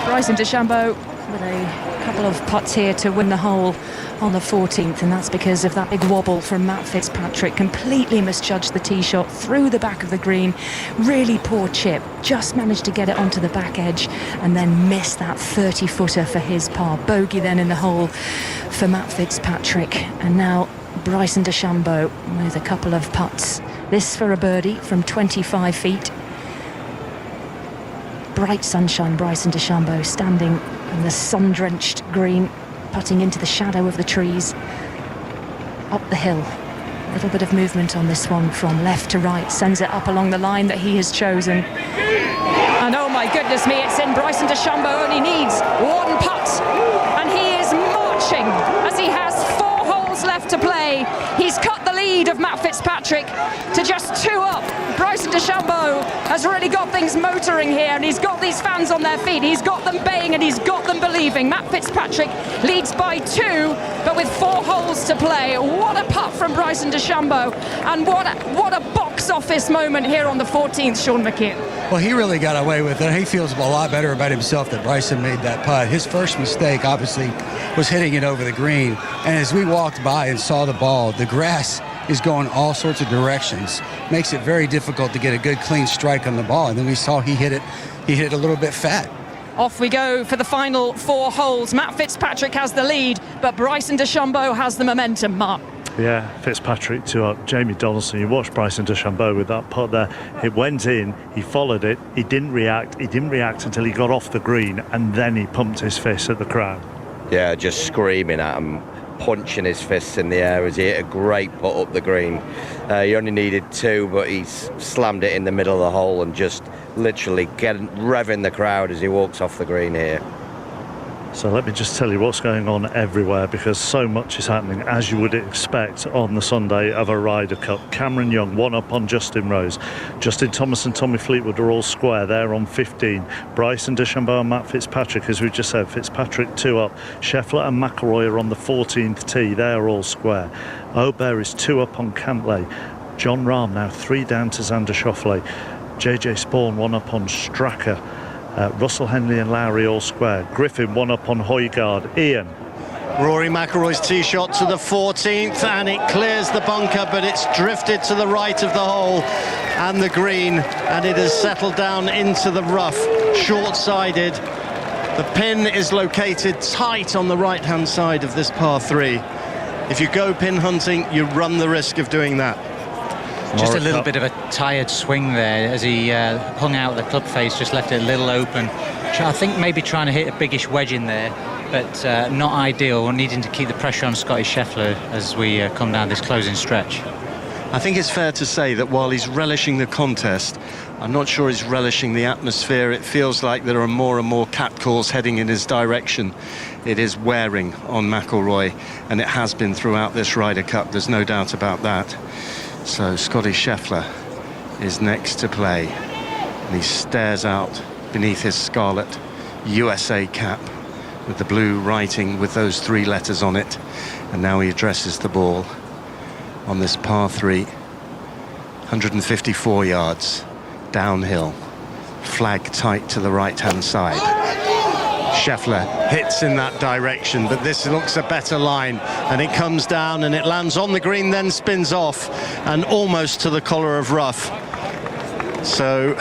Bryson DeChambeau with a couple of putts here to win the hole on the 14th, and that's because of that big wobble from Matt Fitzpatrick. Completely misjudged the tee shot through the back of the green. Really poor chip, just managed to get it onto the back edge and then missed that 30-footer for his par. Bogey then in the hole for Matt Fitzpatrick, and now Bryson DeChambeau with a couple of putts This for a birdie from 25 feet. Bright sunshine, Bryson DeChambeau standing on the sun-drenched green, putting into the shadow of the trees. Up the hill. A little bit of movement on this one from left to right. Sends it up along the line that he has chosen. And oh my goodness me, it's in. Bryson DeChambeau only needs one putt. And he is marching as he has 4 holes left to play. He's cut the lead of Matt Fitzpatrick to just 2 up. Bryson DeChambeau has really got things motoring here, and he's got these fans on their feet. He's got them baying and he's got them believing. Matt Fitzpatrick leads by 2, but with 4 holes to play. What a putt from Bryson DeChambeau, and what a box office moment here on the 14th, Sean McKeon. Well, he really got away with it. He feels a lot better about himself that Bryson made that putt. His first mistake, obviously, was hitting it over the green. And as we walked by and saw the ball, the grass is going all sorts of directions. Makes it very difficult to get a good, clean strike on the ball. And then we saw he hit it a little bit fat. Off we go for the final 4 holes. Matt Fitzpatrick has the lead, but Bryson DeChambeau has the momentum, Mark. Yeah, Fitzpatrick 2 up. Jamie Donaldson, you watched Bryson DeChambeau with that putt there. It went in, he followed it, he didn't react until he got off the green, and then he pumped his fist at the crowd. Yeah, just screaming at him, punching his fists in the air as he hit a great putt up the green. He only needed 2, but he slammed it in the middle of the hole and just literally revving the crowd as he walks off the green here. So let me just tell you what's going on everywhere, because so much is happening, as you would expect on the Sunday of a Ryder Cup. Cameron Young 1 up on Justin Rose. Justin Thomas and Tommy Fleetwood are all square. They're on 15. Bryson DeChambeau and Matt Fitzpatrick, as we just said. Fitzpatrick 2 up. Scheffler and McIlroy are on the 14th tee. They are all square. Aubert is 2 up on Cantlay. John Rahm now 3 down to Xander Schauffele. JJ Spawn 1 up on Straka. Russell, Henley and Lowry all square. Griffin 1 up on Højgaard. Ian. Rory McIlroy's tee shot to the 14th, and it clears the bunker, but it's drifted to the right of the hole and the green, and it has settled down into the rough, short-sided. The pin is located tight on the right-hand side of this par 3. If you go pin hunting, you run the risk of doing that. Just a little bit of a tired swing there as he hung out the club face, just left it a little open. I think maybe trying to hit a biggish wedge in there, but not ideal, needing to keep the pressure on Scotty Scheffler as we come down this closing stretch. I think it's fair to say that while he's relishing the contest, I'm not sure he's relishing the atmosphere. It feels like there are more and more catcalls heading in his direction. It is wearing on McIlroy, and it has been throughout this Ryder Cup, there's no doubt about that. So Scotty Scheffler is next to play, and he stares out beneath his scarlet USA cap with the blue writing with those 3 letters on it, and now he addresses the ball on this par 3, 154 yards downhill, flag tight to the right-hand side. Scheffler hits in that direction, but this looks a better line, and it comes down and it lands on the green, then spins off and almost to the collar of rough. So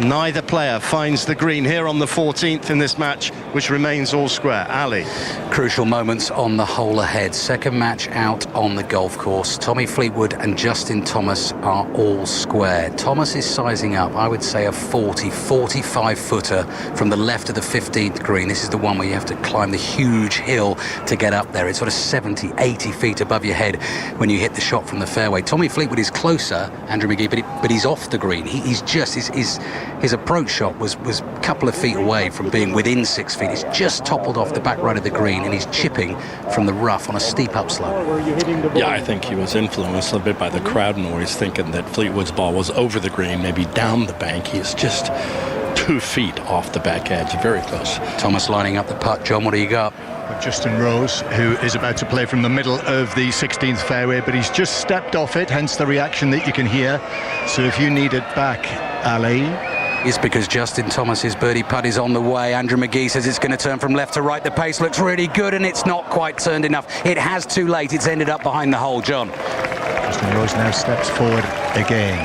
neither player finds the green here on the 14th in this match, which remains all square. Ali. Crucial moments on the hole ahead. Second match out on the golf course. Tommy Fleetwood and Justin Thomas are all square. Thomas is sizing up, I would say, a 45 footer from the left of the 15th green. This is the one where you have to climb the huge hill to get up there. It's sort of 70, 80 feet above your head when you hit the shot from the fairway. Tommy Fleetwood is closer, Andrew McGee, but he's off the green. He's just, his approach shot was a couple of feet away from being within 6 feet. He's just toppled off the back right of the green, and he's chipping from the rough on a steep upslope. Yeah, I think he was influenced a little bit by the crowd noise, thinking that Fleetwood's ball was over the green, maybe down the bank. He's just 2 feet off the back edge, very close. Thomas lining up the putt. John, what do you got? Justin Rose, who is about to play from the middle of the 16th fairway, but he's just stepped off it, hence the reaction that you can hear. So if you need it back, Ali. It's because Justin Thomas's birdie putt is on the way. Andrew McGee says it's going to turn from left to right. The pace looks really good, and it's not quite turned enough. It has too late. It's ended up behind the hole. John. Justin Rose now steps forward again.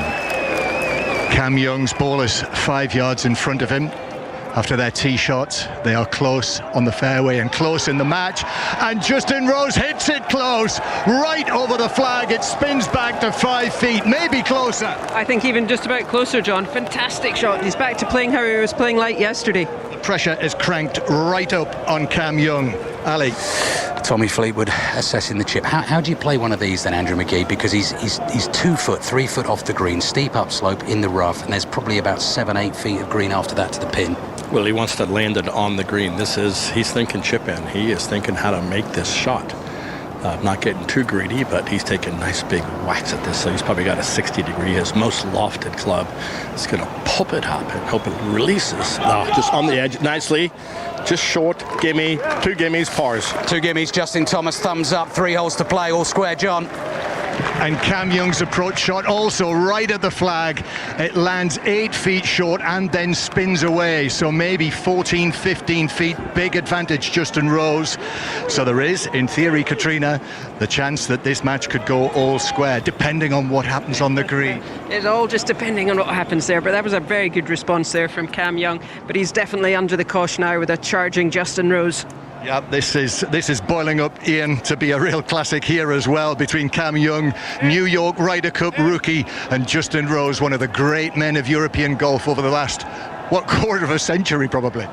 Cam Young's ball is 5 yards in front of him, after their tee shots. They are close on the fairway and close in the match, and Justin Rose hits it close, right over the flag. It spins back to 5 feet, maybe closer. I think even just about closer, John. Fantastic shot. He's back to playing how he was playing like yesterday. The pressure is cranked right up on Cam Young. Ali. Tommy Fleetwood assessing the chip. How do you play one of these then, Andrew McGee? Because he's 2 foot, 3 foot off the green, steep upslope in the rough, and there's probably about 7-8 feet of green after that to the pin. Well, he wants to land it on the green. He's thinking chip in. He is thinking how to make this shot. Not getting too greedy, but he's taking nice big whacks at this. So he's probably got a 60-degree, his most lofted club. He's going to pop it up and hope it releases. Just on the edge, nicely. Just short, gimme, 2 gimmies, pars. 2 gimmies, Justin Thomas, thumbs up, 3 holes to play, all square, John. And Cam Young's approach shot also right at the flag. It lands 8 feet short and then spins away. So maybe 14, 15 feet, big advantage, Justin Rose. So there is, in theory, Katrina, the chance that this match could go all square, depending on what happens on the green. It's all just depending on what happens there, but that was a very good response there from Cam Young. But he's definitely under the cosh now with a charging Justin Rose. Yeah, this is boiling up, Ian, to be a real classic here as well, between Cam Young, New York Ryder Cup rookie, and Justin Rose, one of the great men of European golf over the last, quarter of a century probably.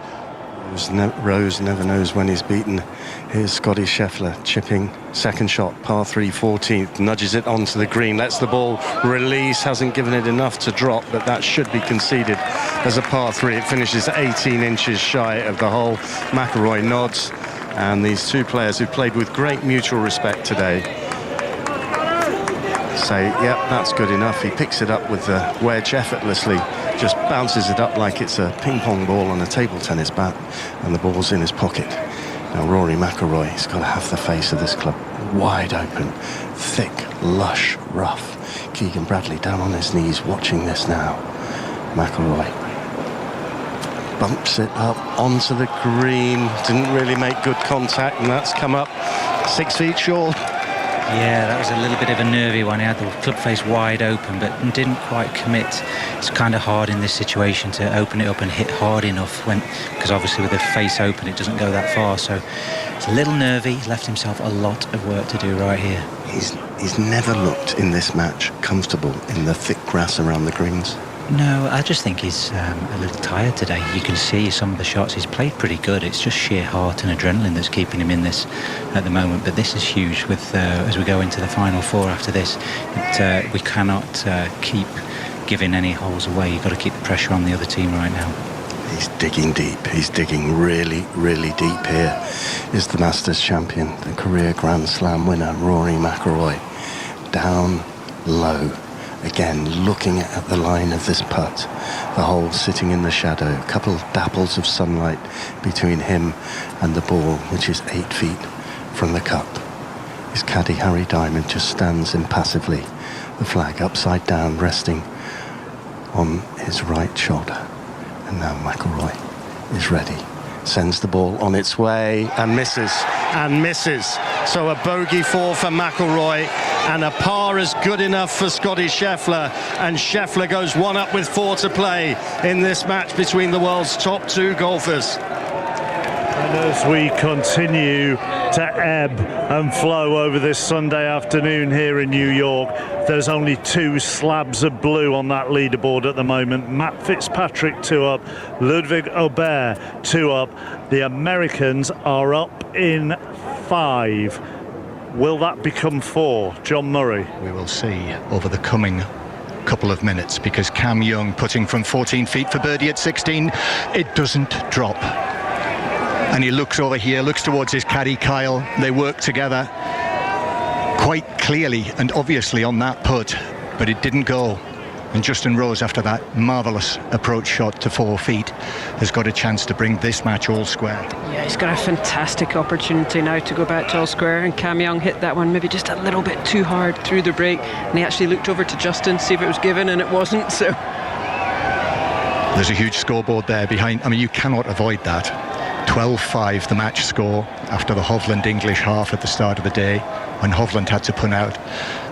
Rose never knows when he's beaten. Here's Scotty Scheffler chipping, second shot, par 3, 14th, nudges it onto the green, lets the ball release, hasn't given it enough to drop, but that should be conceded as a par 3. It finishes 18 inches shy of the hole. McIlroy nods, and these two players who played with great mutual respect today say, yep, that's good enough. He picks it up with the wedge effortlessly, just bounces it up like it's a ping pong ball on a table tennis bat, and the ball's in his pocket. Now Rory McIlroy, he's got half the face of this club wide open, thick, lush, rough. Keegan Bradley down on his knees watching this now. McIlroy bumps it up onto the green, didn't really make good contact, and that's come up 6 feet short. Yeah, that was a little bit of a nervy one. He had the club face wide open, but didn't quite commit. It's kind of hard in this situation to open it up and hit hard enough, because obviously with the face open it doesn't go that far. So it's a little nervy. He's left himself a lot of work to do right here. He's never looked in this match comfortable in the thick grass around the greens. No, I just think he's a little tired today. You can see some of the shots. He's played pretty good. It's just sheer heart and adrenaline that's keeping him in this at the moment. But this is huge with as we go into the final 4 after this. We cannot keep giving any holes away. You've got to keep the pressure on the other team right now. He's digging deep. He's digging really, really deep here. Is the Masters champion, the career Grand Slam winner, Rory McIlroy. Down low. Again, looking at the line of this putt, the hole sitting in the shadow, a couple of dapples of sunlight between him and the ball, which is 8 feet from the cup. His caddy, Harry Diamond, just stands impassively, the flag upside down, resting on his right shoulder. And now McIlroy is ready. Sends the ball on its way and misses. So a bogey 4 for McIlroy, and a par is good enough for Scotty Scheffler, and Scheffler goes 1 up with 4 to play in this match between the world's top 2 golfers. And as we continue to ebb and flow over this Sunday afternoon here in New York, there's only 2 slabs of blue on that leaderboard at the moment. Matt Fitzpatrick 2 up, Ludwig Aubert 2 up. The Americans are up in 5. Will that become 4? John Murray. We will see over the coming couple of minutes, because Cam Young putting from 14 feet for birdie at 16. It doesn't drop. And he looks over here, looks towards his caddy Kyle. They work together quite clearly and obviously on that putt, but it didn't go. And Justin Rose, after that marvellous approach shot to 4 feet, has got a chance to bring this match all square. Yeah, he's got a fantastic opportunity now to go back to all square, and Cam Young hit that one maybe just a little bit too hard through the break, and he actually looked over to Justin to see if it was given, and it wasn't. So there's a huge scoreboard there behind. I mean, you cannot avoid that. 12-5 the match score after the Hovland English half at the start of the day, when Hovland had to punt out.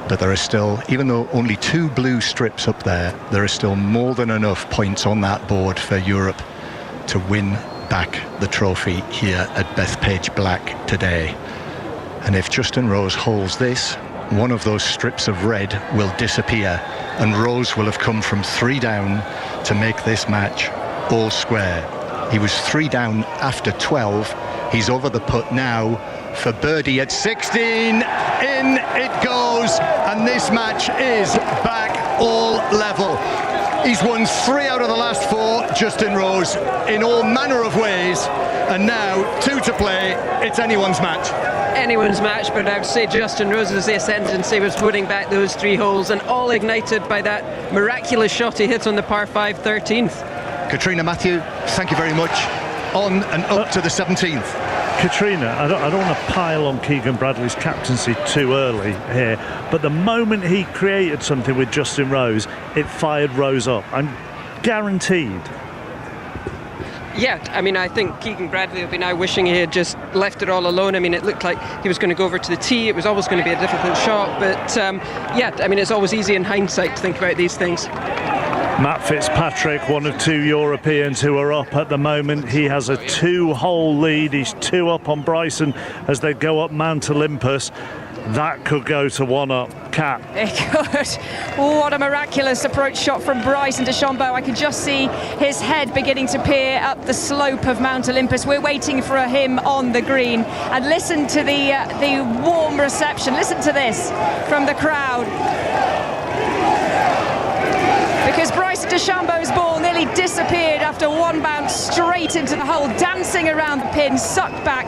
But there are still, even though only 2 blue strips up there, there are still more than enough points on that board for Europe to win back the trophy here at Bethpage Black today. And if Justin Rose holds this, one of those strips of red will disappear, and Rose will have come from 3 down to make this match all square. He was 3 down after 12. He's over the putt now for birdie at 16. In it goes, and this match is back all level. He's won 3 out of the last 4, Justin Rose, in all manner of ways, and now 2 to play. It's anyone's match. Anyone's match, but I would say Justin Rose's ascendancy was winning back those 3 holes, and all ignited by that miraculous shot he hit on the par 5 13th. Katrina Matthew, thank you very much. On and up to the 17th. Katrina, I don't want to pile on Keegan Bradley's captaincy too early here, but the moment he created something with Justin Rose, it fired Rose up. I'm guaranteed. Yeah, I mean, I think Keegan Bradley will be now wishing he had just left it all alone. I mean, it looked like he was going to go over to the tee. It was always going to be a difficult shot, but yeah, I mean, it's always easy in hindsight to think about these things. Matt Fitzpatrick, one of 2 Europeans who are up at the moment. He has a 2-hole lead. He's 2 up on Bryson as they go up Mount Olympus. That could go to 1 up. Cat. It could. What a miraculous approach shot from Bryson DeChambeau. I can just see his head beginning to peer up the slope of Mount Olympus. We're waiting for him on the green. And listen to the warm reception. Listen to this from the crowd. Because Bryson DeChambeau's ball nearly disappeared after 1 bounce straight into the hole, dancing around the pin, sucked back,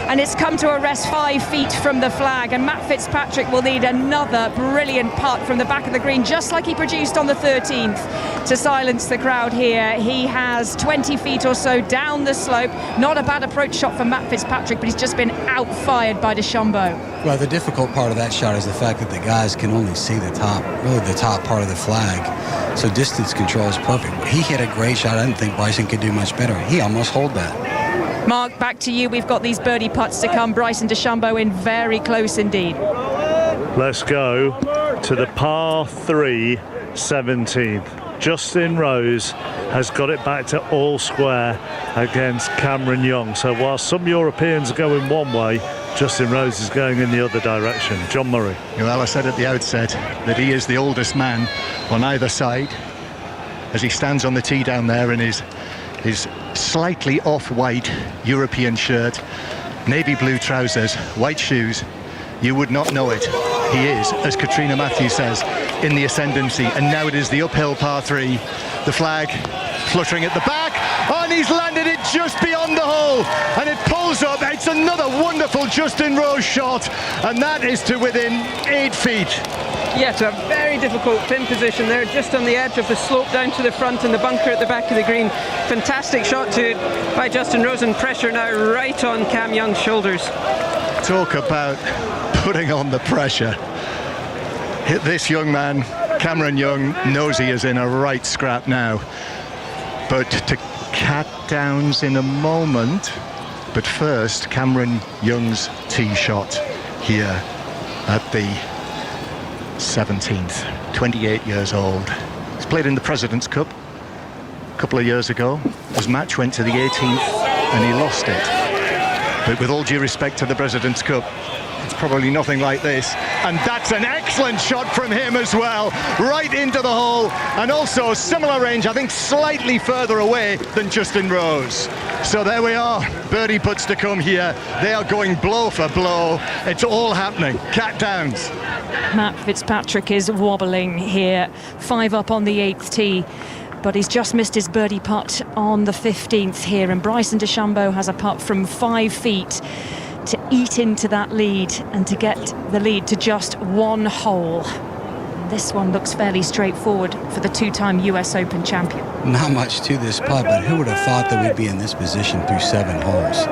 and it's come to a rest 5 feet from the flag. And Matt Fitzpatrick will need another brilliant putt from the back of the green, just like he produced on the 13th, to silence the crowd here. He has 20 feet or so down the slope. Not a bad approach shot for Matt Fitzpatrick, but he's just been outfired by DeChambeau. Well, the difficult part of that shot is the fact that the guys can only see the top, really the top part of the flag. So distance control is perfect. He hit a great shot. I didn't think Bryson could do much better. He almost holed that. Mark, back to you. We've got these birdie putts to come. Bryson DeChambeau in very close indeed. Let's go to the par 3 17th. Justin Rose has got it back to all square against Cameron Young. So while some Europeans are going one way, Justin Rose is going in the other direction. John Murray. Well, I said at the outset that he is the oldest man on either side as he stands on the tee down there in his slightly off-white European shirt, navy blue trousers, white shoes. You would not know it. He is, as Katrina Matthews says, in the ascendancy. And now it is the uphill par 3. The flag fluttering at the back. Oh, and he's landed it just beyond the hole. And it pulls up. It's another wonderful Justin Rose shot. And that is to within 8 feet. Yeah, it's a very difficult pin position there, just on the edge of the slope down to the front and the bunker at the back of the green. Fantastic shot by Justin Rose, and pressure now right on Cam Young's shoulders. Talk about putting on the pressure. This young man, Cameron Young, knows he is in a right scrap now. But to cat downs in a moment. But first, Cameron Young's tee shot here at the 17th, 28 years old. He's played in the President's Cup a couple of years ago. His match went to the 18th and he lost it. But with all due respect to the President's Cup, it's probably nothing like this. And that's an excellent shot from him as well, right into the hole, and also similar range, I think slightly further away than Justin Rose. So there we are, birdie putts to come here. They are going blow for blow. It's all happening. Cat downs. Matt Fitzpatrick is wobbling here, 5 up on the 8th tee. But he's just missed his birdie putt on the 15th here, and Bryson DeChambeau has a putt from 5 feet to eat into that lead and to get the lead to just 1 hole. This one looks fairly straightforward for the 2-time US Open champion. Not much to this putt, but who would have thought that we'd be in this position through 7 holes?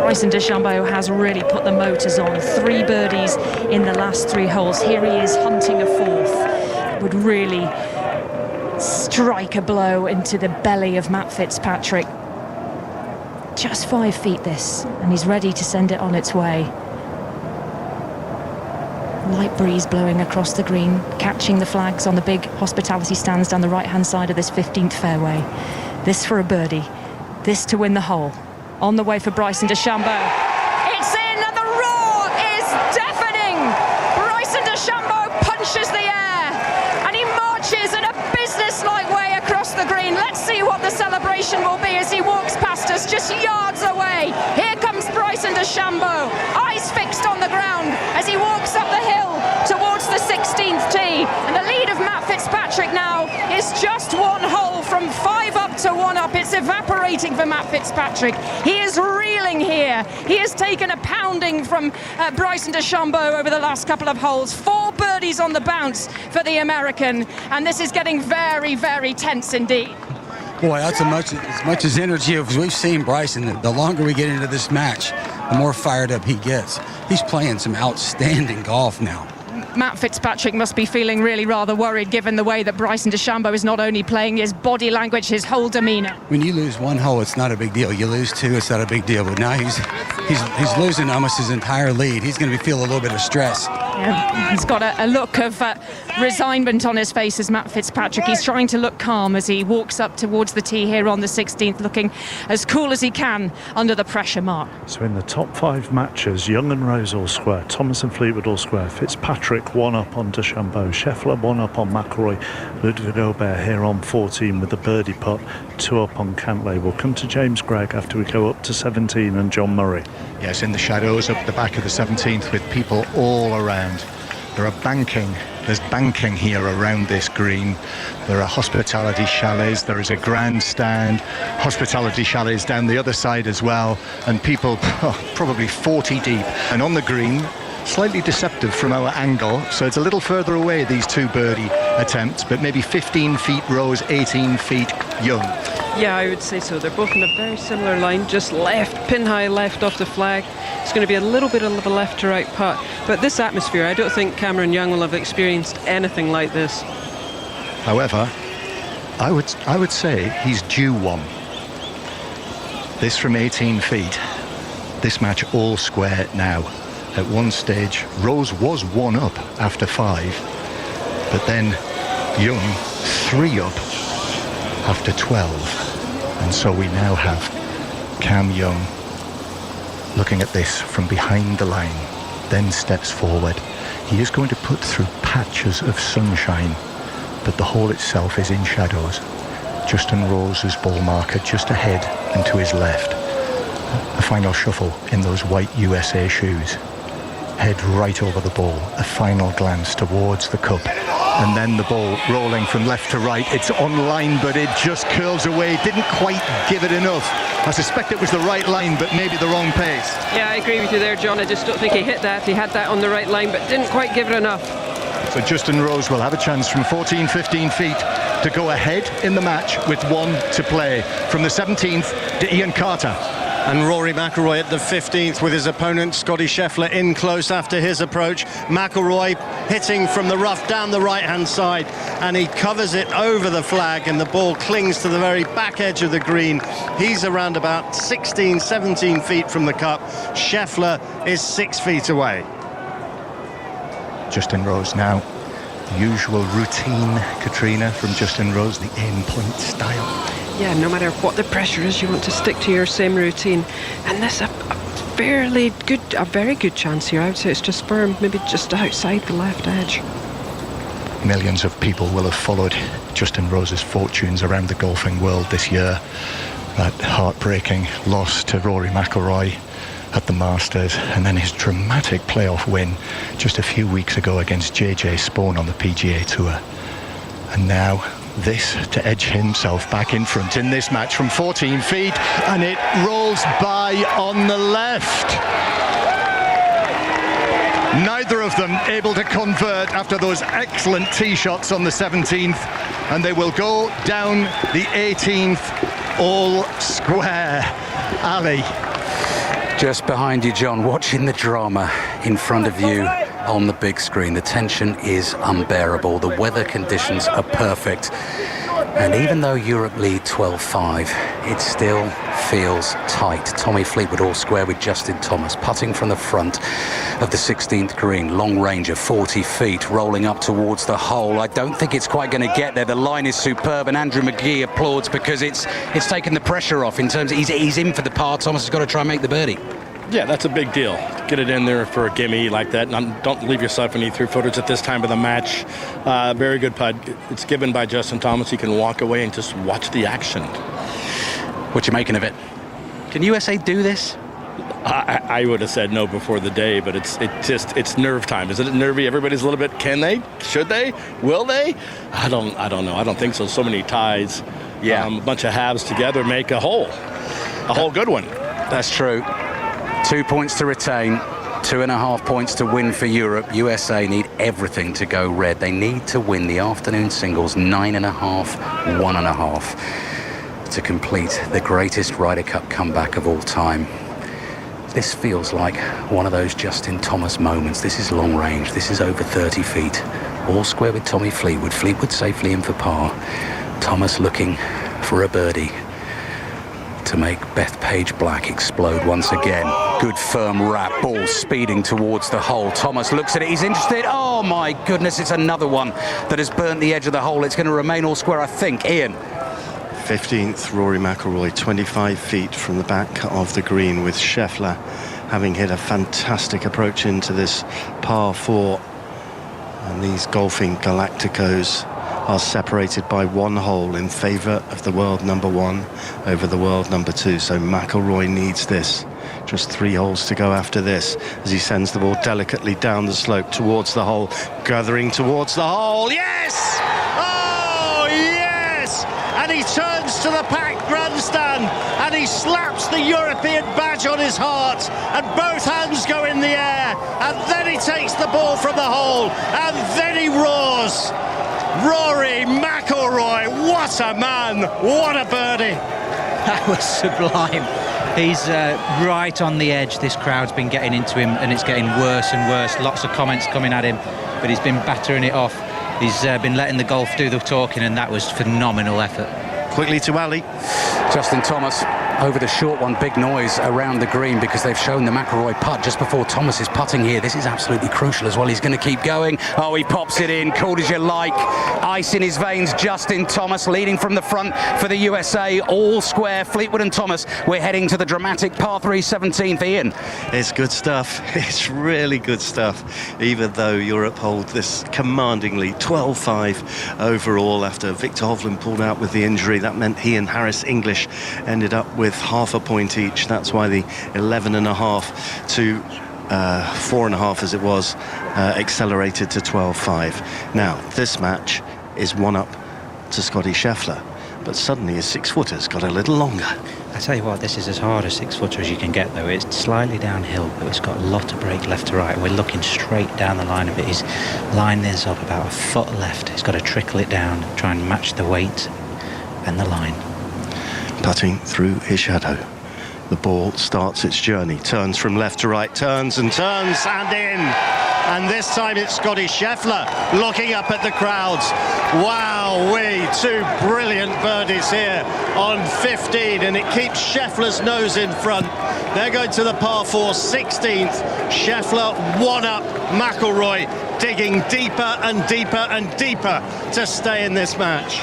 Bryson DeChambeau has really put the motors on. 3 birdies in the last 3 holes. Here he is hunting a 4th. Would really strike a blow into the belly of Matt Fitzpatrick. Just 5 feet this, and he's ready to send it on its way. Light breeze blowing across the green, catching the flags on the big hospitality stands down the right-hand side of this 15th fairway. This for a birdie, this to win the hole. On the way for Bryson DeChambeau. It's in, and the roar is deafening. Bryson DeChambeau punches the air, and he marches in a business-like way across the green. Let's see what the celebration will be as he walks past us just yards away. Here comes Bryson DeChambeau, eyes fixed on the ground as he walks up the hill towards the 16th tee. And the lead of Matt Fitzpatrick now is just one hole from 5 up to 1 up. It's evaporating for Matt Fitzpatrick. He is reeling here. He has taken a pounding from Bryson DeChambeau over the last couple of holes. 4 birdies on the bounce for the American, and this is getting very, very tense indeed. Boy, that's as much as energy as we've seen Bryson. The longer we get into this match, the more fired up he gets. He's playing some outstanding golf now. Matt Fitzpatrick must be feeling really rather worried given the way that Bryson DeChambeau is not only playing, his body language, his whole demeanour. When you lose 1 hole, it's not a big deal. You lose 2, it's not a big deal. But now he's losing almost his entire lead. He's going to feel a little bit of stress. Yeah, he's got a look of resignment on his face as Matt Fitzpatrick. He's trying to look calm as he walks up towards the tee here on the 16th, looking as cool as he can under the pressure, Mark. So in the top 5 matches, Young and Rose all square, Thomas and Fleetwood all square, Fitzpatrick 1 up on DeChambeau, Scheffler 1 up on McIlroy, Ludwig Aubert here on 14 with the birdie putt, 2 up on Cantlay. We'll come to James Gregg after we go up to 17 and John Murray. Yes, in the shadows up the back of the 17th with people all around. There's banking here around this green. There are hospitality chalets, there is a grandstand, hospitality chalets down the other side as well, and people probably 40 deep. And on the green, slightly deceptive from our angle, so it's a little further away, these 2 birdie attempts, but maybe 15 feet Rose, 18 feet Young. Yeah, I would say so. They're both in a very similar line, just left, pin high left off the flag. It's going to be a little bit of a left to right putt. But this atmosphere, I don't think Cameron Young will have experienced anything like this. However, I would say he's due one. This from 18 feet. This match all square now. At one stage, Rose was 1 up after 5. But then Young 3 up after 12. And so we now have Cam Young looking at this from behind the line, then steps forward. He is going to put through patches of sunshine, but the hole itself is in shadows. Justin Rose's ball marker just ahead and to his left. A final shuffle in those white USA shoes. Head right over the ball, a final glance towards the cup, and then the ball rolling from left to right. It's on line, but it just curls away. Didn't quite give it enough. I suspect it was the right line, but maybe the wrong pace. Yeah, I agree with you there, John. I just don't think he hit that. He had that on the right line, but didn't quite give it enough. So Justin Rose will have a chance from 14, 15 feet to go ahead in the match with 1 to play. From the 17th to Ian Carter. And Rory McIlroy at the 15th with his opponent Scotty Scheffler in close after his approach. McIlroy hitting from the rough down the right-hand side, and he covers it over the flag, and the ball clings to the very back edge of the green. He's around about 16, 17 feet from the cup. Scheffler is 6 feet away. Justin Rose now. The usual routine, Katrina, from Justin Rose, the aim point style. Yeah, no matter what the pressure is, you want to stick to your same routine. And this a very good chance here. I would say it's just firm, maybe just outside the left edge. Millions of people will have followed Justin Rose's fortunes around the golfing world this year. That heartbreaking loss to Rory McIlroy at the Masters, and then his dramatic playoff win just a few weeks ago against JJ Spaun on the PGA Tour. And now this to edge himself back in front in this match from 14 feet, and it rolls by on the left. Neither of them able to convert after those excellent tee shots on the 17th, and they will go down the 18th all square. Ali. Just behind you, John, watching the drama in front of you on the big screen. The tension is unbearable. The weather conditions are perfect. And even though Europe lead 12-5, it still feels tight. Tommy Fleetwood all square with Justin Thomas, putting from the front of the 16th green, long range of 40 feet, rolling up towards the hole. I don't think it's quite going to get there. The line is superb, and Andrew McGee applauds because it's taken the pressure off in terms of he's in for the par. Thomas has got to try and make the birdie. Yeah, that's a big deal. Get it in there for a gimme like that. Don't leave yourself any three-footers at this time of the match. Very good putt. It's given by Justin Thomas. He can walk away and just watch the action. What you making of it? Can USA do this? I would have said no before the day, but it's nerve time. Isn't it nervy? Everybody's a little bit, can they? Should they? Will they? I don't know. I don't think so. So many ties. Yeah. A bunch of halves together make a whole good one. That's true. 2 points to retain, 2.5 points to win for Europe. USA need everything to go red. They need to win the afternoon singles 9.5, 1.5 to complete the greatest Ryder Cup comeback of all time. This feels like one of those Justin Thomas moments. This is long range. This is over 30 feet. All square with Tommy Fleetwood. Fleetwood safely in for par. Thomas looking for a birdie to make Bethpage Black explode once again. Good firm wrap, ball speeding towards the hole. Thomas looks at it, he's interested. Oh my goodness, it's another one that has burnt the edge of the hole. It's going to remain all square, I think. Ian. 15th, Rory McIlroy, 25 feet from the back of the green, with Scheffler having hit a fantastic approach into this par 4. And these golfing Galacticos are separated by 1 hole in favour of the world number 1 over the world number 2. So McIlroy needs this. Just 3 holes to go after this as he sends the ball delicately down the slope towards the hole, gathering towards the hole. Yes! Oh, yes! And he turns to the packed grandstand and he slaps the European badge on his heart, and both hands go in the air, and then he takes the ball from the hole, and then he roars. Rory McIlroy, what a man, what a birdie. That was sublime. He's right on the edge. This crowd's been getting into him, and it's getting worse and worse. Lots of comments coming at him, but he's been battering it off. He's been letting the golf do the talking, and that was phenomenal effort. Quickly to Ali. Justin Thomas over the short one, big noise around the green because they've shown the McIlroy putt just before Thomas is putting here. This is absolutely crucial as well. He's going to keep going. Oh, he pops it in, cool as you like. Ice in his veins. Justin Thomas leading from the front for the USA. All square, Fleetwood and Thomas. We're heading to the dramatic par 3 17th. Ian. It's good stuff. It's really good stuff. Even though Europe hold this commandingly 12-5 overall after Victor Hovland pulled out with the injury. That meant he and Harris English ended up with half a point each. That's why the 11.5 to 4.5 as it was accelerated to 12-5. Now this match is 1 up to Scotty Scheffler, but suddenly his 6-footer's got a little longer. I tell you what, this is as hard a 6-footer as you can get, though. It's slightly downhill, but it's got a lot of break left to right. We're looking straight down the line of it. He's lined this up about a foot left. He's got to trickle it down, try and match the weight and the line. Putting through his shadow. The ball starts its journey, turns from left to right, turns and in. And this time it's Scotty Scheffler looking up at the crowds. Wow-wee, 2 brilliant birdies here on 15, and it keeps Scheffler's nose in front. They're going to the par 4 16th. Scheffler 1 up, McIlroy digging deeper and deeper and deeper to stay in this match.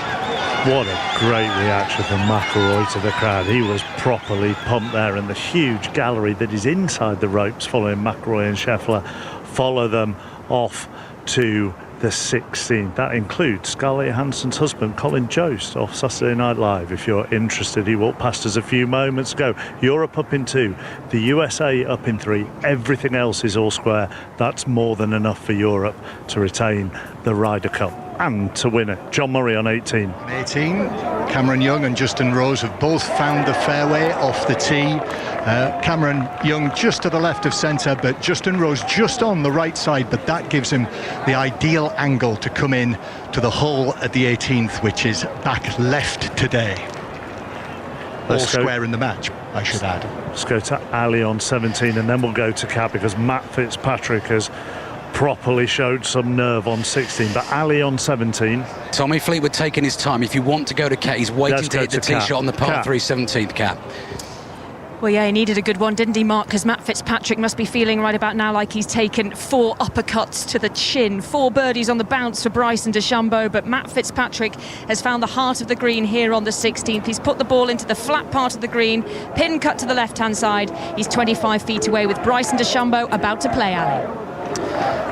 What a great reaction from McIlroy to the crowd. He was properly pumped there, and the huge gallery that is inside the ropes following McIlroy and Scheffler follow them off to the 16th. That includes Scarlett Johansson's husband, Colin Jost, off Saturday Night Live. If you're interested, he walked past us a few moments ago. Europe up in 2, the USA up in 3. Everything else is all square. That's more than enough for Europe to retain the Ryder Cup and to win it. John Murray on 18. 18, Cameron Young and Justin Rose have both found the fairway off the tee. Cameron Young just to the left of centre, but Justin Rose just on the right side, but that gives him the ideal angle to come in to the hole at the 18th, which is back left today. All square in the match, I should add. Let's go to Ali on 17, and then we'll go to Cat, because Matt Fitzpatrick has properly showed some nerve on 16, but Ali on 17. Tommy Fleetwood taking his time. If you want to go to Cat, he's waiting to hit the tee shot on the par 3 17th, Cat. Well, yeah, he needed a good one, didn't he, Mark? Because Matt Fitzpatrick must be feeling right about now like he's taken 4 uppercuts to the chin. 4 birdies on the bounce for Bryson DeChambeau, but Matt Fitzpatrick has found the heart of the green here on the 16th. He's put the ball into the flat part of the green, pin cut to the left-hand side. He's 25 feet away with Bryson DeChambeau about to play, Ali.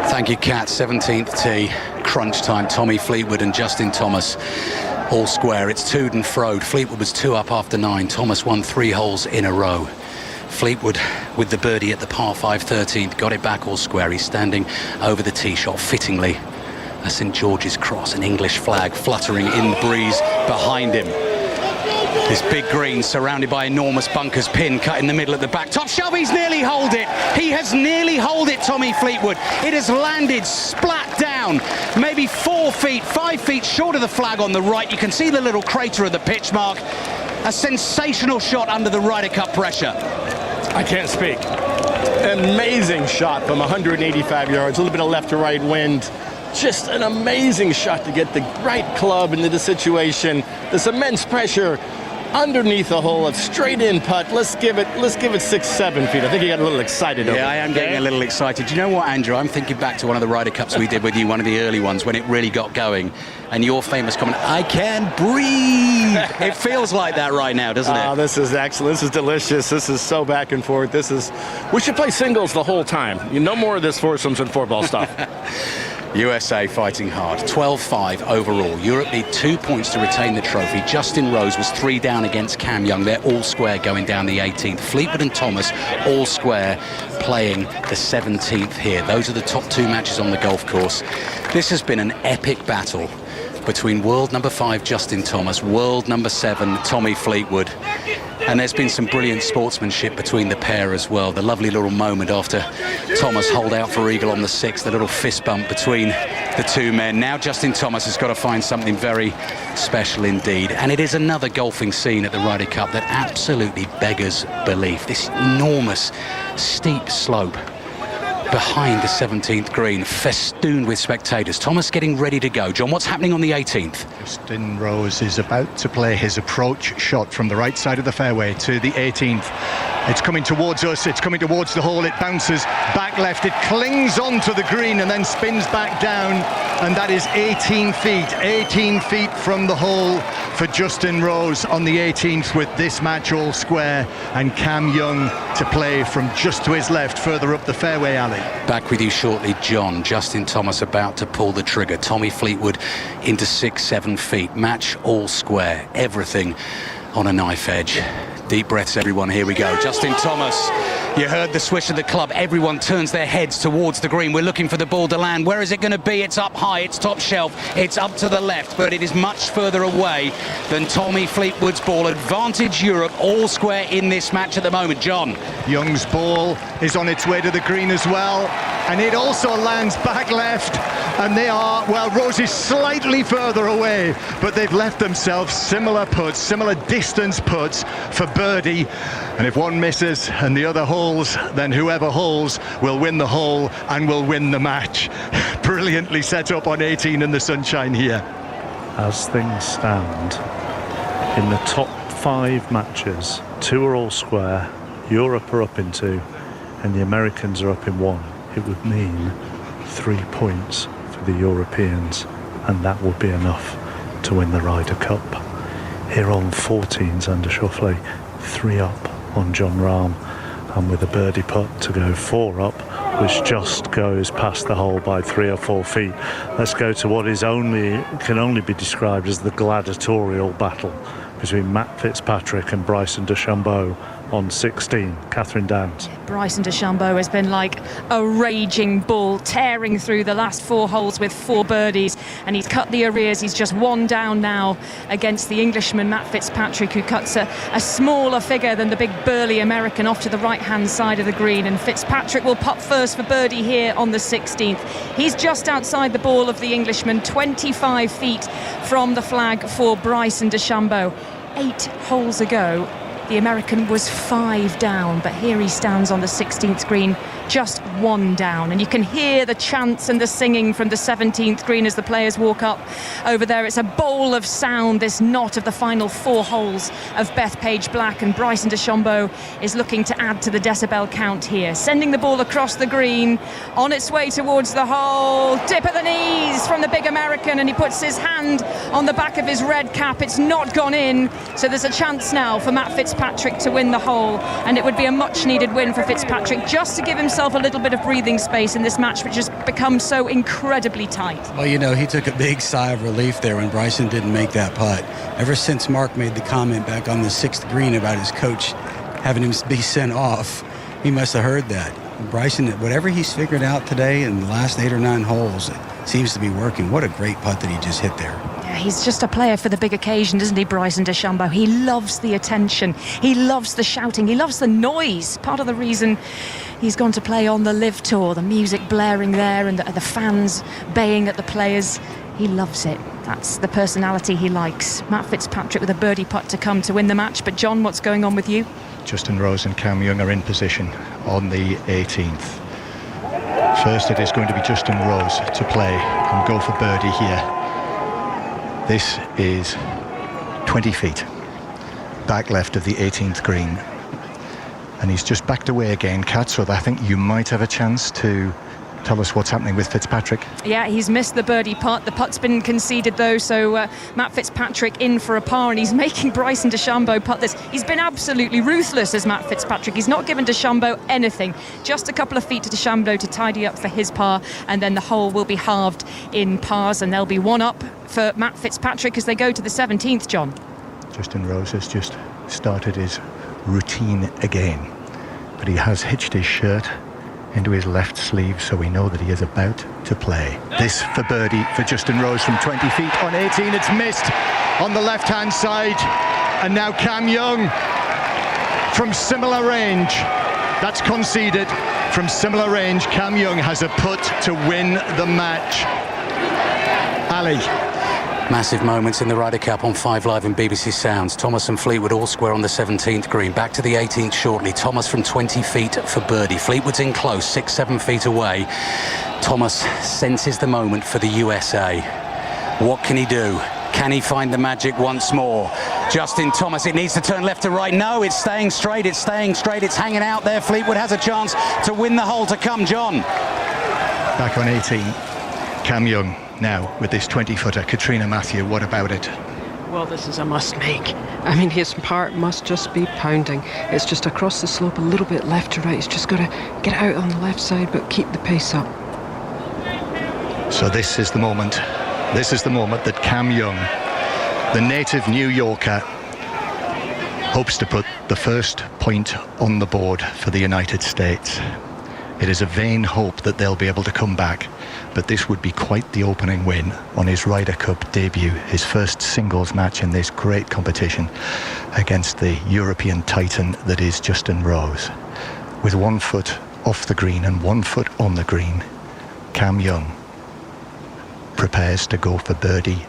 Thank you, Kat. 17th tee, crunch time. Tommy Fleetwood and Justin Thomas all square. It's toed and froed. Fleetwood was 2 up after 9. Thomas won 3 holes in a row. Fleetwood with the birdie at the par 5 13th, got it back all square. He's standing over the tee shot, fittingly a St George's cross, an English flag fluttering in the breeze behind him. This big green surrounded by enormous bunkers, pin cut in the middle at the back. Top shelf, he's nearly holed it. He has nearly holed it, Tommy Fleetwood. It has landed splat down, maybe 4 feet, 5 feet short of the flag on the right. You can see the little crater of the pitch mark. A sensational shot under the Ryder Cup pressure. I can't speak. Amazing shot from 185 yards, a little bit of left to right wind. Just an amazing shot to get the right club into the situation. This immense pressure underneath the hole, a straight in putt. Let's give it 6-7 feet. I think he got a little excited over it. I am getting a little excited. Do you know what, Andrew? I'm thinking back to one of the Ryder Cups we did with you, one of the early ones when it really got going, and your famous comment, "I can breathe." It feels like that right now, doesn't it? Oh, this is excellent. This is delicious. This is so back and forth. We should play singles the whole time. No more of this foursomes and 4-ball stuff. USA fighting hard. 12-5 overall. Europe need 2 points to retain the trophy. Justin Rose was 3 down against Cam Young. They're all square going down the 18th. Fleetwood and Thomas all square playing the 17th here. Those are the top 2 matches on the golf course. This has been an epic battle between world number 5 Justin Thomas, world number 7 Tommy Fleetwood. And there's been some brilliant sportsmanship between the pair as well. The lovely little moment after Thomas holed out for eagle on the 6th, the little fist bump between the 2 men. Now Justin Thomas has got to find something very special indeed. And it is another golfing scene at the Ryder Cup that absolutely beggars belief. This enormous steep slope behind the 17th green, festooned with spectators. Thomas getting ready to go. John, what's happening on the 18th? Justin Rose is about to play his approach shot from the right side of the fairway to the 18th. It's coming towards us, it's coming towards the hole, it bounces back left, it clings onto the green and then spins back down, and that is 18 feet from the hole for Justin Rose on the 18th, with this match all square and Cam Young to play from just to his left, further up the fairway alley. Back with you shortly, John. Justin Thomas about to pull the trigger. Tommy Fleetwood into 6-7 feet. Match all square. Everything on a knife edge. Deep breaths, everyone. Here we go. Justin Thomas. You heard the swish of the club. Everyone turns their heads towards the green. We're looking for the ball to land. Where is it going to be? It's up high. It's top shelf. It's up to the left, but it is much further away than Tommy Fleetwood's ball. Advantage Europe, all square in this match at the moment. John. Young's ball is on its way to the green as well, and it also lands back left, and they are, well, Rose is slightly further away, but they've left themselves similar putts, similar distance putts for birdie, and if one misses and the other holes, then whoever holes will win the hole and will win the match. Brilliantly set up on 18 in the sunshine here. As things stand, in the top 5 matches, 2 are all square, Europe are up in 2, and the Americans are up in 1. It would mean 3 points for the Europeans, and that would be enough to win the Ryder Cup. Here on 14's under Schauffele, 3 up on John Rahm, and with a birdie putt to go 4 up, which just goes past the hole by 3 or 4 feet. Let's go to what can only be described as the gladiatorial battle between Matt Fitzpatrick and Bryson DeChambeau on 16. Catherine Downs. Bryson DeChambeau has been like a raging bull, tearing through the last 4 holes with 4 birdies, and he's cut the arrears. He's just 1 down now against the Englishman Matt Fitzpatrick, who cuts a smaller figure than the big burly American off to the right-hand side of the green, and Fitzpatrick will putt first for birdie here on the 16th. He's just outside the ball of the Englishman, 25 feet from the flag for Bryson DeChambeau. 8 holes ago, the American was 5 down, but here he stands on the 16th green, just 1 down. And you can hear the chants and the singing from the 17th green as the players walk up over there. It's a bowl of sound, this knot of the final 4 holes of Bethpage Black, and Bryson DeChambeau is looking to add to the decibel count here, sending the ball across the green, on its way towards the hole. Dip of the knees from the big American, and he puts his hand on the back of his red cap. It's not gone in, so there's a chance now for Matt Fitzpatrick to win the hole, and it would be a much needed win for Fitzpatrick just to give himself a little bit of breathing space in this match, which has become so incredibly tight. Well, you know, he took a big sigh of relief there when Bryson didn't make that putt. Ever since Mark made the comment back on the 6th green about his coach having him be sent off, he must have heard that. Bryson, whatever he's figured out today in the last 8 or 9 holes, it seems to be working. What a great putt that he just hit there. Yeah, he's just a player for the big occasion, isn't he, Bryson DeChambeau? He loves the attention, he loves the shouting, he loves the noise. Part of the reason he's gone to play on the Live Tour, the music blaring there and the fans baying at the players. He loves it. That's the personality he likes. Matt Fitzpatrick with a birdie putt to come to win the match. But John, what's going on with you? Justin Rose and Cam Young are in position on the 18th. First, it is going to be Justin Rose to play and go for birdie here. This is 20 feet back left of the 18th green, and he's just backed away again, Kat, so I think you might have a chance to tell us what's happening with Fitzpatrick. Yeah, he's missed the birdie putt. The putt's been conceded though, so Matt Fitzpatrick in for a par, and he's making Bryson DeChambeau putt this. He's been absolutely ruthless as Matt Fitzpatrick. He's not given DeChambeau anything. Just a couple of feet to DeChambeau to tidy up for his par, and then the hole will be halved in pars, and there'll be 1 up for Matt Fitzpatrick as they go to the 17th, John. Justin Rose has just started his routine again, but he has hitched his shirt into his left sleeve, so we know that he is about to play. This for birdie for Justin Rose from 20 feet on 18. It's missed on the left-hand side, and now Cam Young from similar range. That's conceded. From similar range, Cam Young has a putt to win the match. Ali. Massive moments in the Ryder Cup on 5 Live and BBC Sounds. Thomas and Fleetwood all square on the 17th green. Back to the 18th shortly. Thomas from 20 feet for birdie. Fleetwood's in close, 6-7 feet away. Thomas senses the moment for the USA. What can he do? Can he find the magic once more? Justin Thomas, it needs to turn left to right. No, it's staying straight, it's staying straight, it's hanging out there. Fleetwood has a chance to win the hole to come, John. Back on 18, Cam Young now with this 20-footer. Katrina Matthew, what about it? Well, this is a must-make. I mean, his part must just be pounding. It's just across the slope, a little bit left to right. He's just got to get out on the left side, but keep the pace up. So this is the moment. This is the moment that Cam Young, the native New Yorker, hopes to put the first point on the board for the United States. It is a vain hope that they'll be able to come back, but this would be quite the opening win on his Ryder Cup debut, his first singles match in this great competition against the European titan that is Justin Rose. With 1 foot off the green and 1 foot on the green, Cam Young prepares to go for birdie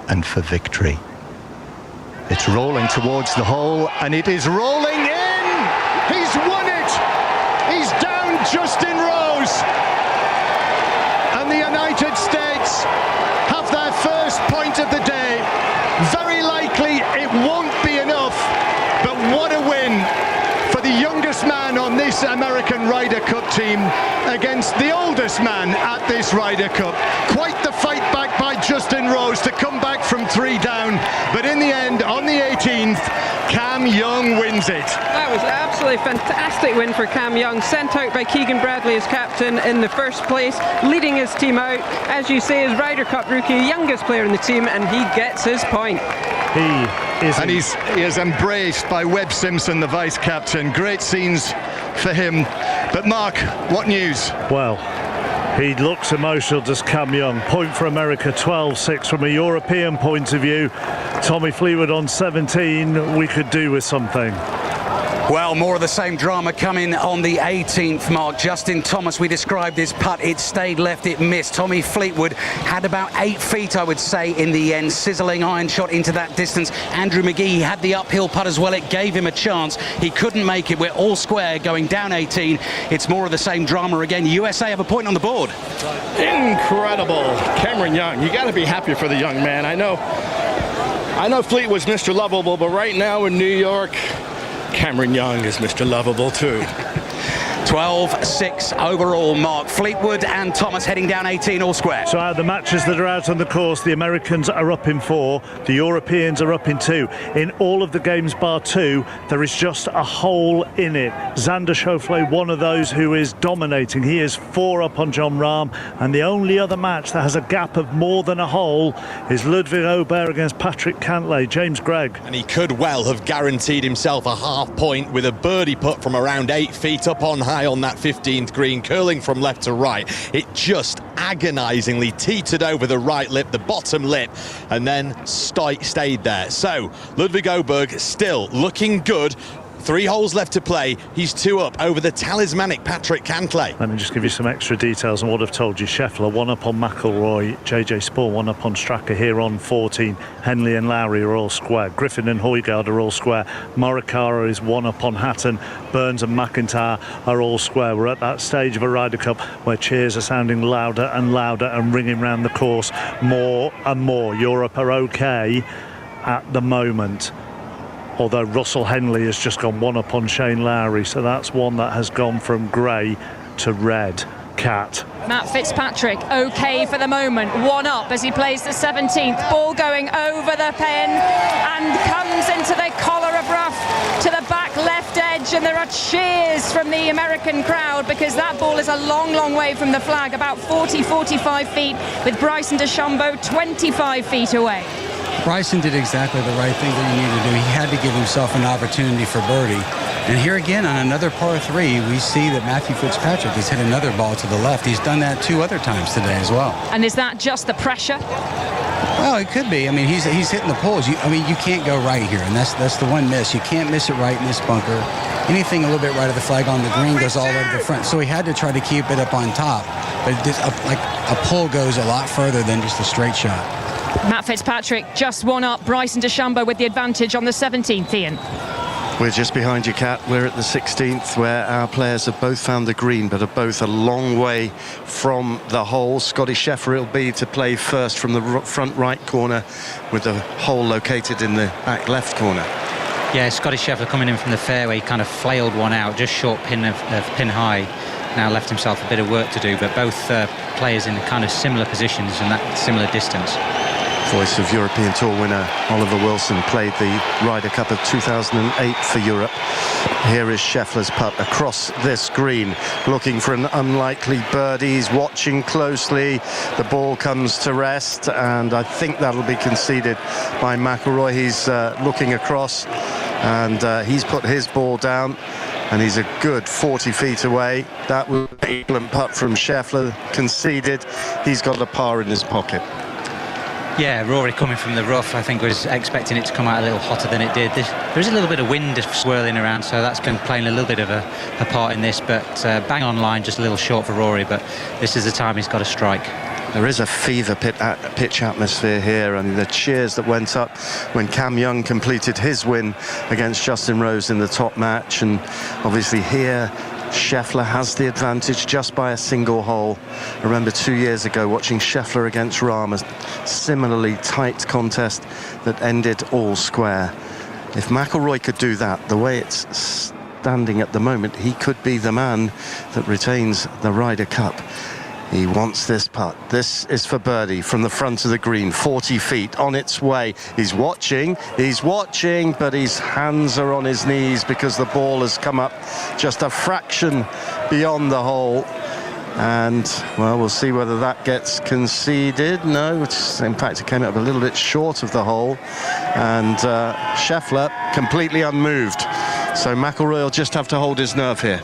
and for victory. It's rolling towards the hole, and it is rolling in! He's won it! He's down Justin Rose! And the United States have their first point of the day. Very likely it won't be enough, but what a win for the youngest man on this American Ryder Cup team against the oldest man at this Ryder Cup. Quite the fight back by Justin Rose to come back from 3 down, but in the end, on the 18th, Cam Young wins it. That was an absolutely fantastic win for Cam Young, sent out by Keegan Bradley as captain in the first place, leading his team out, as you say, as Ryder Cup rookie, youngest player in the team, and he gets his point. He is embraced by Webb Simpson, the vice captain. Great scenes for him. But Mark, what news? Well, he looks emotional, does Cam Young. Point for America, 12-6 from a European point of view. Tommy Fleetwood on 17, we could do with something. Well, more of the same drama coming on the 18th mark. Justin Thomas, we described his putt. It stayed left, it missed. Tommy Fleetwood had about 8 feet, I would say, in the end. Sizzling iron shot into that distance. Andrew McGee had the uphill putt as well. It gave him a chance. He couldn't make it. We're all square going down 18. It's more of the same drama again. USA have a point on the board. Incredible. Cameron Young, you got to be happy for the young man. I know Fleetwood's Mr. Lovable, but right now in New York, Cameron Young is Mr. Lovable too. 12-6 overall mark. Fleetwood and Thomas heading down 18 all square. So out of the matches that are out on the course, the Americans are up in 4, the Europeans are up in 2. In all of the games bar 2, there is just a hole in it. Xander Schauffele, one of those who is dominating. He is 4 up on Jon Rahm, and the only other match that has a gap of more than a hole is Ludwig Aubert against Patrick Cantlay. James Gregg. And he could well have guaranteed himself a half point with a birdie putt from around 8 feet up on high on that 15th green, curling from left to right. It just agonisingly teetered over the right lip, the bottom lip, and then stayed there. So Ludwig Aubert still looking good. 3 holes left to play. He's 2 up over the talismanic Patrick Cantlay. Let me just give you some extra details on what I've told you. Scheffler 1 up on McIlroy, JJ Spahr 1 up on Straka here on 14. Henley and Lowry are all square. Griffin and Højgaard are all square. Morikawa is 1 up on Hatton. Burns and McIntyre are all square. We're at that stage of a Ryder Cup where cheers are sounding louder and louder and ringing round the course more and more. Europe are okay at the moment, although Russell Henley has just gone 1 up on Shane Lowry, so that's one that has gone from grey to red. Cat. Matt Fitzpatrick okay for the moment, 1 up as he plays the 17th. Ball going over the pin and comes into the collar of rough to the back left edge, and there are cheers from the American crowd because that ball is a long way from the flag, about 45 feet, with Bryson DeChambeau 25 feet away. Bryson did exactly the right thing that he needed to do. He had to give himself an opportunity for birdie. And here again, on another par 3, we see that Matthew Fitzpatrick has hit another ball to the left. He's done that 2 other times today as well. And is that just the pressure? Well, it could be. I mean, he's hitting the poles. You can't go right here, and that's the one miss. You can't miss it right in this bunker. Anything a little bit right of the flag on the green goes all over the front. So he had to try to keep it up on top. But like a pull goes a lot further than just a straight shot. Matt Fitzpatrick just 1 up. Bryson DeChambeau with the advantage on the 17th, Ian. We're just behind you, Kat. We're at the 16th, where our players have both found the green, but are both a long way from the hole. Scotty Scheffler will be to play first from the front right corner, with the hole located in the back left corner. Yeah, Scotty Scheffler coming in from the fairway, kind of flailed one out, just short pin of pin high. Now left himself a bit of work to do, but both players in kind of similar positions and that similar distance. Voice of European Tour winner Oliver Wilson played the Ryder Cup of 2008 for Europe. Here is Scheffler's putt across this green, looking for an unlikely birdie. He's watching closely. The ball comes to rest, and I think that'll be conceded by McIlroy. He's looking across, and he's put his ball down, and he's a good 40 feet away. That was an excellent putt from Scheffler, conceded. He's got a par in his pocket. Yeah, Rory coming from the rough, I think was expecting it to come out a little hotter than it did. There is a little bit of wind swirling around, so that's been playing a little bit of a part in this, but bang on line, just a little short for Rory, but this is the time he's got to strike. There is a fever pitch atmosphere here, and the cheers that went up when Cam Young completed his win against Justin Rose in the top match. And obviously here Scheffler has the advantage just by a single hole. I remember 2 years ago watching Scheffler against Rahm, a similarly tight contest that ended all square. If McIlroy could do that, the way it's standing at the moment, he could be the man that retains the Ryder Cup. He wants this putt. This is for birdie from the front of the green, 40 feet on its way. He's watching, but his hands are on his knees because the ball has come up just a fraction beyond the hole. And, well, we'll see whether that gets conceded. No, in fact, it came up a little bit short of the hole. And Scheffler completely unmoved. So McIlroy will just have to hold his nerve here.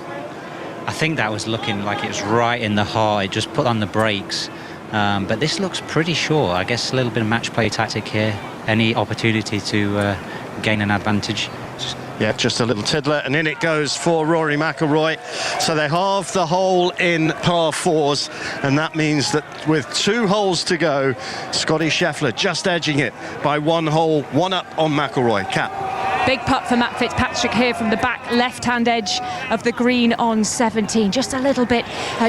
I think that was looking like it was right in the heart. It just put on the brakes. But this looks pretty sure. I guess a little bit of match play tactic here. Any opportunity to gain an advantage. Just Yeah, just a little tiddler, and in it goes for Rory McIlroy. So they halve the hole in par fours, and that means that with 2 holes to go, Scotty Scheffler just edging it by 1 hole, 1 up on McIlroy. Kat. Big putt for Matt Fitzpatrick here from the back left-hand edge of the green on 17. Just a little bit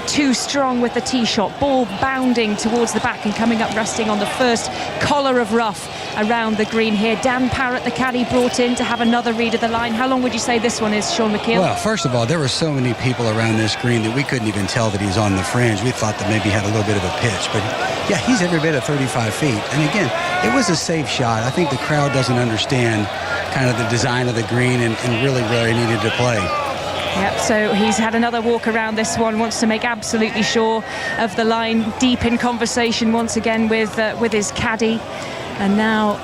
too strong with the tee shot. Ball bounding towards the back and coming up resting on the first collar of rough around the green here. Dan Parrott, the caddy, brought in to have another read of the line. How long would you say this one is, Sean McKeel? Well, first of all, there were so many people around this green that we couldn't even tell that he's on the fringe. We thought that maybe he had a little bit of a pitch, but yeah, he's every bit of 35 feet. And again, it was a safe shot. I think the crowd doesn't understand kind of the design of the green and really needed to play. Yep, so he's had another walk around this one, wants to make absolutely sure of the line, deep in conversation once again with his caddy. And now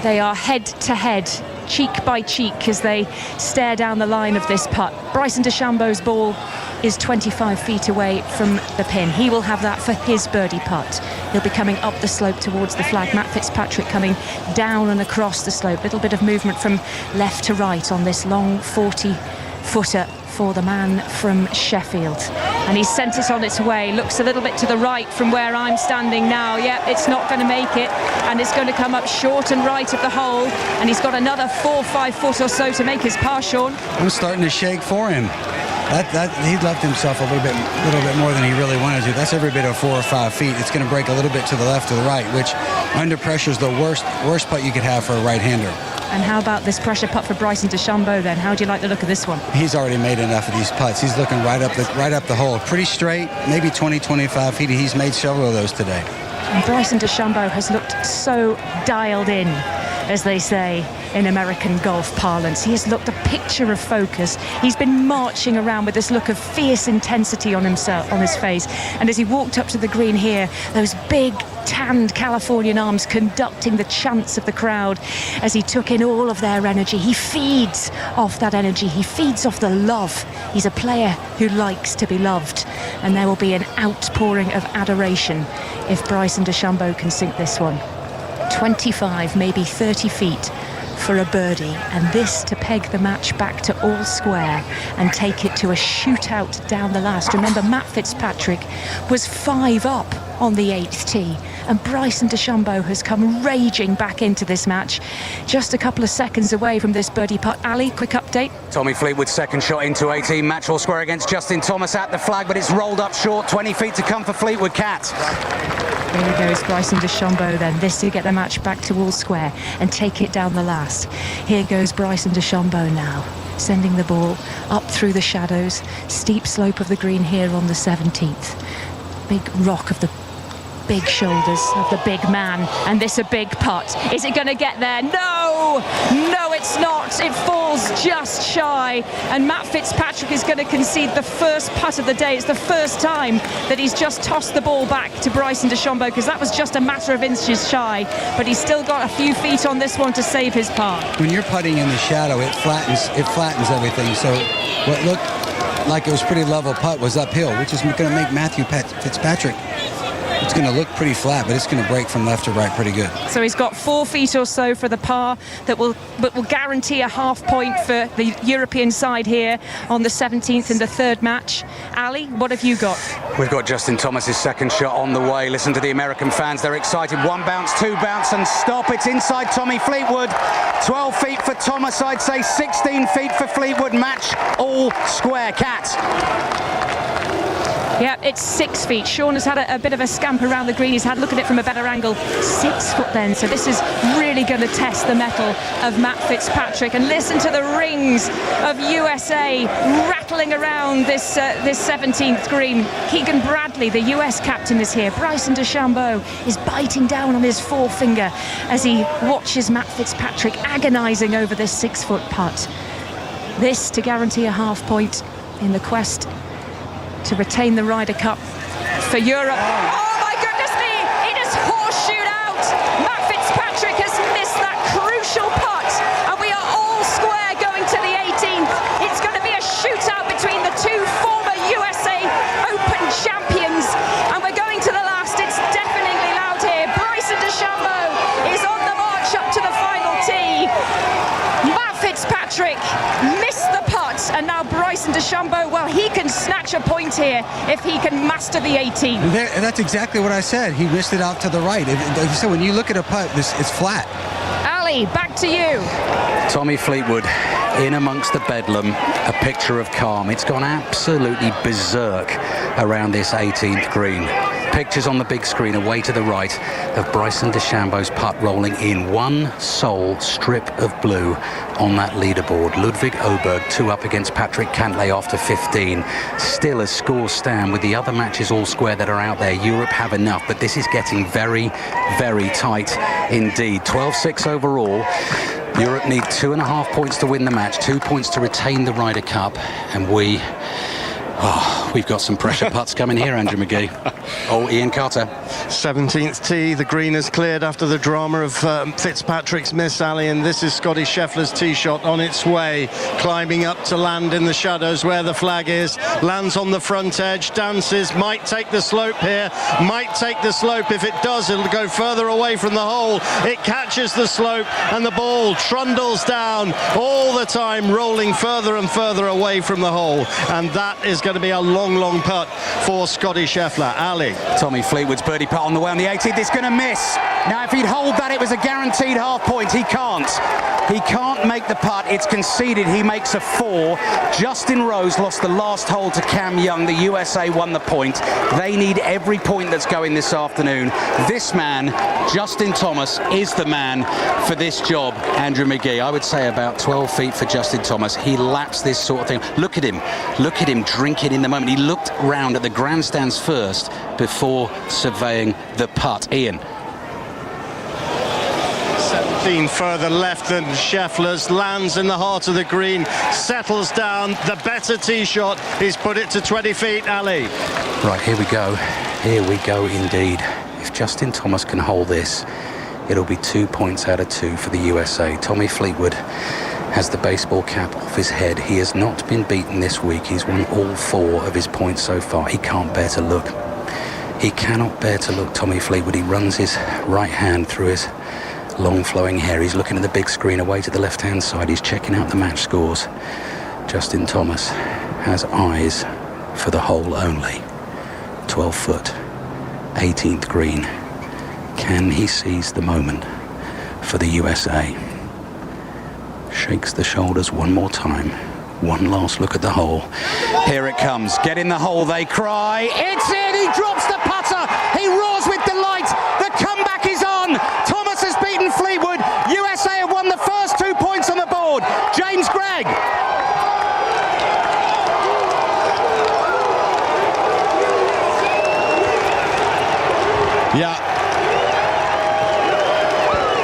they are head to head, cheek by cheek, as they stare down the line of this putt. Bryson DeChambeau's ball is 25 feet away from the pin. He will have that for his birdie putt. He'll be coming up the slope towards the flag. Matt Fitzpatrick coming down and across the slope. Little bit of movement from left to right on this long 40-footer for the man from Sheffield. And he's sent it on its way. Looks a little bit to the right from where I'm standing now. Yeah, it's not going to make it, and it's going to come up short and right of the hole, and he's got another 4-5 foot or so to make his par, Sean. I'm starting to shake for him. He left himself a little bit more than he really wanted to. That's every bit of 4 or 5 feet. It's going to break a little bit to the left or the right, which under pressure is the worst putt you could have for a right-hander. And how about this pressure putt for Bryson DeChambeau then? How do you like the look of this one? He's already made enough of these putts. He's looking right up the hole. Pretty straight, maybe 20, 25 feet. He's made several of those today. And Bryson DeChambeau has looked so dialed in, as they say in American golf parlance. He has looked a picture of focus. He's been marching around with this look of fierce intensity on his face. And as he walked up to the green here, those big tanned Californian arms conducting the chants of the crowd as he took in all of their energy. He feeds off that energy. He feeds off the love. He's a player who likes to be loved. And there will be an outpouring of adoration if Bryson DeChambeau can sink this one. 25, maybe 30 feet for a birdie, and this to peg the match back to all square and take it to a shootout down the last. Remember, Matt Fitzpatrick was 5 up on the 8th tee, and Bryson DeChambeau has come raging back into this match, just a couple of seconds away from this birdie putt. Ali, quick update. Tommy Fleetwood's second shot into 18, match all square against Justin Thomas at the flag, but it's rolled up short. 20 feet to come for Fleetwood. Cat. Here goes Bryson DeChambeau then, this to get the match back to all square and take it down the last. Here goes Bryson DeChambeau now, sending the ball up through the shadows. Steep slope of the green here on the 17th. Big rock of the big shoulders of the big man, and this a big putt. Is it going to get there? No, it's not. It falls just shy, and Matt Fitzpatrick is going to concede the first putt of the day. It's the first time that he's just tossed the ball back to Bryson DeChambeau, because that was just a matter of inches shy, but he's still got a few feet on this one to save his par. When you're putting in the shadow, it flattens everything. So what looked like it was pretty level putt was uphill, which is going to make Matthew Fitzpatrick, it's going to look pretty flat, but it's going to break from left to right pretty good. So he's got 4 feet or so for the par that will guarantee a half point for the European side here on the 17th in the third match. Ali, what have you got? We've got Justin Thomas's second shot on the way. Listen to the American fans, they're excited. 1 bounce, 2 bounce, and stop. It's inside Tommy Fleetwood. 12 feet for Thomas, I'd say 16 feet for Fleetwood. Match all square. Cat. Yeah, it's 6 feet. Sean has had a bit of a scamp around the green. He's had a look at it from a better angle. 6 foot then. So this is really going to test the mettle of Matt Fitzpatrick. And listen to the rings of USA rattling around this 17th green. Keegan Bradley, the US captain, is here. Bryson DeChambeau is biting down on his forefinger as he watches Matt Fitzpatrick agonising over this 6 foot putt. This to guarantee a half point in the quest to retain the Ryder Cup for Europe. Oh my goodness me! It is horseshoed out! Matt Fitzpatrick has missed that crucial putt, and we are all square going to the 18th. It's going to be a shootout between the two former USA Open champions, and we're going to the last. It's deafeningly loud here. Bryson DeChambeau is on the march up to the final tee. Matt Fitzpatrick Bryson DeChambeau, well, he can snatch a point here if he can master the 18. That's exactly what I said. He missed it out to the right. Like you said, when you look at a putt, it's flat. Ali, back to you. Tommy Fleetwood in amongst the bedlam, a picture of calm. It's gone absolutely berserk around this 18th green. Pictures on the big screen away to the right of Bryson DeChambeau's putt rolling in. One sole strip of blue on that leaderboard. Ludwig Oberg 2 up against Patrick Cantlay after 15. Still as scores stand with the other matches all square that are out there. Europe have enough, but this is getting very, very tight indeed. 12-6 overall. Europe need 2.5 points to win the match, 2 points to retain the Ryder Cup, and we've got some pressure putts coming here, Andrew McGee. Oh, Ian Carter. 17th tee, the green is cleared after the drama of Fitzpatrick's miss, Ali, and this is Scotty Scheffler's tee shot on its way, climbing up to land in the shadows where the flag is, lands on the front edge, dances, might take the slope here, might take the slope. If it does, it'll go further away from the hole. It catches the slope and the ball trundles down all the time, rolling further and further away from the hole, and that is going to be a long, long putt for Scotty Scheffler. Ali. Tommy Fleetwood's birdie putt on the way on the 18th. It's going to miss. Now, if he'd hold that, it was a guaranteed half point. He can't. He can't make the putt. It's conceded. He makes a 4. Justin Rose lost the last hole to Cam Young. The USA won the point. They need every point that's going this afternoon. This man, Justin Thomas, is the man for this job, Andrew McGee. I would say about 12 feet for Justin Thomas. He laps this sort of thing. Look at him. Look at him drinking in the moment. He looked round at the grandstands first before surveying the putt. Ian. 17 further left than Scheffler's, lands in the heart of the green, settles down, the better tee shot. He's put it to 20 feet, Ali. Right, here we go. Here we go indeed. If Justin Thomas can hold this, it'll be 2 points out of 2 for the USA. Tommy Fleetwood has the baseball cap off his head. He has not been beaten this week. He's won all 4 of his points so far. He can't bear to look. He cannot bear to look, Tommy Fleetwood. He runs his right hand through his long flowing hair. He's looking at the big screen away to the left-hand side. He's checking out the match scores. Justin Thomas has eyes for the hole only. 12 foot, 18th green. Can he seize the moment for the USA? Shakes the shoulders one more time. One last look at the hole. Here it comes. Get in the hole, they cry. It's in! He drops the putter. He roars with delight. The comeback is on. Thomas has beaten Fleetwood. USA have won the first 2 points on the board. James Gregg. Yeah.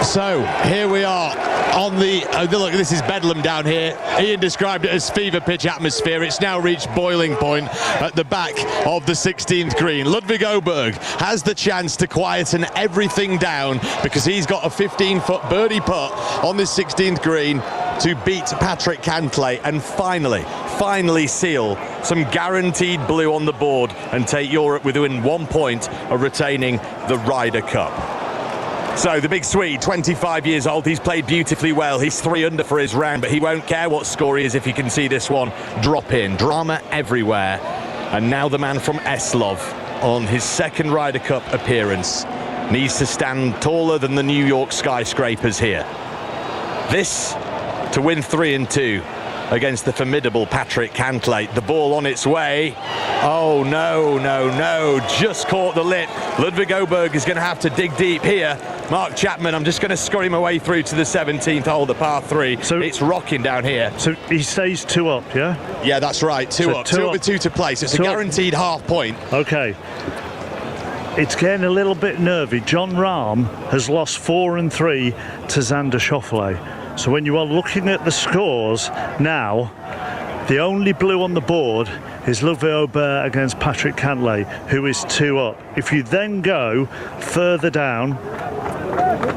So here we are on the look. This is bedlam down here. Ian described it as fever pitch atmosphere. It's now reached boiling point at the back of the 16th green. Ludwig Oberg has the chance to quieten everything down because he's got a 15-foot birdie putt on this 16th green to beat Patrick Cantlay and finally seal some guaranteed blue on the board and take Europe within 1 point of retaining the Ryder Cup. So the big Swede, 25 years old, he's played beautifully well. He's 3 under for his round, but he won't care what score he is if he can see this one drop in. Drama everywhere. And now the man from Eslov on his second Ryder Cup appearance needs to stand taller than the New York skyscrapers here. This to win 3 and 2 against the formidable Patrick Cantlay. The ball on its way. Oh, no. Just caught the lip. Ludwig Oberg is going to have to dig deep here. Mark Chapman, I'm just going to scurry him away through to the 17th hole, the par 3. So it's rocking down here. So he stays 2 up, yeah? Yeah, that's right. 2 up. 2 up with 2 to play. So it's a guaranteed half point. Okay. It's getting a little bit nervy. John Rahm has lost 4 and 3 to Xander Schauffele. So when you are looking at the scores now, the only blue on the board is Ludwig Oberg against Patrick Cantlay, who is 2 up. If you then go further down,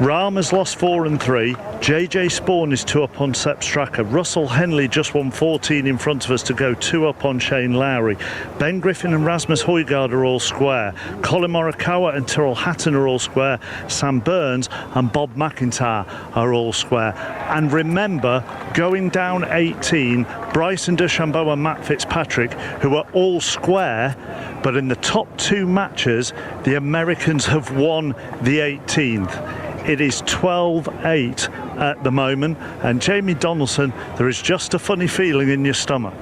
Rahm has lost 4 and 3, JJ Spawn is 2 up on Sepp Straka. Russell Henley just won 14 in front of us to go 2 up on Shane Lowry. Ben Griffin and Rasmus Højgaard are all square. Colin Morikawa and Tyrrell Hatton are all square. Sam Burns and Bob McIntyre are all square. And remember, going down 18, Bryson DeChambeau and Matt Fitzpatrick, who are all square, but in the top 2 matches, the Americans have won the 18th. It is 12-8 at the moment, and Jamie Donaldson, there is just a funny feeling in your stomach.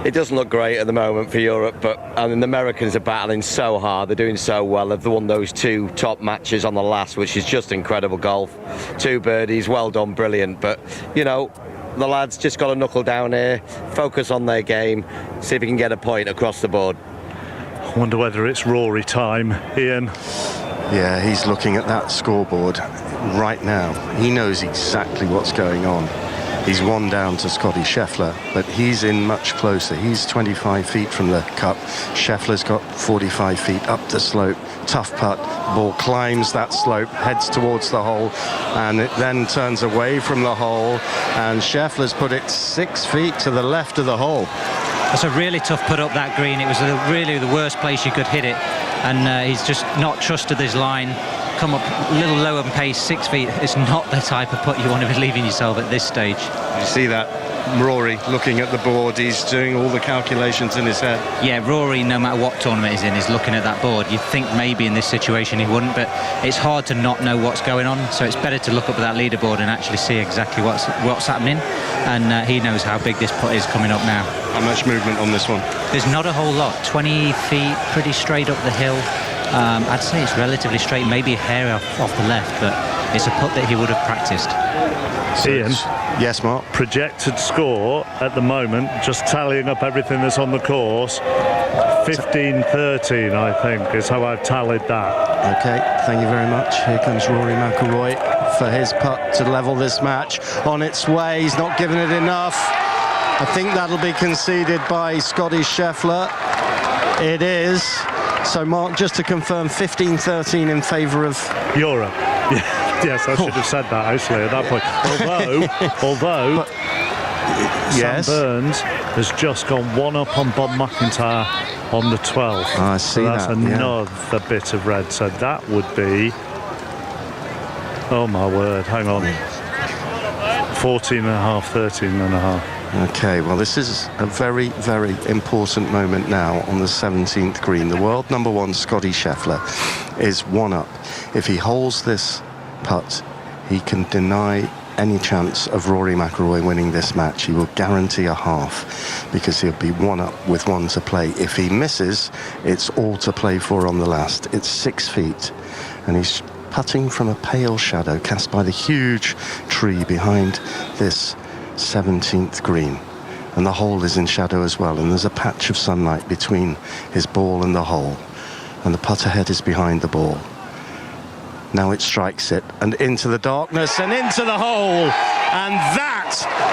It doesn't look great at the moment for Europe, but I mean, the Americans are battling so hard. They're doing so well. They've won those 2 top matches on the last, which is just incredible golf. 2 birdies, well done, brilliant. But, you know, the lads just got to knuckle down here, focus on their game, see if we can get a point across the board. I wonder whether it's Rory time, Ian. Yeah, he's looking at that scoreboard right now. He knows exactly what's going on. He's 1 down to Scotty Scheffler, but he's in much closer. He's 25 feet from the cup. Scheffler's got 45 feet up the slope. Tough putt. Ball climbs that slope, heads towards the hole, and it then turns away from the hole. And Scheffler's put it 6 feet to the left of the hole. That's a really tough put up that green. It was really the worst place you could hit it, and he's just not trusted his line. Come up a little lower than pace, 6 feet. It's not the type of putt you want to be leaving yourself at this stage. You see that? Rory looking at the board, he's doing all the calculations in his head. Yeah, Rory, no matter what tournament he's in, is looking at that board. You'd think maybe in this situation he wouldn't, but it's hard to not know what's going on, so it's better to look up at that leaderboard and actually see exactly what's happening, and he knows how big this putt is coming up now. How much movement on this one? There's not a whole lot. 20 feet, pretty straight up the hill. I'd say it's relatively straight, maybe a hair off the left, but it's a putt that he would have practiced. Ian? Yes, Mark? Projected score at the moment, just tallying up everything that's on the course, 15-13, I think, is how I've tallied that. Okay, thank you very much. Here comes Rory McIlroy for his putt to level this match. On its way, he's not given it enough. I think that'll be conceded by Scotty Scheffler. It is. So, Mark, just to confirm, 15-13 in favour of Europe. Yes, I should have said that actually at that point. Although yes. Sam Burns has just gone 1 up on Bob McIntyre on the 12th. I see so that's that, another bit of red. So that would be, oh my word, hang on, 14.5, 13.5. Okay, well, this is a very, very important moment now on the 17th green. The world number 1, Scotty Scheffler, is 1 up. If he holds this putt, he can deny any chance of Rory McIlroy winning this match. He will guarantee a half because he'll be 1 up with 1 to play. If he misses, it's all to play for on the last. It's 6 feet, and he's putting from a pale shadow cast by the huge tree behind this 17th green, and the hole is in shadow as well, and there's a patch of sunlight between his ball and the hole, and the putt ahead is behind the ball. Now it strikes it and into the darkness and into the hole, and that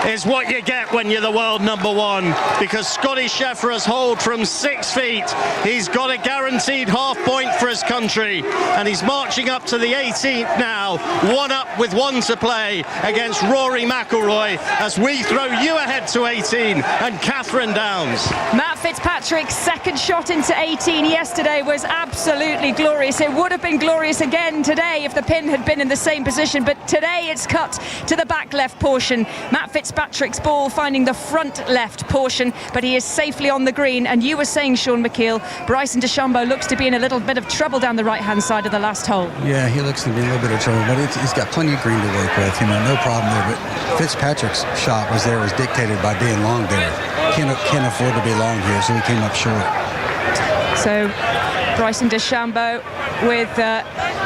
is what you get when you're the world number 1, because Scotty Scheffler has holed from 6 feet. He's got a guaranteed half point for his country, and he's marching up to the 18th now, 1 up with 1 to play against Rory McIlroy, as we throw you ahead to 18 and Catherine Downs. Matt Fitzpatrick's second shot into 18 yesterday was absolutely glorious. It would have been glorious again today if the pin had been in the same position, but today it's cut to the back left portion. Matt Fitzpatrick's ball finding the front left portion, but he is safely on the green. And you were saying, Sean McKeel, Bryson DeChambeau looks to be in a little bit of trouble down the right-hand side of the last hole. Yeah, he looks to be in a little bit of trouble, but he's got plenty of green to work with, no problem there. But Fitzpatrick's shot was dictated by being long there. Can't afford to be long here, so he came up short. So Bryson DeChambeau with a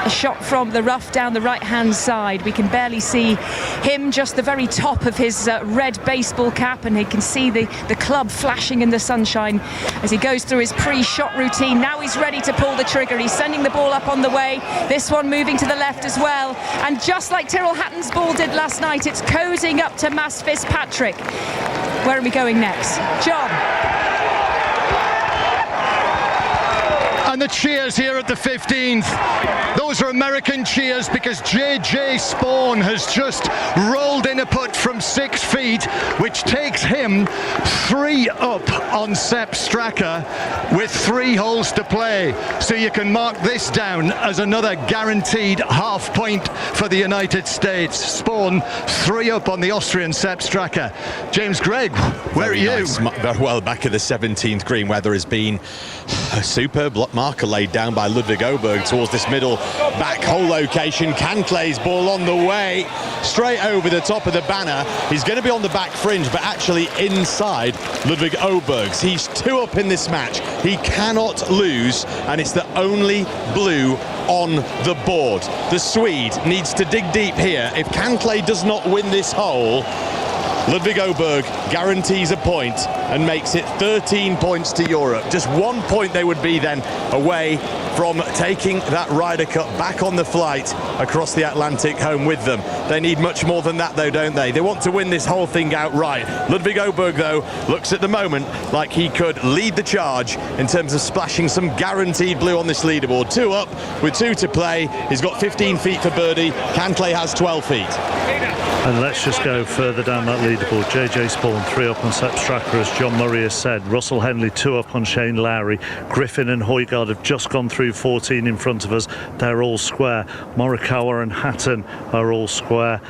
shot from the rough down the right-hand side. We can barely see him, just the very top of his red baseball cap, and he can see the club flashing in the sunshine as he goes through his pre-shot routine. Now he's ready to pull the trigger. He's sending the ball up on the way. This one moving to the left as well. And just like Tyrrell Hatton's ball did last night, it's cozying up to Matt Fitzpatrick. Where are we going next? John? And the cheers here at the 15th. Those are American cheers because J.J. Spawn has just rolled in a putt from 6 feet, which takes him 3 up on Sepp Straka with 3 holes to play. So you can mark this down as another guaranteed half point for the United States. Spawn 3 up on the Austrian Sepp Straka. James Gregg, where are you? Nice. Very well back at the 17th green, where there has been a superb marker laid down by Ludwig Oberg towards this middle back hole location. Cantlay's ball on the way straight over the top of the banner. He's going to be on the back fringe, but actually inside Ludwig Oberg's. He's 2 up in this match. He cannot lose, and it's the only blue on the board. The Swede needs to dig deep here. If Cantlay does not win this hole, Ludwig Oberg guarantees a point and makes it 13 points to Europe. Just 1 point they would be then away from taking that Ryder Cup back on the flight across the Atlantic home with them. They need much more than that though, don't they? They want to win this whole thing outright. Ludwig Oberg though looks at the moment like he could lead the charge in terms of splashing some guaranteed blue on this leaderboard. 2 up with 2 to play. He's got 15 feet for birdie. Cantlay has 12 feet. And let's just go further down that leaderboard. JJ Spawn 3 up on Sepp Straka, as John Murray has said. Russell Henley 2 up on Shane Lowry. Griffin and Højgaard have just gone through 14 in front of us. They're all square. Morikawa and Hatton are all square.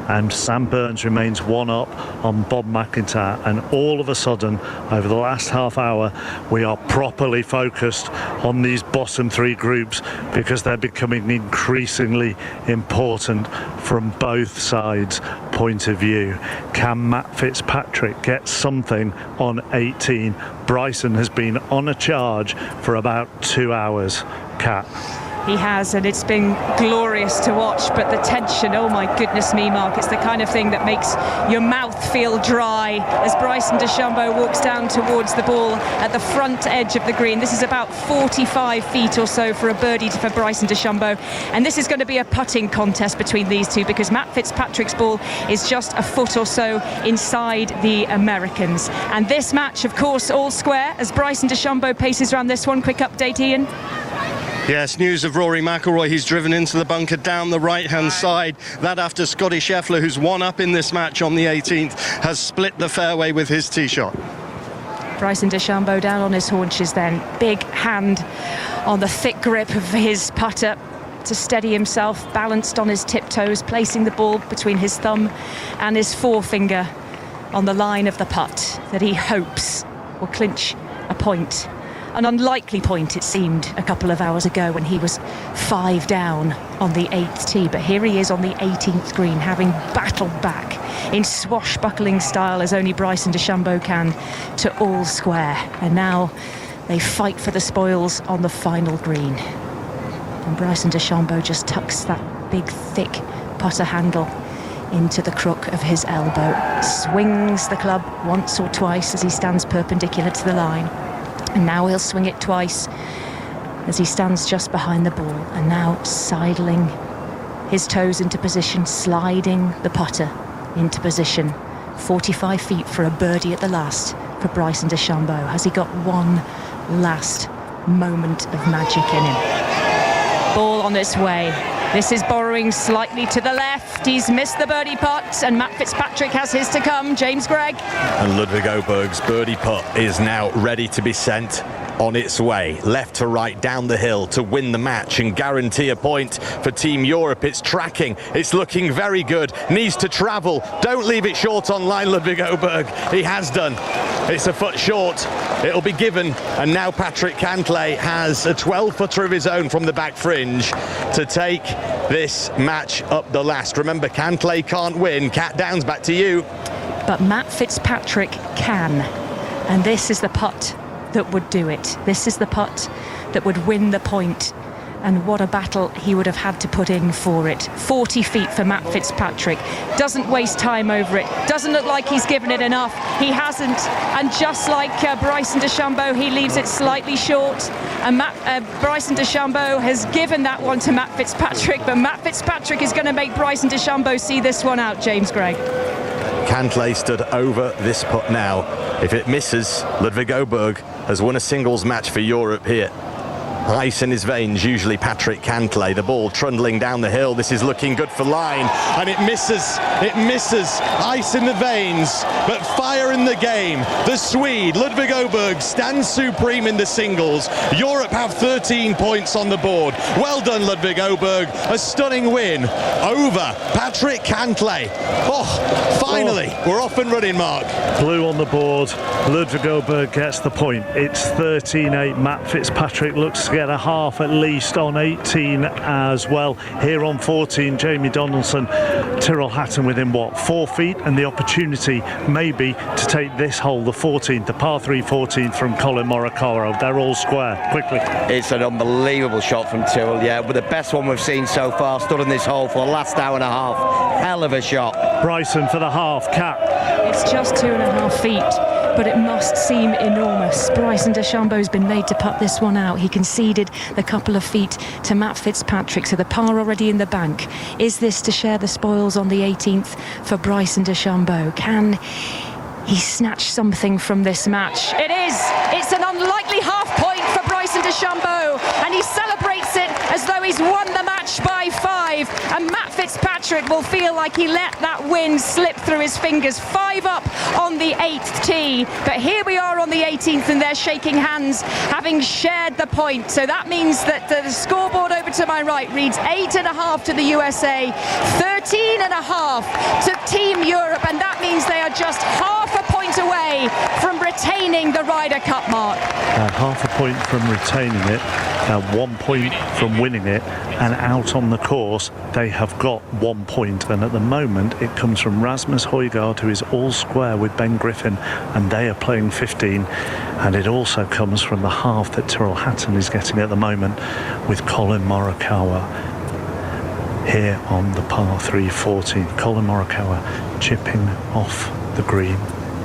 And Sam Burns remains 1 up on Bob McIntyre. And all of a sudden, over the last half hour, we are properly focused on these bottom 3 groups because they're becoming increasingly important from both sides' point of view. Can Matt Fitzpatrick get something on 18? Bryson has been on a charge for about 2 hours. Kat. He has, and it's been glorious to watch, but the tension, oh my goodness me, Mark, it's the kind of thing that makes your mouth feel dry as Bryson DeChambeau walks down towards the ball at the front edge of the green. This is about 45 feet or so for a birdie for Bryson DeChambeau, and this is going to be a putting contest between these two because Matt Fitzpatrick's ball is just a foot or so inside the Americans. And this match, of course, all square as Bryson DeChambeau paces around this one. Quick update, Ian. Yes, news of Rory McIlroy. He's driven into the bunker down the right-hand side. That after Scotty Scheffler, who's 1 up in this match on the 18th, has split the fairway with his tee shot. Bryson DeChambeau down on his haunches then. Big hand on the thick grip of his putter to steady himself, balanced on his tiptoes, placing the ball between his thumb and his forefinger on the line of the putt that he hopes will clinch a point. An unlikely point, it seemed, a couple of hours ago when he was 5 down on the 8th tee. But here he is on the 18th green, having battled back in swashbuckling style as only Bryson DeChambeau can to all square. And now they fight for the spoils on the final green. And Bryson DeChambeau just tucks that big, thick putter handle into the crook of his elbow, swings the club once or twice as he stands perpendicular to the line. And now he'll swing it twice as he stands just behind the ball, and now sidling his toes into position, sliding the putter into position. 45 feet for a birdie at the last for Bryson DeChambeau. Has he got one last moment of magic in him? Ball on its way. This is borrowing slightly to the left. He's missed the birdie putt, and Matt Fitzpatrick has his to come. James Gregg. And Ludwig Oberg's birdie putt is now ready to be sent on its way, left to right down the hill to win the match and guarantee a point for Team Europe. It's tracking, it's looking very good, needs to travel, don't leave it short on line, Ludwig Oberg. He has done. It's a foot short, it'll be given, and now Patrick Cantlay has a 12-footer of his own from the back fringe to take this match up the last. Remember, Cantlay can't win. Cat Downs, back to you. But Matt Fitzpatrick can, and this is the putt that would do it. This is the putt that would win the point, and what a battle he would have had to put in for it. 40 feet for Matt Fitzpatrick. Doesn't waste time over it. Doesn't look like he's given it enough. He hasn't, and just like Bryson DeChambeau, he leaves it slightly short, and Bryson DeChambeau has given that one to Matt Fitzpatrick, but Matt Fitzpatrick is going to make Bryson DeChambeau see this one out. James Gregg. Cantlay stood over this putt now. If it misses, Ludwig Oberg has won a singles match for Europe here. Ice in his veins, usually Patrick Cantlay. The ball trundling down the hill. This is looking good for line, and it misses. It misses. Ice in the veins, but fire in the game. The Swede, Ludvig Åberg, stands supreme in the singles. Europe have 13 points on the board. Well done, Ludvig Åberg. A stunning win over Patrick Cantlay. Oh, finally, we're off and running, Mark. Blue on the board. Ludvig Åberg gets the point. It's 13-8. Matt Fitzpatrick looks to get a half at least on 18 as well. Here on 14, Jamie Donaldson, Tyrrell Hatton within 4 feet, and the opportunity maybe to take this hole, the 14th, the par 3 14th from Colin Morikawa. They're all square. Quickly. It's an unbelievable shot from Tyrrell, yeah, but the best one we've seen so far. Stood on this hole for the last hour and a half. Hell of a shot. Bryson for the half. Cap. It's just 2.5 feet, but it must seem enormous. Bryson DeChambeau's been made to putt this one out. He conceded the couple of feet to Matt Fitzpatrick, so the par already in the bank. Is this to share the spoils on the 18th for Bryson DeChambeau? Can he snatch something from this match? It is! It's an unlikely half point for Bryson DeChambeau, and he celebrates it as though he's won the match by 5, and Matt Fitzpatrick will feel like he let that win slip through his fingers. 5 up on the 8th tee, but here we are on the 18th, and they're shaking hands, having shared the point. So that means that the scoreboard over to my right reads 8.5 to the USA, 13.5 to Team Europe, and that means they are just half a point away from retaining the Ryder Cup, Mark. Half a point from retaining it, 1 point from winning it, and out on the course they have got 1 point, and at the moment it comes from Rasmus Højgaard, who is all square with Ben Griffin, and they are playing 15, and it also comes from the half that Tyrrell Hatton is getting at the moment with Colin Morikawa here on the par 3 14. Colin Morikawa chipping off the green.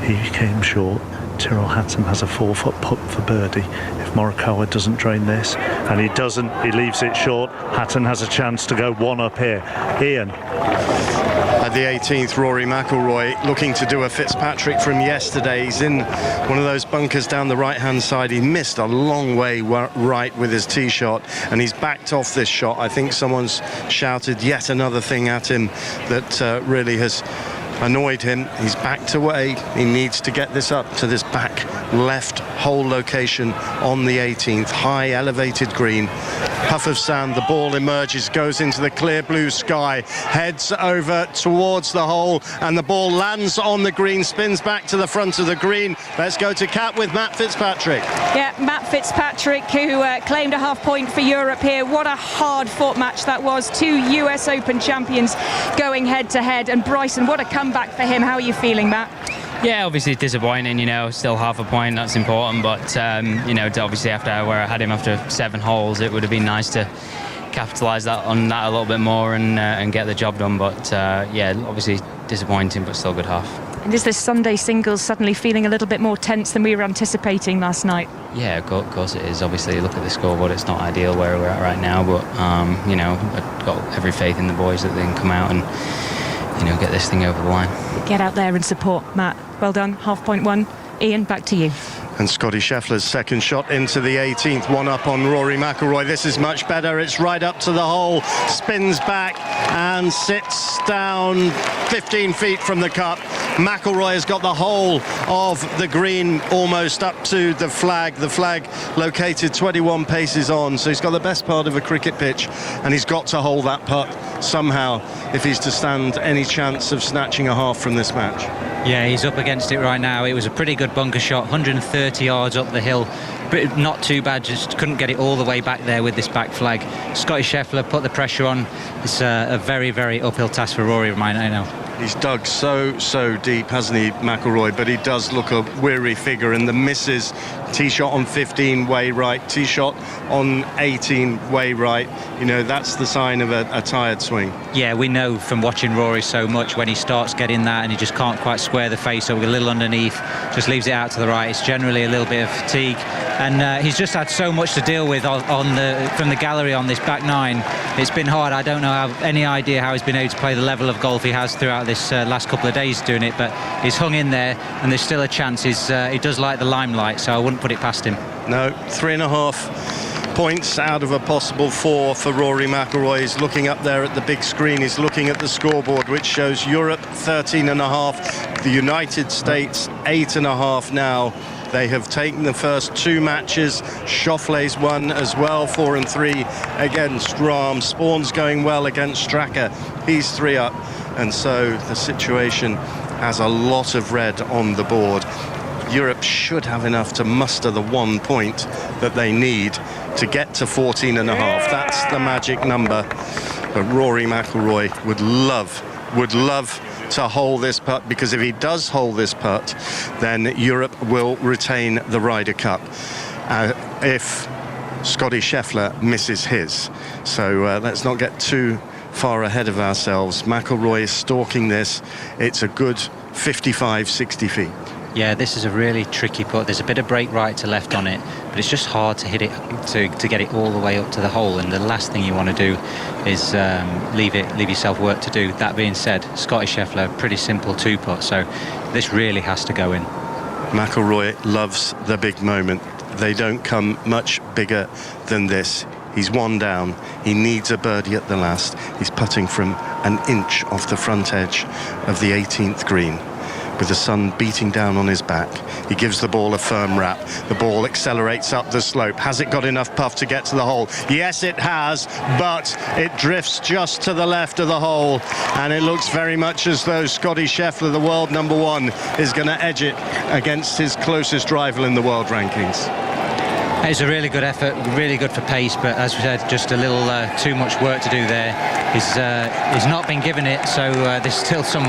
He came short. Tyrrell Hatton has a 4-foot putt for birdie. If Morikawa doesn't drain this, and he doesn't, he leaves it short, Hatton has a chance to go 1 up here. Ian. At the 18th, Rory McIlroy looking to do a Fitzpatrick from yesterday. He's in one of those bunkers down the right-hand side. He missed a long way right with his tee shot, and he's backed off this shot. I think someone's shouted yet another thing at him that really has annoyed him. He's backed away. He needs to get this up to this back left hole location on the 18th. High elevated green. Puff of sand, the ball emerges, goes into the clear blue sky, heads over towards the hole, and the ball lands on the green, spins back to the front of the green. Let's go to Cap with Matt Fitzpatrick. Yeah, Matt Fitzpatrick, who claimed a half point for Europe here. What a hard-fought match that was. 2 US Open champions going head-to-head, and Bryson, what a comeback for him. How are you feeling, Matt? Yeah, obviously disappointing, still half a point, that's important, but, obviously after where I had him after 7 holes, it would have been nice to capitalise on that a little bit more and get the job done, but obviously disappointing, but still good half. And is this Sunday singles suddenly feeling a little bit more tense than we were anticipating last night? Yeah, of course it is. Obviously, look at the scoreboard, it's not ideal where we're at right now, but, I've got every faith in the boys that they can come out and get this thing over the line. Get out there and support, Matt. Well done, half point 1. Ian, back to you. And Scotty Scheffler's second shot into the 18th, 1 up on Rory McIlroy. This is much better. It's right up to the hole, spins back and sits down 15 feet from the cup. McIlroy has got the whole of the green almost up to the flag. The flag located 21 paces on, so he's got the best part of a cricket pitch, and he's got to hold that putt somehow if he's to stand any chance of snatching a half from this match. Yeah, he's up against it right now. It was a pretty good bunker shot, 130 yards up the hill. But not too bad, just couldn't get it all the way back there with this back flag. Scotty Scheffler put the pressure on. It's a very, very uphill task for Rory right now. He's dug so deep, hasn't he, McIlroy? But he does look a weary figure, and the misses. Tee shot on 15 way right, tee shot on 18 way right. That's the sign of a tired swing. Yeah, we know from watching Rory so much, when he starts getting that and he just can't quite square the face over a little underneath, just leaves it out to the right. It's generally a little bit of fatigue, and he's just had so much to deal with from the gallery on this back 9. It's been hard. I don't know any idea how he's been able to play the level of golf he has throughout this last couple of days doing it, but he's hung in there, and there's still a chance. He does like the limelight, so I wouldn't put it past him. No, 3.5 points out of a possible 4 for Rory McIlroy. He's looking up there at the big screen. He's looking at the scoreboard, which shows Europe 13.5, the United States 8.5 now. They have taken the first 2 matches. Schauffele's won as well, 4 and 3 against Rahm. Spawn's going well against Straka. He's 3 up. And so the situation has a lot of red on the board. Europe should have enough to muster the 1 point that they need to get to 14.5. That's the magic number. But Rory McIlroy would love to hole this putt, because if he does hole this putt, then Europe will retain the Ryder Cup if Scotty Scheffler misses his. So let's not get too far ahead of ourselves. McIlroy is stalking this. It's a good 55-60 feet. Yeah, this is a really tricky putt. There's a bit of break right to left on it, but it's just hard to hit it, to get it all the way up to the hole. And the last thing you want to do is leave yourself work to do. That being said, Scotty Scheffler, pretty simple 2-putt, so this really has to go in. McIlroy loves the big moment. They don't come much bigger than this. He's 1 down. He needs a birdie at the last. He's putting from an inch off the front edge of the 18th green, with the sun beating down on his back. He gives the ball a firm wrap. The ball accelerates up the slope. Has it got enough puff to get to the hole? Yes, it has, but it drifts just to the left of the hole, and it looks very much as though Scotty Scheffler, the world #1, is going to edge it against his closest rival in the world rankings. It's a really good effort, really good for pace, but as we said, just a little too much work to do there. He's not been given it, so there's still some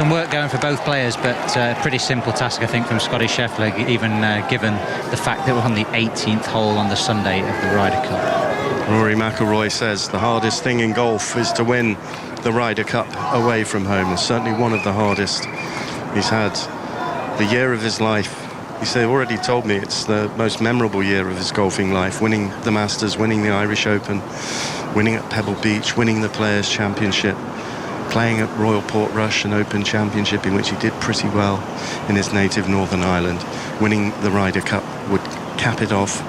work going for both players, but pretty simple task, I think, from Scotty Scheffler, even given the fact that we're on the 18th hole on the Sunday of the Ryder Cup. Rory McIlroy says the hardest thing in golf is to win the Ryder Cup away from home. It's certainly one of the hardest. He's had the year of his life. He already told me it's the most memorable year of his golfing life, winning the Masters, winning the Irish Open, winning at Pebble Beach, winning the Players' Championship, playing at Royal Portrush, an Open Championship in which he did pretty well in his native Northern Ireland. Winning the Ryder Cup would cap it off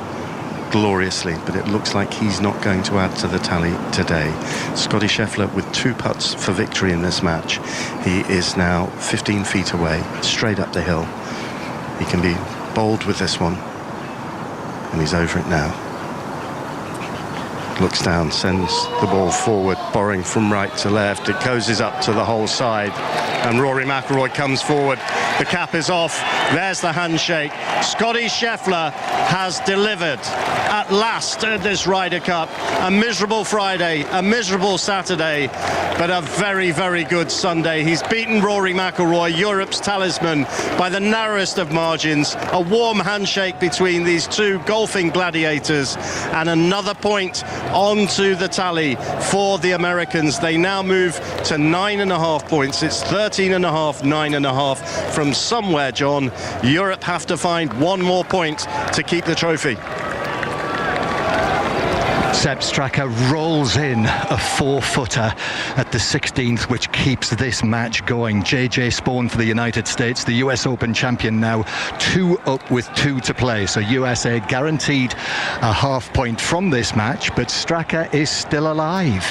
gloriously, but it looks like he's not going to add to the tally today. Scotty Scheffler with 2 putts for victory in this match. He is now 15 feet away, straight up the hill. He can be bold with this one, and he's over it now. Looks down, sends the ball forward, borrowing from right to left. It cozies up to the whole side, and Rory McIlroy comes forward. The cap is off. There's the handshake. Scotty Scheffler has delivered at last at this Ryder Cup. A miserable Friday, a miserable Saturday, but a very, very good Sunday. He's beaten Rory McIlroy, Europe's talisman, by the narrowest of margins. A warm handshake between these two golfing gladiators, and another point onto the tally for the Americans. They now move to 9.5 points. It's 13.5, 9.5 from somewhere, John. Europe have to find 1 more point to keep the trophy. Seb Straka rolls in a 4-footer at the 16th, which keeps this match going. JJ Spawn for the United States, the US Open champion, now 2 up with 2 to play. So USA guaranteed a half point from this match, but Straka is still alive.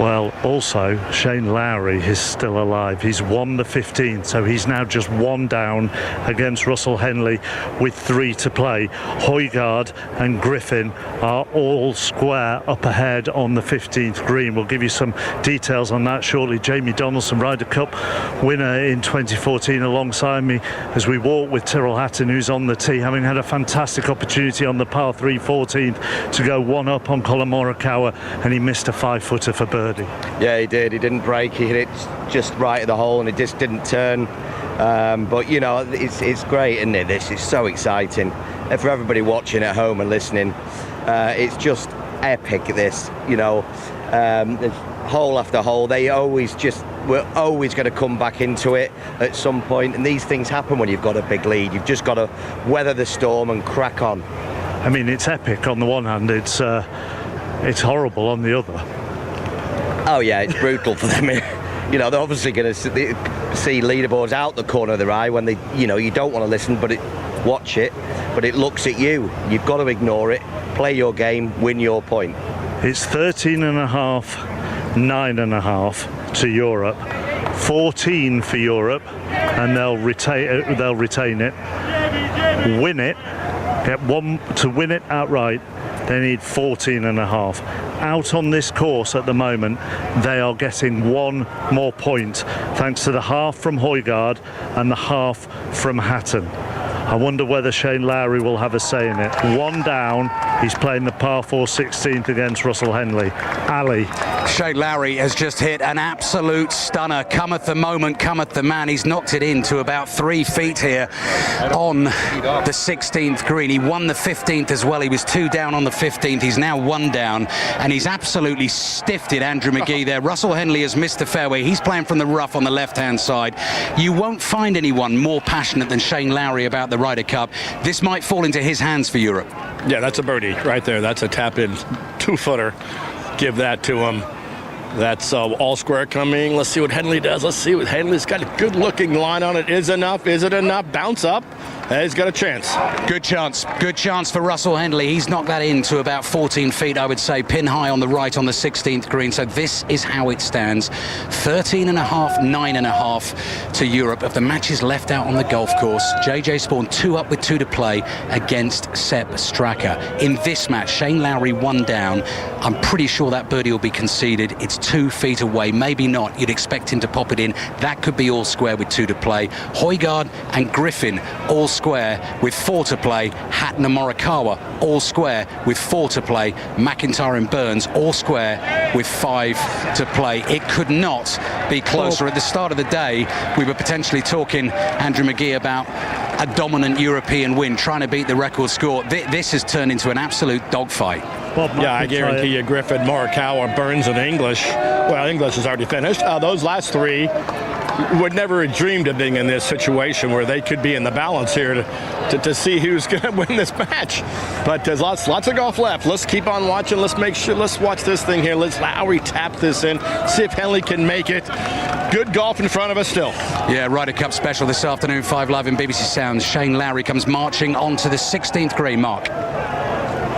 Well, also, Shane Lowry is still alive. He's won the 15th, so he's now just 1 down against Russell Henley with 3 to play. Højgaard and Griffin are all square up ahead on the 15th green. We'll give you some details on that shortly. Jamie Donaldson, Ryder Cup winner in 2014, alongside me as we walk with Tyrrell Hatton, who's on the tee, having had a fantastic opportunity on the par 3 14th to go 1 up on Colin Morikawa, and he missed a 5-footer for birdie. Yeah, he did. He didn't break. He hit it just right at the hole, and it just didn't turn. But you know, it's great, isn't it? This is so exciting, and for everybody watching at home and listening, it's just epic. This, you know, hole after hole, we're always going to come back into it at some point, and these things happen when you've got a big lead. You've just got to weather the storm and crack on. I mean, it's epic on the one hand. It's horrible on the other. Oh yeah, it's brutal for them. You know, they're obviously going to see leaderboards out the corner of their eye when they, you know, you don't want to listen, but watch it, but it looks at you. You've got to ignore it, play your game, win your point. It's 13.5, 9.5 to Europe, 14 for Europe, and they'll retain it. Win it, get one to win it outright. They need 14.5. Out on this course at the moment, they are getting one more point thanks to the half from Højgaard and the half from Hatton. I wonder whether Shane Lowry will have a say in it. One down, he's playing the par 4 16th against Russell Henley. Ali. Shane Lowry has just hit an absolute stunner. Cometh the moment, cometh the man. He's knocked it in to about 3 feet here on the 16th green. He won the 15th as well. He was 2 down on the 15th. He's now 1 down, and he's absolutely stiffed Andrew Magee there. Russell Henley has missed the fairway. He's playing from the rough on the left-hand side. You won't find anyone more passionate than Shane Lowry about the Ryder Cup. This might fall into his hands for Europe. Yeah, that's a birdie right there. That's a tap-in 2-footer. Give that to him. That's all square coming. Let's see what Henley does. Let's see what Henley's got. A good-looking line on it. Is enough? Is it enough? Bounce up. He's got a chance. Good chance. Good chance for Russell Henley. He's knocked that in to about 14 feet, I would say, pin high on the right on the 16th green. So this is how it stands. 13.5, 9.5 to Europe. Of the matches left out on the golf course, JJ Spawn 2 up with 2 to play against Sepp Straka. In this match, Shane Lowry 1 down. I'm pretty sure that birdie will be conceded. It's 2 feet away. Maybe not. You'd expect him to pop it in. That could be all square with 2 to play. Højgaard and Griffin all square with 4 to play. Hatton and Morikawa all square with 4 to play. McIntyre and Burns all square with 5 to play. It could not be closer. At the start of the day, we were potentially talking, Andrew Magee, about a dominant European win, trying to beat the record score. This has turned into an absolute dogfight. Yeah, I guarantee you Griffin, Morikawa, Burns, and English. Well, English is already finished. Those last 3 would never have dreamed of being in this situation where they could be in the balance here to see who's going to win this match. But there's lots of golf left. Let's keep on watching. Let's watch this thing here. Let's Lowry tap this in. See if Henley can make it. Good golf in front of us still. Yeah, Ryder Cup special this afternoon, 5 Live in BBC Sounds. Shane Lowry comes marching onto the 16th green, Mark.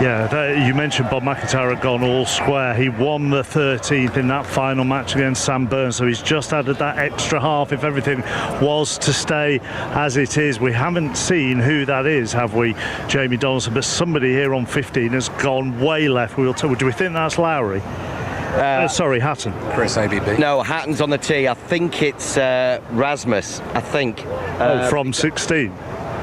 Yeah, you mentioned Bob McIntyre had gone all square. He won the 13th in that final match against Sam Burns, so he's just added that extra half if everything was to stay as it is. We haven't seen who that is, have we, Jamie Donaldson? But somebody here on 15 has gone way left. Do we think that's Lowry? Sorry, Hatton. Chris, ABB. No, Hatton's on the tee. I think it's Rasmus, I think. From 16?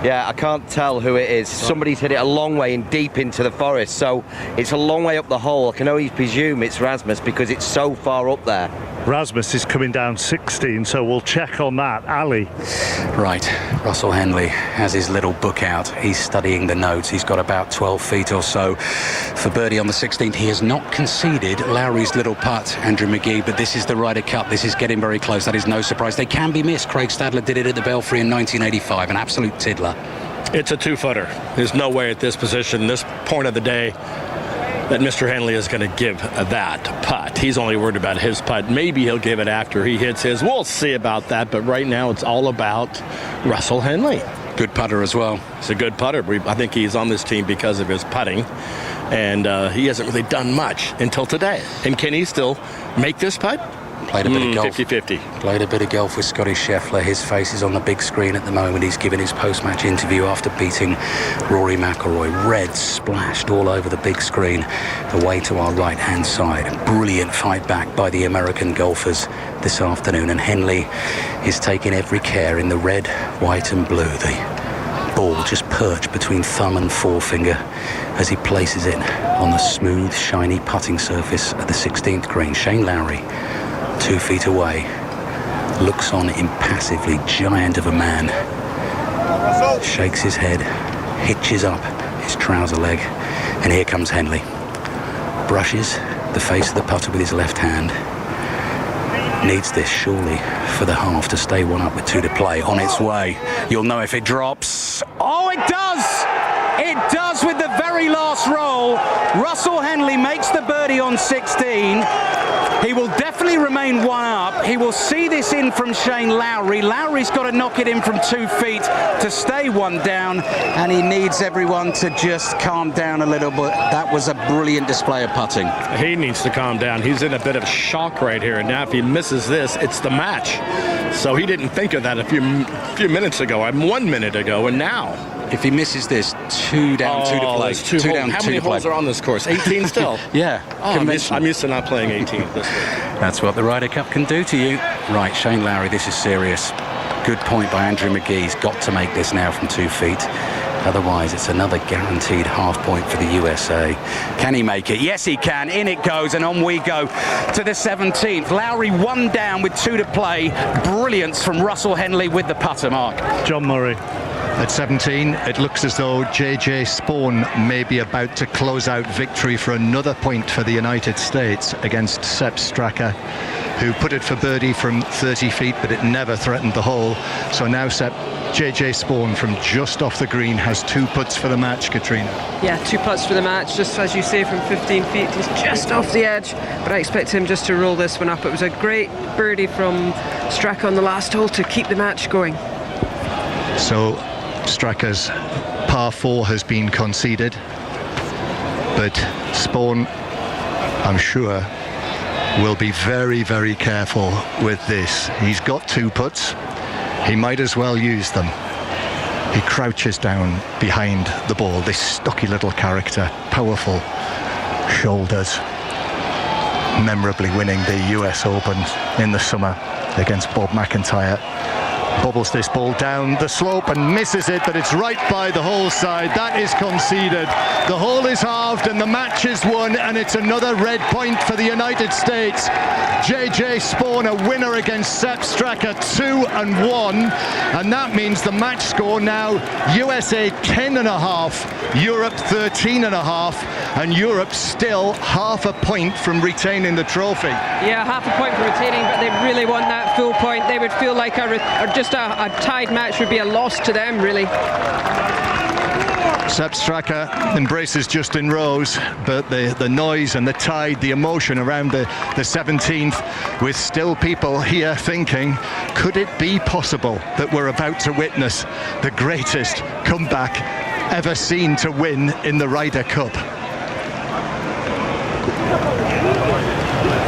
Yeah, I can't tell who it is. Somebody's hit it a long way and deep into the forest, so it's a long way up the hole. I can only presume it's Rasmus because it's so far up there. Rasmus is coming down 16, so we'll check on that. Ali. Right, Russell Henley has his little book out. He's studying the notes. He's got about 12 feet or so for birdie on the 16th. He has not conceded Lowry's little putt, Andrew Magee, but this is the Ryder Cup. This is getting very close. That is no surprise. They can be missed. Craig Stadler did it at the Belfry in 1985, an absolute tiddler. It's a 2-footer. There's no way at this position, this point of the day, that Mr. Henley is going to give that putt. He's only worried about his putt. Maybe he'll give it after he hits his. We'll see about that, but right now it's all about Russell Henley. Good putter as well. He's a good putter. I think he's on this team because of his putting, and he hasn't really done much until today. And can he still make this putt? Played a bit of golf. 50-50. Played a bit of golf with Scotty Scheffler. His face is on the big screen at the moment. He's given his post-match interview after beating Rory McIlroy. Red splashed all over the big screen away to our right-hand side. Brilliant fight back by the American golfers this afternoon. And Henley is taking every care in the red, white and blue. The ball just perched between thumb and forefinger as he places it on the smooth, shiny putting surface at the 16th green. Shane Lowry, 2 feet away, looks on impassively, giant of a man, shakes his head, hitches up his trouser leg, and here comes Henley. Brushes the face of the putter with his left hand. Needs this surely for the half to stay 1 up with 2 to play. On its way. You'll know if it drops. Oh, it does! It does with the very last roll. Russell Henley makes the birdie on 16. He will definitely remain one up. He will see this in from Shane Lowry. Lowry's got to knock it in from 2 feet to stay one down, and he needs everyone to just calm down a little bit. That was a brilliant display of putting. He needs to calm down. He's in a bit of shock right here, and now if he misses this, it's the match. So he didn't think of that a few minutes ago, 1 minute ago, and now. If he misses this, 2 down, 2 to play. Two down, how many holes are on this course? 18 still? Yeah. Oh, I'm used to not playing 18 this week. That's what the Ryder Cup can do to you. Right, Shane Lowry, this is serious. Good point by Andrew McGee. He's got to make this now from 2 feet. Otherwise, it's another guaranteed half point for the USA. Can he make it? Yes, he can. In it goes, and on we go to the 17th. Lowry 1 down with 2 to play. Brilliance from Russell Henley with the putter, Mark. John Murray. At 17, it looks as though JJ Spaun may be about to close out victory for another point for the United States against Sepp Straka, who put it for birdie from 30 feet, but it never threatened the hole. So now JJ Spaun from just off the green has 2 putts for the match, Katrina. Yeah, 2 putts for the match, just as you say, from 15 feet. He's just off the edge, but I expect him just to roll this one up. It was a great birdie from Straka on the last hole to keep the match going. So Straka's par 4 has been conceded, but Spaun, I'm sure, will be very, very careful with this. He's got 2 putts. He might as well use them. He crouches down behind the ball, this stocky little character, powerful shoulders, memorably winning the US Open in the summer against Bob McIntyre. Bobbles this ball down the slope and misses it, but it's right by the hole side. That is conceded. The hole is halved and the match is won, and it's another red point for the United States. JJ Spaun, a winner against Sepp Straka, 2-1, and that means the match score now USA 10.5, Europe 13.5, and Europe still half a point from retaining the trophy. Yeah, half a point from retaining, but they really want that full point. They would feel like just a tied match would be a loss to them, really. Sepp Straka embraces Justin Rose, but the noise and the tide, the emotion around the 17th, with still people here thinking, could it be possible that we're about to witness the greatest comeback ever seen to win in the Ryder Cup?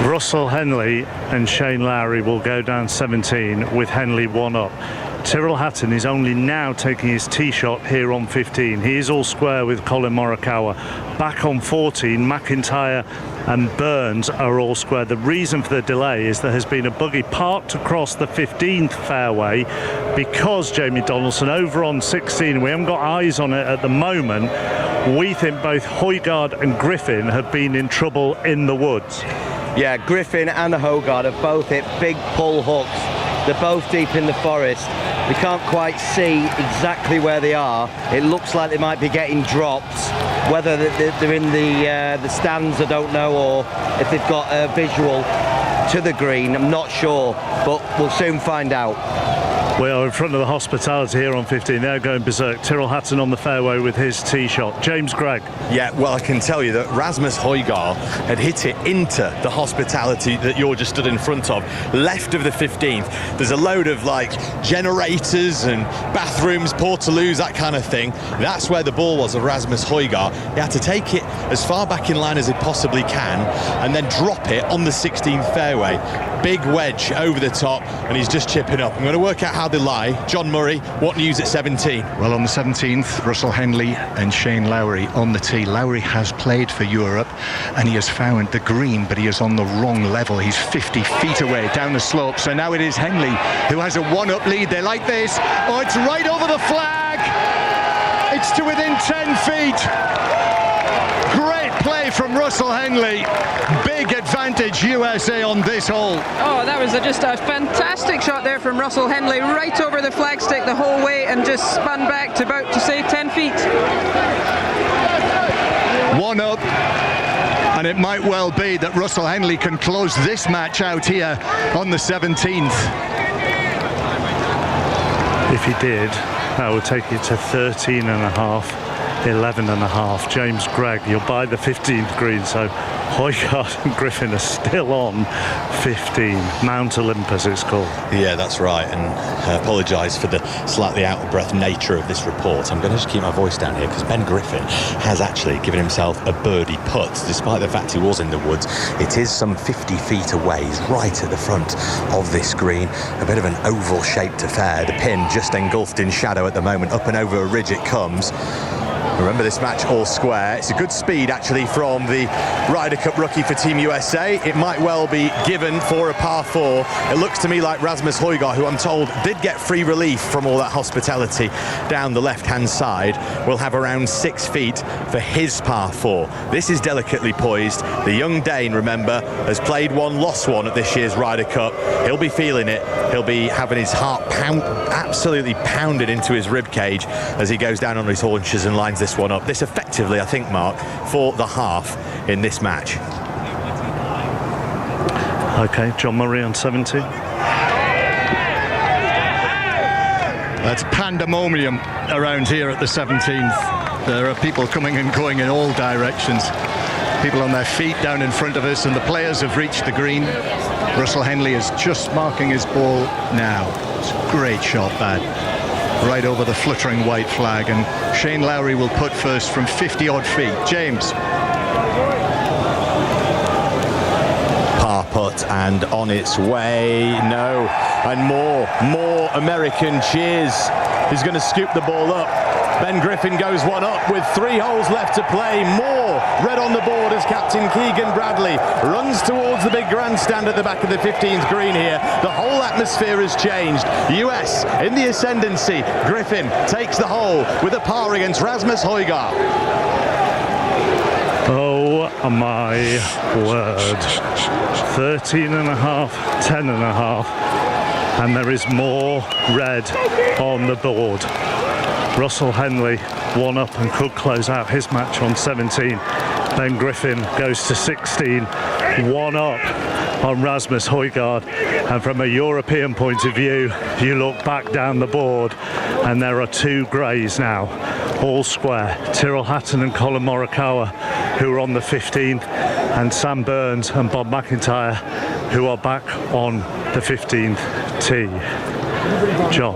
Russell Henley and Shane Lowry will go down 17 with Henley 1 up. Tyrrell Hatton is only now taking his tee shot here on 15. He is all square with Colin Morikawa. Back on 14, McIntyre and Burns are all square. The reason for the delay is there has been a buggy parked across the 15th fairway because Jamie Donaldson over on 16, we haven't got eyes on it at the moment. We think both Højgaard and Griffin have been in trouble in the woods. Yeah, Griffin and Højgaard have both hit big pull hooks. They're both deep in the forest. We can't quite see exactly where they are. It looks like they might be getting drops. Whether they're in the stands, I don't know, or if they've got a visual to the green, I'm not sure, but we'll soon find out. We are in front of the hospitality here on 15. They're going berserk. Tyrrell Hatton on the fairway with his tee shot. James Gregg. Yeah, well, I can tell you that Rasmus Højgaard had hit it into the hospitality that you're just stood in front of, left of the 15th. There's a load of like generators and bathrooms, portaloos, that kind of thing. That's where the ball was of Rasmus Højgaard. He had to take it as far back in line as he possibly can and then drop it on the 16th fairway. Big wedge over the top, and he's just chipping up. I'm going to work out how they lie. John Murray, what news at 17? Well, on the 17th, Russell Henley and Shane Lowry on the tee. Lowry has played for Europe, and he has found the green, but he is on the wrong level. He's 50 feet away down the slope. So now it is Henley who has a 1-up lead. They like this. Oh, it's right over the flag. It's to within 10 feet. Great play from Russell Henley. Big advantage USA on this hole. Oh, that was just a fantastic shot there from Russell Henley, right over the flagstick the whole way and just spun back to about to say 10 feet. 1 up. And it might well be that Russell Henley can close this match out here on the 17th. If he did, that would take it to 13.5. 11.5. James Gregg, you'll buy the 15th green, so Højgaard and Griffin are still on 15. Mount Olympus, it's called. Yeah, that's right, and I apologise for the slightly out-of-breath nature of this report. I'm going to just keep my voice down here because Ben Griffin has actually given himself a birdie putt, despite the fact he was in the woods. It is some 50 feet away. He's right at the front of this green. A bit of an oval-shaped affair. The pin just engulfed in shadow at the moment. Up and over a ridge it comes. Remember, this match all square. It's a good speed actually from the Ryder Cup rookie for Team USA. It might well be given for a par 4. It looks to me like Rasmus Højgaard, who I'm told did get free relief from all that hospitality down the left-hand side, will have around 6 feet for his par 4. This is delicately poised. The young Dane, remember, has played one, lost one at this year's Ryder Cup. He'll be feeling it. He'll be having his heart absolutely pounded into his rib cage as he goes down on his haunches and lines this one up. This effectively, I think, Mark, for the half in this match. Okay, John Murray on 17. That's pandemonium around here at the 17th. There are people coming and going in all directions. People on their feet down in front of us, and the players have reached the green. Russell Henley is just marking his ball now. It's a great shot, that. Right over the fluttering white flag, and Shane Lowry will put first from 50-odd feet. James. Par putt and on its way. No, and more American cheers. He's going to scoop the ball up. Ben Griffin goes one up with 3 holes left to play. More red on the board as captain Keegan Bradley runs towards the big grandstand at the back of the 15th green here. The whole atmosphere has changed. US in the ascendancy. Griffin takes the hole with a par against Rasmus Højgaard. Oh my word. 13.5, 10.5, and there is more red on the board. Russell Henley one up and could close out his match on 17. Ben Griffin goes to 16, one up on Rasmus Højgaard. And from a European point of view, you look back down the board and there are 2 greys now, all square. Tyrrell Hatton and Colin Morikawa, who are on the 15th, and Sam Burns and Bob McIntyre, who are back on the 15th tee. John.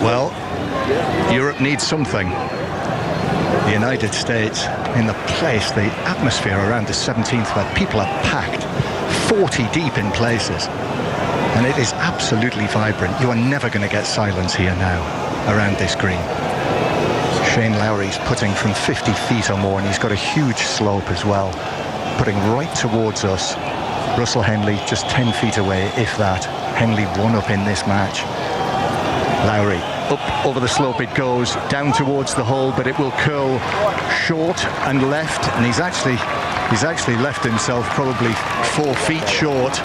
Well, Europe needs something. The United States in the place, the atmosphere around the 17th, where people are packed 40 deep in places, and it is absolutely vibrant. You are never going to get silence here now around this green. Shane Lowry's putting from 50 feet or more, and he's got a huge slope as well, putting right towards us. Russell Henley just 10 feet away, if that. Henley one up in this match. Lowry up over the slope it goes, down towards the hole, but it will curl short and left, and he's actually left himself probably 4 feet short.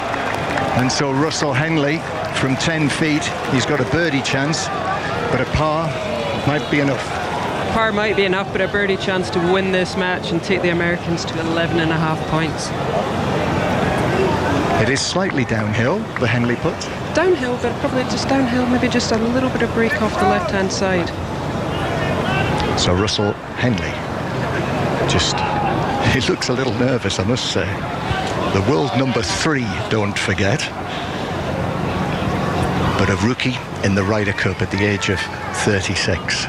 And so Russell Henley from 10 feet, he's got a birdie chance, but a par might be enough. Par might be enough, but a birdie chance to win this match and take the Americans to 11.5 points. It is slightly downhill, the Henley putt. Downhill, but probably just downhill, maybe just a little bit of break off the left-hand side. So Russell Henley, he looks a little nervous, I must say. The world number 3, don't forget. But a rookie in the Ryder Cup at the age of 36.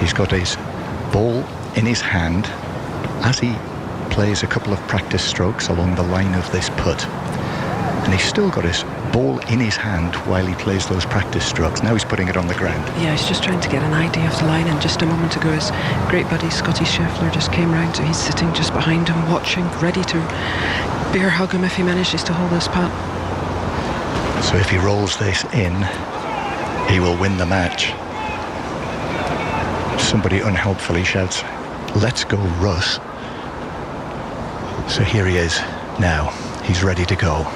He's got his ball in his hand as he plays a couple of practice strokes along the line of this putt. And he's still got his ball in his hand while he plays those practice strokes. Now he's putting it on the ground. Yeah, he's just trying to get an idea of the line, and just a moment ago his great buddy Scotty Scheffler just came round, so he's sitting just behind him watching, ready to bear hug him if he manages to hold this putt. So if he rolls this in, he will win the match. Somebody unhelpfully shouts, "Let's go, Russ." So here he is now. He's ready to go.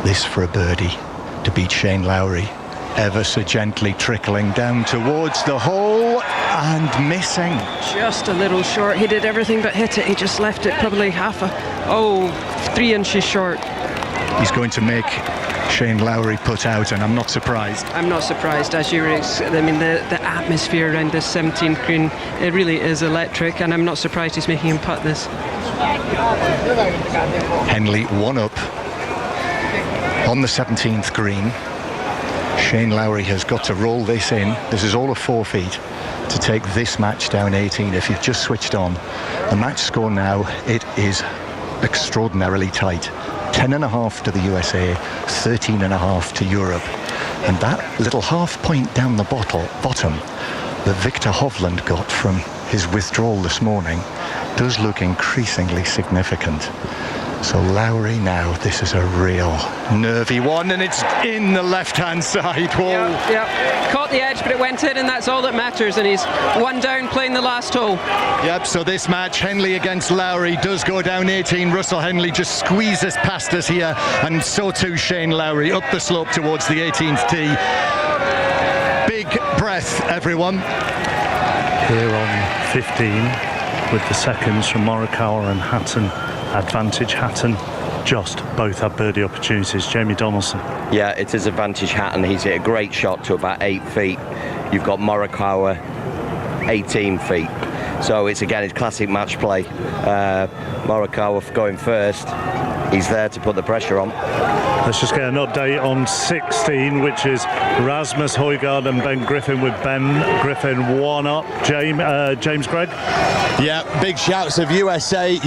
This for a birdie to beat Shane Lowry. Ever so gently trickling down towards the hole and missing. Just a little short. He did everything but hit it. He just left it probably 3 inches short. He's going to make Shane Lowry put out, and I'm not surprised. I'm not surprised, as you were. I mean, the atmosphere around this 17th green, it really is electric, and I'm not surprised he's making him putt this. Henley 1 up on the 17th green. Shane Lowry has got to roll this in. This is all of 4 feet to take this match down 18. If you've just switched on, the match score now, it is extraordinarily tight. 10.5 to the USA, 13.5 to Europe. And that little half point down the bottom that Victor Hovland got from his withdrawal this morning does look increasingly significant. So Lowry now, this is a real nervy one, and it's in the left-hand side wall. Yep. Caught the edge, but it went in, and that's all that matters, and he's 1 down playing the last hole. Yep, so this match, Henley against Lowry, does go down 18. Russell Henley just squeezes past us here, and so too Shane Lowry up the slope towards the 18th tee. Big breath, everyone. Here on 15, with the seconds from Morikawa and Hatton. Advantage Hatton, just both have birdie opportunities. Jamie Donaldson. Yeah, it is advantage Hatton. He's hit a great shot to about 8 feet. You've got Morikawa 18 feet. So it's classic match play. Morikawa going first. He's there to put the pressure on. Let's just get an update on 16, which is Rasmus Højgaard and Ben Griffin, with Ben Griffin 1 up. James Gregg? Yeah, big shouts of USA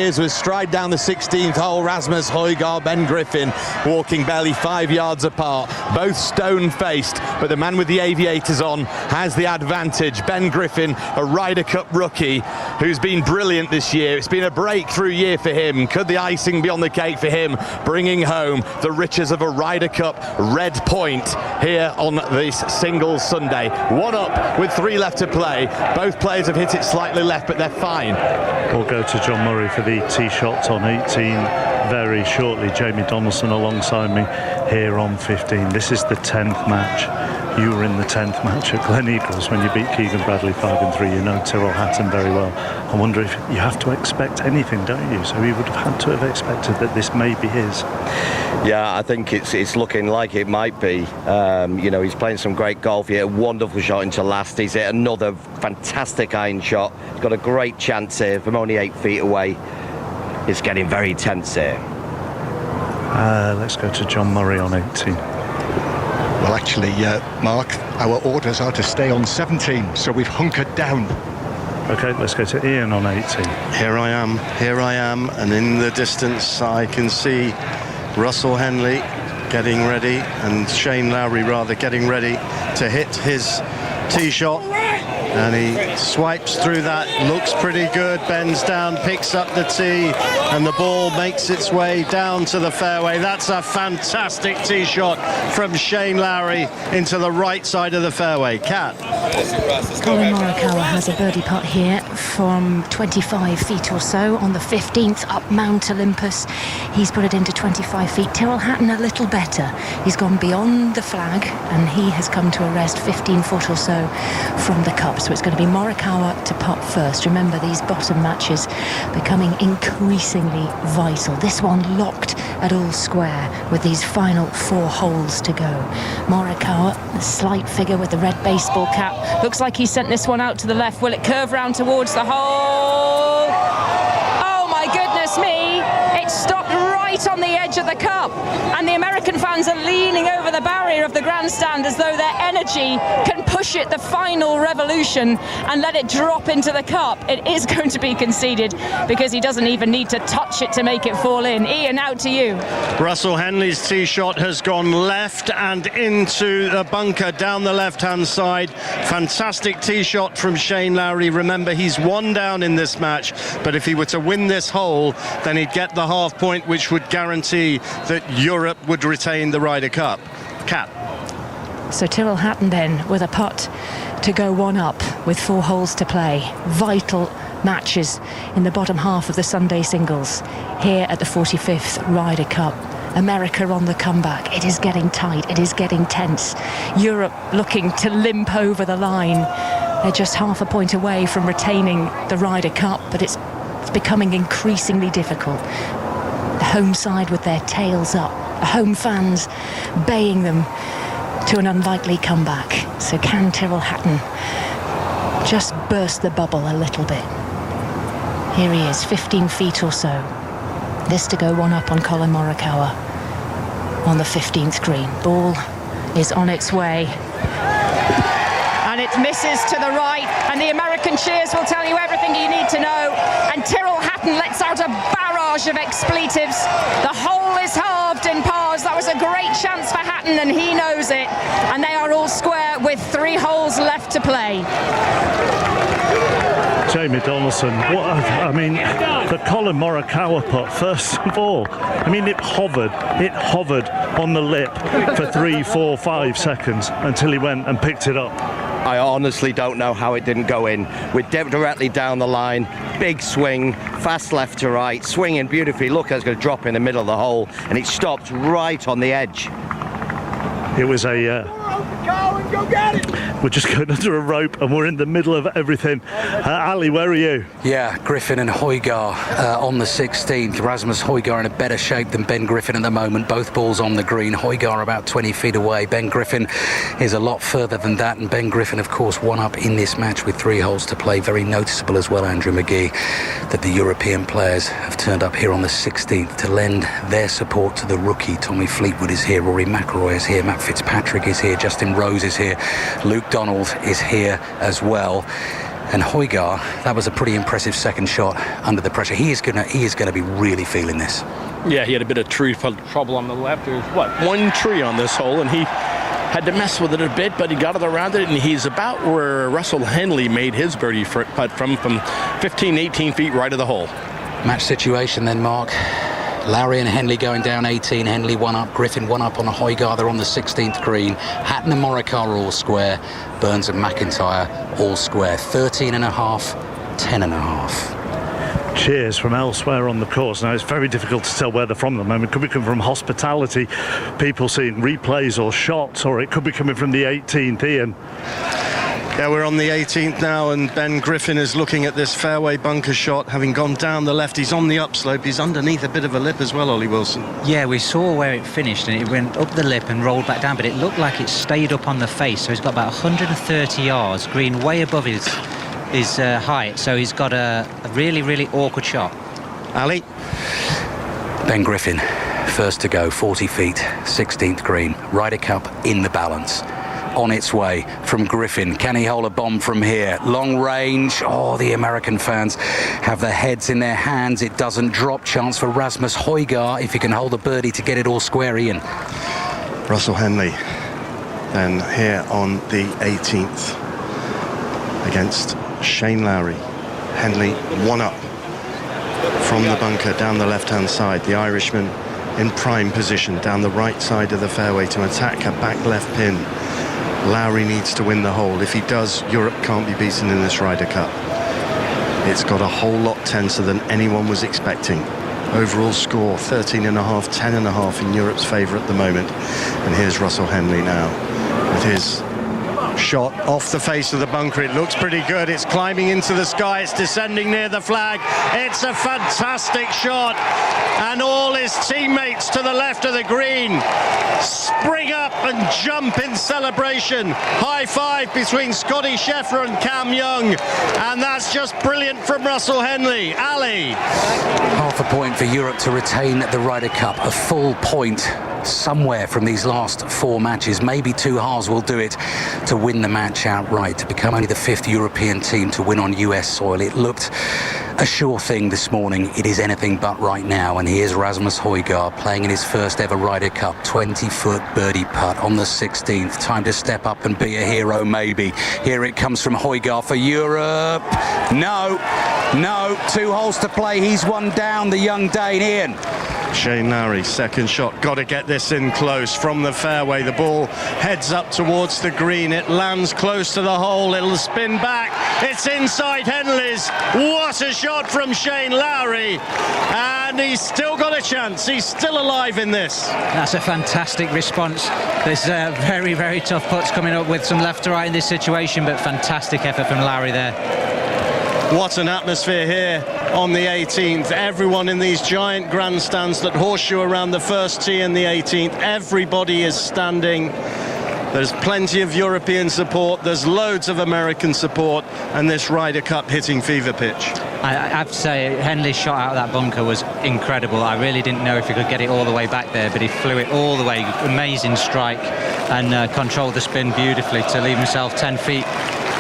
as we stride down the 16th hole. Rasmus Højgaard, Ben Griffin walking barely 5 yards apart, both stone-faced, but the man with the aviators on has the advantage. Ben Griffin, a Ryder Cup rookie who's been brilliant this year. It's been a breakthrough year for him. Could the icing be on the cake for him, bringing home the riches of a Ryder Cup red point here on this singles Sunday? 1 up with 3 left to play. Both players have hit it slightly left, but they're fine. We'll go to John Murray for the tee shots on 18 very shortly. Jamie Donaldson alongside me here on 15. This is the 10th match. You were in the 10th match at Glen Eagles when you beat Keegan Bradley 5-3. You know Tyrrell Hatton very well. I wonder if you have to expect anything, don't you? So he would have had to have expected that this may be his. Yeah, I think it's looking like it might be. He's playing some great golf. He hit a wonderful shot into last. He's hit another fantastic iron shot. He's got a great chance here from only 8 feet away. It's getting very tense here. Let's go to John Murray on 18. Well, actually, Mark, our orders are to stay on 17, so we've hunkered down. Okay, let's go to Ian on 18. Here I am, and in the distance I can see Russell Henley getting ready, and Shane Lowry rather getting ready to hit his tee shot. And he swipes through that, looks pretty good, bends down, picks up the tee, and the ball makes its way down to the fairway. That's a fantastic tee shot from Shane Lowry into the right side of the fairway. Kat. Colin Morikawa has a birdie putt here from 25 feet or so on the 15th up Mount Olympus. He's put it into 25 feet. Tyrrell Hatton a little better. He's gone beyond the flag, and he has come to a rest 15 foot or so from the cup. So it's going to be Morikawa to putt first. Remember, these bottom matches becoming increasingly vital. This one locked at all square with these final 4 holes to go. Morikawa, the slight figure with the red baseball cap. Looks like he sent this one out to the left. Will it curve round towards the hole? Oh my goodness me! It stopped right on the edge of the cup, and the American fans are leaning over the barrier of the grandstand as though their energy can push it the final revolution and let it drop into the cup. It is going to be conceded because he doesn't even need to touch it to make it fall in. Ian, out to you. Russell Henley's tee shot has gone left and into the bunker down the left-hand side. Fantastic tee shot from Shane Lowry. Remember, he's 1 down in this match, but if he were to win this hole, then he'd get the half point, which would guarantee that Europe would retain the Ryder Cup. Kat. So Tyrrell Hatton then with a putt to go 1 up with 4 holes to play. Vital matches in the bottom half of the Sunday singles here at the 45th Ryder Cup. America on the comeback. It is getting tight. It is getting tense. Europe looking to limp over the line. They're just half a point away from retaining the Ryder Cup, but it's becoming increasingly difficult. The home side with their tails up home fans baying them to an unlikely comeback. So can Tyrrell Hatton just burst the bubble a little bit? Here he is, 15 feet or so. This to go one up on Colin Morikawa on the 15th green. Ball is on its way. And it misses to the right, and the American cheers will tell you everything you need to know. And Tyrrell Hatton lets out a barrage of expletives. The hole is halved in pars. That was a great chance for Hatton, and he knows it. And they are all square with 3 holes left to play. Jamie Donaldson, the Colin Morikawa putt, first of all, it hovered on the lip for 3, 4, 5 seconds until he went and picked it up. I honestly don't know how it didn't go in. We're directly down the line, big swing, fast left to right, swinging beautifully. Look, it's going to drop in the middle of the hole, and it stopped right on the edge. It was go get it! We're just going under a rope and we're in the middle of everything. Ali, where are you? Yeah, Griffin and Højgaard on the 16th. Rasmus Højgaard in a better shape than Ben Griffin at the moment. Both balls on the green. Højgaard about 20 feet away. Ben Griffin is a lot further than that. And Ben Griffin, of course, one up in this match with 3 holes to play. Very noticeable as well, Andrew McGee, that the European players have turned up here on the 16th to lend their support to the rookie. Tommy Fleetwood is here. Rory McIlroy is here. Matt Fitzpatrick is here. Justin Rose is here. Luke Donald is here as well. And Højgaard, that was a pretty impressive second shot under the pressure. He is gonna be really feeling this. Yeah, he had a bit of tree trouble on the left. There's one tree on this hole, and he had to mess with it a bit, but he got it around it, and he's about where Russell Henley made his birdie putt from 15, 18 feet right of the hole. Match situation then, Mark. Lowry and Henley going down 18. Henley one up. Griffin one up on the Højgaard. They're on the 16th green. Hatton and Morikawa are all square. Burns and McIntyre all square. 13.5, 10.5. Cheers from elsewhere on the course. Now, it's very difficult to tell where they're from at the moment. It could be coming from hospitality, people seeing replays or shots, or it could be coming from the 18th, Ian. Yeah, we're on the 18th now, and Ben Griffin is looking at this fairway bunker shot, having gone down the left. He's on the upslope. He's underneath a bit of a lip as well, Ollie Wilson. Yeah, we saw where it finished, and it went up the lip and rolled back down, but it looked like it stayed up on the face. So he's got about 130 yards, green way above his height. So he's got a really, really awkward shot. Ali? Ben Griffin, first to go, 40 feet, 16th green. Ryder Cup in the balance. On its way from Griffin. Can he hold a bomb from here? Long range. Oh, the American fans have their heads in their hands. It doesn't drop. Chance for Rasmus Højgaard if he can hold a birdie to get it all square, Ian. Russell Henley then here on the 18th against Shane Lowry. Henley one up from the bunker down the left-hand side. The Irishman in prime position down the right side of the fairway to attack a back left pin. Lowry needs to win the hole. If he does, Europe can't be beaten in this Ryder Cup. It's got a whole lot tenser than anyone was expecting. Overall score 13.5, 10.5 in Europe's favour at the moment. And here's Russell Henley now with his shot off the face of the bunker. It looks pretty good. It's climbing into the sky. It's descending near the flag. It's a fantastic shot. And all his teammates to the left of the green spring up and jump in celebration. High five between Scotty Scheffler and Cam Young. And that's just brilliant from Russell Henley. Ali? Half a point for Europe to retain the Ryder Cup. A full point somewhere from these last 4 matches. Maybe 2 halves will do it to win the match outright, to become only the 5th European team to win on US soil. It looked a sure thing this morning. It is anything but right now. And here's Rasmus Højgaard playing in his first ever Ryder Cup. 20-foot birdie putt on the 16th. Time to step up and be a hero, maybe. Here it comes from Højgaard for Europe. No, 2 holes to play. He's one down, the young Dane. Ian? Shane Lowry, second shot. Got to get this in close from the fairway. The ball heads up towards the green. It lands close to the hole. It'll spin back. It's inside Henley's. What a shot from Shane Lowry. And he's still got a chance. He's still alive in this. That's a fantastic response. There's very, very tough putts coming up with some left to right in this situation, but fantastic effort from Lowry there. What an atmosphere here on the 18th. Everyone in these giant grandstands that horseshoe around the first tee and the 18th, everybody is standing. There's plenty of European support, there's loads of American support, and this Ryder Cup hitting fever pitch. I have to say, Henley's shot out of that bunker was incredible. I really didn't know if he could get it all the way back there, but he flew it all the way. Amazing strike, and controlled the spin beautifully to leave himself 10 feet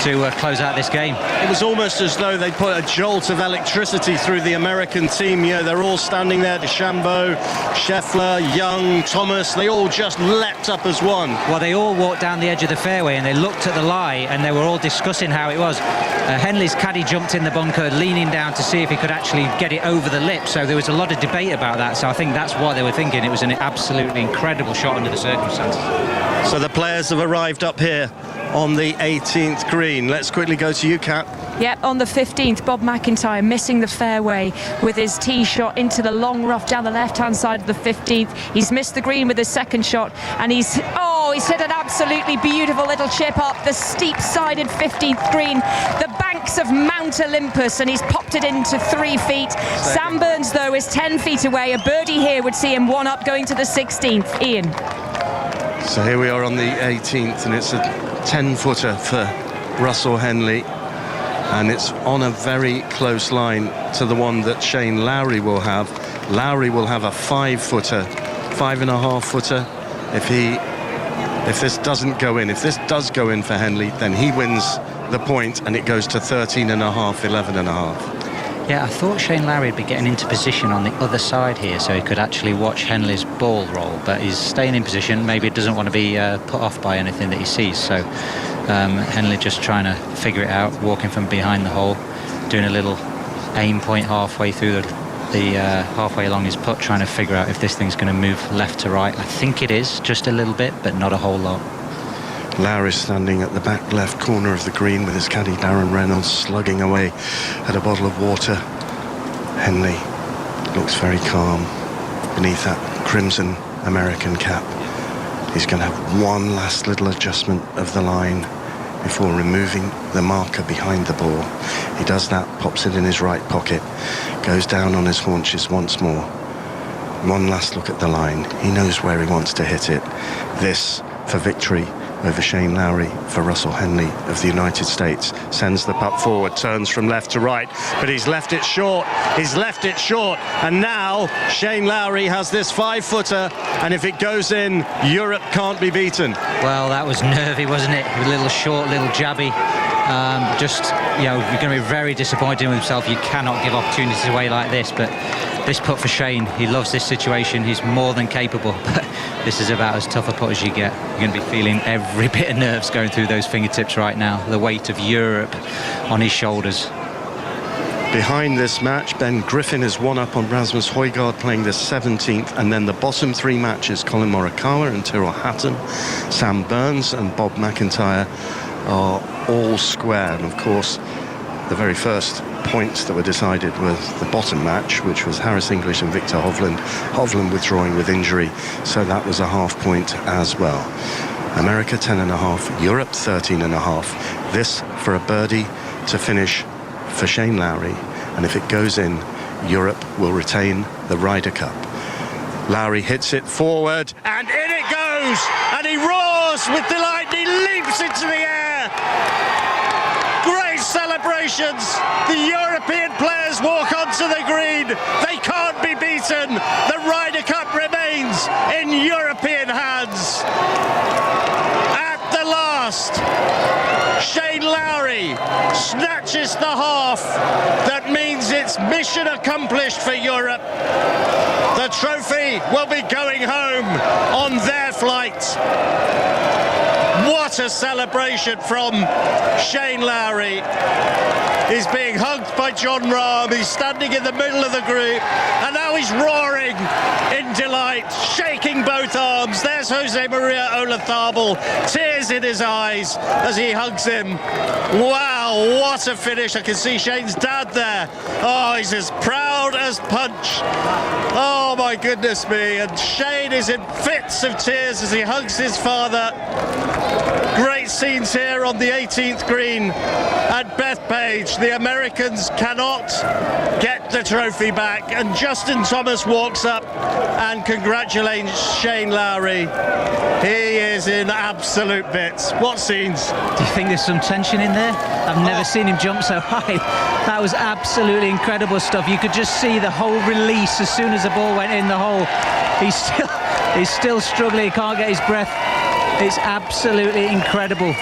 to close out this game. It was almost as though they put a jolt of electricity through the American team. You know, they're all standing there, DeChambeau, Scheffler, Young, Thomas, they all just leapt up as one. Well, they all walked down the edge of the fairway and they looked at the lie and they were all discussing how it was. Henley's caddy jumped in the bunker, leaning down to see if he could actually get it over the lip, so there was a lot of debate about that, so I think that's what they were thinking. It was an absolutely incredible shot under the circumstances. So the players have arrived up here on the 18th green. Let's quickly go to you, Kat. Yep, on the 15th, Bob McIntyre missing the fairway with his tee shot into the long rough down the left-hand side of the 15th. He's missed the green with his second shot, and he's hit an absolutely beautiful little chip up the steep-sided 15th green, the banks of Mount Olympus, and he's popped it into 3 feet. Sam Burns, though, is 10 feet away. A birdie here would see him one up going to the 16th. Ian. So here we are on the 18th, and it's a 10-footer for Russell Henley, and it's on a very close line to the one that Shane Lowry will have. Lowry will have a 5-footer, 5.5-footer. If this doesn't go in, if this does go in for Henley, then he wins the point, and it goes to 13.5, 11.5. Yeah, I thought Shane Lowry would be getting into position on the other side here so he could actually watch Henley's ball roll, but he's staying in position. Maybe he doesn't want to be put off by anything that he sees, so Henley just trying to figure it out, walking from behind the hole, doing a little aim point halfway through the halfway along his putt, trying to figure out if this thing's going to move left to right. I think it is, just a little bit, but not a whole lot. Lowry's standing at the back left corner of the green with his caddy Darren Reynolds slugging away at a bottle of water. Henley looks very calm beneath that crimson American cap. He's going to have one last little adjustment of the line before removing the marker behind the ball. He does that, pops it in his right pocket, goes down on his haunches once more. One last look at the line. He knows where he wants to hit it. This for victory over Shane Lowry for Russell Henley of the United States. Sends the putt forward, turns from left to right, but he's left it short. He's left it short, and now Shane Lowry has this 5-footer, and if it goes in, Europe can't be beaten. Well, that was nervy, wasn't it? A little short, little jabby. You're going to be very disappointed with himself. You cannot give opportunities away like this, but this putt for Shane, he loves this situation. He's more than capable, but this is about as tough a putt as you get. You're going to be feeling every bit of nerves going through those fingertips right now. The weight of Europe on his shoulders. Behind this match, Ben Griffin is one up on Rasmus Højgaard, playing the 17th, and then the bottom 3 matches, Colin Morikawa and Tyrrell Hatton, Sam Burns and Bob McIntyre are all square. And of course, the very first points that were decided was the bottom match, which was Harris English and Victor Hovland. Hovland withdrawing with injury, so that was a half point as well. America 10.5, Europe 13.5. This for a birdie to finish for Shane Lowry, and if it goes in, Europe will retain the Ryder Cup. Lowry hits it forward, and in it goes, and he roars with delight, and he leaps into the air. Great celebrations. The European players walk onto the green. They can't be beaten. The Ryder Cup remains in European hands. At the last, Shane Lowry snatches the half. That means it's mission accomplished for Europe. The trophy will be going home on their flight. What a celebration from Shane Lowry. He's being hugged by John Rahm. He's standing in the middle of the group, and now he's roaring in delight, shaking both arms. There's Jose Maria Olazabal, tears in his eyes as he hugs him. Wow, what a finish. I can see Shane's dad there. Oh, he's as proud as punch. Oh my goodness me. And Shane is in fits of tears as he hugs his father. Great scenes here on the 18th green at Bethpage. The Americans cannot get the trophy back, and Justin Thomas walks up and congratulates Shane Lowry. He is in absolute bits. What scenes? Do you think there's some tension in there? I've never seen him jump so high. That was absolutely incredible stuff. You could just see the whole release as soon as the ball went in the hole. He's still struggling. He can't get his breath. It's absolutely incredible.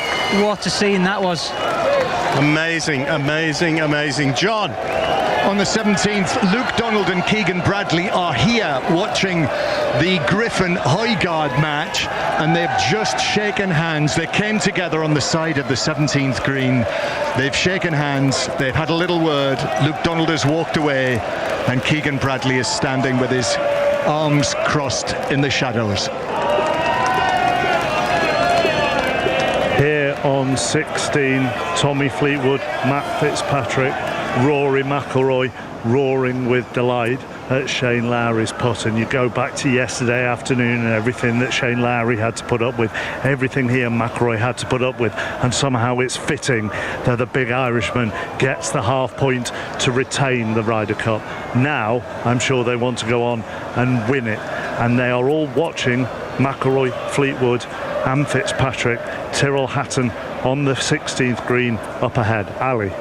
What a scene that was. Amazing, amazing, amazing. John. On the 17th, Luke Donald and Keegan Bradley are here watching the Griffin-Højgaard match, and they've just shaken hands. They came together on the side of the 17th green. They've shaken hands. They've had a little word. Luke Donald has walked away, and Keegan Bradley is standing with his arms crossed in the shadows. Here on 16, Tommy Fleetwood, Matt Fitzpatrick, Rory McIlroy roaring with delight at Shane Lowry's putt. And you go back to yesterday afternoon and everything that Shane Lowry had to put up with, everything he and McIlroy had to put up with, and somehow it's fitting that the big Irishman gets the half point to retain the Ryder Cup. Now I'm sure they want to go on and win it, and they are all watching McIlroy, Fleetwood and Fitzpatrick. Tyrrell Hatton on the 16th green up ahead. Ali.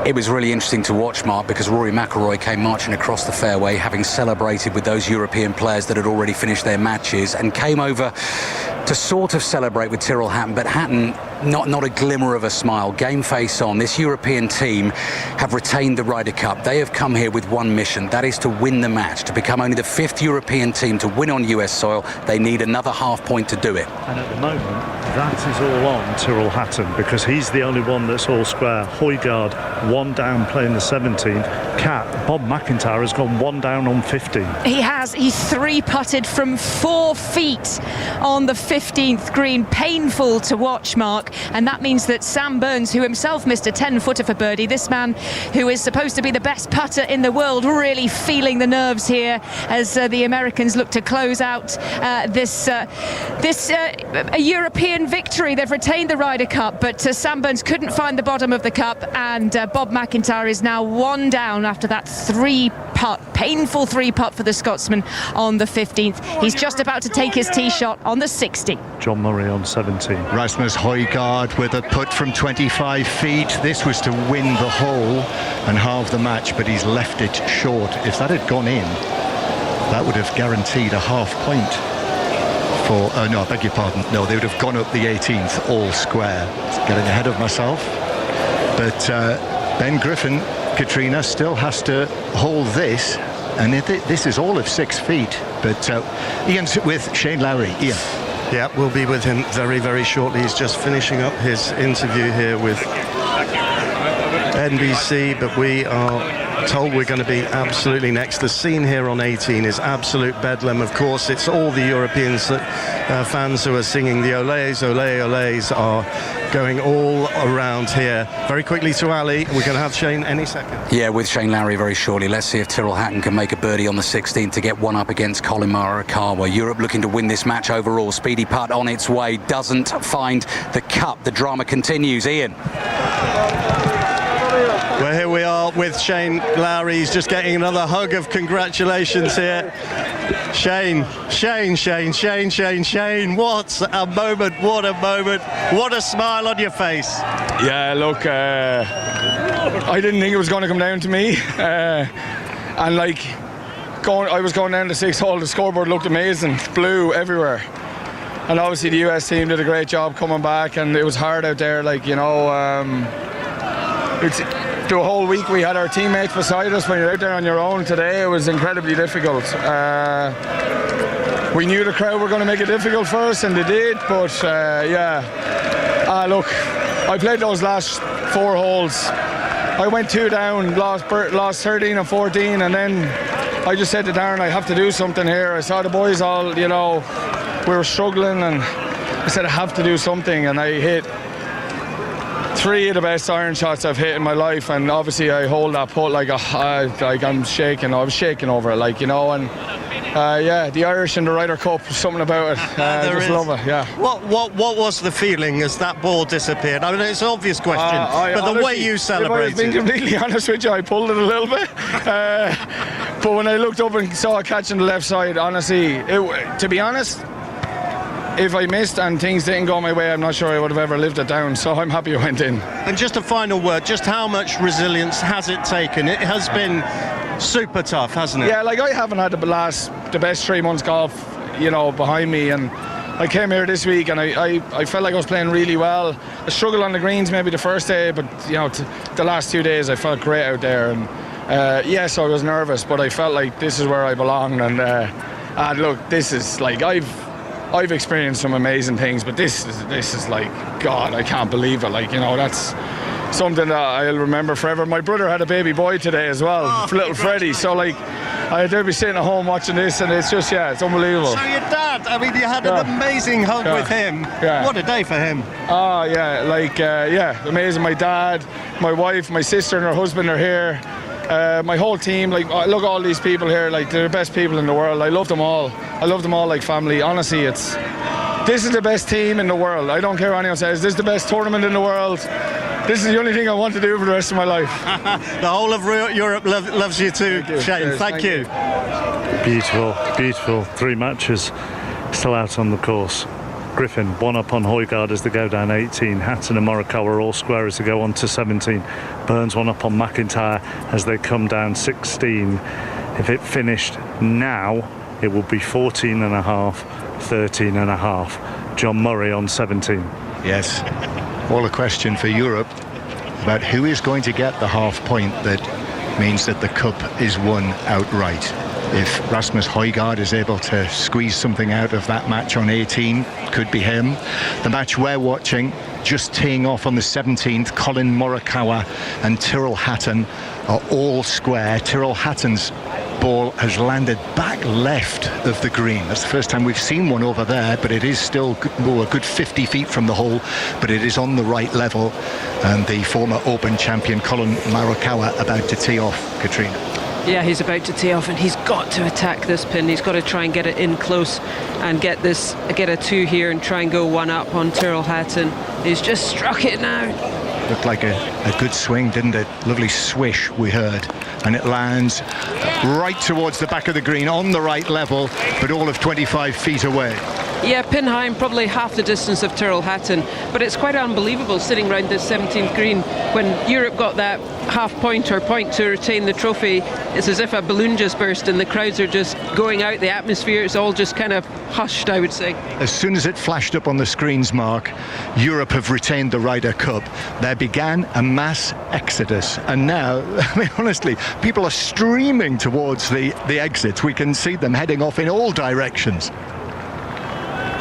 It was really interesting to watch, Mark, because Rory McIlroy came marching across the fairway, having celebrated with those European players that had already finished their matches, and came over to sort of celebrate with Tyrrell Hatton, but Hatton, not a glimmer of a smile. Game face on. This European team have retained the Ryder Cup. They have come here with one mission, that is to win the match, to become only the 5th European team to win on US soil. They need another half point to do it. And at the moment, that is all on Tyrrell Hatton, because he's the only one that's all square. Højgaard, one down playing the 17th. Bob McIntyre has gone one down on 15. He has. He 3-putted from 4 feet on the 15th green. Painful to watch, Mark. And that means that Sam Burns, who himself missed a 10-footer for birdie, this man who is supposed to be the best putter in the world, really feeling the nerves here as the Americans look to close out this European victory. They've retained the Ryder Cup, but Sam Burns couldn't find the bottom of the cup, and Bob McIntyre is now one down after that 3-putt, painful 3-putt for the Scotsman on the 15th. He's just about to take his tee shot on the 60. John Murray on 17. Rasmus Højgaard with a putt from 25 feet. This was to win the hole and halve the match, but he's left it short. If that had gone in, that would have guaranteed a half point for, no, I beg your pardon, no, they would have gone up the 18th all square. Getting ahead of myself. But Ben Griffin, Katrina, still has to hold this, and this is all of 6 feet. But Ian's with Shane Lowry. Ian. Yeah, we'll be with him very, very shortly. He's just finishing up his interview here with NBC, but we are told we're going to be absolutely next. The scene here on 18 is absolute bedlam. Of course, it's all the Europeans fans who are singing the Olays, Olay, Olays are going all around here. Very quickly to Ali. We're going to have Shane any second. Yeah, with Shane Lowry very shortly. Let's see if Tyrrell Hatton can make a birdie on the 16th to get one up against Colin Morikawa. Europe looking to win this match overall. Speedy putt on its way. Doesn't find the cup. The drama continues. Ian. Well, here we are with Shane Lowry. He's just getting another hug of congratulations here. Shane. What a moment, what a moment. What a smile on your face. Yeah, look, I didn't think it was going to come down to me. And like, I was going down to 6th hole, the scoreboard looked amazing, blue everywhere. And obviously the US team did a great job coming back, and it was hard out there, like, you know, the whole week we had our teammates beside us. When you're out there on your own today, it was incredibly difficult. We knew the crowd were going to make it difficult for us, and they did, but look, I played those last 4 holes. I went 2 down, lost 13 and 14, and then I just said to Darren, I have to do something here. I saw the boys all, you know, we were struggling, and I said I have to do something, and I hit 3 of the best iron shots I've hit in my life, and obviously I hold that putt like I'm shaking. I was shaking over it, like, you know, and Yeah, the Irish in the Ryder Cup, something about it. There just is. love it, yeah. What was the feeling as that ball disappeared? I mean, it's an obvious question, but the way you If I was celebrated. being completely honest with you, I pulled it a little bit. But when I looked up and saw it catching the left side, honestly, to be honest, if I missed and things didn't go my way, I'm not sure I would have ever lived it down. So I'm happy I went in. And just a final word, just how much resilience has it taken? It has been super tough, hasn't it? Yeah, like I haven't had the best 3 months golf, behind me, and I came here this week and I felt like I was playing really well. I struggled on the greens maybe the first day, but the last 2 days I felt great out there. And yes, I was nervous, but I felt like this is where I belong. And look, this is like I've experienced some amazing things, but this is like, God, I can't believe it. Like, that's something that I'll remember forever. My brother had a baby boy today as well, little Freddie. So like, I'd be sitting at home watching this, and it's just, it's unbelievable. So your dad, I mean, you had an amazing hug with him. Yeah. What a day for him. Oh, yeah, amazing. My dad, my wife, my sister and her husband are here. My whole team, look at all these people here, they're the best people in the world. I love them all. I love them all like family. Honestly, this is the best team in the world. I don't care what anyone says. This is the best tournament in the world. This is the only thing I want to do for the rest of my life. The whole of Europe loves you too, Shane. Thank you. Beautiful, beautiful. 3 matches still out on the course. Griffin, 1 up on Højgaard as they go down 18. Hatton and Morikawa are all square as they go on to 17. Burns 1 up on McIntyre as they come down 16. If it finished now, it would be 14.5, 13.5. John Murray on 17. Yes, all a question for Europe about who is going to get the half point that means that the cup is won outright. If Rasmus Højgaard is able to squeeze something out of that match on 18, could be him. The match we're watching, just teeing off on the 17th, Colin Morikawa and Tyrrell Hatton are all square. Tyrrell Hatton's ball has landed back left of the green. That's the first time we've seen one over there, but it is still a good 50 feet from the hole, but it is on the right level. And the former Open champion Colin Morikawa about to tee off, Katrina. Yeah, he's about to tee off, and he's got to attack this pin. He's got to try and get it in close and get a 2 here and try and go 1 up on Tyrrell Hatton. He's just struck it now. Looked like a good swing, didn't it? Lovely swish, we heard. And it lands right towards the back of the green on the right level, but all of 25 feet away. Yeah, pin high and probably half the distance of Tyrrell Hatton, but it's quite unbelievable sitting around this 17th green when Europe got that half point or point to retain the trophy. It's as if a balloon just burst and the crowds are just going out. The atmosphere is all just kind of hushed, I would say. As soon as it flashed up on the screens, Mark, Europe have retained the Ryder Cup. There began a mass exodus, and now, I mean, honestly, people are streaming towards the exits. We can see them heading off in all directions.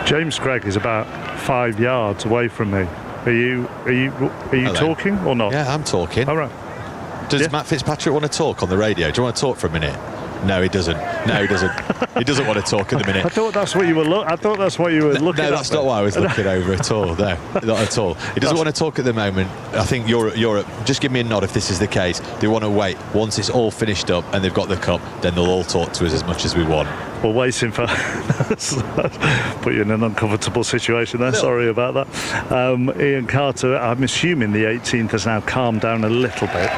James Craig is about 5 yards away from me. Are you Hello. talking or not? Yeah, I'm talking. All right. Does Matt Fitzpatrick want to talk on the radio? Do you want to talk for a minute? No, he doesn't. No, he doesn't. He doesn't want to talk at the minute. I thought that's what you were looking at. No, that's not what I was looking over at all. No, not at all. He doesn't want to talk at the moment. I think Europe, just give me a nod if this is the case. They want to wait. Once it's all finished up and they've got the cup, then they'll all talk to us as much as we want. We're waiting for put you in an uncomfortable situation there. Sorry about that. Ian Carter, I'm assuming the 18th has now calmed down a little bit.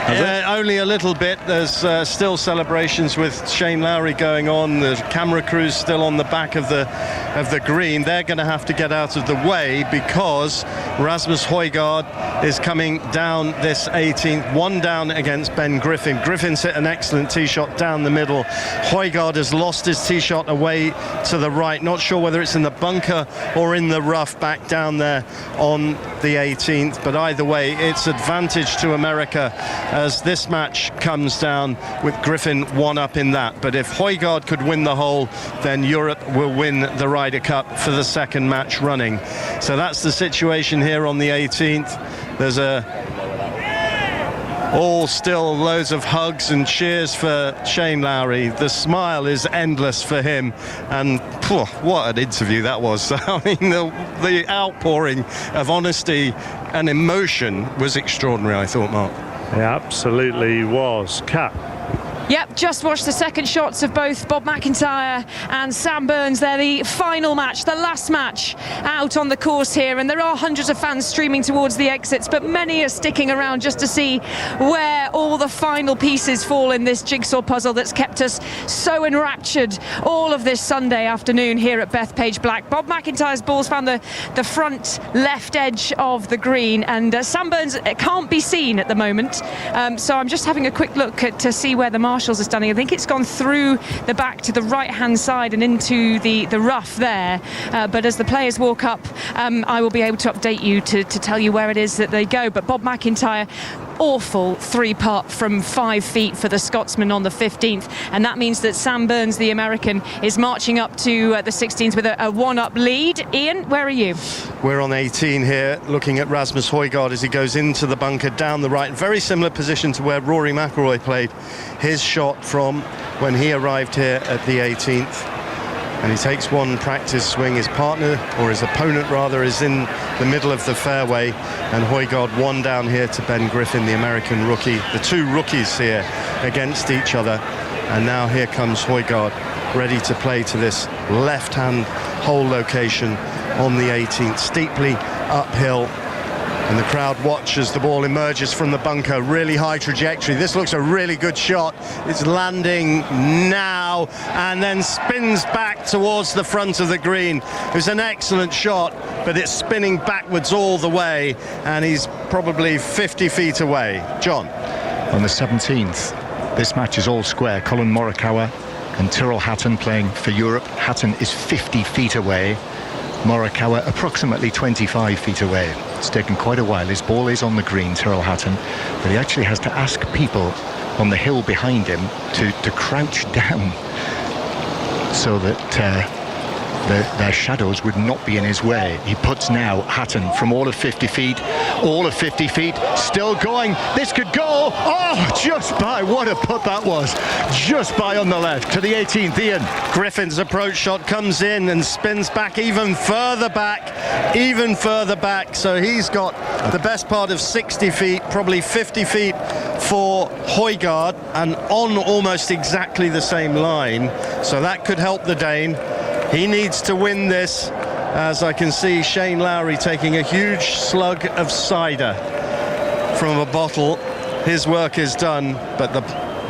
Only a little bit. There's still celebrations with Shane Lowry going on. The camera crew's still on the back of the green. They're going to have to get out of the way because Rasmus Højgaard is coming down this 18th. 1 down against Ben Griffin. Griffin's hit an excellent tee shot down the middle. Højgaard has lost his tee shot away to the right. Not sure whether it's in the bunker or in the rough back down there on the 18th, but either way it's advantage to America as this match comes down with Griffin 1 up in that. But if Højgaard could win the hole, then Europe will win the Ryder Cup for the 2nd match running. So that's the situation here on the 18th. There's all still loads of hugs and cheers for Shane Lowry. The smile is endless for him, and what an interview that was. I mean, the outpouring of honesty and emotion was extraordinary, I thought, Mark. It absolutely was. Kat. Yep, just watched the second shots of both Bob McIntyre and Sam Burns. They're the final match, the last match out on the course here, and there are hundreds of fans streaming towards the exits, but many are sticking around just to see where all the final pieces fall in this jigsaw puzzle that's kept us so enraptured all of this Sunday afternoon here at Bethpage Black. Bob McIntyre's ball's found the front left edge of the green, and Sam Burns can't be seen at the moment, so I'm just having a quick look to see where the marshals are standing. I think it's gone through the back to the right hand side and into the rough there, but as the players walk up, I will be able to update you to tell you where it is that they go. But Bob McIntyre, awful 3-putt from 5 feet for the Scotsman on the 15th, and that means that Sam Burns, the American, is marching up to the 16th with a 1-up lead. Ian, where are you? We're on 18 here, looking at Rasmus Højgaard as he goes into the bunker down the right. Very similar position to where Rory McIlroy played his shot from when he arrived here at the 18th. And he takes one practice swing. His partner, or his opponent rather, is in the middle of the fairway, and Højgaard one down here to Ben Griffin, the American rookie. The two rookies here against each other, and now here comes Højgaard, ready to play to this left-hand hole location on the 18th, steeply uphill. And the crowd watch as the ball emerges from the bunker. Really high trajectory. This looks a really good shot. It's landing now and then spins back towards the front of the green. It was an excellent shot, but it's spinning backwards all the way, and he's probably 50 feet away. John. On the 17th, this match is all square. Colin Morikawa and Tyrrell Hatton playing for Europe. Hatton is 50 feet away. Morikawa approximately 25 feet away. It's taken quite a while. His ball is on the green, Tyrrell Hatton, but he actually has to ask people on the hill behind him to crouch down so that their shadows would not be in his way. He puts now, Hatton, from all of 50 feet, still going. This could go. Oh, just by. What a putt that was. Just by on the left to the 18th, Ian. Griffin's approach shot comes in and spins back even further back. So he's got the best part of 60 feet, probably 50 feet for Højgaard, and on almost exactly the same line. So that could help the Dane. He needs to win this, as I can see Shane Lowry taking a huge slug of cider from a bottle. His work is done, but the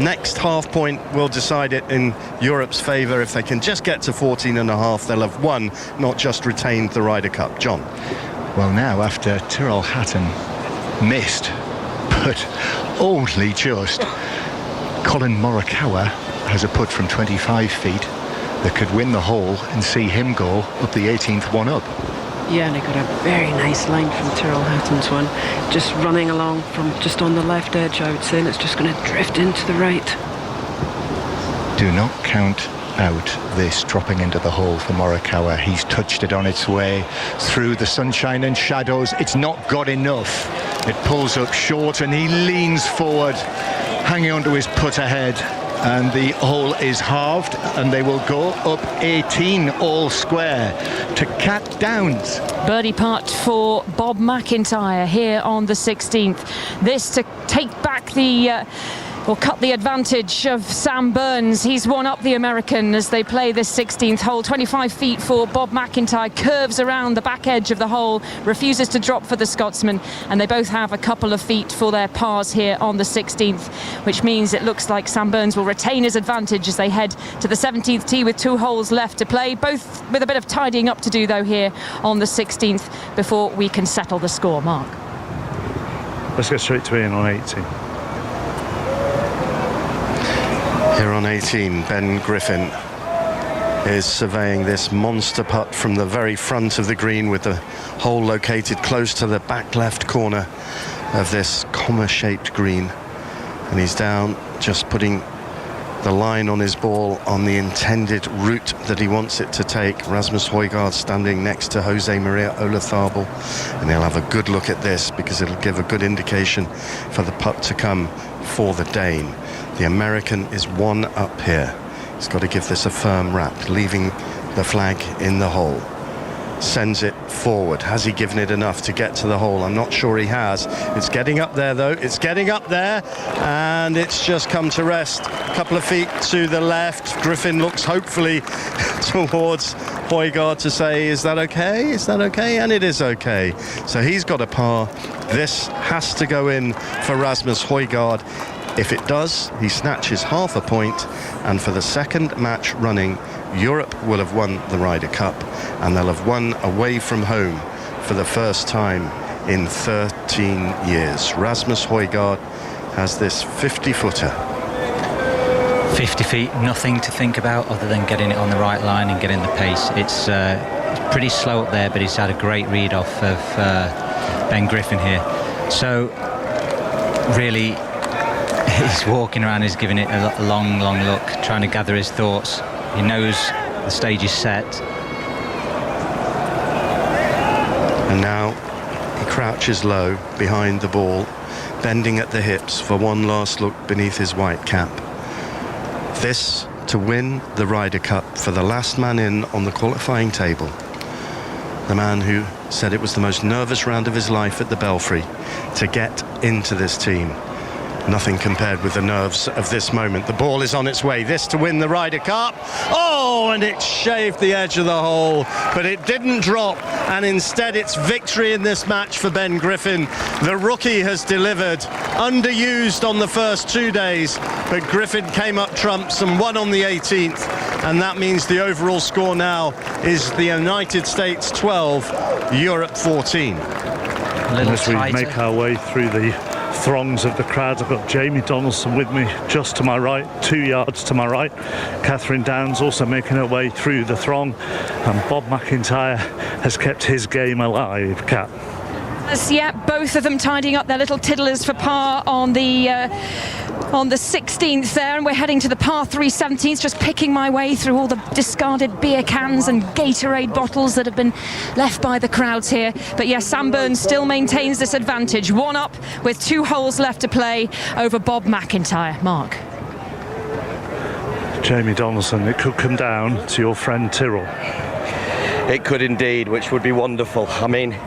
next half point will decide it in Europe's favour. If they can just get to 14.5, they'll have won, not just retained the Ryder Cup. John. Well, now after Tyrrell Hatton missed, but only just, Colin Morikawa has a putt from 25 feet that could win the hole and see him go up the 18th one up. Yeah, and he got a very nice line from Tyrrell Hatton's one, just running along from just on the left edge, I would say, and it's just going to drift into the right. Do not count out this dropping into the hole for Morikawa. He's touched it on its way through the sunshine and shadows. It's not got enough. It pulls up short and he leans forward, hanging onto his putt ahead. And the hole is halved, and they will go up 18 all square to Cat Downs. Birdie putt for Bob McIntyre here on the 16th. This to take back or cut the advantage of Sam Burns. He's won up the American as they play this 16th hole. 25 feet for Bob McIntyre, curves around the back edge of the hole, refuses to drop for the Scotsman, and they both have a couple of feet for their pars here on the 16th, which means it looks like Sam Burns will retain his advantage as they head to the 17th tee with 2 holes left to play, both with a bit of tidying up to do though here on the 16th before we can settle the score. Mark. Let's go straight to Ian on 18. Here on 18, Ben Griffin is surveying this monster putt from the very front of the green, with the hole located close to the back left corner of this comma-shaped green. And he's down, just putting the line on his ball on the intended route that he wants it to take. Rasmus Højgaard standing next to Jose Maria Olazabal, and he'll have a good look at this because it'll give a good indication for the putt to come for the Dane. The American is 1 up here. He's got to give this a firm wrap, leaving the flag in the hole. sends it forward. Has he given it enough to get to the hole? I'm not sure he has. It's getting up there though. It's getting up there, and it's just come to rest. A couple of feet to the left. Griffin looks hopefully towards Højgaard to say, is that okay? Is that okay? And it is okay. So he's got a par. This has to go in for Rasmus Højgaard. If it does, he snatches half a point, and for the second match running, Europe will have won the Ryder Cup, and they'll have won away from home for the first time in 13 years. Rasmus Højgaard has this 50-footer. 50 feet, nothing to think about other than getting it on the right line and getting the pace. It's pretty slow up there, but he's had a great read off of Ben Griffin here. So really, he's walking around, he's giving it a long look, trying to gather his thoughts. He knows the stage is set. And now he crouches low behind the ball, bending at the hips for one last look beneath his white cap. This to win the Ryder Cup for the last man in on the qualifying table. The man who said it was the most nervous round of his life at the Belfry to get into this team. Nothing compared with the nerves of this moment. The ball is on its way. This to win the Ryder Cup. Oh, and it shaved the edge of the hole, but it didn't drop, and instead it's victory in this match for Ben Griffin. The rookie has delivered, underused on the first 2 days, but Griffin came up trumps and won on the 18th, and that means the overall score now is the United States 12, Europe 14. As we make our way through the throngs of the crowd, I've got Jamie Donaldson with me just to my right, 2 yards to my right. Catherine Downs also making her way through the throng, and Bob McIntyre has kept his game alive. Cat. Yeah, both of them tidying up their little tiddlers for par on the 16th there, and we're heading to the par 3 17th, just picking my way through all the discarded beer cans and Gatorade bottles that have been left by the crowds here. But yes, Sam Burns still maintains this advantage, one up with 2 holes left to play over Bob McIntyre. Mark. Jamie Donaldson, it could come down to your friend Tyrrell. It could indeed, which would be wonderful. I mean,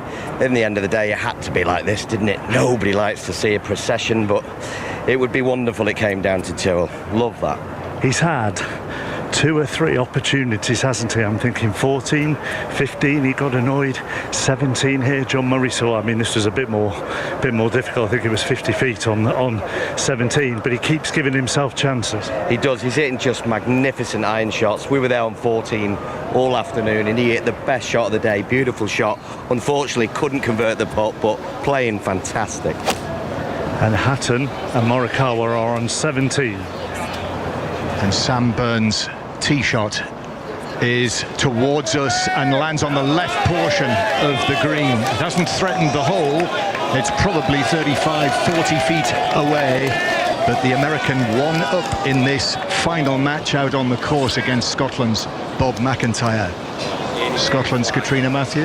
in the end of the day, it had to be like this, didn't it? Nobody likes to see a procession, but it would be wonderful it came down to Tyrrell. Love that. He's had 2 or 3 opportunities, hasn't he? I'm thinking 14, 15, he got annoyed. 17 here, John Murray saw. I mean, this was a bit more difficult. I think it was 50 feet on 17, but he keeps giving himself chances. He does. He's hitting just magnificent iron shots. We were there on 14 all afternoon, and he hit the best shot of the day. Beautiful shot. Unfortunately, couldn't convert the putt, but playing fantastic. And Hatton and Morikawa are on 17. And Sam Burns' tee shot is towards us and lands on the left portion of the green. It hasn't threatened the hole. It's probably 35, 40 feet away. But the American one up in this final match out on the course against Scotland's Bob McIntyre. Scotland's Katrina Matthew.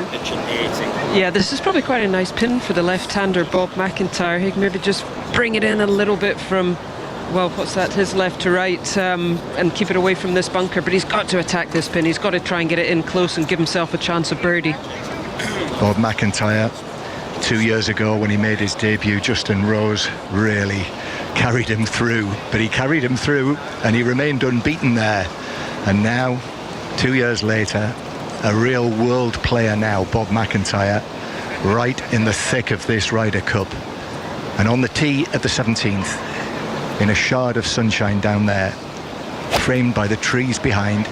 Yeah, this is probably quite a nice pin for the left-hander Bob McIntyre. He can maybe just bring it in a little bit from, well, what's that, his left to right, and keep it away from this bunker. But he's got to attack this pin. He's got to try and get it in close and give himself a chance of birdie. Bob McIntyre, 2 years ago when he made his debut, Justin Rose really carried him through. But he carried him through and he remained unbeaten there. And now, 2 years later, a real world player now, Bob McIntyre, right in the thick of this Ryder Cup. And on the tee at the 17th, in a shard of sunshine down there, framed by the trees behind,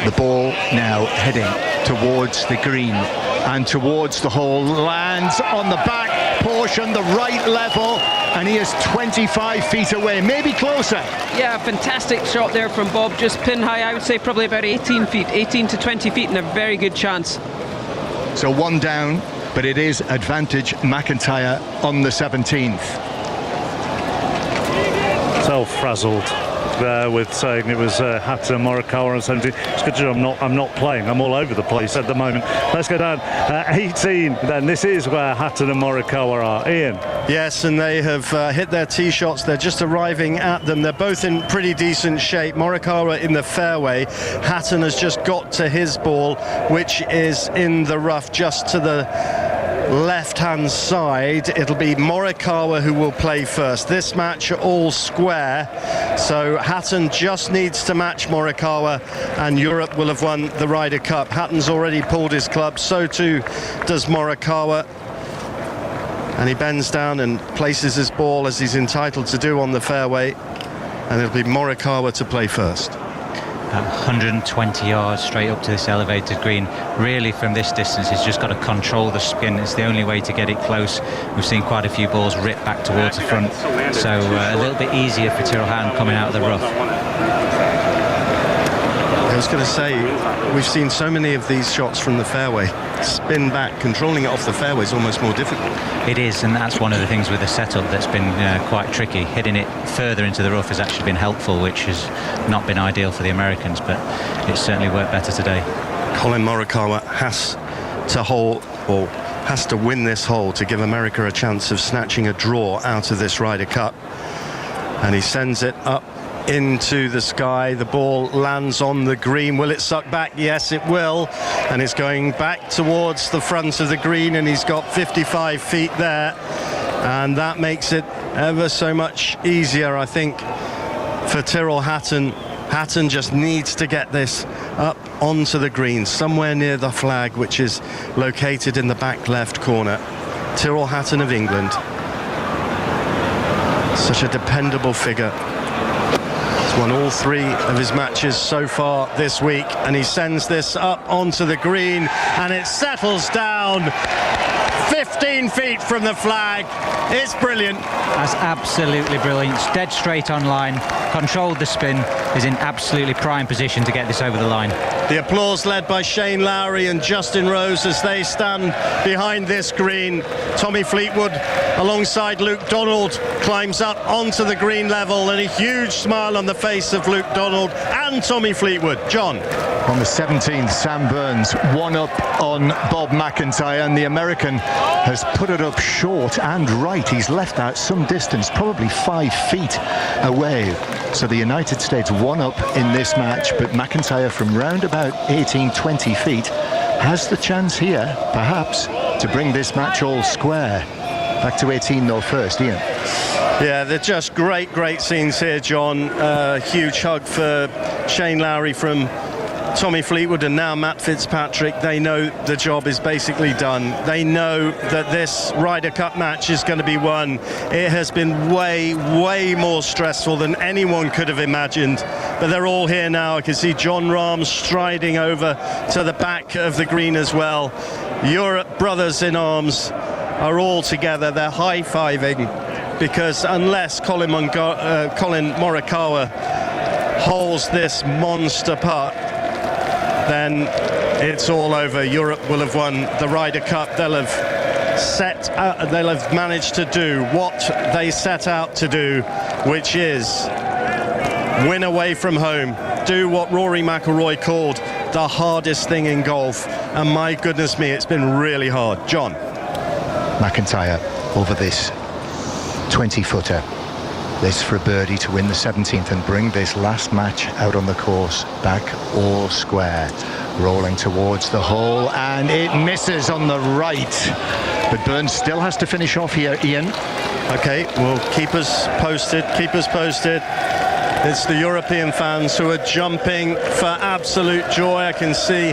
the ball now heading towards the green and towards the hole, lands on the back portion, the right level, and he is 25 feet away, maybe closer. Yeah, fantastic shot there from Bob, just pin high. I would say probably about 18 feet, 18 to 20 feet, and a very good chance. So one down, but it is advantage McIntyre on the 17th. Self-frazzled there with saying it was Hatton and Morikawa on 17. It's good to know I'm not playing. I'm all over the place at the moment. Let's go down 18 then. This is where Hatton and Morikawa are. Ian. Yes, and they have hit their tee shots. They're just arriving at them. They're both in pretty decent shape. Morikawa in the fairway. Hatton has just got to his ball, which is in the rough just to the left-hand side. It'll be Morikawa who will play first. This match all square, so Hatton just needs to match Morikawa and Europe will have won the Ryder Cup. Hatton's already pulled his club, so too does Morikawa, and he bends down and places his ball as he's entitled to do on the fairway, and it'll be Morikawa to play first. 120 yards straight up to this elevated green. Really, from this distance, he's just got to control the spin. It's the only way to get it close. We've seen quite a few balls rip back towards the front, so a little bit easier for Tyrrell Hatton coming out of the rough. I was going to say, we've seen so many of these shots from the fairway. Spin back, controlling it off the fairway is almost more difficult. It is, and that's one of the things with the setup that's been quite tricky. Hitting it further into the rough has actually been helpful, which has not been ideal for the Americans, but it's certainly worked better today. Collin Morikawa has to win this hole to give America a chance of snatching a draw out of this Ryder Cup, and he sends it up into the sky. The ball lands on the green. Will it suck back? Yes, it will, and it's going back towards the front of the green, and he's got 55 feet there, and that makes it ever so much easier, I think, for Tyrrell Hatton. Hatton just needs to get this up onto the green, somewhere near the flag, which is located in the back left corner. Tyrrell Hatton of England, such a dependable figure. He's won all 3 of his matches so far this week, and he sends this up onto the green, and it settles down 15 feet from the flag. It's brilliant. That's absolutely brilliant. It's dead straight on line, controlled the spin, is in absolutely prime position to get this over the line. The applause led by Shane Lowry and Justin Rose as they stand behind this green. Tommy Fleetwood alongside Luke Donald climbs up onto the green level, and a huge smile on the face of Luke Donald and Tommy Fleetwood. John. On the 17th, Sam Burns one up on Bob McIntyre, and the American has put it up short and right. He's left out some distance, probably 5 feet away. So the United States one up in this match, but McIntyre from round about 18-20 feet has the chance here, perhaps, to bring this match all square. Back to 18-0 first, Ian. Yeah, they're just great scenes here, John. Huge hug for Shane Lowry from Tommy Fleetwood, and now Matt Fitzpatrick. They know the job is basically done. They know that this Ryder Cup match is going to be won. It has been way more stressful than anyone could have imagined, but they're all here now. I can see John Rahm striding over to the back of the green as well. Europe brothers in arms are all together. They're high-fiving, because unless Collin Morikawa holds this monster putt, then it's all over. Europe will have won the Ryder Cup. They'll have managed to do what they set out to do, which is win away from home, do what Rory McIlroy called the hardest thing in golf, and my goodness me, it's been really hard. John. McIntyre over this 20-footer. This for a birdie to win the 17th and bring this last match out on the course back all square. Rolling towards the hole, and it misses on the right. But Burns still has to finish off here, Ian. Okay, well, keep us posted. It's the European fans who are jumping for absolute joy. I can see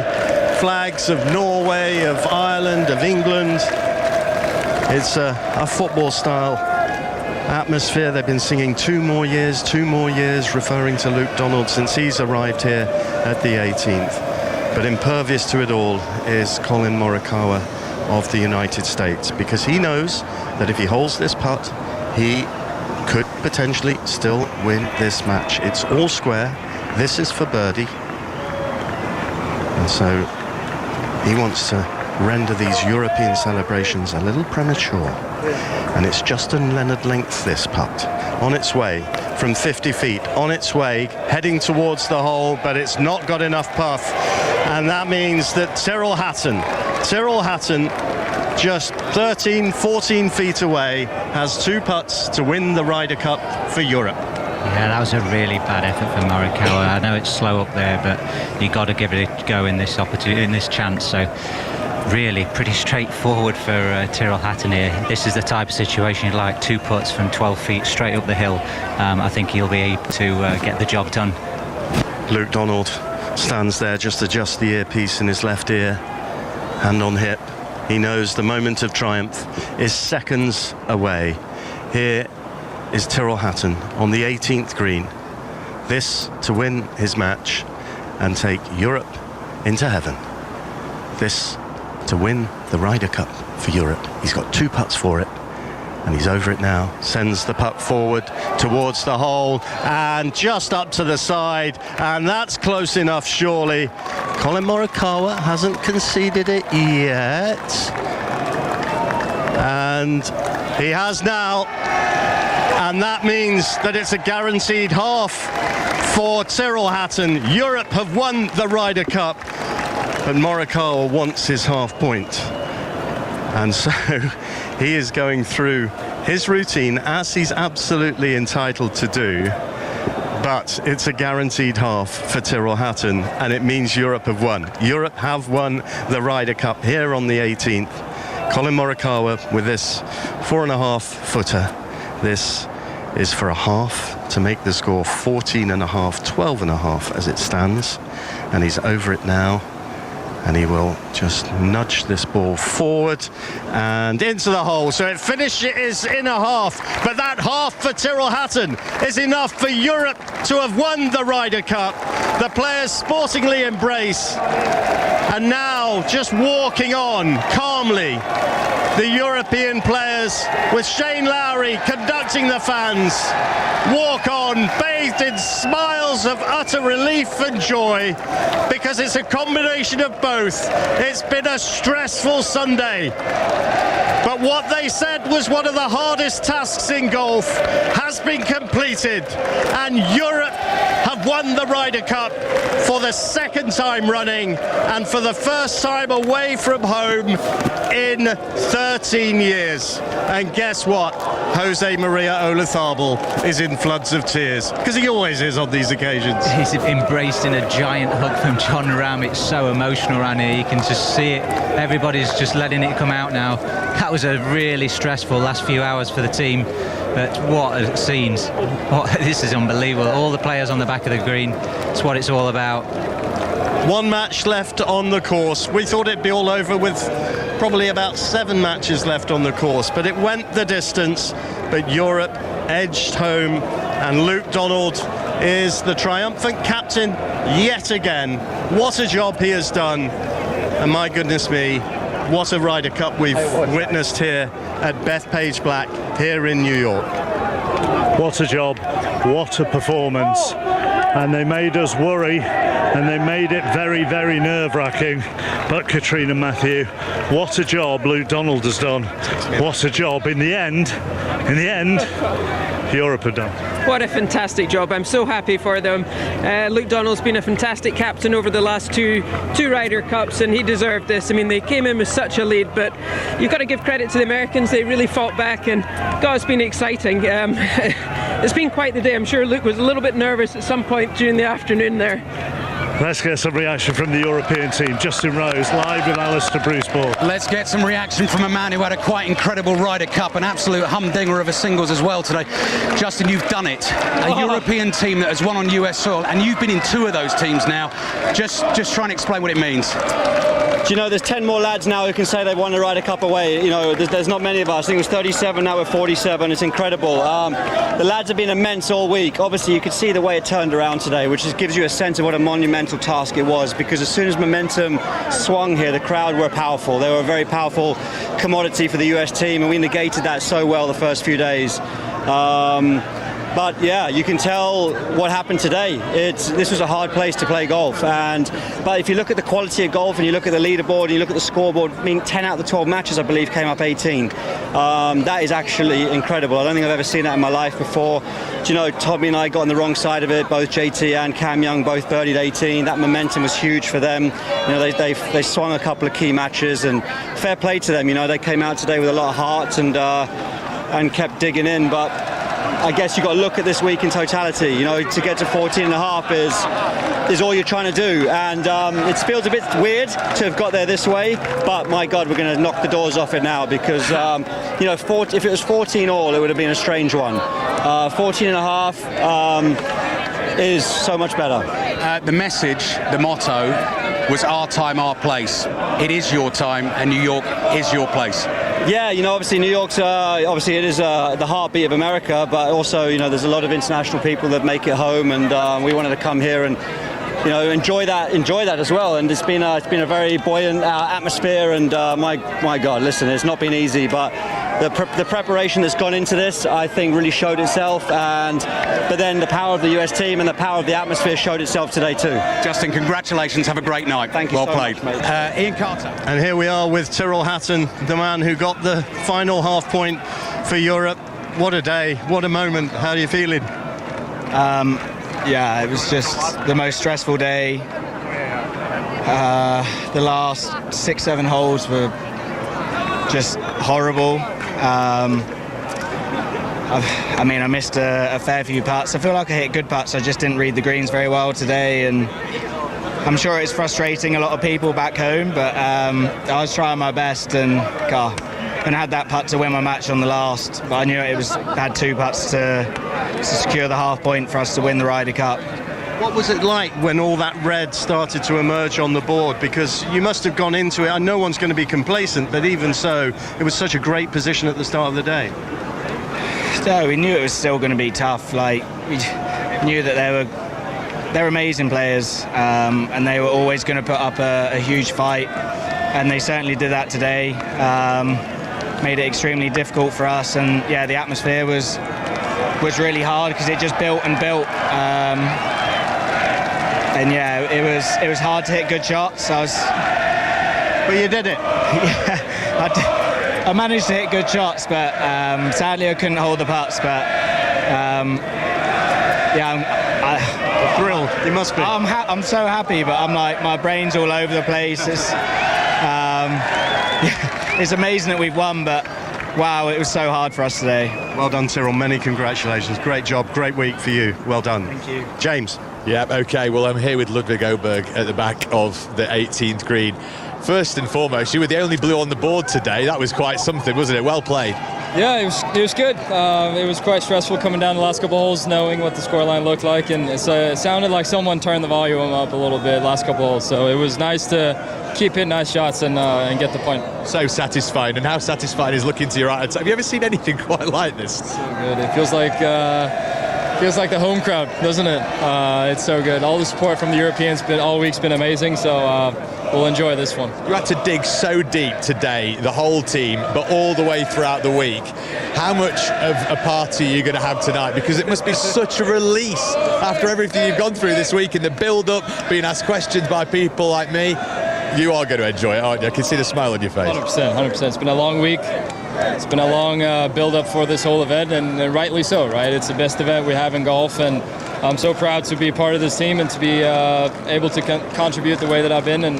flags of Norway, of Ireland, of England. It's a football-style atmosphere. They've been singing 2 more years, referring to Luke Donald since he's arrived here at the 18th. But impervious to it all is Collin Morikawa of the United States, because he knows that if he holds this putt, he could potentially still win this match. It's all square. This is for birdie. And so he wants to render these European celebrations a little premature. And it's Justin Leonard length, this putt, on its way from 50 feet, on its way, heading towards the hole, but it's not got enough puff. And that means that Tyrrell Hatton, just 13, 14 feet away, has 2 putts to win the Ryder Cup for Europe. Yeah, that was a really bad effort for Morikawa. I know it's slow up there, but you got to give it a go in this opportunity, in this chance. So really pretty straightforward for Tyrrell Hatton here. This is the type of situation you'd like, 2 putts from 12 feet straight up the hill. I think he'll be able to get the job done. Luke Donald stands there, just adjusts the earpiece in his left ear, hand on hip. He knows the moment of triumph is seconds away. Here is Tyrrell Hatton on the 18th green. This to win his match and take Europe into heaven. This to win the Ryder Cup for Europe. He's got 2 putts for it, and he's over it now. Sends the putt forward towards the hole and just up to the side, and that's close enough, surely. Collin Morikawa hasn't conceded it yet, and he has now, and that means that it's a guaranteed half for Tyrrell Hatton. Europe have won the Ryder Cup, but Morikawa wants his half point. And so he is going through his routine, as he's absolutely entitled to do. But it's a guaranteed half for Tyrrell Hatton, and it means Europe have won. Europe have won the Ryder Cup here on the 18th. Collin Morikawa with this 4.5 footer. This is for a half to make the score 14.5, 12.5 as it stands. And he's over it now. And he will just nudge this ball forward and into the hole. So it finishes in a half, but that half for Tyrrell Hatton is enough for Europe to have won the Ryder Cup. The players sportingly embrace, and now just walking on calmly, the European players, with Shane Lowry conducting the fans, walk on bathed in smiles of utter relief and joy, because it's a combination of both. It's been a stressful Sunday, but what they said was one of the hardest tasks in golf has been completed, and Europe have won the Ryder Cup for the 2nd time running, and for the first time away from home in 13 years. And guess what? Jose Maria Olazabal is in floods of tears, because he always is on these occasions. He's embraced in a giant hug from John Ram. It's so emotional around here. You can just see it. Everybody's just letting it come out now. That was a really stressful last few hours for the team. But what scenes. This is unbelievable. All the players on the back of the green. It's what it's all about. 1 match left on the course. We thought it'd be all over with probably about 7 matches left on the course, but it went the distance. But Europe edged home, and Luke Donald is the triumphant captain yet again. What a job he has done, and my goodness me, what a Ryder Cup we've witnessed here at Bethpage Black here in New York. What a job, what a performance. And they made us worry, and they made it very, very nerve-wracking. But Katrina Matthew, what a job Luke Donald has done. What a job. In the end, Europe have done. What a fantastic job. I'm so happy for them. Luke Donald's been a fantastic captain over the last two Ryder Cups, and he deserved this. I mean, they came in with such a lead, but you've got to give credit to the Americans. They really fought back, and God, it's been exciting. It's been quite the day. I'm sure Luke was a little bit nervous at some point during the afternoon there. Let's get some reaction from the European team. Justin Rose, live with Alistair Bruce-Ball. Let's get some reaction from a man who had a quite incredible Ryder Cup, an absolute humdinger of a singles as well today. Justin, you've done it. A European team that has won on US soil, and you've been in 2 of those teams now. Just try and explain what it means. Do you know, there's 10 more lads now who can say they've won the Ryder Cup away. You know, there's not many of us. I think it was 37, now we're 47. It's incredible. The lads have been immense all week. Obviously, you could see the way it turned around today, which just gives you a sense of what a monumental task it was, because as soon as momentum swung here, the crowd were powerful. They were a very powerful commodity for the US team, and we negated that so well the first few days. But yeah, you can tell what happened today. This was a hard place to play golf, but if you look at the quality of golf and you look at the leaderboard and you look at the scoreboard, I mean, 10 out of the 12 matches, I believe, came up 18. That is actually incredible. I don't think I've ever seen that in my life before. Do you know, Tommy and I got on the wrong side of it. Both JT and Cam Young both birdied 18. That momentum was huge for them. You know, they swung a couple of key matches, and fair play to them. You know, they came out today with a lot of heart and kept digging in, but I guess you've got to look at this week in totality. You know, to get to 14 and a half is all you're trying to do, and it feels a bit weird to have got there this way, but my God, we're going to knock the doors off it now, because you know, if it was 14 all, it would have been a strange one. 14 and a half is so much better. The message, the motto, was our time, our place. It is your time, and New York is your place. Yeah, you know, obviously New York's obviously it is the heartbeat of America, but also, you know, there's a lot of international people that make it home, and we wanted to come here and, you know, enjoy that as well. And it's been a very buoyant atmosphere, and my God, listen, it's not been easy, but the preparation that's gone into this, I think, really showed itself. But then the power of the US team and the power of the atmosphere showed itself today too. Justin, congratulations. Have a great night. Thank you. Well so played. much, mate. Ian Carter. And here we are with Tyrrell Hatton, the man who got the final half point for Europe. What a day, what a moment. How are you feeling? Yeah, it was just the most stressful day. The last 6-7 holes were just horrible. I mean, I missed a fair few putts. I feel like I hit good putts. I just didn't read the greens very well today, and I'm sure it's frustrating a lot of people back home, but I was trying my best, and had that putt to win my match on the last, but I knew had 2 putts to secure the half point for us to win the Ryder Cup. What was it like when all that red started to emerge on the board? Because you must have gone into it, no one's going to be complacent, but even so, it was such a great position at the start of the day. So we knew it was still going to be tough. Like, we knew that they're amazing players, and they were always going to put up a huge fight, and they certainly did that today. Made it extremely difficult for us, and yeah, the atmosphere was really hard because it just built and built. And yeah, it was hard to hit good shots. But you did it. Yeah, I managed to hit good shots, but sadly I couldn't hold the putts. But yeah, thrilled. You must be. I'm so happy, but I'm like, my brain's all over the place. It's amazing that we've won, but wow, it was so hard for us today. Well done, Tyrrell. Many congratulations. Great job. Great week for you. Well done. Thank you. James. Yeah, okay. Well, I'm here with Ludwig Oberg at the back of the 18th green. First and foremost, you were the only blue on the board today. That was quite something, wasn't it? Well played. Yeah, it was good. It was quite stressful coming down the last couple of holes, knowing what the scoreline looked like, and it sounded like someone turned the volume up a little bit last couple of holes. So it was nice to keep hitting nice shots and get the point. So satisfying. And how satisfying is looking to your right? Have you ever seen anything quite like this? So good. It feels like the home crowd, doesn't it? It's so good. All the support from the Europeans all week's been amazing. So we'll enjoy this one. You had to dig so deep today, the whole team, but all the way throughout the week. How much of a party are you going to have tonight? Because it must be such a release after everything you've gone through this week in the build-up, being asked questions by people like me. You are going to enjoy it, aren't you? I can see the smile on your face. 100%. It's been a long week. It's been a long build-up for this whole event, and rightly so, right? It's the best event we have in golf, and I'm so proud to be part of this team and to be able to contribute the way that I've been, and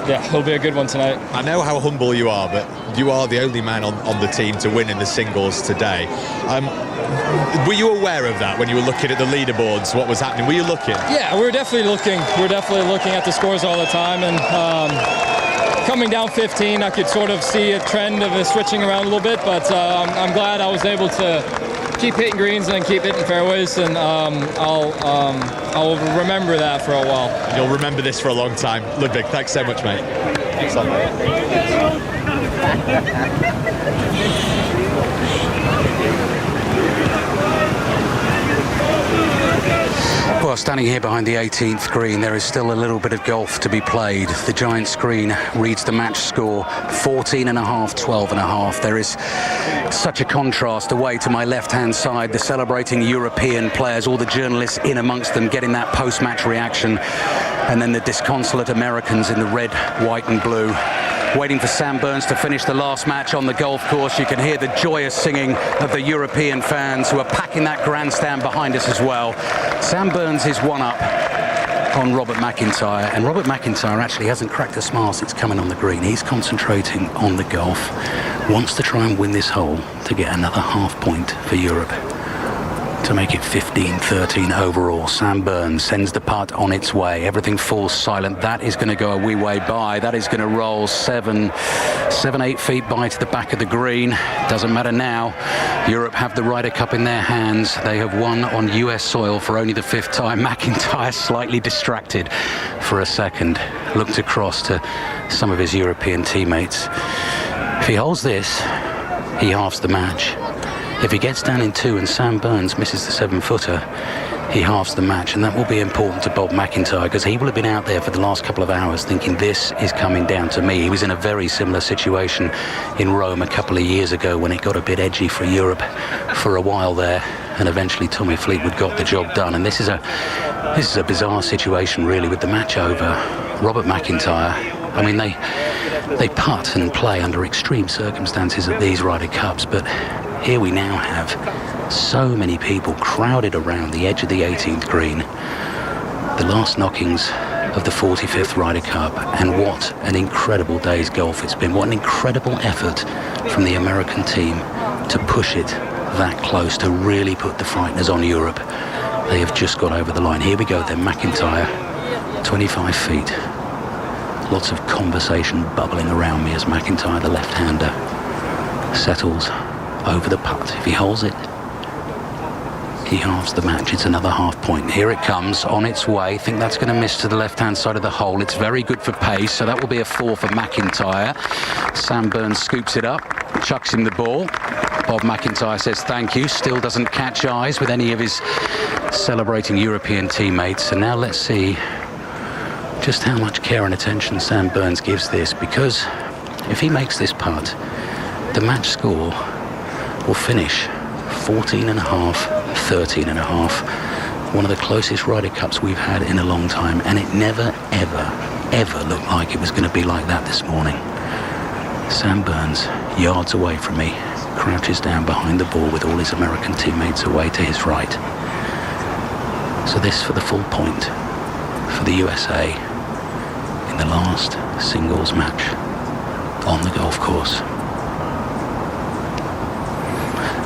yeah, it'll be a good one tonight. I know how humble you are, but you are the only man on the team to win in the singles today. Were you aware of that when you were looking at the leaderboards, what was happening? Were you looking? Yeah, we were definitely looking. We're definitely looking at the scores all the time, and coming down 15, I could sort of see a trend of it switching around a little bit, but I'm glad I was able to keep hitting greens and keep hitting fairways, and I'll remember that for a while. You'll remember this for a long time. Ludwig, thanks so much, mate. Thanks a lot, Well, standing here behind the 18th green, there is still a little bit of golf to be played. The giant screen reads the match score 14.5, 12.5. There is such a contrast away to my left-hand side, the celebrating European players, all the journalists in amongst them getting that post-match reaction, and then the disconsolate Americans in the red, white and blue, waiting for Sam Burns to finish the last match on the golf course. You can hear the joyous singing of the European fans who are packing that grandstand behind us as well. Sam Burns is one up on Robert McIntyre, and Robert McIntyre actually hasn't cracked a smile since coming on the green. He's concentrating on the golf, wants to try and win this hole to get another half point for Europe to make it 15-13 overall. Sam Burns sends the putt on its way. Everything falls silent. That is going to go a wee way by. That is going to roll 7-8 feet by to the back of the green. Doesn't matter now. Europe have the Ryder Cup in their hands. They have won on US soil for only the 5th time. McIntyre slightly distracted for a second. Looked across to some of his European teammates. If he holds this, he halves the match. If he gets down in 2 and Sam Burns misses the 7-footer, he halves the match, and that will be important to Bob McIntyre, because he will have been out there for the last couple of hours thinking this is coming down to me. He was in a very similar situation in Rome a couple of years ago when it got a bit edgy for Europe for a while there, and eventually Tommy Fleetwood got the job done. And this is a bizarre situation really with the match over. Robert McIntyre, I mean, they putt and play under extreme circumstances at these Ryder Cups, but here we now have so many people crowded around the edge of the 18th green, the last knockings of the 45th Ryder Cup, and what an incredible day's golf it's been. What an incredible effort from the American team to push it that close, to really put the frighteners on Europe. They have just got over the line. Here we go then, McIntyre, 25 feet. Lots of conversation bubbling around me as McIntyre, the left-hander, settles over the putt. If he holds it, he halves the match. It's another half point. Here it comes on its way. Think that's going to miss to the left-hand side of the hole. It's very good for pace, so that will be a 4 for McIntyre. Sam Burns scoops it up, chucks him the ball. Bob McIntyre says thank you. Still doesn't catch eyes with any of his celebrating European teammates. And now let's see just how much care and attention Sam Burns gives this, because if he makes this putt, the match score will finish 14.5, 13.5. One of the closest Ryder Cups we've had in a long time, and it never, ever looked like it was going to be like that this morning. Sam Burns, yards away from me, crouches down behind the ball with all his American teammates away to his right. So this for the full point for the USA in the last singles match on the golf course.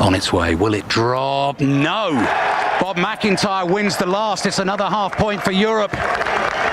On its way. Will it drop? No! Bob McIntyre wins the last. It's another half point for Europe.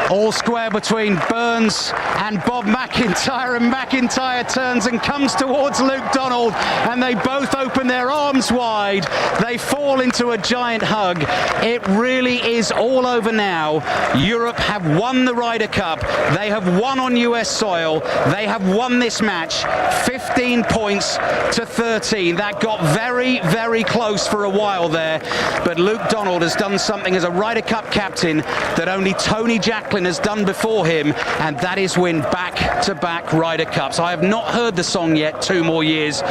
All square between Burns and Bob McIntyre, and McIntyre turns and comes towards Luke Donald, and they both open their arms wide. They fall into a giant hug. It really is all over now. Europe have won the Ryder Cup. They have won on US soil. They have won this match 15 points to 13. That got very, very close for a while there, but Luke Donald has done something as a Ryder Cup captain that only Tony Jacklin has done before him, and that is win back-to-back Ryder Cups. I have not heard the song yet, 2 more years,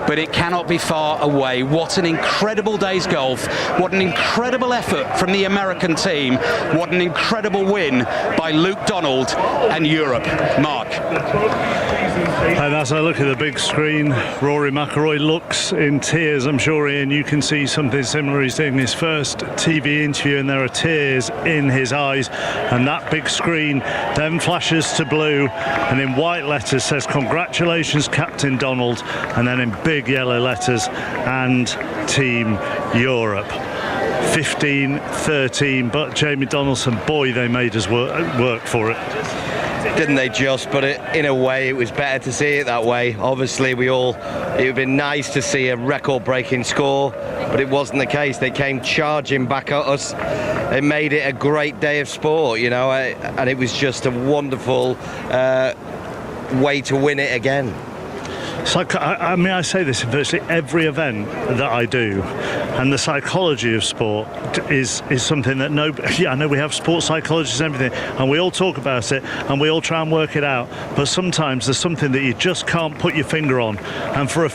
but it cannot be far away. What an incredible day's golf. What an incredible effort from the American team. What an incredible win by Luke Donald and Europe. Mark. And as I look at the big screen, Rory McIlroy looks in tears. I'm sure, Ian, you can see something similar. He's doing his first TV interview and there are tears in his eyes. And that big screen then flashes to blue and in white letters says, "Congratulations, Captain Donald," and then in big yellow letters, "and Team Europe." 15-13, but Jamie Donaldson, boy, they made us work for it. Didn't they just? But in a way, it was better to see it that way. Obviously, it would have been nice to see a record-breaking score, but it wasn't the case. They came charging back at us. It made it a great day of sport, you know, and it was just a wonderful way to win it again. I say this in virtually every event that I do, and the psychology of sport is something that I know we have sports psychologists and everything, and we all talk about it, and we all try and work it out, but sometimes there's something that you just can't put your finger on, and for a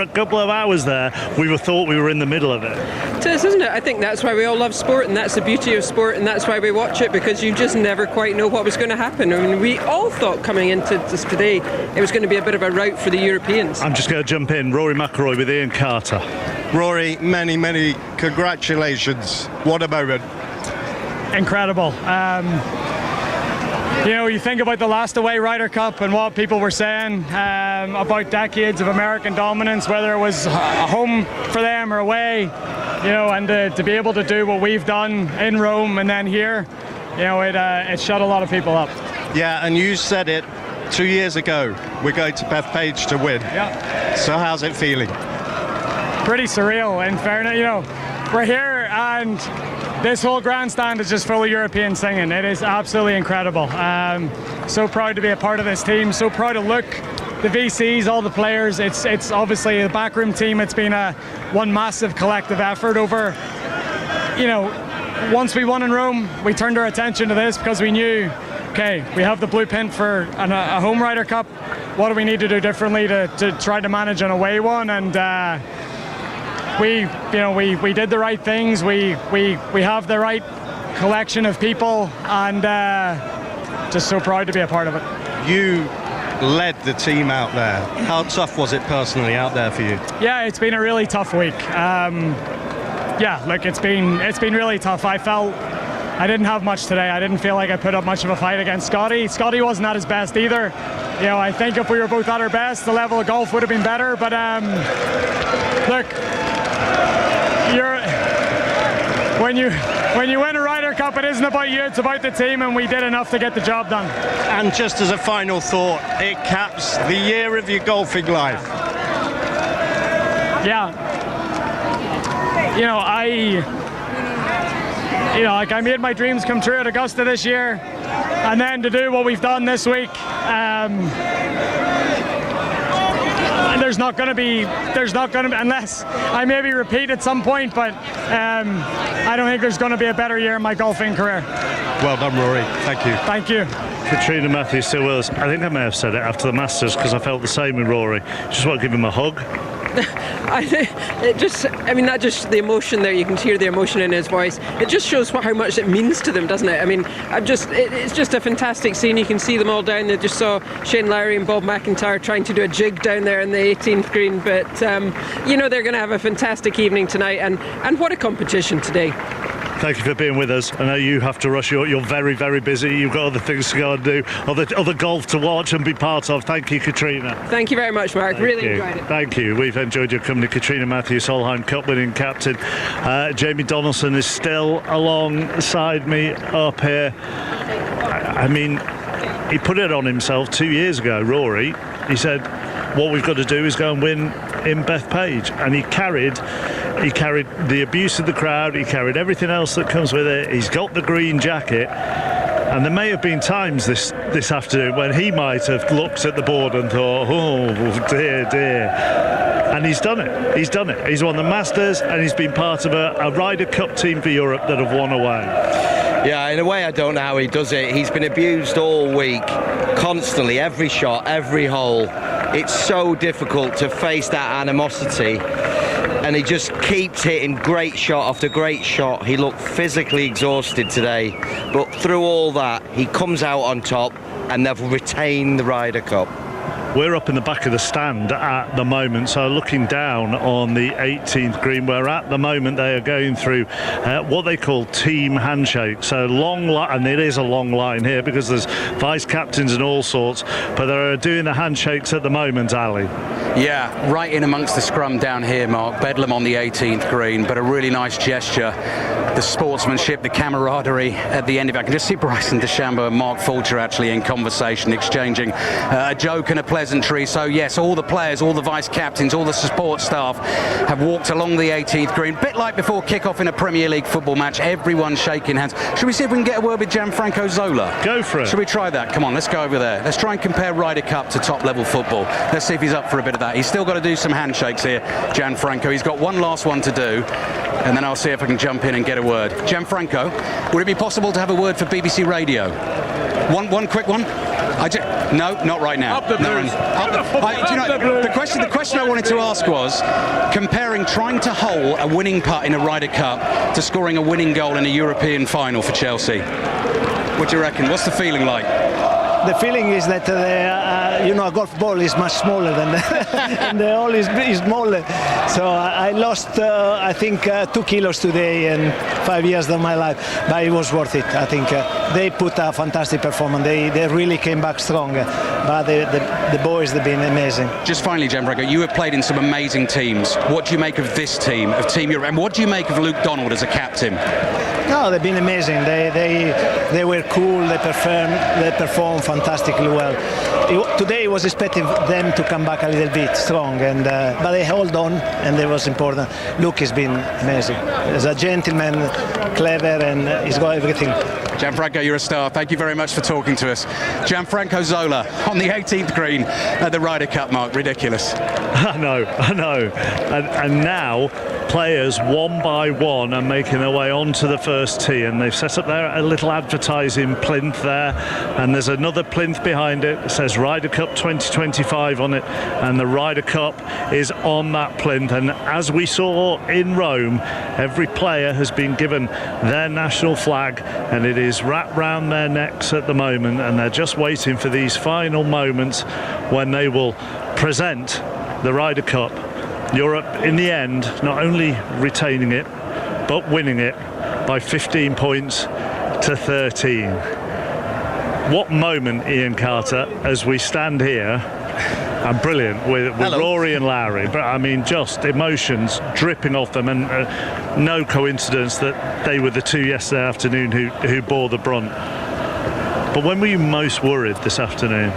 couple of hours there, we thought we were in the middle of it. It is, isn't it? I think that's why we all love sport, and that's the beauty of sport, and that's why we watch it, because you just never quite know what was going to happen. I mean, we all thought coming into this today it was going to be a bit of a rout for the Europeans. I'm just going to jump in. Rory McIlroy with Ian Carter. Rory, many congratulations. What a moment. Incredible. You think about the last away Ryder Cup and what people were saying about decades of American dominance, whether it was a home for them or away, and to be able to do what we've done in Rome and then here, it shut a lot of people up. Yeah, and you said it 2 years ago, we're going to Bethpage to win. Yeah. So how's it feeling? Pretty surreal, in fairness. We're here and this whole grandstand is just full of European singing. It is absolutely incredible. So proud to be a part of this team. So proud to look the VCs, all the players. It's obviously the backroom team. It's been one massive collective effort over, once we won in Rome, we turned our attention to this because we knew, okay, we have the blueprint for a home Ryder Cup. What do we need to do differently to try to manage an away one? And we did the right things. We have the right collection of people, and just so proud to be a part of it. You led the team out there. How tough was it personally out there for you? Yeah, it's been a really tough week. It's been really tough. I felt I didn't have much today. I didn't feel like I put up much of a fight against Scotty. Scotty wasn't at his best either. I think if we were both at our best, the level of golf would have been better. But look, when you win a Ryder Cup, it isn't about you, it's about the team, and we did enough to get the job done. And just as a final thought, it caps the year of your golfing life. Yeah. I made my dreams come true at Augusta this year, and then to do what we've done this week, there's not going to be, unless I maybe repeat at some point, but I don't think there's going to be a better year in my golfing career. Well done, Rory. Thank you. Thank you. Katrina Matthews still with us. I think I may have said it after the Masters because I felt the same with Rory. Just want to give him a hug. The emotion there, you can hear the emotion in his voice. It just shows how much it means to them, doesn't it? I mean, it's just a fantastic scene. You can see them all down there. Just saw Shane Lowry and Bob McIntyre trying to do a jig down there in the 18th green. But, they're going to have a fantastic evening tonight. And what a competition today. Thank you for being with us. I know you have to rush. You're very, very busy. You've got other things to go and do, other golf to watch and be part of. Thank you, Katrina. Thank you very much, Mark. Really enjoyed it. Thank you. We've enjoyed your company. Katrina Matthews, Solheim Cup winning captain. Jamie Donaldson is still alongside me up here. I mean, he put it on himself 2 years ago, Rory. He said, what we've got to do is go and win in Bethpage, and he carried the abuse of the crowd, he carried everything else that comes with it. He's got the green jacket, and there may have been times this afternoon when he might have looked at the board and thought, oh dear, and he's done it. He's won the Masters, and he's been part of a Ryder Cup team for Europe that have won away. Yeah, in a way I don't know how he does it. He's been abused all week, constantly, every shot, every hole. It's so difficult to face that animosity, and he just keeps hitting great shot after great shot. He looked physically exhausted today, but through all that, he comes out on top, and they've retained the Ryder Cup. We're up in the back of the stand at the moment, so looking down on the 18th green, where at the moment they are going through what they call team handshakes. So long line, and it is a long line here because there's vice captains and all sorts, but they're doing the handshakes at the moment, Ali. Yeah, right in amongst the scrum down here, Mark. Bedlam on the 18th green, but a really nice gesture. the sportsmanship, the camaraderie at the end of it. I can just see Bryson DeChambeau and Mark Fulcher actually in conversation, exchanging a joke and a pleasantry. So yes, all the players, all the vice captains, all the support staff have walked along the 18th green, bit like before kick-off in a Premier League football match, everyone shaking hands. Should we see if we can get a word with Gianfranco Zola? Go for it. Should we try that? Come on, let's go over there. Let's try and compare Ryder Cup to top-level football. Let's see if he's up for a bit of that. He's still got to do some handshakes here, Gianfranco. He's got one last one to do, and then I'll see if I can jump in and get a word. Gianfranco, would it be possible to have a word for BBC Radio? One quick one? No, not right now. Up the blues. The question I wanted to ask was comparing trying to hole a winning putt in a Ryder Cup to scoring a winning goal in a European final for Chelsea. What do you reckon? What's the feeling like? The feeling is that a golf ball is much smaller than and the hole is smaller. So I lost, I think, 2 kilos today and 5 years of my life, but it was worth it. I think they put a fantastic performance. They really came back strong. But the boys, they've been amazing. Just finally, Gianfranco, you have played in some amazing teams. What do you make of this team, of Team Europe, and what do you make of Luke Donald as a captain? No, they've been amazing. They were cool. They performed fantastically well. Today was expecting them to come back a little bit strong, but they held on, and it was important. Luke has been amazing. He's a gentleman, clever, and he's got everything. Gianfranco, you're a star. Thank you very much for talking to us. Gianfranco Zola on the 18th green at the Ryder Cup, Mark. Ridiculous. I know. And now players one by one are making their way onto the first tee, and they've set up a little advertising plinth there, and there's another plinth behind it. It says Ryder Cup 2025 on it, and the Ryder Cup is on that plinth. And as we saw in Rome, every player has been given their national flag, and it is wrapped round their necks at the moment, and they're just waiting for these final moments when they will present the Ryder Cup. Europe, in the end, not only retaining it, but winning it by 15 points to 13. What moment, Ian Carter, as we stand here, and brilliant with Rory and Lowry, but I mean, just emotions dripping off them, and no coincidence that they were the two yesterday afternoon who bore the brunt. But when were you most worried this afternoon?